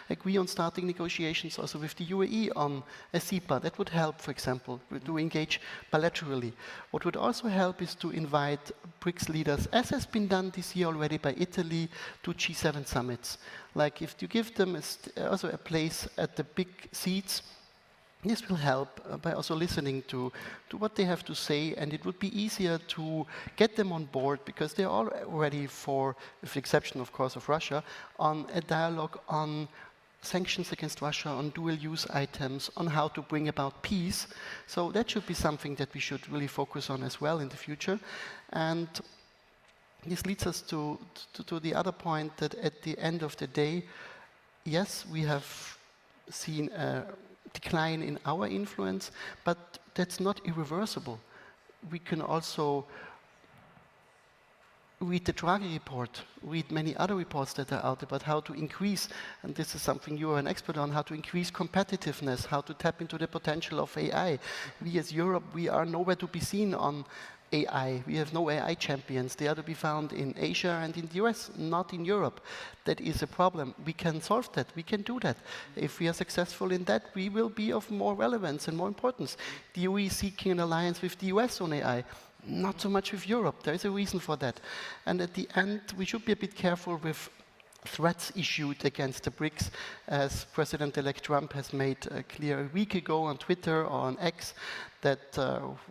agree on starting negotiations also with the UAE on a CEPA. That would help, for example, to engage bilaterally. What would also help is to invite BRICS leaders, as has been done this year already by Italy, to G7 summits. Like if you give them also a place at the big seats, this will help by also listening to what they have to say, and it would be easier to get them on board because they are all ready for, with the exception, of course, of Russia, on a dialogue on sanctions against Russia, on dual-use items, on how to bring about peace. So that should be something that we should really focus on as well in the future. And this leads us to the other point that at the end of the day, yes, we have seen a decline in our influence, but that's not irreversible. We can also read the Draghi report, read many other reports that are out about how to increase, and this is something you are an expert on, how to increase competitiveness, how to tap into the potential of AI. We as Europe, we are nowhere to be seen on AI. We have no AI champions. They are to be found in Asia and in the US, not in Europe. That is a problem. We can solve that. We can do that. If we are successful in that, we will be of more relevance and more importance. The EU is seeking an alliance with the US on AI, not so much with Europe. There is a reason for that. And at the end, we should be a bit careful with threats issued against the BRICS, as President-elect Trump has made clear a week ago on Twitter or on X, that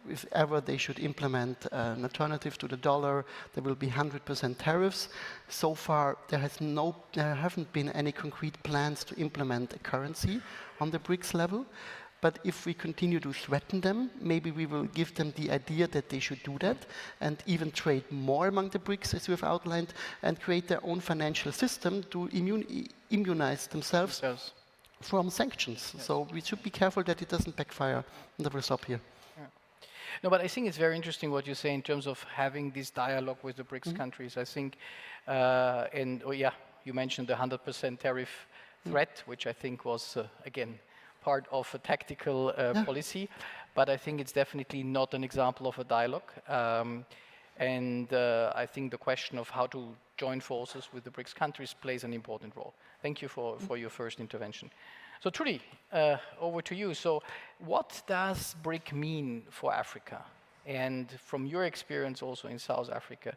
if ever they should implement an alternative to the dollar, there will be 100% tariffs. So far, there haven't been any concrete plans to implement a currency on the BRICS level. But if we continue to threaten them, maybe we will give them the idea that they should do that and even trade more among the BRICS, as you have outlined, and create their own financial system to immunize themselves from sanctions. Yes. So we should be careful that it doesn't backfire. And I will stop here. Yeah. No, but I think it's very interesting what you say in terms of having this dialogue with the BRICS countries. I think, you mentioned the 100% tariff threat, which I think was, again, part of a tactical policy, but I think it's definitely not an example of a dialogue. I think the question of how to join forces with the BRICS countries plays an important role. Thank you for your first intervention. So Trudy, over to you. So what does BRIC mean for Africa? And from your experience also in South Africa,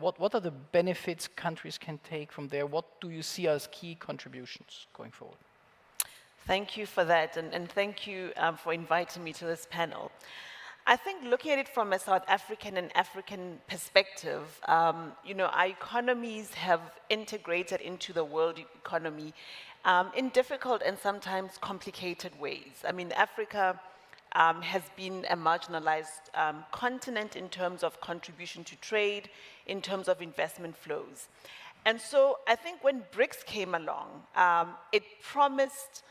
what are the benefits countries can take from there? What do you see as key contributions going forward? Thank you for that, and thank you for inviting me to this panel. I think looking at it from a South African and African perspective, our economies have integrated into the world economy in difficult and sometimes complicated ways. I mean, Africa has been a marginalized continent in terms of contribution to trade, in terms of investment flows. And so I think when BRICS came along, it promised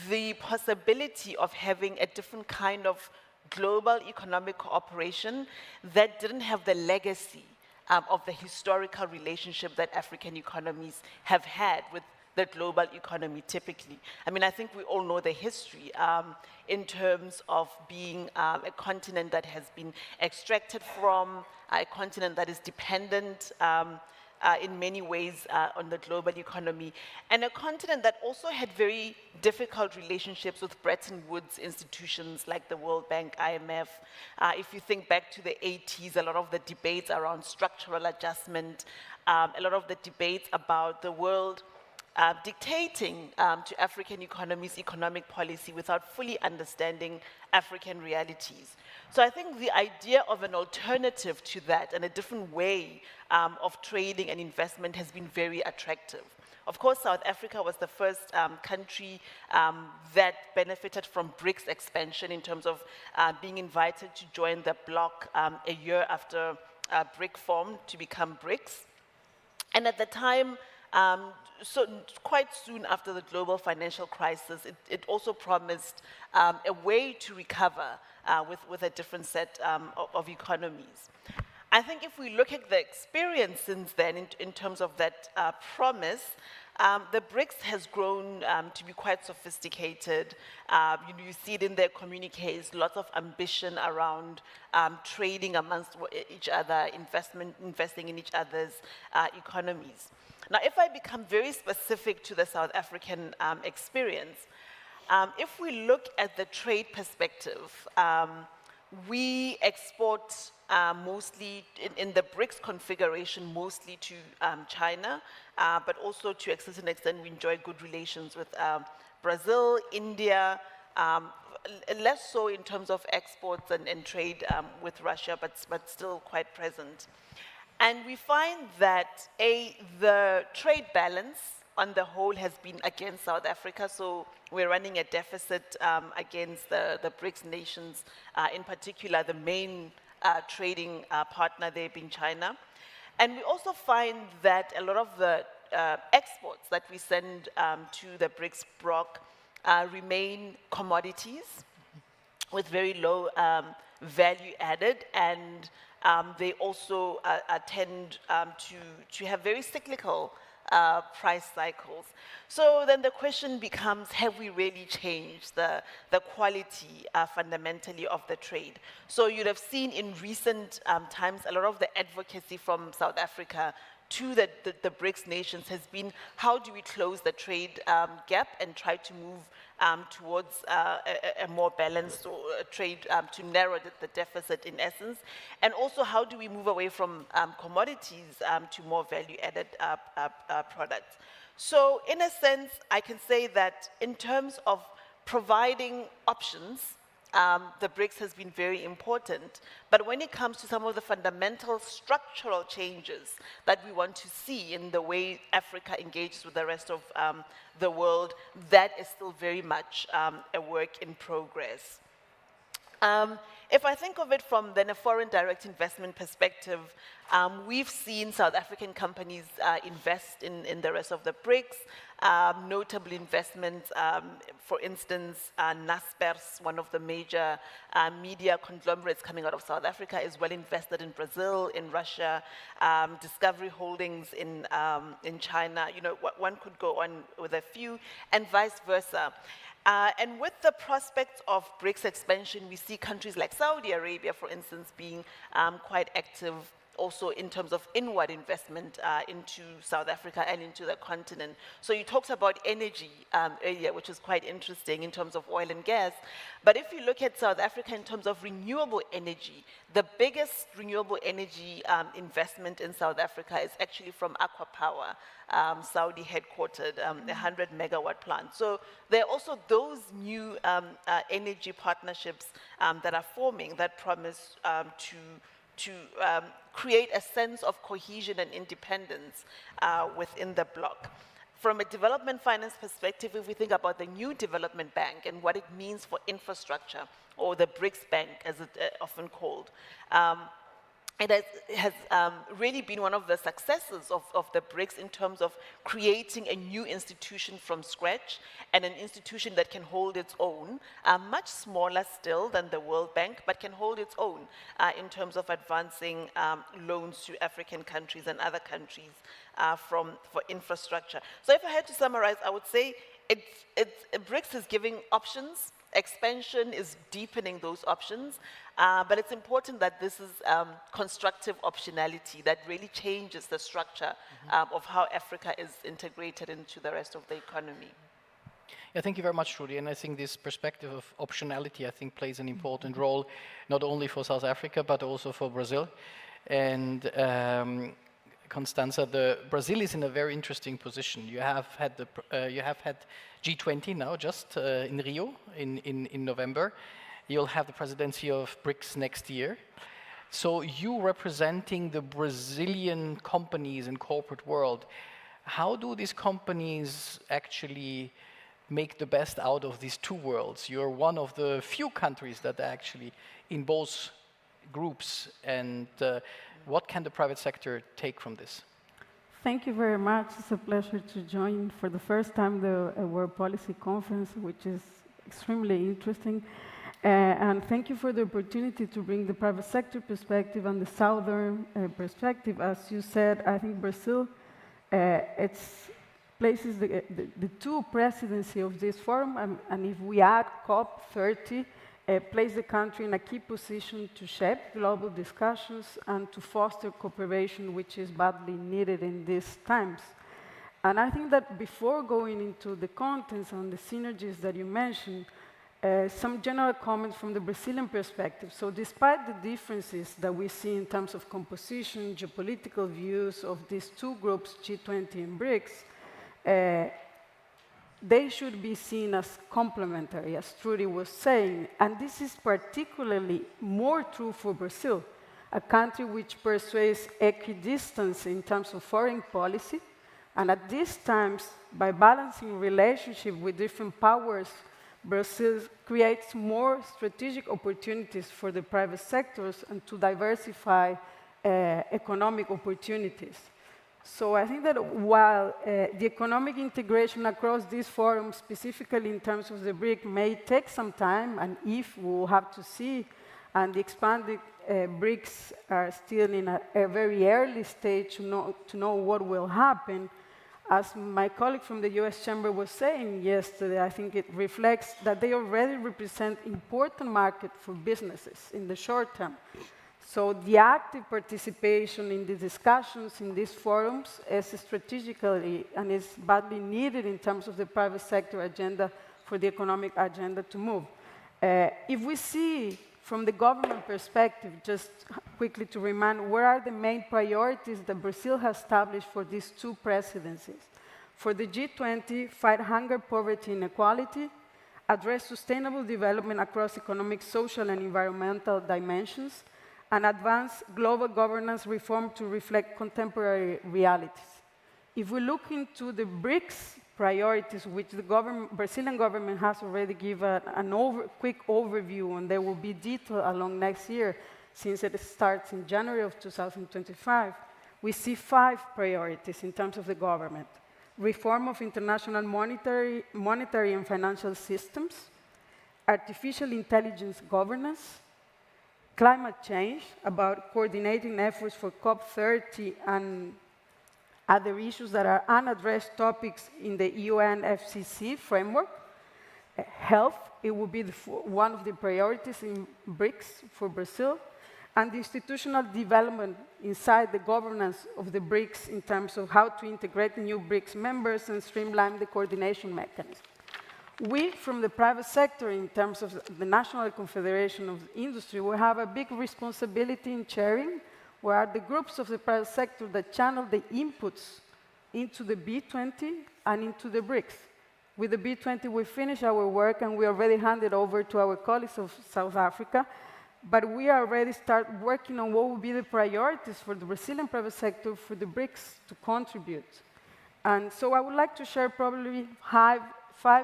the possibility of having a different kind of global economic cooperation that didn't have the legacy of the historical relationship that African economies have had with the global economy typically. I mean, I think we all know the history in terms of being a continent that has been extracted from, a continent that is dependent in many ways on the global economy, and a continent that also had very difficult relationships with Bretton Woods institutions like the World Bank, IMF. If you think back to the 80s, a lot of the debates around structural adjustment, a lot of the debates about the world dictating to African economies economic policy without fully understanding African realities. So I think the idea of an alternative to that and a different way of trading and investment has been very attractive. Of course, South Africa was the first country that benefited from Brics expansion in terms of being invited to join the bloc a year after BRIC formed to become Brics. And at the time, so quite soon after the global financial crisis, it also promised a way to recover with a different set of economies. I think if we look at the experience since then in terms of that promise, the BRICS has grown to be quite sophisticated. You see it in their communiques, lots of ambition around trading amongst each other, investing in each other's economies. Now, if I become very specific to the South African experience, if we look at the trade perspective, we export mostly, in the BRICS configuration, mostly to China, but also to a certain extent we enjoy good relations with Brazil, India, less so in terms of exports and trade with Russia, but still quite present. And we find that the trade balance on the whole has been against South Africa, so we're running a deficit against the BRICS nations, in particular the main trading partner there being China. And we also find that a lot of the exports that we send to the BRICS bloc remain commodities with very low value added, and they also tend to have very cyclical price cycles. So then the question becomes, have we really changed the quality fundamentally of the trade? So you'd have seen in recent times a lot of the advocacy from South Africa to the BRICS nations has been, how do we close the trade gap and try to move towards a more balanced trade to narrow the deficit in essence? And also, how do we move away from commodities to more value-added products? So in a sense, I can say that in terms of providing options, the BRICS has been very important. But when it comes to some of the fundamental structural changes that we want to see in the way Africa engages with the rest of the world, that is still very much a work in progress. If I think of it from then a foreign direct investment perspective, we've seen South African companies invest in the rest of the BRICS, notable investments, for instance, Naspers, one of the major media conglomerates coming out of South Africa, is well invested in Brazil, in Russia, Discovery Holdings in China. You know, one could go on with a few, and vice versa. And with the prospects of BRICS expansion, we see countries like Saudi Arabia, for instance, being quite active also in terms of inward investment into South Africa and into the continent. So you talked about energy earlier, which is quite interesting in terms of oil and gas. But if you look at South Africa in terms of renewable energy, the biggest renewable energy investment in South Africa is actually from Aqua Power, Saudi headquartered, a 100 megawatt plant. So there are also those new energy partnerships that are forming that promise to create a sense of cohesion and independence within the bloc. From a development finance perspective, if we think about the new development bank and what it means for infrastructure, or the BRICS Bank, as it often called, it has really been one of the successes of the BRICS in terms of creating a new institution from scratch, and an institution that can hold its own, much smaller still than the World Bank, but can hold its own in terms of advancing loans to African countries and other countries for infrastructure. So if I had to summarize, I would say BRICS is giving options. Expansion is deepening those options, but it's important that this is constructive optionality that really changes the structure of how Africa is integrated into the rest of the economy. Yeah, thank you very much, Trudy. And I think this perspective of optionality, I think, plays an important role, not only for South Africa, but also for Brazil. And Constanza, Brazil is in a very interesting position. You have had G20 now, just in Rio in November. You'll have the presidency of Brics next year. So you representing the Brazilian companies and corporate world, how do these companies actually make the best out of these two worlds? You're one of the few countries that are actually in both groups, and what can the private sector take from this? Thank you very much. It's a pleasure to join for the first time the World Policy Conference, which is extremely interesting. And thank you for the opportunity to bring the private sector perspective and the southern perspective. As you said, I think Brazil places the two presidency of this forum, and if we add COP30, place the country in a key position to shape global discussions and to foster cooperation, which is badly needed in these times. And I think that before going into the contents and the synergies that you mentioned, some general comments from the Brazilian perspective. So despite the differences that we see in terms of composition, geopolitical views of these two groups, G20 and Brics, they should be seen as complementary, as Trudy was saying. And this is particularly more true for Brazil, a country which pursues equidistance in terms of foreign policy. And at these times, by balancing relationship with different powers, Brazil creates more strategic opportunities for the private sectors and to diversify economic opportunities. So I think that while the economic integration across these forums, specifically in terms of the BRIC, may take some time, and if we'll have to see, and the expanded BRICS are still in a very early stage to know what will happen, as my colleague from the US Chamber was saying yesterday, I think it reflects that they already represent important market for businesses in the short term. So the active participation in the discussions in these forums is strategically and is badly needed in terms of the private sector agenda for the economic agenda to move. If we see from the government perspective, just quickly to remind, what are the main priorities that Brazil has established for these two presidencies? For the G20, fight hunger, poverty, inequality, address sustainable development across economic, social, and environmental dimensions, and advance global governance reform to reflect contemporary realities. If we look into the BRICS priorities, which the Brazilian government has already given a quick overview, and there will be detail along next year, since it starts in January of 2025, we see 5 priorities in terms of the government. Reform of international monetary and financial systems, artificial intelligence governance, climate change, about coordinating efforts for COP30 and other issues that are unaddressed topics in the UNFCCC framework. Health, it will be one of the priorities in BRICS for Brazil, and the institutional development inside the governance of the BRICS in terms of how to integrate new BRICS members and streamline the coordination mechanism. We, from the private sector, in terms of the National Confederation of Industry, will have a big responsibility in chairing, where are the groups of the private sector that channel the inputs into the B20 and into the BRICS. With the B20, we finish our work, and we already handed over to our colleagues of South Africa, but we already start working on what will be the priorities for the Brazilian private sector for the BRICS to contribute. And so I would like to share probably 5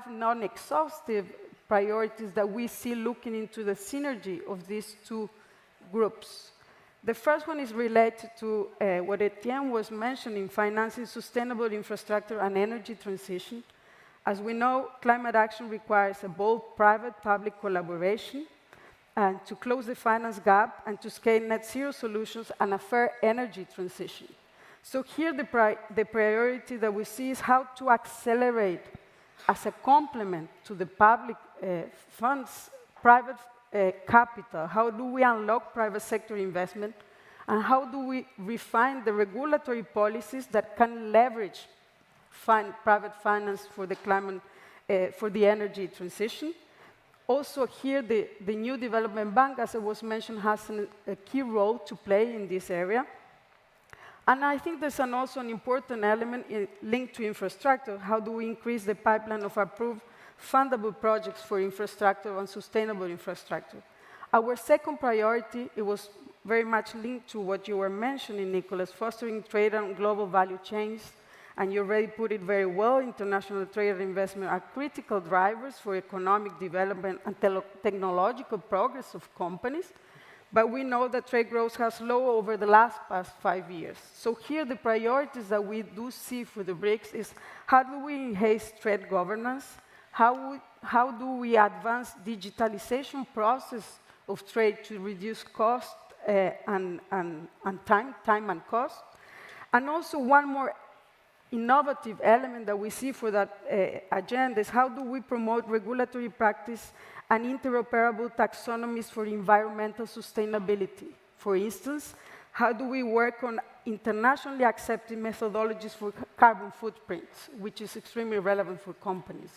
non-exhaustive priorities that we see looking into the synergy of these two groups. The first one is related to what Etienne was mentioning, financing sustainable infrastructure and energy transition. As we know, climate action requires a bold private-public collaboration and to close the finance gap and to scale net zero solutions and a fair energy transition. So here the priority that we see is how to accelerate as a complement to the public funds, private capital. How do we unlock private sector investment? And how do we refine the regulatory policies that can leverage private finance for the climate, for the energy transition? Also here, the new development bank, as it was mentioned, has a key role to play in this area. And I think there's also an important element linked to infrastructure. How do we increase the pipeline of approved fundable projects for infrastructure and sustainable infrastructure? Our second priority, it was very much linked to what you were mentioning, Nicholas, fostering trade and global value chains. And you already put it very well. International trade and investment are critical drivers for economic development and technological progress of companies. But we know that trade growth has slowed over the past 5 years. So here the priorities that we do see for the BRICS is how do we enhance trade governance? How do we advance digitalization process of trade to reduce cost and time and cost? And also one more innovative element that we see for that agenda is how do we promote regulatory practice and interoperable taxonomies for environmental sustainability? For instance, how do we work on internationally accepted methodologies for carbon footprints, which is extremely relevant for companies?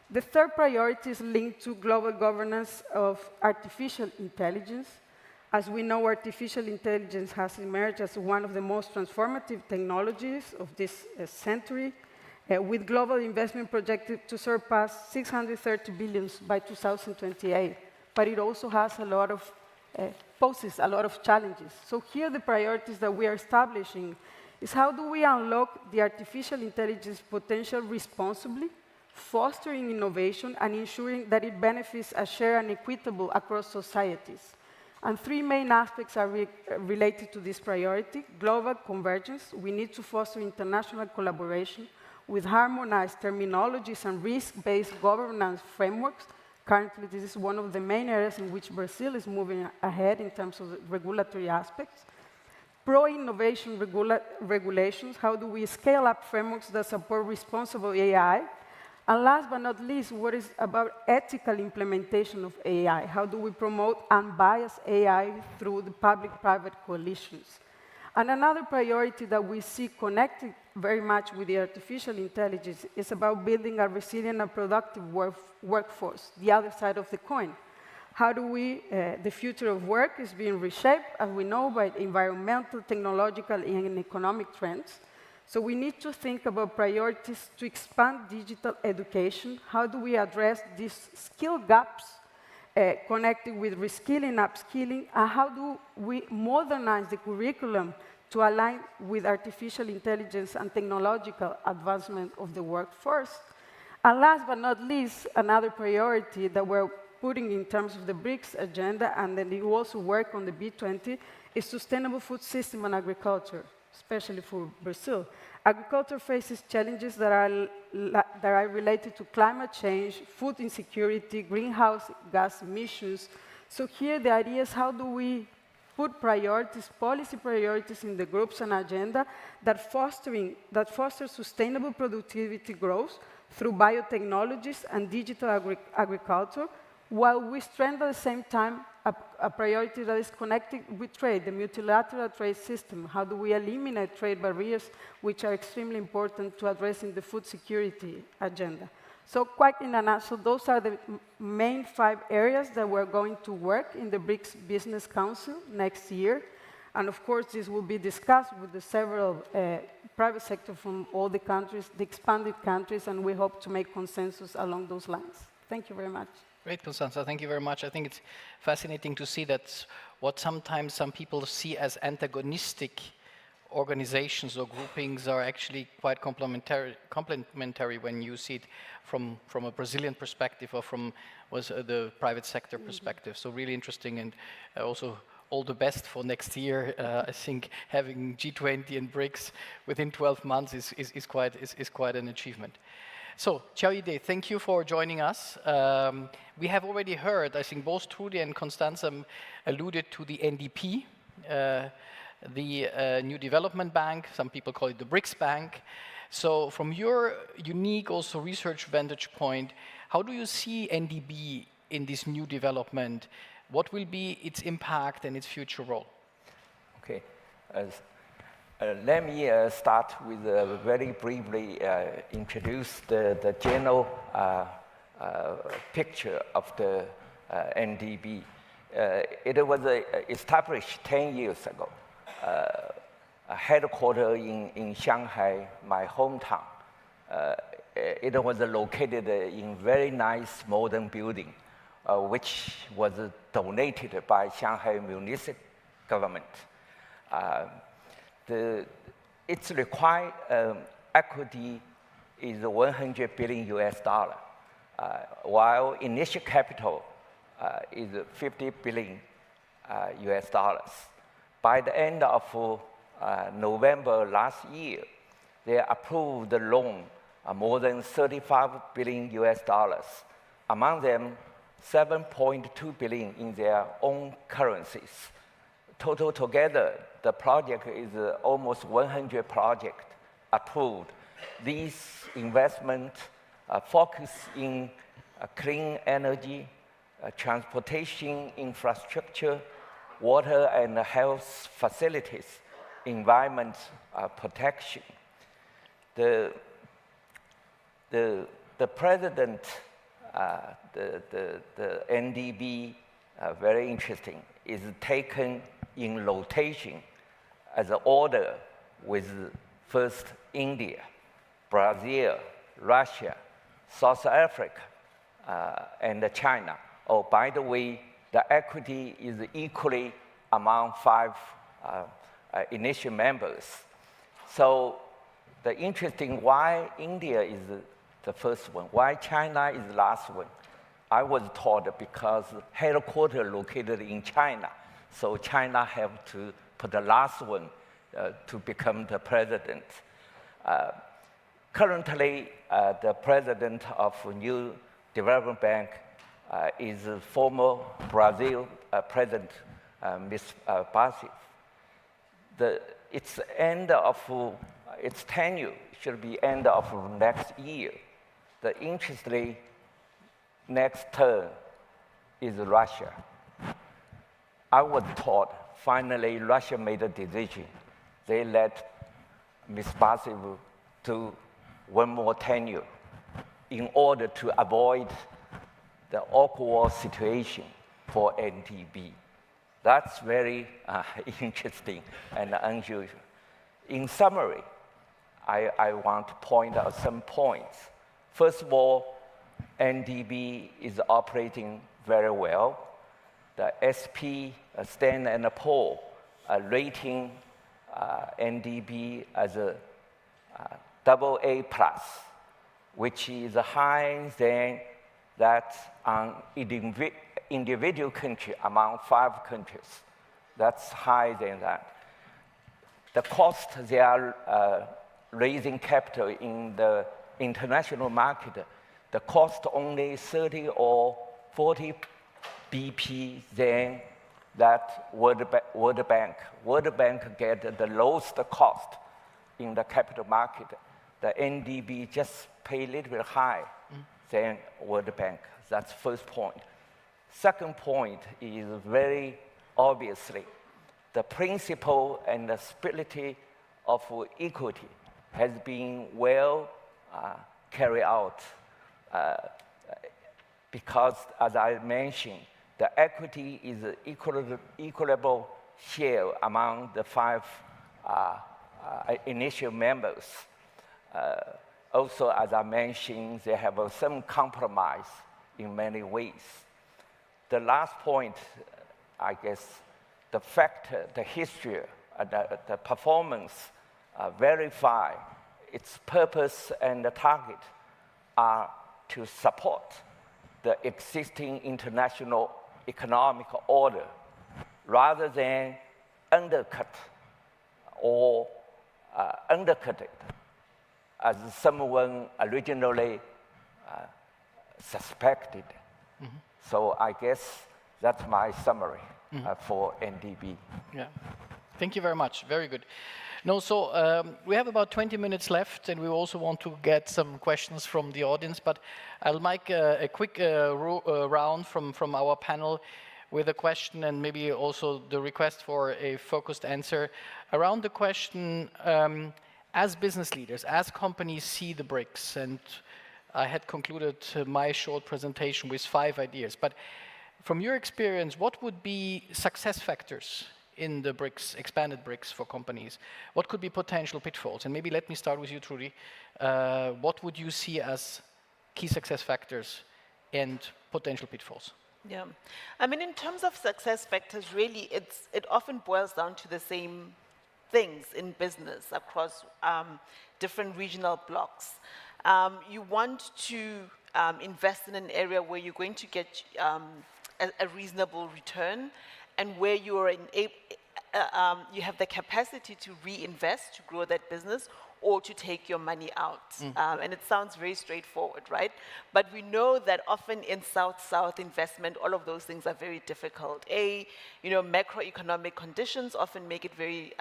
The third priority is linked to global governance of artificial intelligence. As we know, artificial intelligence has emerged as one of the most transformative technologies of this century, with global investment projected to surpass 630 billion by 2028. But it also has poses a lot of challenges. So here the priorities that we are establishing is how do we unlock the artificial intelligence potential responsibly, fostering innovation and ensuring that it benefits as shared and equitable across societies. And three main aspects are related to this priority. Global convergence. We need to foster international collaboration with harmonized terminologies and risk-based governance frameworks. Currently, this is one of the main areas in which Brazil is moving ahead in terms of the regulatory aspects. Pro-innovation regulations. How do we scale up frameworks that support responsible AI? And last but not least, what is about ethical implementation of AI? How do we promote unbiased AI through the public-private coalitions? And another priority that we see connected very much with the artificial intelligence is about building a resilient and productive workforce, the other side of the coin. How do we, the future of work is being reshaped, as we know, by environmental, technological, and economic trends. So we need to think about priorities to expand digital education. How do we address these skill gaps connected with reskilling, upskilling, and how do we modernize the curriculum to align with artificial intelligence and technological advancement of the workforce? And last but not least, another priority that we're putting in terms of the BRICS agenda, and then you also work on the B20, is sustainable food system and agriculture, especially for Brazil. Agriculture faces challenges that are related to climate change, food insecurity, greenhouse gas emissions. So here the idea is how do we put priorities, policy priorities in the groups and agenda that foster sustainable productivity growth through biotechnologies and digital agriculture, while we strengthen at the same time a priority that is connected with trade, the multilateral trade system. How do we eliminate trade barriers, which are extremely important to addressing the food security agenda? So quite in a nutshell, those are the main 5 areas that we're going to work in the BRICS Business Council next year. And of course, this will be discussed with the several private sector from all the countries, the expanded countries, and we hope to make consensus along those lines. Thank you very much. Great, Constanza, thank you very much. I think it's fascinating to see that what sometimes some people see as antagonistic organizations or groupings are actually quite complementary when you see it from a Brazilian perspective or from the private sector perspective. So really interesting, and also all the best for next year. I think having G20 and BRICS within 12 months is quite an achievement. So, Thierry, thank you for joining us. We have already heard, I think both Trudy and Constanza alluded to the NDP, the New Development Bank. Some people call it the BRICS Bank. So from your unique also research vantage point, how do you see NDB in this new development? What will be its impact and its future role? Okay. Let me start with very briefly introduce the general picture of the NDB. It was established 10 years ago. headquarters in Shanghai, my hometown. It was located in very nice modern building, which was donated by Shanghai municipal government. Its required equity is 100 billion US dollar, while initial capital is 50 billion US dollars. By the end of November last year, they approved the loan more than 35 billion US dollars. Among them, 7.2 billion in their own currencies. Total together, the project is almost 100 projects approved. These investments focus in clean energy, transportation infrastructure, water and health facilities, environment protection. The president, the NDB, very interesting, is taken in rotation as an order with first India, Brazil, Russia, South Africa, and China. Oh, by the way, the equity is equally among 5 initial members. So the interesting why India is the first one, why China is the last one. I was taught because headquarters located in China, so China have to put the last one to become the president. Currently, the president of New Development Bank is former Brazil President Ms. Basif. Its end of its tenure should be end of next year. The interestingly, next term is Russia. I was taught finally Russia made a decision. They let Ms. Basif do one more tenure in order to avoid the awkward situation for NDB. That's very interesting and unusual. In summary, I want to point out some points. First of all, NDB is operating very well. The SP, Standard & Poor's, rating NDB as a AA+, which is higher than that on individual country among 5 countries. That's higher than that. The cost they are raising capital in the international market, the cost only 30 or 40 BP than that World Bank. World Bank get the lowest cost in the capital market. The NDB just pay a little bit higher than World Bank. That's first point. Second point is very obviously the principle and the spirit of equity has been well carried out because, as I mentioned, the equity is equitable share among the 5 initial members. Also, as I mentioned, they have some compromise in many ways. The last point, I guess, the fact, the history, the performance verify its purpose and the target are to support the existing international economic order rather than undercut or undercut it as someone originally suspected. So I guess that's my summary for NDB. Yeah, thank you very much. Very good. No, so we have about 20 minutes left, and we also want to get some questions from the audience, but I'll make a quick round from our panel with a question and maybe also the request for a focused answer around the question, as business leaders, as companies see the Brics, and I had concluded my short presentation with 5 ideas, but from your experience, what would be success factors in the BRICS, expanded BRICS for companies, what could be potential pitfalls? And maybe let me start with you, Trudy. What would you see as key success factors and potential pitfalls? Yeah, I mean, in terms of success factors, really, it often boils down to the same things in business across different regional blocks. You want to invest in an area where you're going to get a reasonable return, and where you are you have the capacity to reinvest to grow that business, or to take your money out. And it sounds very straightforward, right? But we know that often in South-South investment, all of those things are very difficult. Macroeconomic conditions often make it very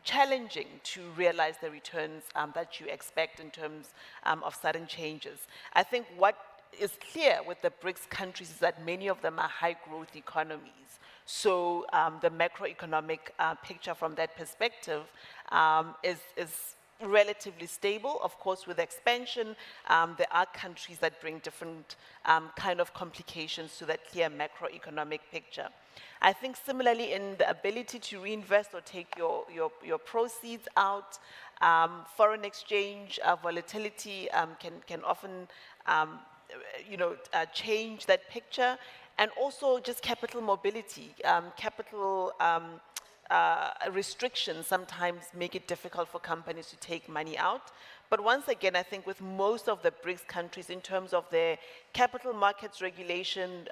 challenging to realize the returns that you expect in terms of sudden changes. I think what is clear with the BRICS countries is that many of them are high-growth economies. So the macroeconomic picture from that perspective is relatively stable. Of course, with expansion, there are countries that bring different kind of complications to that clear macroeconomic picture. I think similarly in the ability to reinvest or take your proceeds out, foreign exchange volatility can often change that picture, and also just capital mobility, capital restrictions sometimes make it difficult for companies to take money out. But once again, I think with most of the BRICS countries, in terms of their capital markets regulation,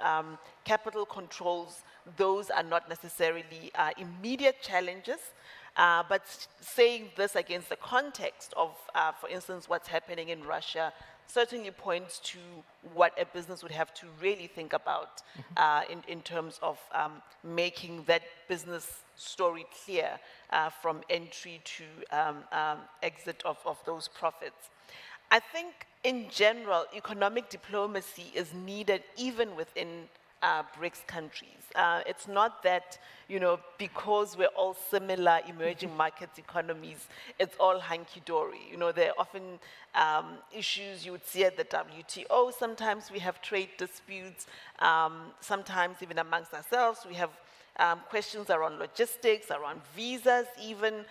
capital controls, those are not necessarily immediate challenges. But saying this against the context of, for instance, what's happening in Russia, certainly points to what a business would have to really think about in terms of making that business story clear from entry to exit of those profits. I think in general, economic diplomacy is needed even within BRICS countries. It's not that, because we're all similar emerging markets economies, it's all hunky-dory. There are often issues you would see at the WTO. Sometimes we have trade disputes. Sometimes even amongst ourselves, we have questions around logistics, around visas even.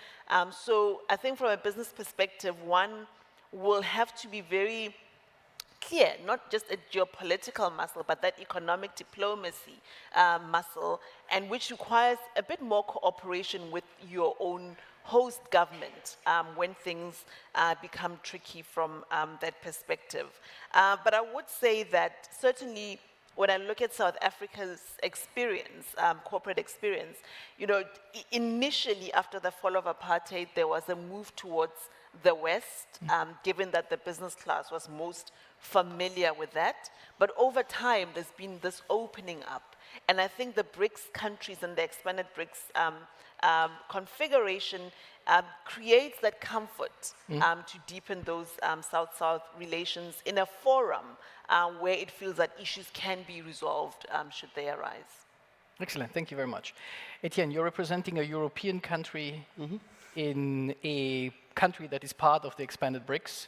So I think from a business perspective, one will have to be very clear, not just a geopolitical muscle, but that economic diplomacy muscle, and which requires a bit more cooperation with your own host government when things become tricky from that perspective. But I would say that certainly when I look at South Africa's experience, corporate experience, initially after the fall of apartheid, there was a move towards the West, given that the business class was most familiar with that. But over time, there's been this opening up. And I think the BRICS countries and the expanded BRICS configuration creates that comfort to deepen those South-South relations in a forum where it feels that issues can be resolved should they arise. Excellent, thank you very much. Etienne, you're representing a European country in a country that is part of the expanded BRICS.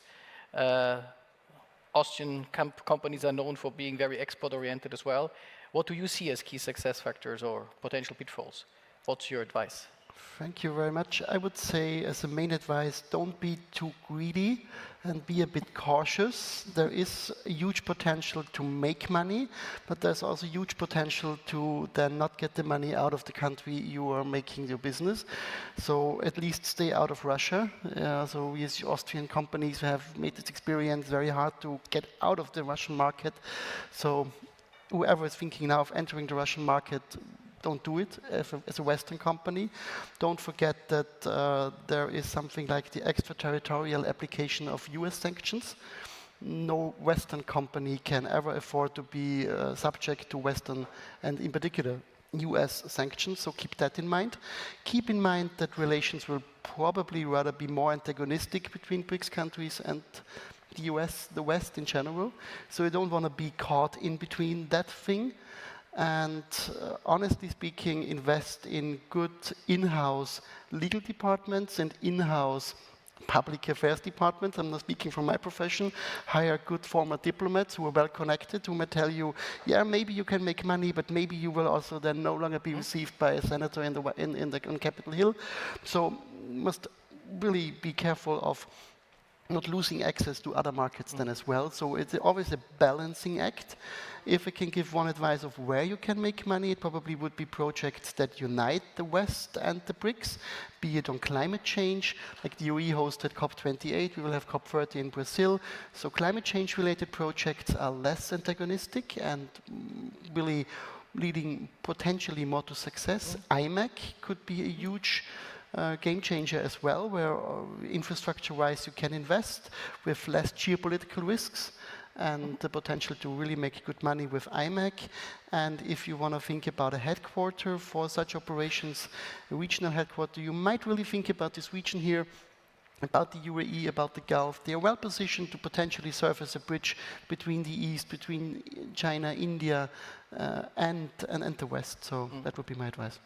Austrian companies are known for being very export-oriented as well. What do you see as key success factors or potential pitfalls? What's your advice? Thank you very much. I would say as a main advice, don't be too greedy and be a bit cautious. There is a huge potential to make money, but there's also huge potential to then not get the money out of the country you are making your business. So at least stay out of Russia. So we as Austrian companies have made this experience very hard to get out of the Russian market. So whoever is thinking now of entering the Russian market, don't do it as a Western company. Don't forget that there is something like the extraterritorial application of US sanctions. No Western company can ever afford to be subject to Western and in particular US sanctions, so keep that in mind. Keep in mind that relations will probably rather be more antagonistic between BRICS countries and the US, the West in general. So you don't want to be caught in between that thing. And honestly speaking, invest in good in-house legal departments and in-house public affairs departments, I'm not speaking from my profession, hire good former diplomats who are well connected, who may tell you, yeah, maybe you can make money, but maybe you will also then no longer be received by a senator on Capitol Hill. So must really be careful of not losing access to other markets then as well. So it's always a balancing act. If I can give one advice of where you can make money, it probably would be projects that unite the West and the BRICS, be it on climate change, like the UE hosted COP28, we will have COP30 in Brazil. So climate change related projects are less antagonistic and really leading potentially more to success. IMEC could be a huge game changer as well, where infrastructure-wise you can invest with less geopolitical risks and the potential to really make good money with IMEC. And if you want to think about a headquarter for such operations, a regional headquarter, you might really think about this region here, about the UAE, about the Gulf. They are well positioned to potentially serve as a bridge between the East, between China, India, and the West. So that would be my advice.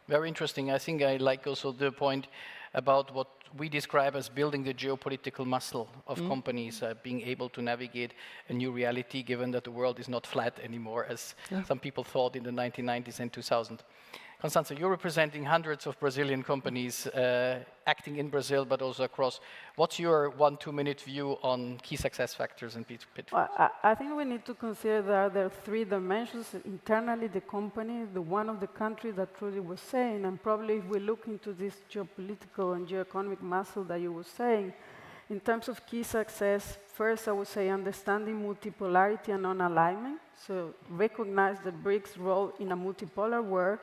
Very interesting. I think I like also the point about what we describe as building the geopolitical muscle of companies, being able to navigate a new reality, given that the world is not flat anymore, as some people thought in the 1990s and 2000. Constanze, you're representing hundreds of Brazilian companies acting in Brazil, but also across. What's your 1-2 minute view on key success factors and pitfalls? I think we need to consider that there are three dimensions. Internally, the company, the one of the country that Trudy was saying, and probably if we look into this geopolitical and geoeconomic muscle that you were saying, in terms of key success, first I would say understanding multipolarity and non-alignment. So recognize the BRICS role in a multipolar world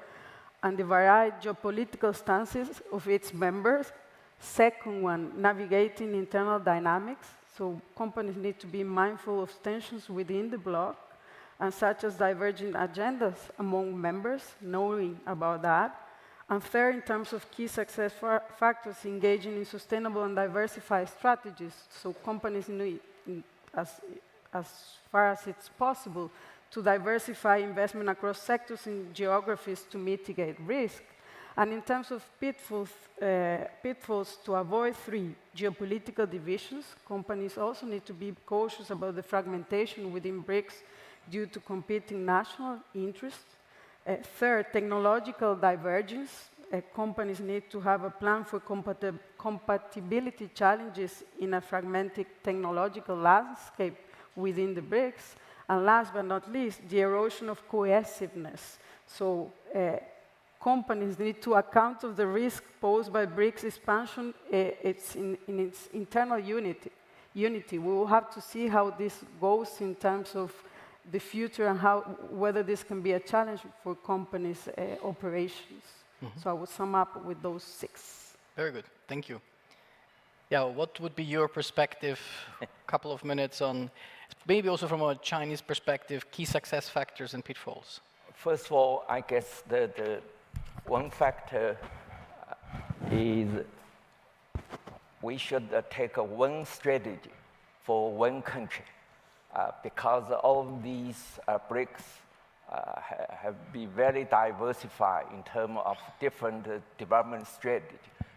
and the varied geopolitical stances of its members. Second one, navigating internal dynamics. So companies need to be mindful of tensions within the bloc, and such as diverging agendas among members, knowing about that. And third, in terms of key success factors, engaging in sustainable and diversified strategies. So companies need, as far as it's possible, to diversify investment across sectors and geographies to mitigate risk. And in terms of pitfalls to avoid three, geopolitical divisions, companies also need to be cautious about the fragmentation within BRICS due to competing national interests. Third, technological divergence. Companies need to have a plan for compatibility challenges in a fragmented technological landscape within the BRICS. And last but not least, the erosion of cohesiveness. So companies need to account for the risk posed by BRICS expansion in its internal unity. We will have to see how this goes in terms of the future and whether this can be a challenge for companies' operations. So I would sum up with those 6. Very good, thank you. Yeah, what would be your perspective, a couple of minutes on, maybe also from a Chinese perspective, key success factors and pitfalls? First of all, I guess the one factor is we should take one strategy for one country because all these BRICS have been very diversified in terms of different development strategy,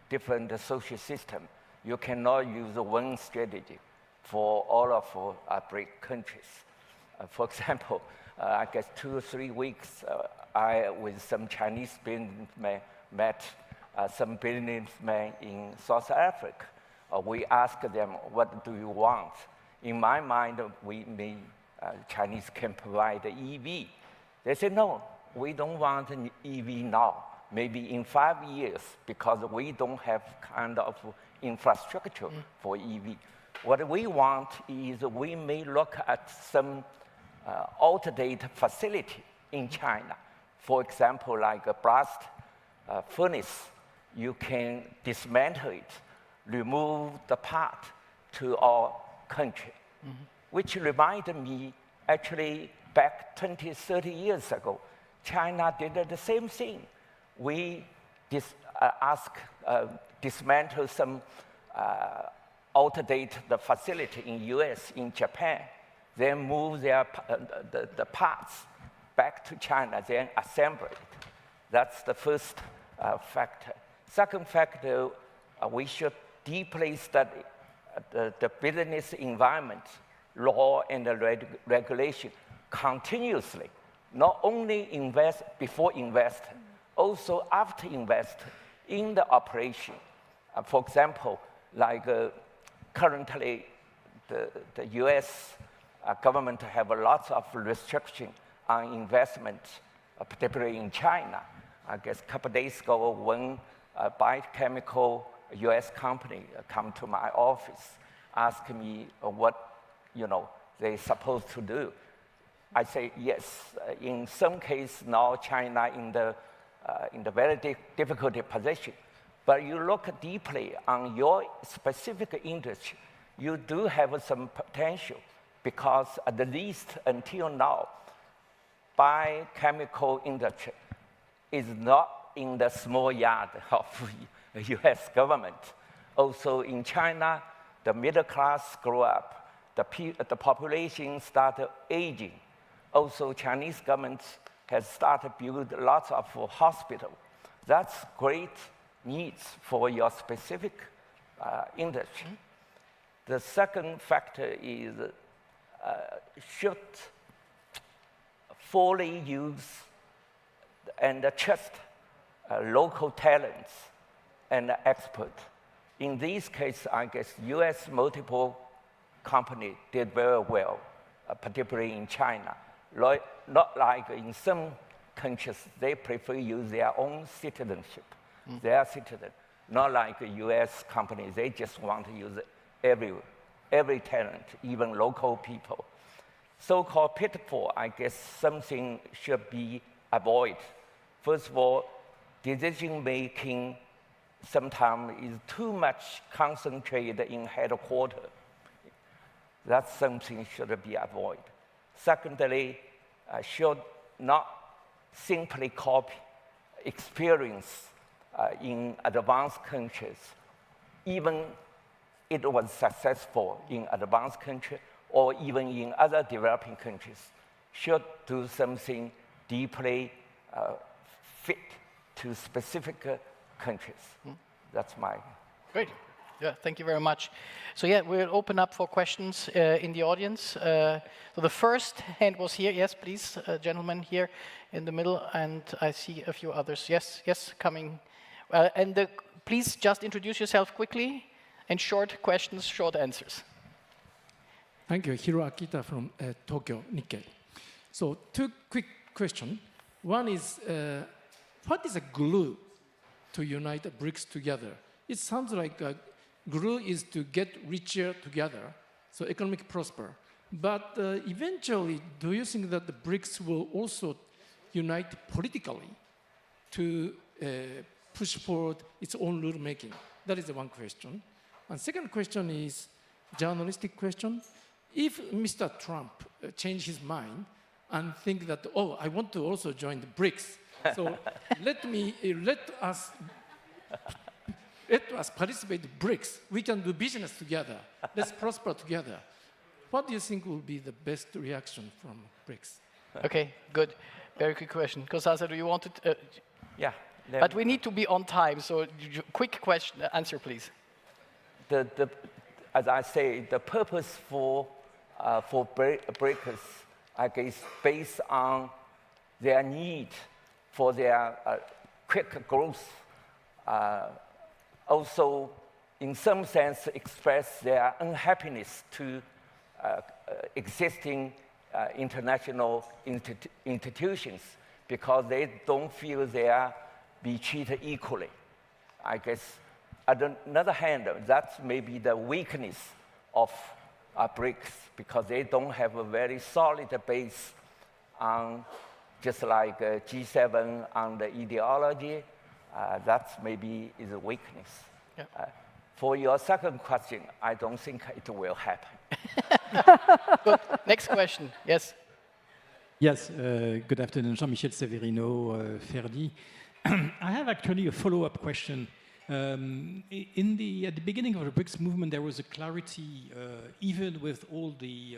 different social system. You cannot use one strategy for all of BRIC countries. For example, I guess 2 or 3 weeks, I, with some Chinese businessmen, met some businessmen in South Africa. We asked them, what do you want? In my mind, Chinese can provide the EV. They said, no, we don't want an EV now. Maybe in 5 years, because we don't have kind of infrastructure for EV. What we want is we may look at some alternate facility in China. For example, like a blast furnace, you can dismantle it, remove the part to our country, which reminded me, actually, back 20, 30 years ago, China did the same thing. We dismantle some alternate the facility in US, in Japan, then move the parts back to China, then assemble it. That's the first factor. Second factor, we should deeply study the business environment, law and regulation continuously, not only invest before invest, also after invest in the operation. For example, like currently the US government have lots of restriction on investment, particularly in China. I guess a couple days ago, one biochemical US company come to my office, ask me what they're supposed to do. I say yes. In some case now, China in the very difficult position. But you look deeply on your specific industry, you do have some potential, because at least until now, biochemical industry is not in the small yard of the US government. Also in China, the middle class grow up, the population started aging. Also Chinese government has started build lots of hospitals. That's great needs for your specific industry. The second factor is should fully use and trust local talents and experts. In this case, I guess US multiple companies did very well, particularly in China. Not like in some countries, they prefer use their own citizenship, their citizen. Not like US companies, they just want to use every talent, even local people. So-called pitfall, I guess something should be avoided. First of all, decision-making sometimes is too much concentrated in headquarters. That's something should be avoided. Secondly, should not simply copy experience in advanced countries, even it was successful in advanced countries or even in other developing countries, should do something deeply fit to specific countries. That's my... Great. Yeah, thank you very much. So yeah, we'll open up for questions in the audience. So the first hand was here. Yes, please, gentleman here in the middle, and I see a few others. Yes, coming. Please just introduce yourself quickly, and short questions, short answers. Thank you. Hiro Akita from Tokyo Nikkei. So 2 quick questions. One is, what is a glue to unite the BRICS together? It sounds like glue is to get richer together, so economic prosper. But eventually, do you think that the BRICS will also unite politically to push forward its own rule making? That is the one question. And second question is journalistic question. If Mr. Trump changed his mind and think that, oh, I want to also join the BRICS, so let us participate in BRICS. We can do business together. Let's prosper together. What do you think will be the best reaction from BRICS? Okay, good. Very quick question. Kosasa, do you want to? Yeah. But we need to be on time, so quick question, answer, please. As I say, the purpose for BRICS, I guess, based on their need for their quick growth, also, in some sense, express their unhappiness to existing international institutions because they don't feel they are be treated equally. I guess, on the other hand, that's maybe the weakness of BRICS because they don't have a very solid base on, just like G7 on the ideology. That's maybe is a weakness. Yeah. For your second question, I don't think it will happen. Good. Next question. Yes. Yes. Good afternoon, Jean-Michel Severino, Ferdi. I have actually a follow-up question. At the beginning of the BRICS movement, there was a clarity, even with all the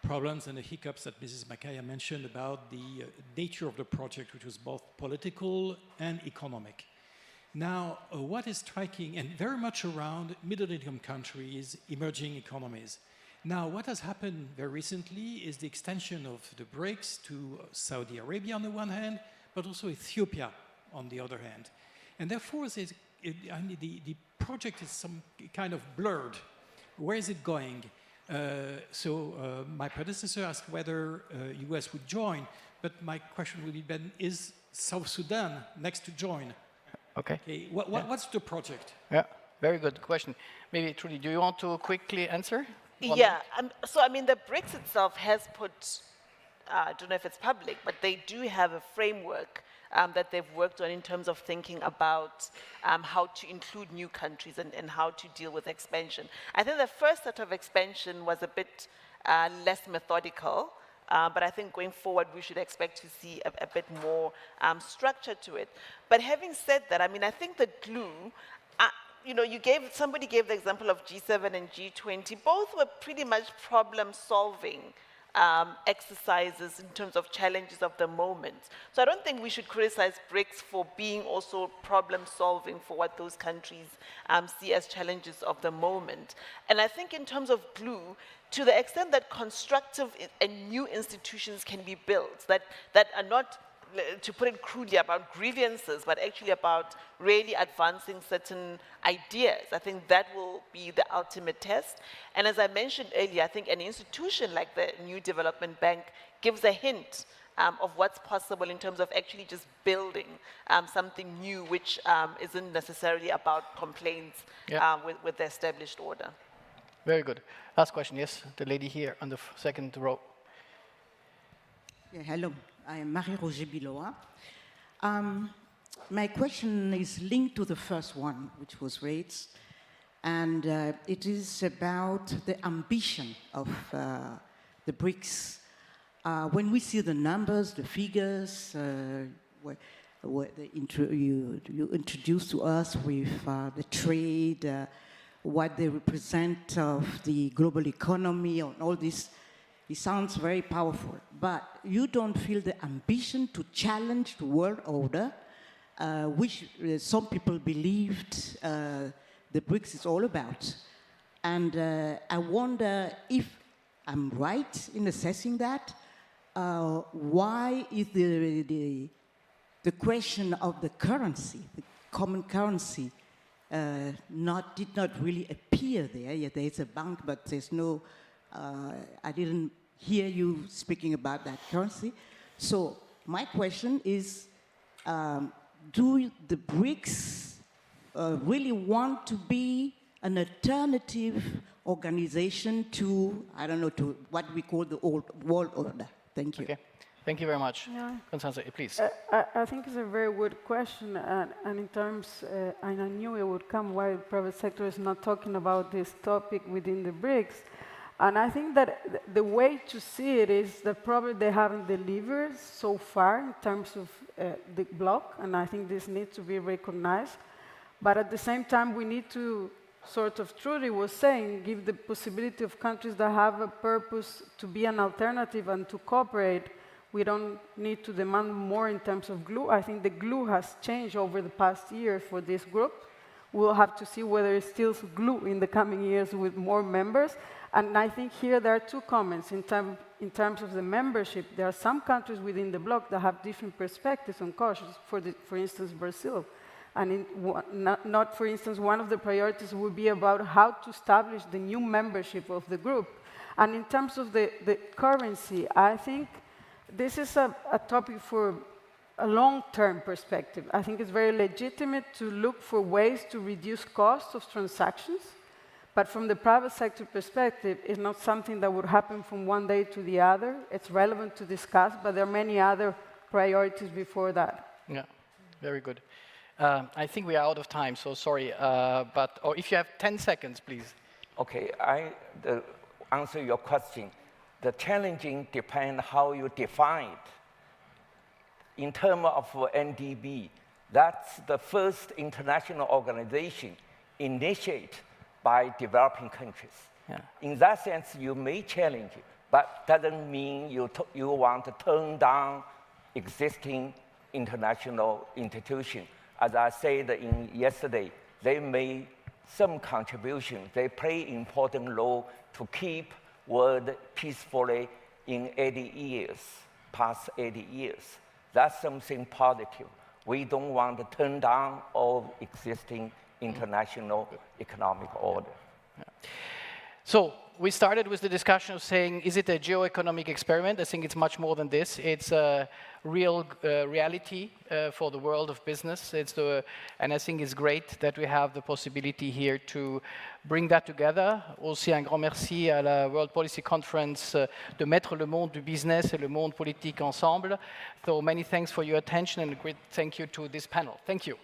problems and the hiccups that Mrs. Makaya mentioned about the nature of the project, which was both political and economic. Now, what is striking, and very much around middle-income countries, emerging economies. Now, what has happened very recently is the extension of the Brics to Saudi Arabia on the one hand, but also Ethiopia on the other hand. And therefore, the project is some kind of blurred. Where is it going? My predecessor asked whether US would join, but my question would be, Ben, is South Sudan next to join? Okay. What's the project? Yeah, very good question. Maybe, Trudy, do you want to quickly answer? Yeah, so I mean, the Brics itself has put, I don't know if it's public, but they do have a framework that they've worked on in terms of thinking about how to include new countries and how to deal with expansion. I think the first set of expansion was a bit less methodical, but I think going forward we should expect to see a bit more structure to it. But having said that, I mean, I think the glue, you know, somebody gave the example of G7 and G20. Both were pretty much problem-solving exercises in terms of challenges of the moment. So I don't think we should criticize Brics for being also problem-solving for what those countries see as challenges of the moment. And I think in terms of glue, to the extent that constructive and new institutions can be built, that are not, to put it crudely, about grievances, but actually about really advancing certain ideas. I think that will be the ultimate test. And as I mentioned earlier, I think an institution like the New Development Bank gives a hint of what's possible in terms of actually just building something new, which isn't necessarily about complaints with the established order. Very good. Last question, yes, the lady here on the second row. Yeah, hello. I am Marie-Roger Biloa. My question is linked to the first one, which was raised, and it is about the ambition of the Brics. When we see the numbers, the figures, you introduced to us with the trade, what they represent of the global economy, and all this, it sounds very powerful, but you don't feel the ambition to challenge the world order, which some people believed the Brics is all about. And I wonder if I'm right in assessing that. Why is the question of the currency, the common currency, did not really appear there? Yeah, there's a bank, but there's no. I didn't hear you speaking about that currency. So my question is, do the Brics really want to be an alternative organization to, I don't know, to what we call the old world order? Thank you. Okay. Thank you very much. Yeah. Constanze, please. I think it's a very good question, and in terms, and I knew it would come while the private sector is not talking about this topic within the Brics. And I think that the way to see it is that probably they haven't delivered so far in terms of the bloc, and I think this needs to be recognized. But at the same time, we need to, sort of Trudy was saying, give the possibility of countries that have a purpose to be an alternative and to cooperate. We don't need to demand more in terms of glue. I think the glue has changed over the past year for this group. We'll have to see whether it's still glue in the coming years with more members. And I think here there are two comments. In terms of the membership, there are some countries within the bloc that have different perspectives on costs, for instance, Brazil. And not, for instance, one of the priorities would be about how to establish the new membership of the group. And in terms of the currency, I think this is a topic for a long-term perspective. I think it's very legitimate to look for ways to reduce costs of transactions. But from the private sector perspective, it's not something that would happen from one day to the other. It's relevant to discuss, but there are many other priorities before that. Yeah, very good. I think we are out of time, so sorry. Or if you have 10 seconds, please. Okay, answer your question. The challenging depends how you define it. In terms of NDB, that's the first international organization initiated by developing countries. Yeah. In that sense, you may challenge it, but doesn't mean you want to turn down existing international institutions. as I said yesterday, they made some contribution. They play important role to keep world peacefully in 80 years, past 80 years. That's something positive. We don't want to turn down all existing international economic order. So we started with the discussion of saying, is it a geoeconomic experiment? I think it's much more than this. It's a real reality for the world of business. And I think it's great that we have the possibility here to bring that together. Aussi un grand merci à la World Policy Conference de mettre le monde du business et le monde politique ensemble. So many thanks for your attention and a great thank you to this panel. Thank you.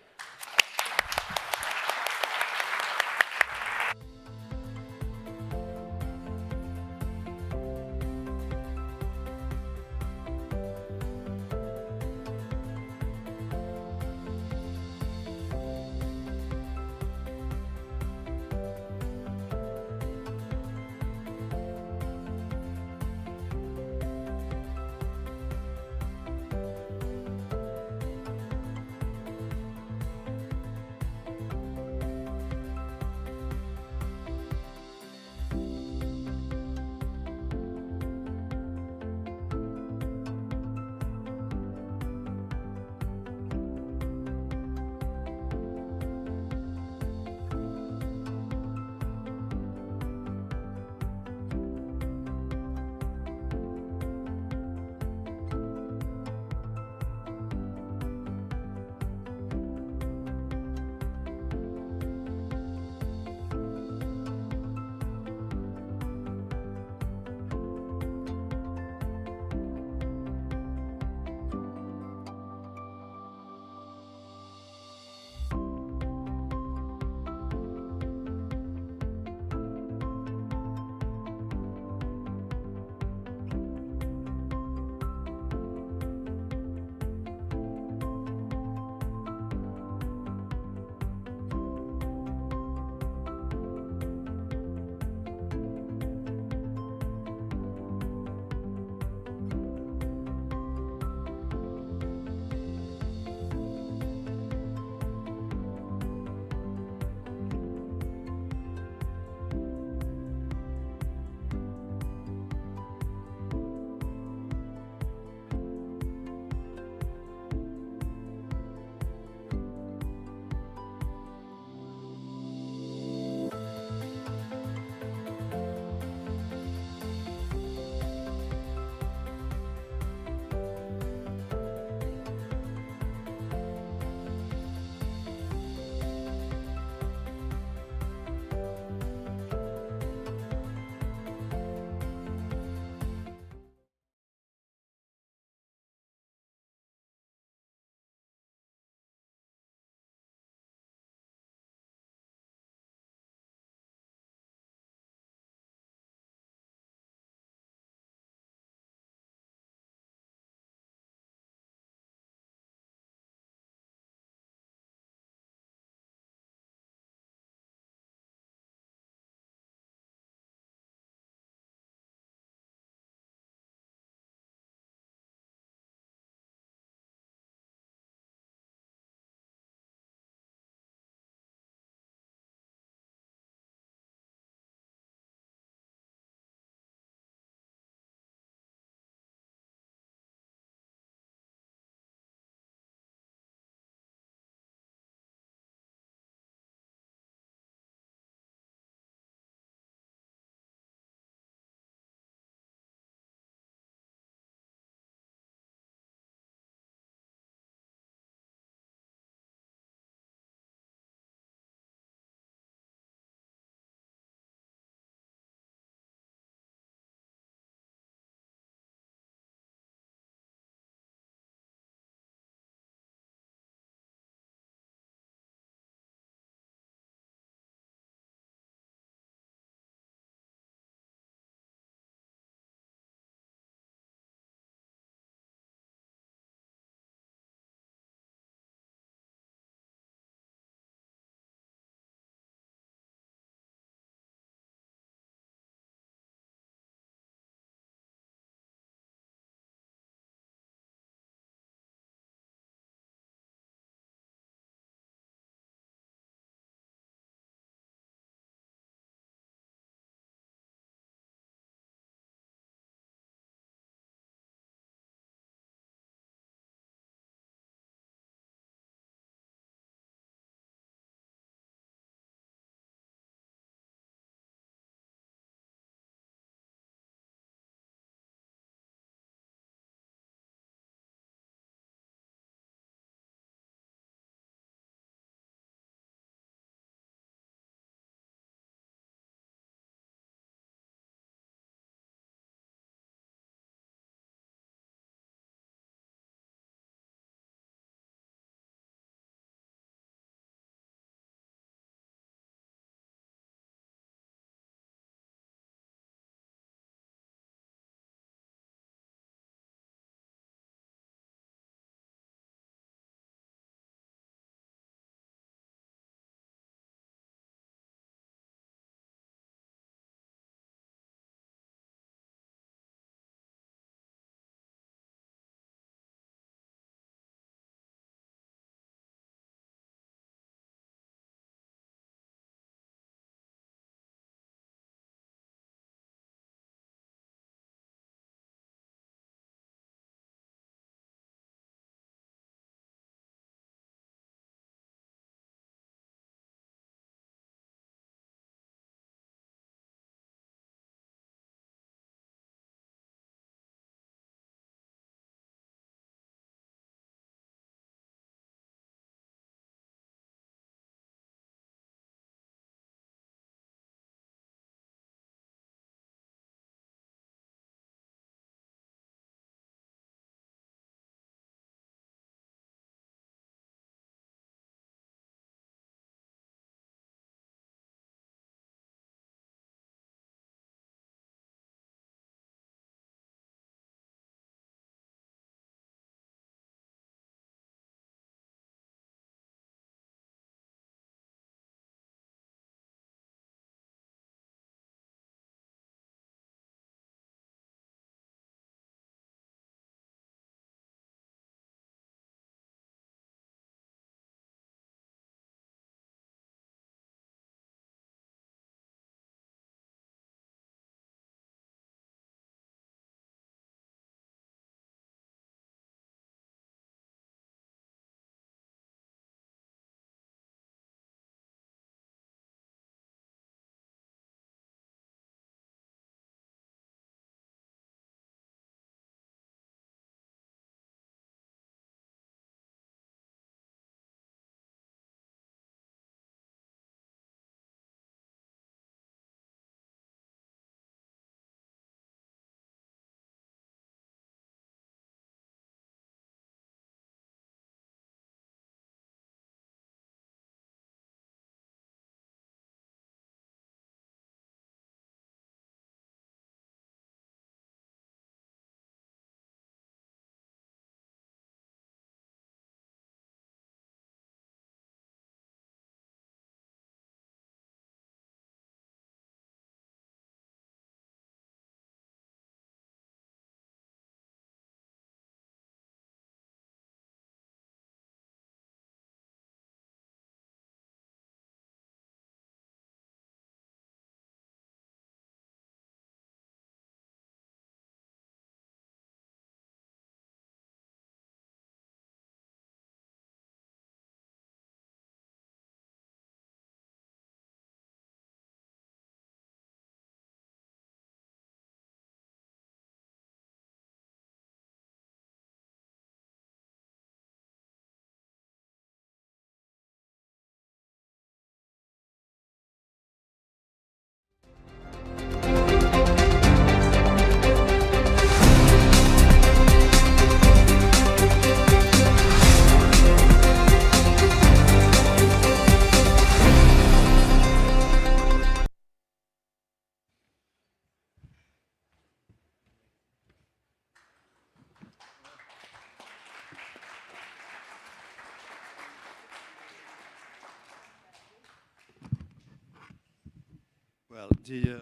Well, dear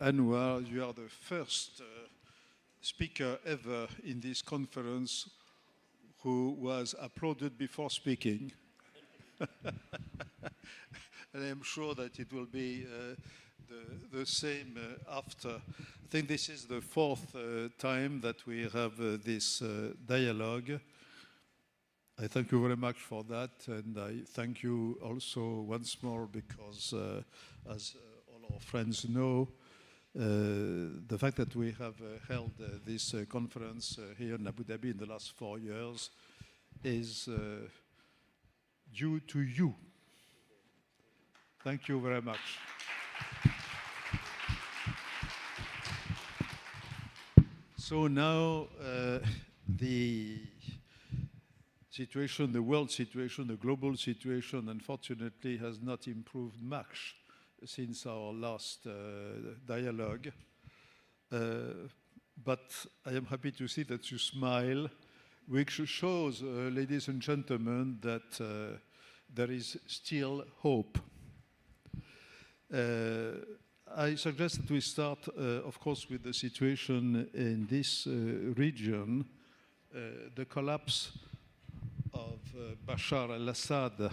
Anwar, you are the first speaker ever in this conference who was applauded before speaking. And I'm sure that it will be the same after. I think this is the fourth time that we have this dialogue. I thank you very much for that, and I thank you also once more because, as all our friends know, the fact that we have held this conference here in Abu Dhabi in the last 4 years is due to you. Thank you very much. So now the situation, the world situation, the global situation, unfortunately, has not improved much since our last dialogue. But I am happy to see that you smile, which shows, ladies and gentlemen, that there is still hope. I suggest that we start, of course, with the situation in this region. The collapse of Bashar al-Assad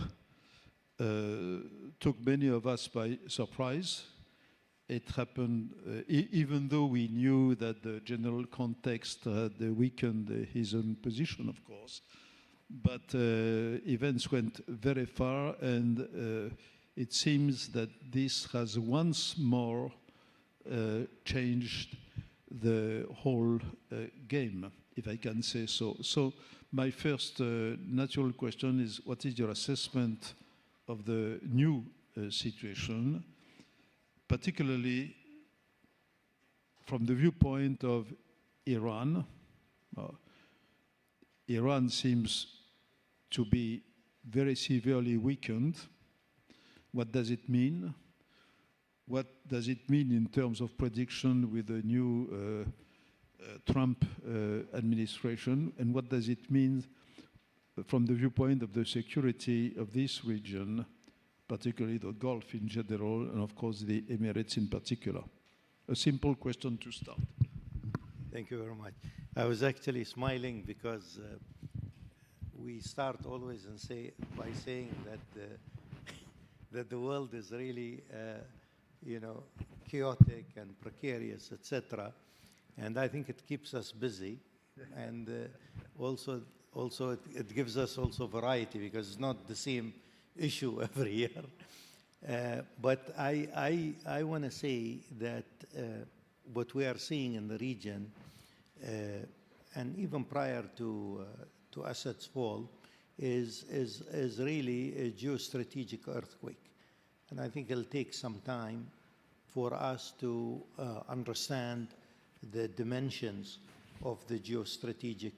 took many of us by surprise. It happened even though we knew that the general context had weakened his own position, of course. But events went very far, and it seems that this has once more changed the whole game, if I can say so. So my first natural question is, what is your assessment of the new situation, particularly from the viewpoint of Iran? Iran seems to be very severely weakened. What does it mean? What does it mean in terms of prediction with the new Trump administration? And what does it mean from the viewpoint of the security of this region, particularly the Gulf in general, and of course the Emirates in particular? A simple question to start. Thank you very much. I was actually smiling because we start always by saying that that the world is really, chaotic and precarious, etc. And I think it keeps us busy, and also it gives us also variety because it's not the same issue every year. But I want to say that what we are seeing in the region, and even prior to Assad's fall, is really a geostrategic earthquake. And I think it'll take some time for us to understand the dimensions of the geostrategic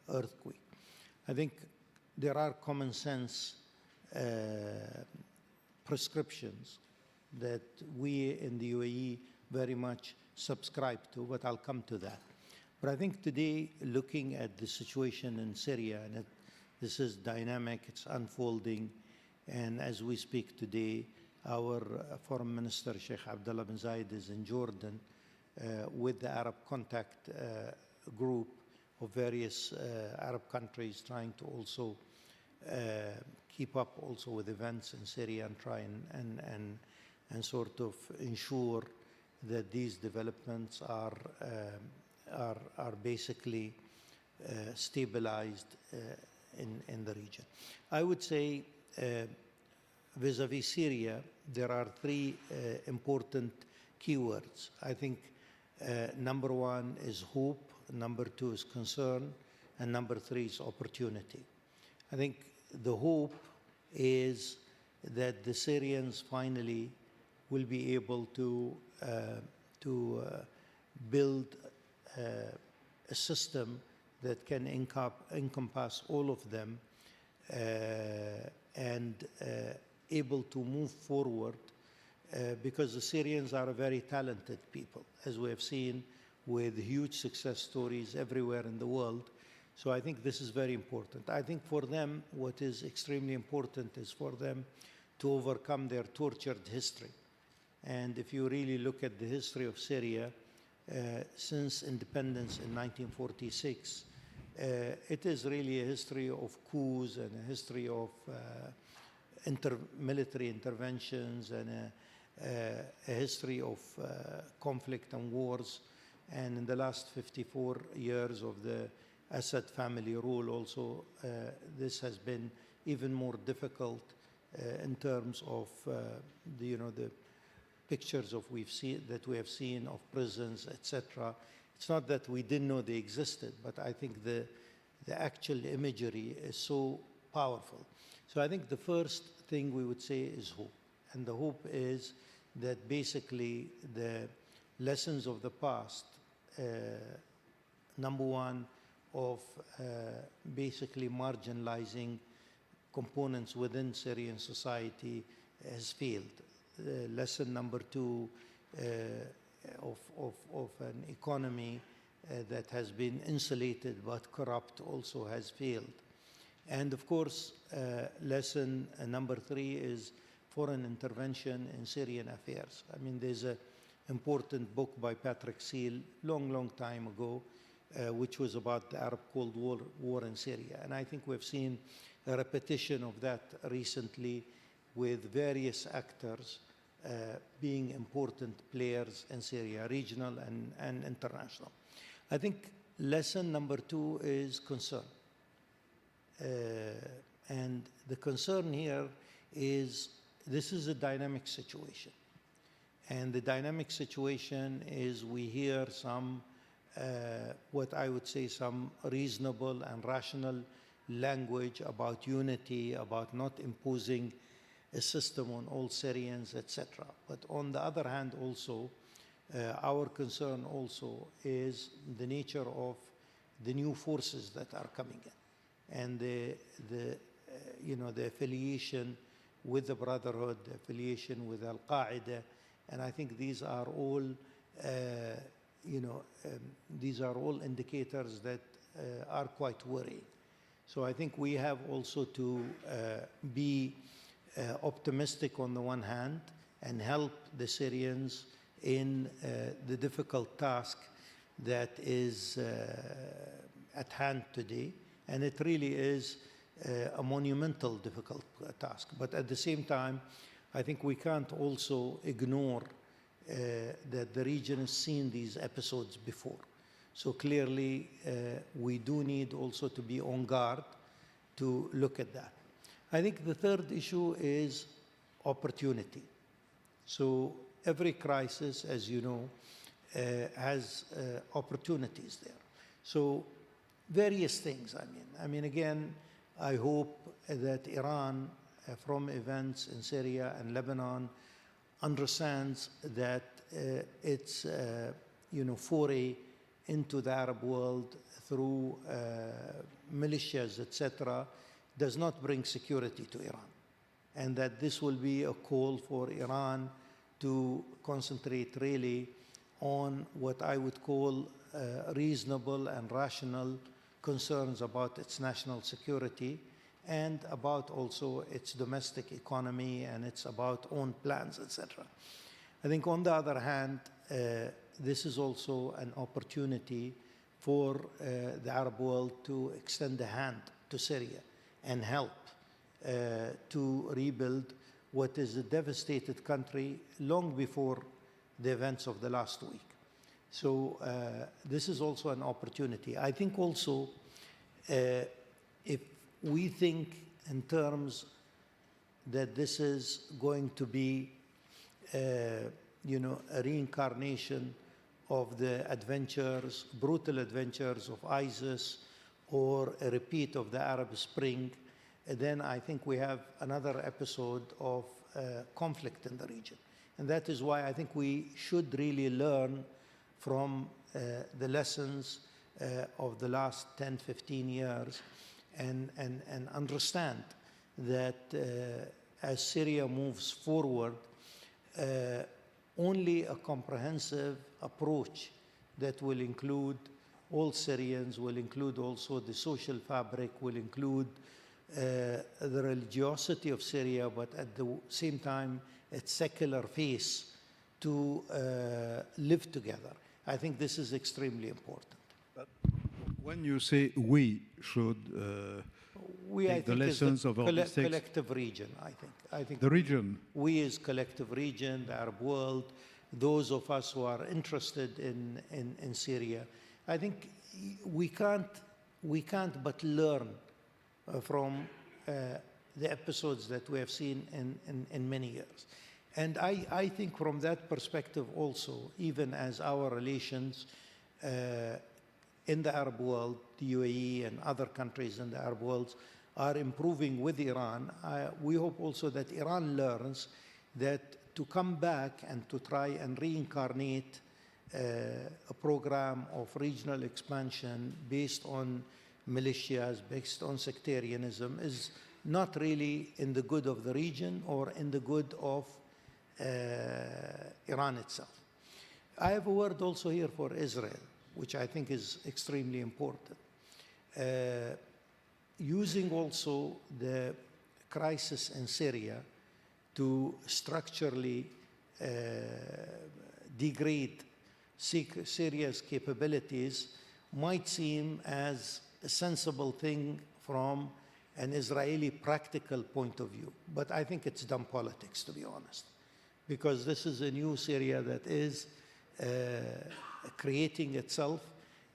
earthquake. I think there are common sense prescriptions that we in the UAE very much subscribe to, but I'll come to that. But I think today, looking at the situation in Syria, and this is dynamic, it's unfolding, and as we speak today, our Foreign Minister, Sheikh Abdullah bin Zayed, is in Jordan with the Arab Contact group of various Arab countries, trying to also keep up also with events in Syria and try and sort of ensure that these developments are basically stabilized in the region. I would say vis-a-vis Syria, there are three important keywords. I think number one is hope, number two is concern, and number three is opportunity. I think the hope is that the Syrians finally will be able to build a system that can encompass all of them and able to move forward because the Syrians are a very talented people, as we have seen with huge success stories everywhere in the world. So I think this is very important. I think for them, what is extremely important is for them to overcome their tortured history. And if you really look at the history of Syria, since independence in 1946, it is really a history of coups and a history of military interventions and a history of conflict and wars. And in the last 54 years of the Assad family rule also, this has been even more difficult in terms of the pictures that we have seen of prisons, etc. It's not that we didn't know they existed, but I think the actual imagery is so powerful. So I think the first thing we would say is hope. And the hope is that basically the lessons of the past, number one, of basically marginalizing components within Syrian society has failed. Lesson number two of an economy that has been insulated but corrupt also has failed. And of course, lesson number three is foreign intervention in Syrian affairs. I mean, there's an important book by Patrick Seal, long time ago, which was about the Arab Cold War in Syria. And I think we've seen a repetition of that recently with various actors being important players in Syria, regional and international. I think lesson number two is concern. And the concern here is this is a dynamic situation. And the dynamic situation is we hear some, what I would say, some reasonable and rational language about unity, about not imposing a system on all Syrians, etc. But on the other hand also, our concern also is the nature of the new forces that are coming in. And the affiliation with the Brotherhood, the affiliation with Al-Qaeda, and I think these are all, these are all indicators that are quite worrying. So I think we have also to be optimistic on the one hand and help the Syrians in the difficult task that is at hand today. And it really is a monumental difficult task. But at the same time, I think we can't also ignore that the region has seen these episodes before. So clearly, we do need also to be on guard to look at that. I think the third issue is opportunity. So every crisis, as you know, has opportunities there. So various things, I mean, again, I hope that Iran, from events in Syria and Lebanon, understands that its foray into the Arab world through militias, etc., does not bring security to Iran. And that this will be a call for Iran to concentrate really on what I would call reasonable and rational concerns about its national security and about also its domestic economy and its about own plans, etc. I think on the other hand, this is also an opportunity for the Arab world to extend a hand to Syria and help to rebuild what is a devastated country long before the events of the last week. So this is also an opportunity. I think also if we think in terms that this is going to be a reincarnation of the adventures, brutal adventures of ISIS, or a repeat of the Arab Spring, then I think we have another episode of conflict in the region. And that is why I think we should really learn from the lessons of the last 10, 15 years and understand that as Syria moves forward, only a comprehensive approach that will include all Syrians, will include also the social fabric, will include the religiosity of Syria, but at the same time, its secular face to live together. I think this is extremely important. But when you say we should take the lessons of our mistakes, collective region, I think the region. We as collective region, the Arab world, those of us who are interested in Syria, I think we can't but learn from the episodes that we have seen in many years. And I think from that perspective also, even as our relations in the Arab world, the UAE and other countries in the Arab world are improving with Iran, we hope also that Iran learns that to come back and to try and reincarnate a program of regional expansion based on militias, based on sectarianism, is not really in the good of the region or in the good of Iran itself. I have a word also here for Israel, which I think is extremely important. Using also the crisis in Syria to structurally degrade Syria's capabilities might seem as a sensible thing from an Israeli practical point of view. But I think it's dumb politics, to be honest, because this is a new Syria that is creating itself,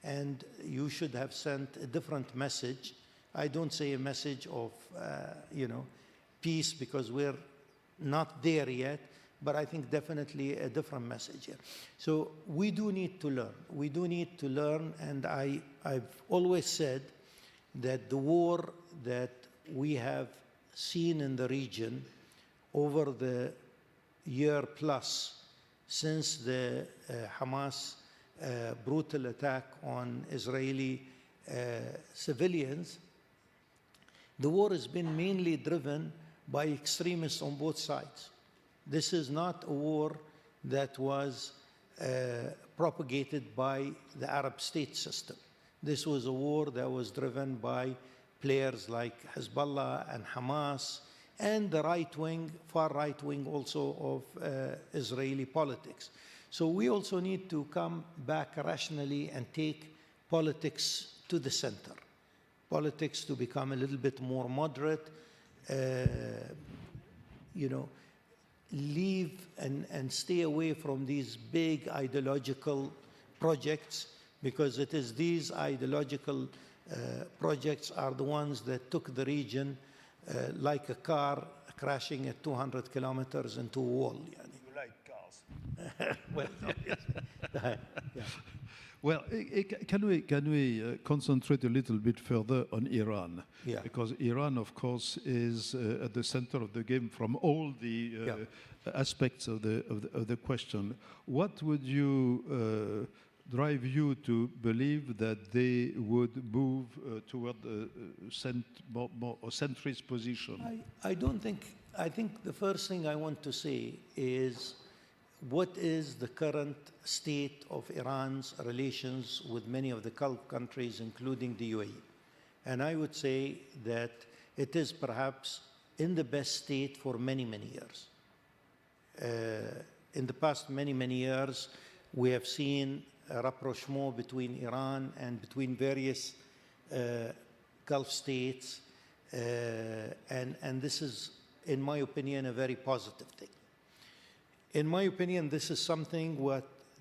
and you should have sent a different message. I don't say a message of, peace, because we're not there yet, but I think definitely a different message here. So we do need to learn. We do need to learn, and I've always said that the war that we have seen in the region over the year plus since the Hamas brutal attack on Israeli civilians, the war has been mainly driven by extremists on both sides. This is not a war that was propagated by the Arab state system. This was a war that was driven by players like Hezbollah and Hamas and the right-wing, far right-wing also of Israeli politics. So we also need to come back rationally and take politics to the center. Politics to become a little bit more moderate, leave and stay away from these big ideological projects, because it is these ideological projects are the ones that took the region like a car crashing at 200 kilometers into a wall. You like cars? Well, yeah. Well, can we concentrate a little bit further on Iran? Yeah. Because Iran, of course, is at the center of the game from all the aspects of the question. What would you drive you to believe that they would move toward a centrist position? I think the first thing I want to say is, what is the current state of Iran's relations with many of the Gulf countries, including the UAE? And I would say that it is perhaps in the best state for many, many years. In the past many years, we have seen a rapprochement between Iran and between various Gulf states, and this is, in my opinion, a very positive thing. In my opinion, this is something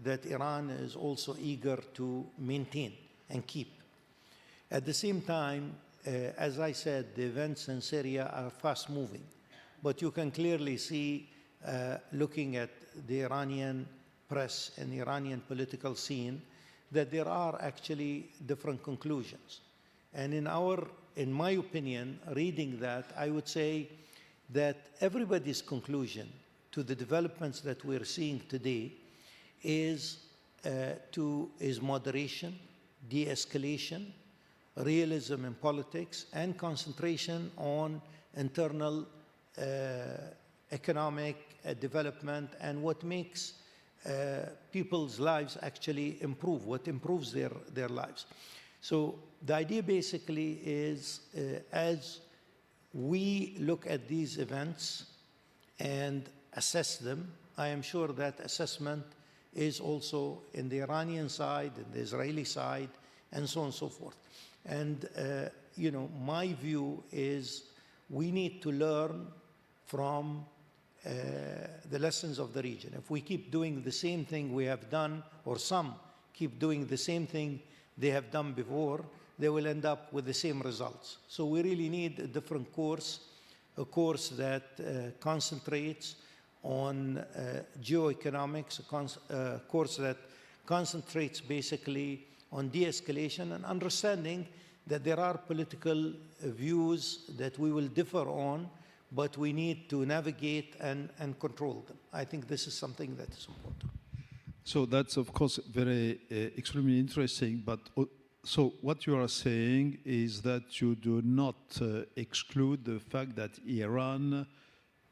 that Iran is also eager to maintain and keep. At the same time, as I said, the events in Syria are fast moving, but you can clearly see, looking at the Iranian press and the Iranian political scene, that there are actually different conclusions. And in my opinion, reading that, I would say that everybody's conclusion to the developments that we're seeing today is moderation, de-escalation, realism in politics, and concentration on internal economic development and what makes people's lives actually improve, what improves their lives. So the idea basically is, as we look at these events and assess them, I am sure that assessment is also in the Iranian side, in the Israeli side, and so on and so forth. And, you know, my view is we need to learn from the lessons of the region. If we keep doing the same thing we have done, or some keep doing the same thing they have done before, they will end up with the same results. So we really need a different course, a course that concentrates on geoeconomics, a course that concentrates basically on de-escalation and understanding that there are political views that we will differ on, but we need to navigate and control them. I think this is something that is important. So that's, of course, very extremely interesting, but so what you are saying is that you do not exclude the fact that Iran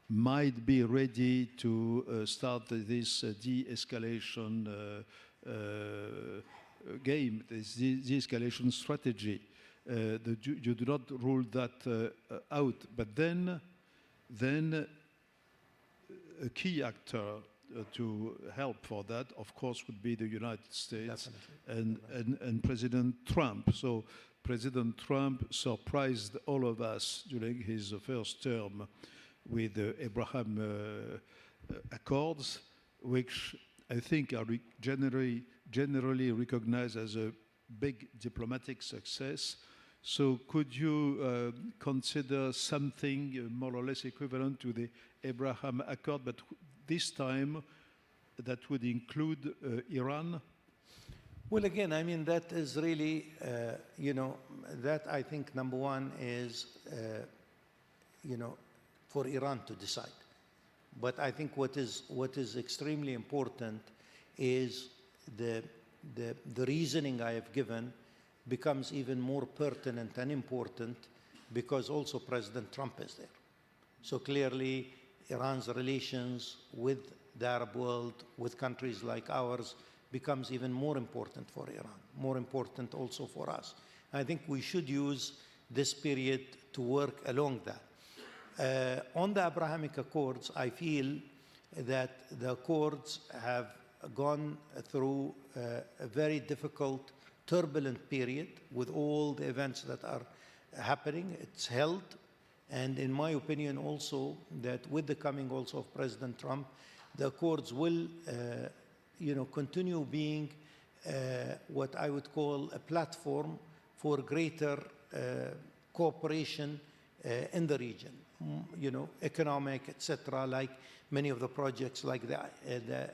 might be ready to start this de-escalation game, this de-escalation strategy. You do not rule that out, but then a key actor to help for that, of course, would be the United States and President Trump. So President Trump surprised all of us during his first term with the Abraham Accords, which I think are generally recognized as a big diplomatic success. So could you consider something more or less equivalent to the Abraham Accord, but this time that would include Iran? Well, again, I mean, that is really, you know, that I think number one is, you know, for Iran to decide. But I think what is extremely important is the reasoning I have given becomes even more pertinent and important because also President Trump is there. So clearly, Iran's relations with the Arab world, with countries like ours, becomes even more important for Iran, more important also for us. I think we should use this period to work along that. On the Abrahamic Accords, I feel that the Accords have gone through a very difficult, turbulent period with all the events that are happening. It's held. And in my opinion also that with the coming also of President Trump, the Accords will you know, continue being what I would call a platform for greater cooperation in the region, you know, economic, etc., like many of the projects like the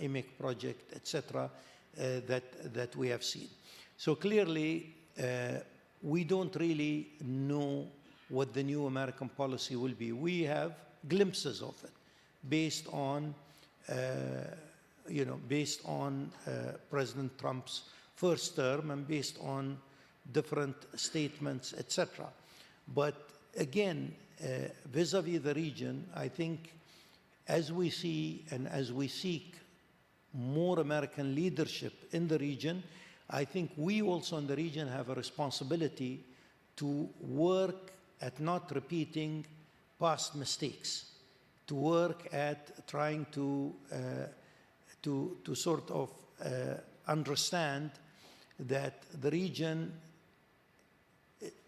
EMIC project, etc., that we have seen. So clearly, we don't really know what the new American policy will be. We have glimpses of it based on, you know, based on President Trump's first term and based on different statements, etc. But again, vis-a-vis the region, I think as we see and as we seek more American leadership in the region, I think we also in the region have a responsibility to work at not repeating past mistakes, to work at trying to sort of understand that the region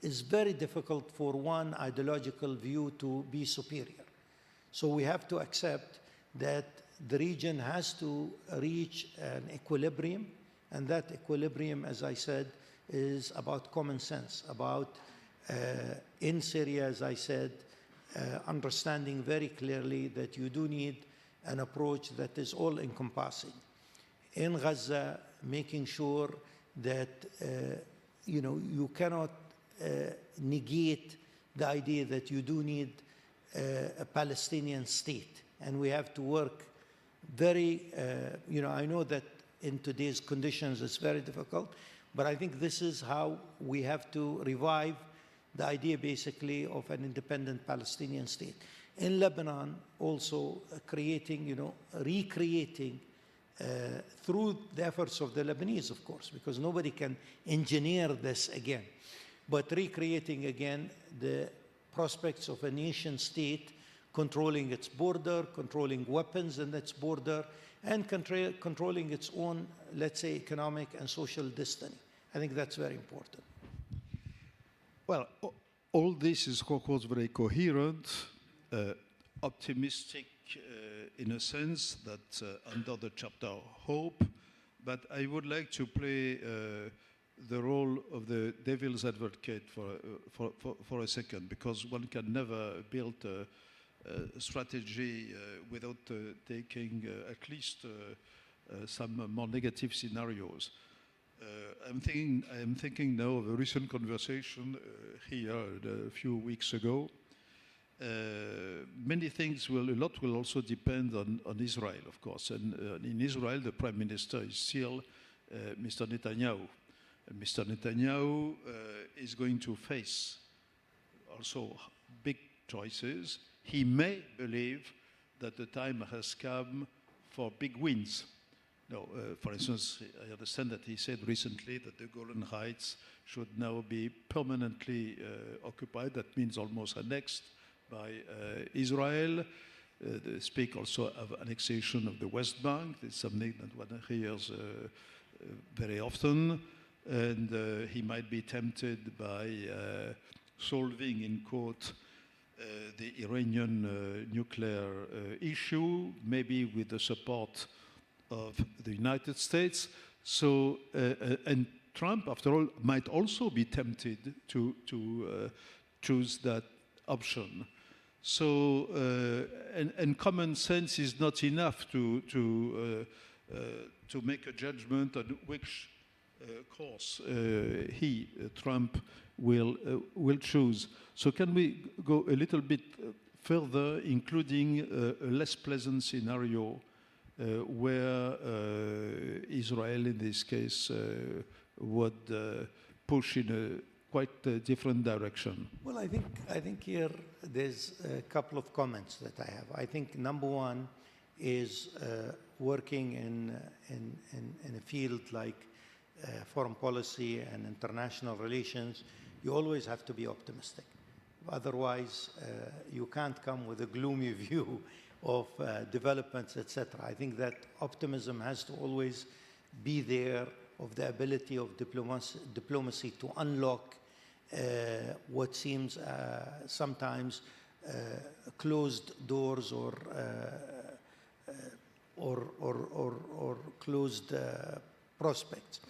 is very difficult for one ideological view to be superior. So we have to accept that the region has to reach an equilibrium, and that equilibrium, as I said, is about common sense, about in Syria, as I said, understanding very clearly that you do need an approach that is all-encompassing. In Gaza, making sure that you know, you cannot negate the idea that you do need a Palestinian state, and we have to work very, you know, I know that in today's conditions it's very difficult, but I think this is how we have to revive the idea basically of an independent Palestinian state. In Lebanon, also creating, you know, recreating through the efforts of the Lebanese, of course, because nobody can engineer this again, but recreating again the prospects of a nation state controlling its border, controlling weapons in its border, and controlling its own, let's say, economic and social destiny. I think that's very important. Well, all this is, of course, very coherent, optimistic in a sense that under the chapter Hope, but I would like to play the role of the devil's advocate for a second, because one can never build a strategy without taking at least some more negative scenarios. I'm thinking now of a recent conversation here a few weeks ago. Many things a lot will also depend on Israel, of course. And in Israel, the prime minister is still Mr. Netanyahu. And Mr. Netanyahu is going to face also big choices. He may believe that the time has come for big wins. No, for instance, I understand that he said recently that the Golan Heights should now be permanently occupied. That means almost annexed by Israel. They speak also of annexation of the West Bank. It's something that one hears very often. And he might be tempted by solving in court the Iranian nuclear issue, maybe with the support of the United States. So, and Trump, after all, might also be tempted to choose that option. So, and common sense is not enough to make a judgment on which course Trump will choose. So can we go a little bit further, including a less pleasant scenario where Israel, in this case, would push in a quite different direction? Well, I think here there's a couple of comments that I have. I think number one is working in a field like foreign policy and international relations, you always have to be optimistic. Otherwise, you can't come with a gloomy view of developments, etc. I think that optimism has to always be there, of the ability of diplomacy to unlock what seems sometimes closed doors or closed prospects.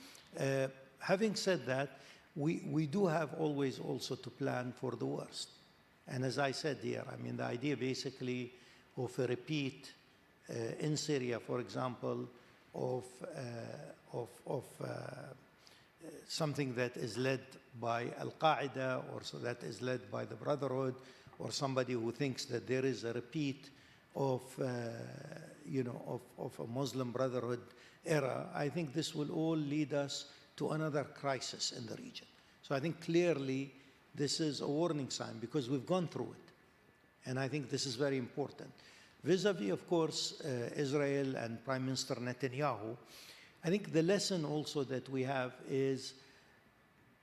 Having said that, we do have always also to plan for the worst. And as I said here, I mean, the idea basically of a repeat in Syria, for example, of something that is led by Al-Qaeda, or so that is led by the Brotherhood, or somebody who thinks that there is a repeat of a Muslim Brotherhood era, I think this will all lead us to another crisis in the region. So I think clearly this is a warning sign, because we've gone through it. And I think this is very important. Vis-a-vis, of course, Israel and Prime Minister Netanyahu, I think the lesson also that we have is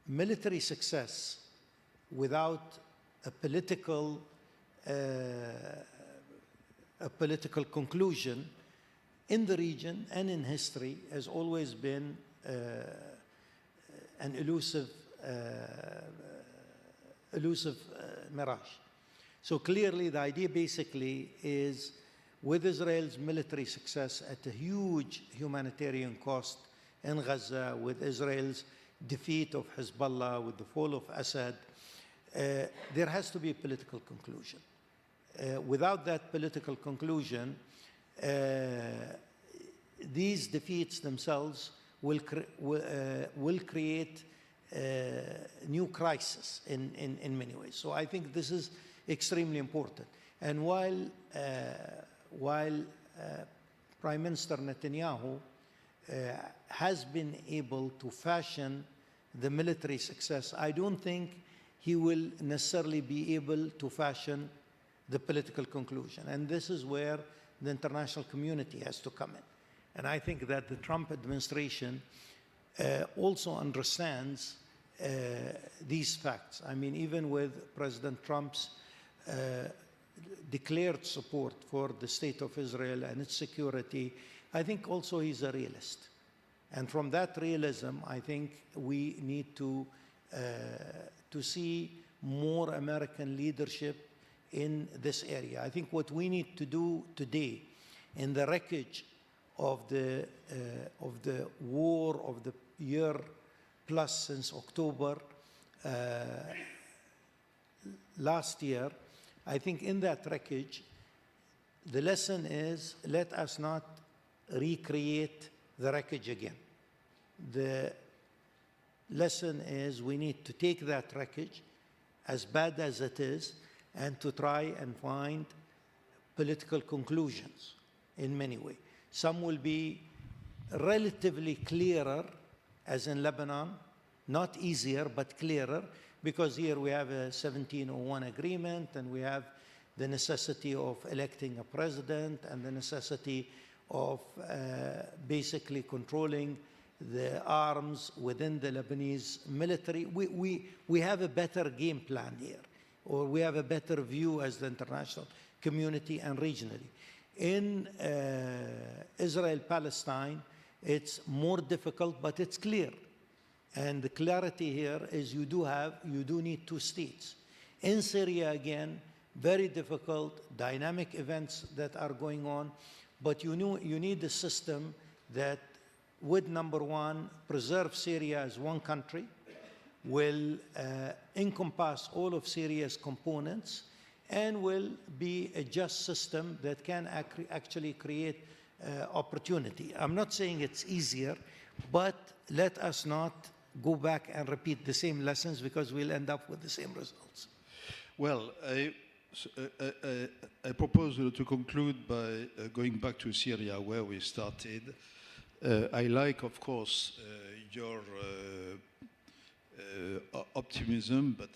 military success without a political conclusion in the region and in history has always been an elusive mirage. So clearly the idea basically is, with Israel's military success at a huge humanitarian cost in Gaza, with Israel's defeat of Hezbollah, with the fall of Assad, there has to be a political conclusion. Without that political conclusion, these defeats themselves will create new crisis in many ways. So I think this is extremely important. And while Prime Minister Netanyahu has been able to fashion the military success, I don't think he will necessarily be able to fashion the political conclusion. And this is where the international community has to come in. And I think that the Trump administration also understands these facts. I mean, even with President Trump's declared support for the state of Israel and its security, I think also he's a realist. And from that realism, I think we need to see more American leadership in this area. I think what we need to do today, in the wreckage of the war of the year plus since October last year, I think in that wreckage, the lesson is, let us not recreate the wreckage again. The lesson is we need to take that wreckage, as bad as it is, and to try and find political conclusions in many ways. Some will be relatively clearer, as in Lebanon, not easier, but clearer, because here we have a 1701 agreement, and we have the necessity of electing a president, and the necessity of basically controlling the arms within the Lebanese military. We have a better game plan here, or we have a better view as the international community and regionally. In Israel-Palestine, it's more difficult, but it's clear. And the clarity here is you do need two states. In Syria, again, very difficult, dynamic events that are going on, but you need a system that would, number one, preserve Syria as one country, will encompass all of Syria's components, and will be a just system that can actually create opportunity. I'm not saying it's easier, but let us not go back and repeat the same lessons, because we'll end up with the same results. Well, I propose to conclude by going back to Syria, where we started. I like, of course, your optimism, but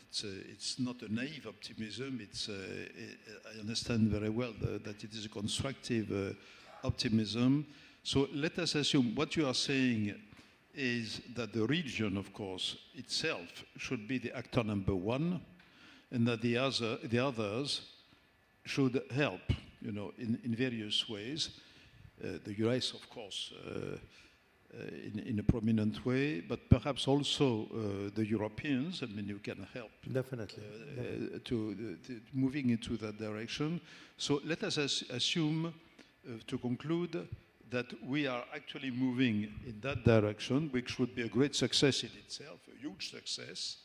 it's not a naive optimism. I understand very well that it is a constructive optimism. So let us assume what you are saying is that the region, of course, itself should be the actor number one, and that the others should help, in various ways. The US, of course, in a prominent way, but perhaps also the Europeans. I mean, you can help. Definitely. To moving into that direction. So let us assume, to conclude, that we are actually moving in that direction, which would be a great success in itself, a huge success.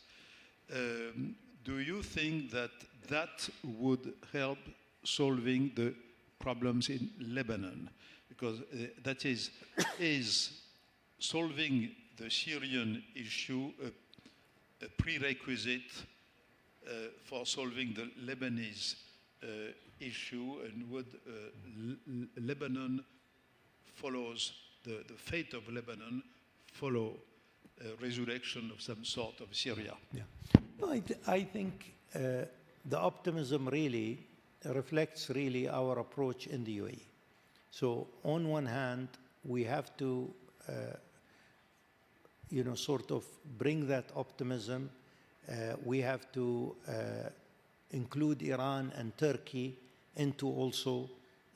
Do you think that that would help solving the problems in Lebanon? Because that is solving the Syrian issue a prerequisite for solving the Lebanese issue, and would Lebanon follows the fate of Lebanon follow a resurrection of some sort of Syria? Yeah. No, I think the optimism really reflects our approach in the UAE. So on one hand, we have to sort of bring that optimism. We have to include Iran and Turkey into also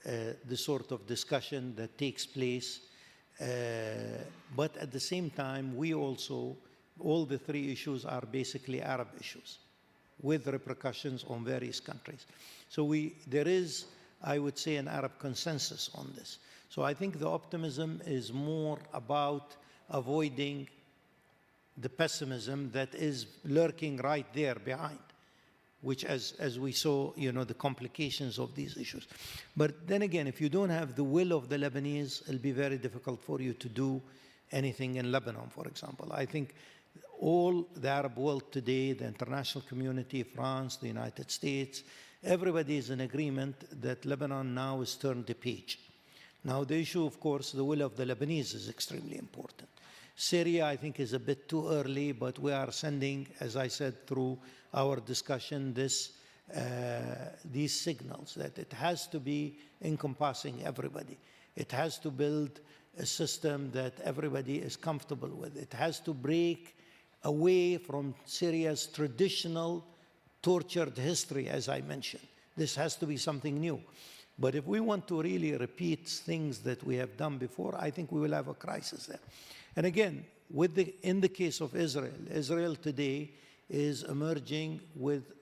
the sort of discussion that takes place. But at the same time, we also, all the three issues are basically Arab issues with repercussions on various countries. So there is, I would say, an Arab consensus on this. So I think the optimism is more about avoiding the pessimism that is lurking right there behind, which as we saw, the complications of these issues. But then again, if you don't have the will of the Lebanese, it'll be very difficult for you to do anything in Lebanon, for example. I think all the Arab world today, the international community, France, the United States, everybody is in agreement that Lebanon now has turned the page. Now the issue, of course, the will of the Lebanese is extremely important. Syria, I think, is a bit too early, but we are sending, as I said, through our discussion, these signals that it has to be encompassing everybody. It has to build a system that everybody is comfortable with. It has to break away from Syria's traditional tortured history, as I mentioned. This has to be something new. But if we want to really repeat things that we have done before, I think we will have a crisis there. And again, in the case of Israel, Israel today is emerging with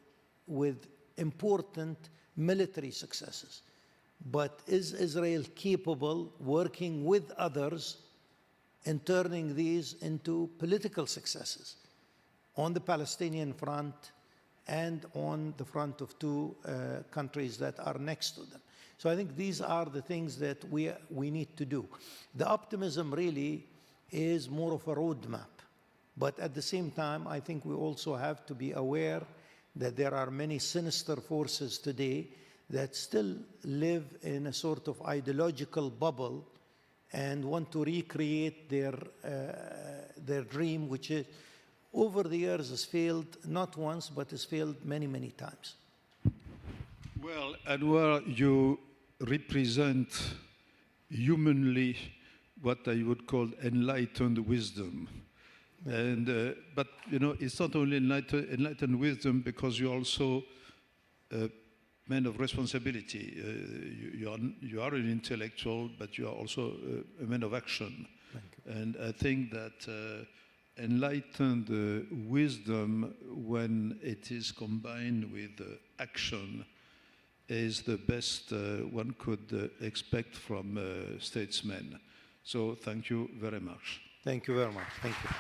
important military successes. But is Israel capable, working with others, in turning these into political successes on the Palestinian front and on the front of two countries that are next to them? So I think these are the things that we need to do. The optimism really is more of a roadmap. But at the same time, I think we also have to be aware that there are many sinister forces today that still live in a sort of ideological bubble and want to recreate their dream, which is, over the years has failed not once, but has failed many, many times. Well, Anwar, you represent humanly what I would call enlightened wisdom. And, but, you know, it's not only enlightened wisdom because you're also a man of responsibility. You are an intellectual, but you are also a man of action. Thank you. And I think that enlightened wisdom, when it is combined with action, is the best one could expect from statesmen. So thank you very much. Thank you very much. Thank you.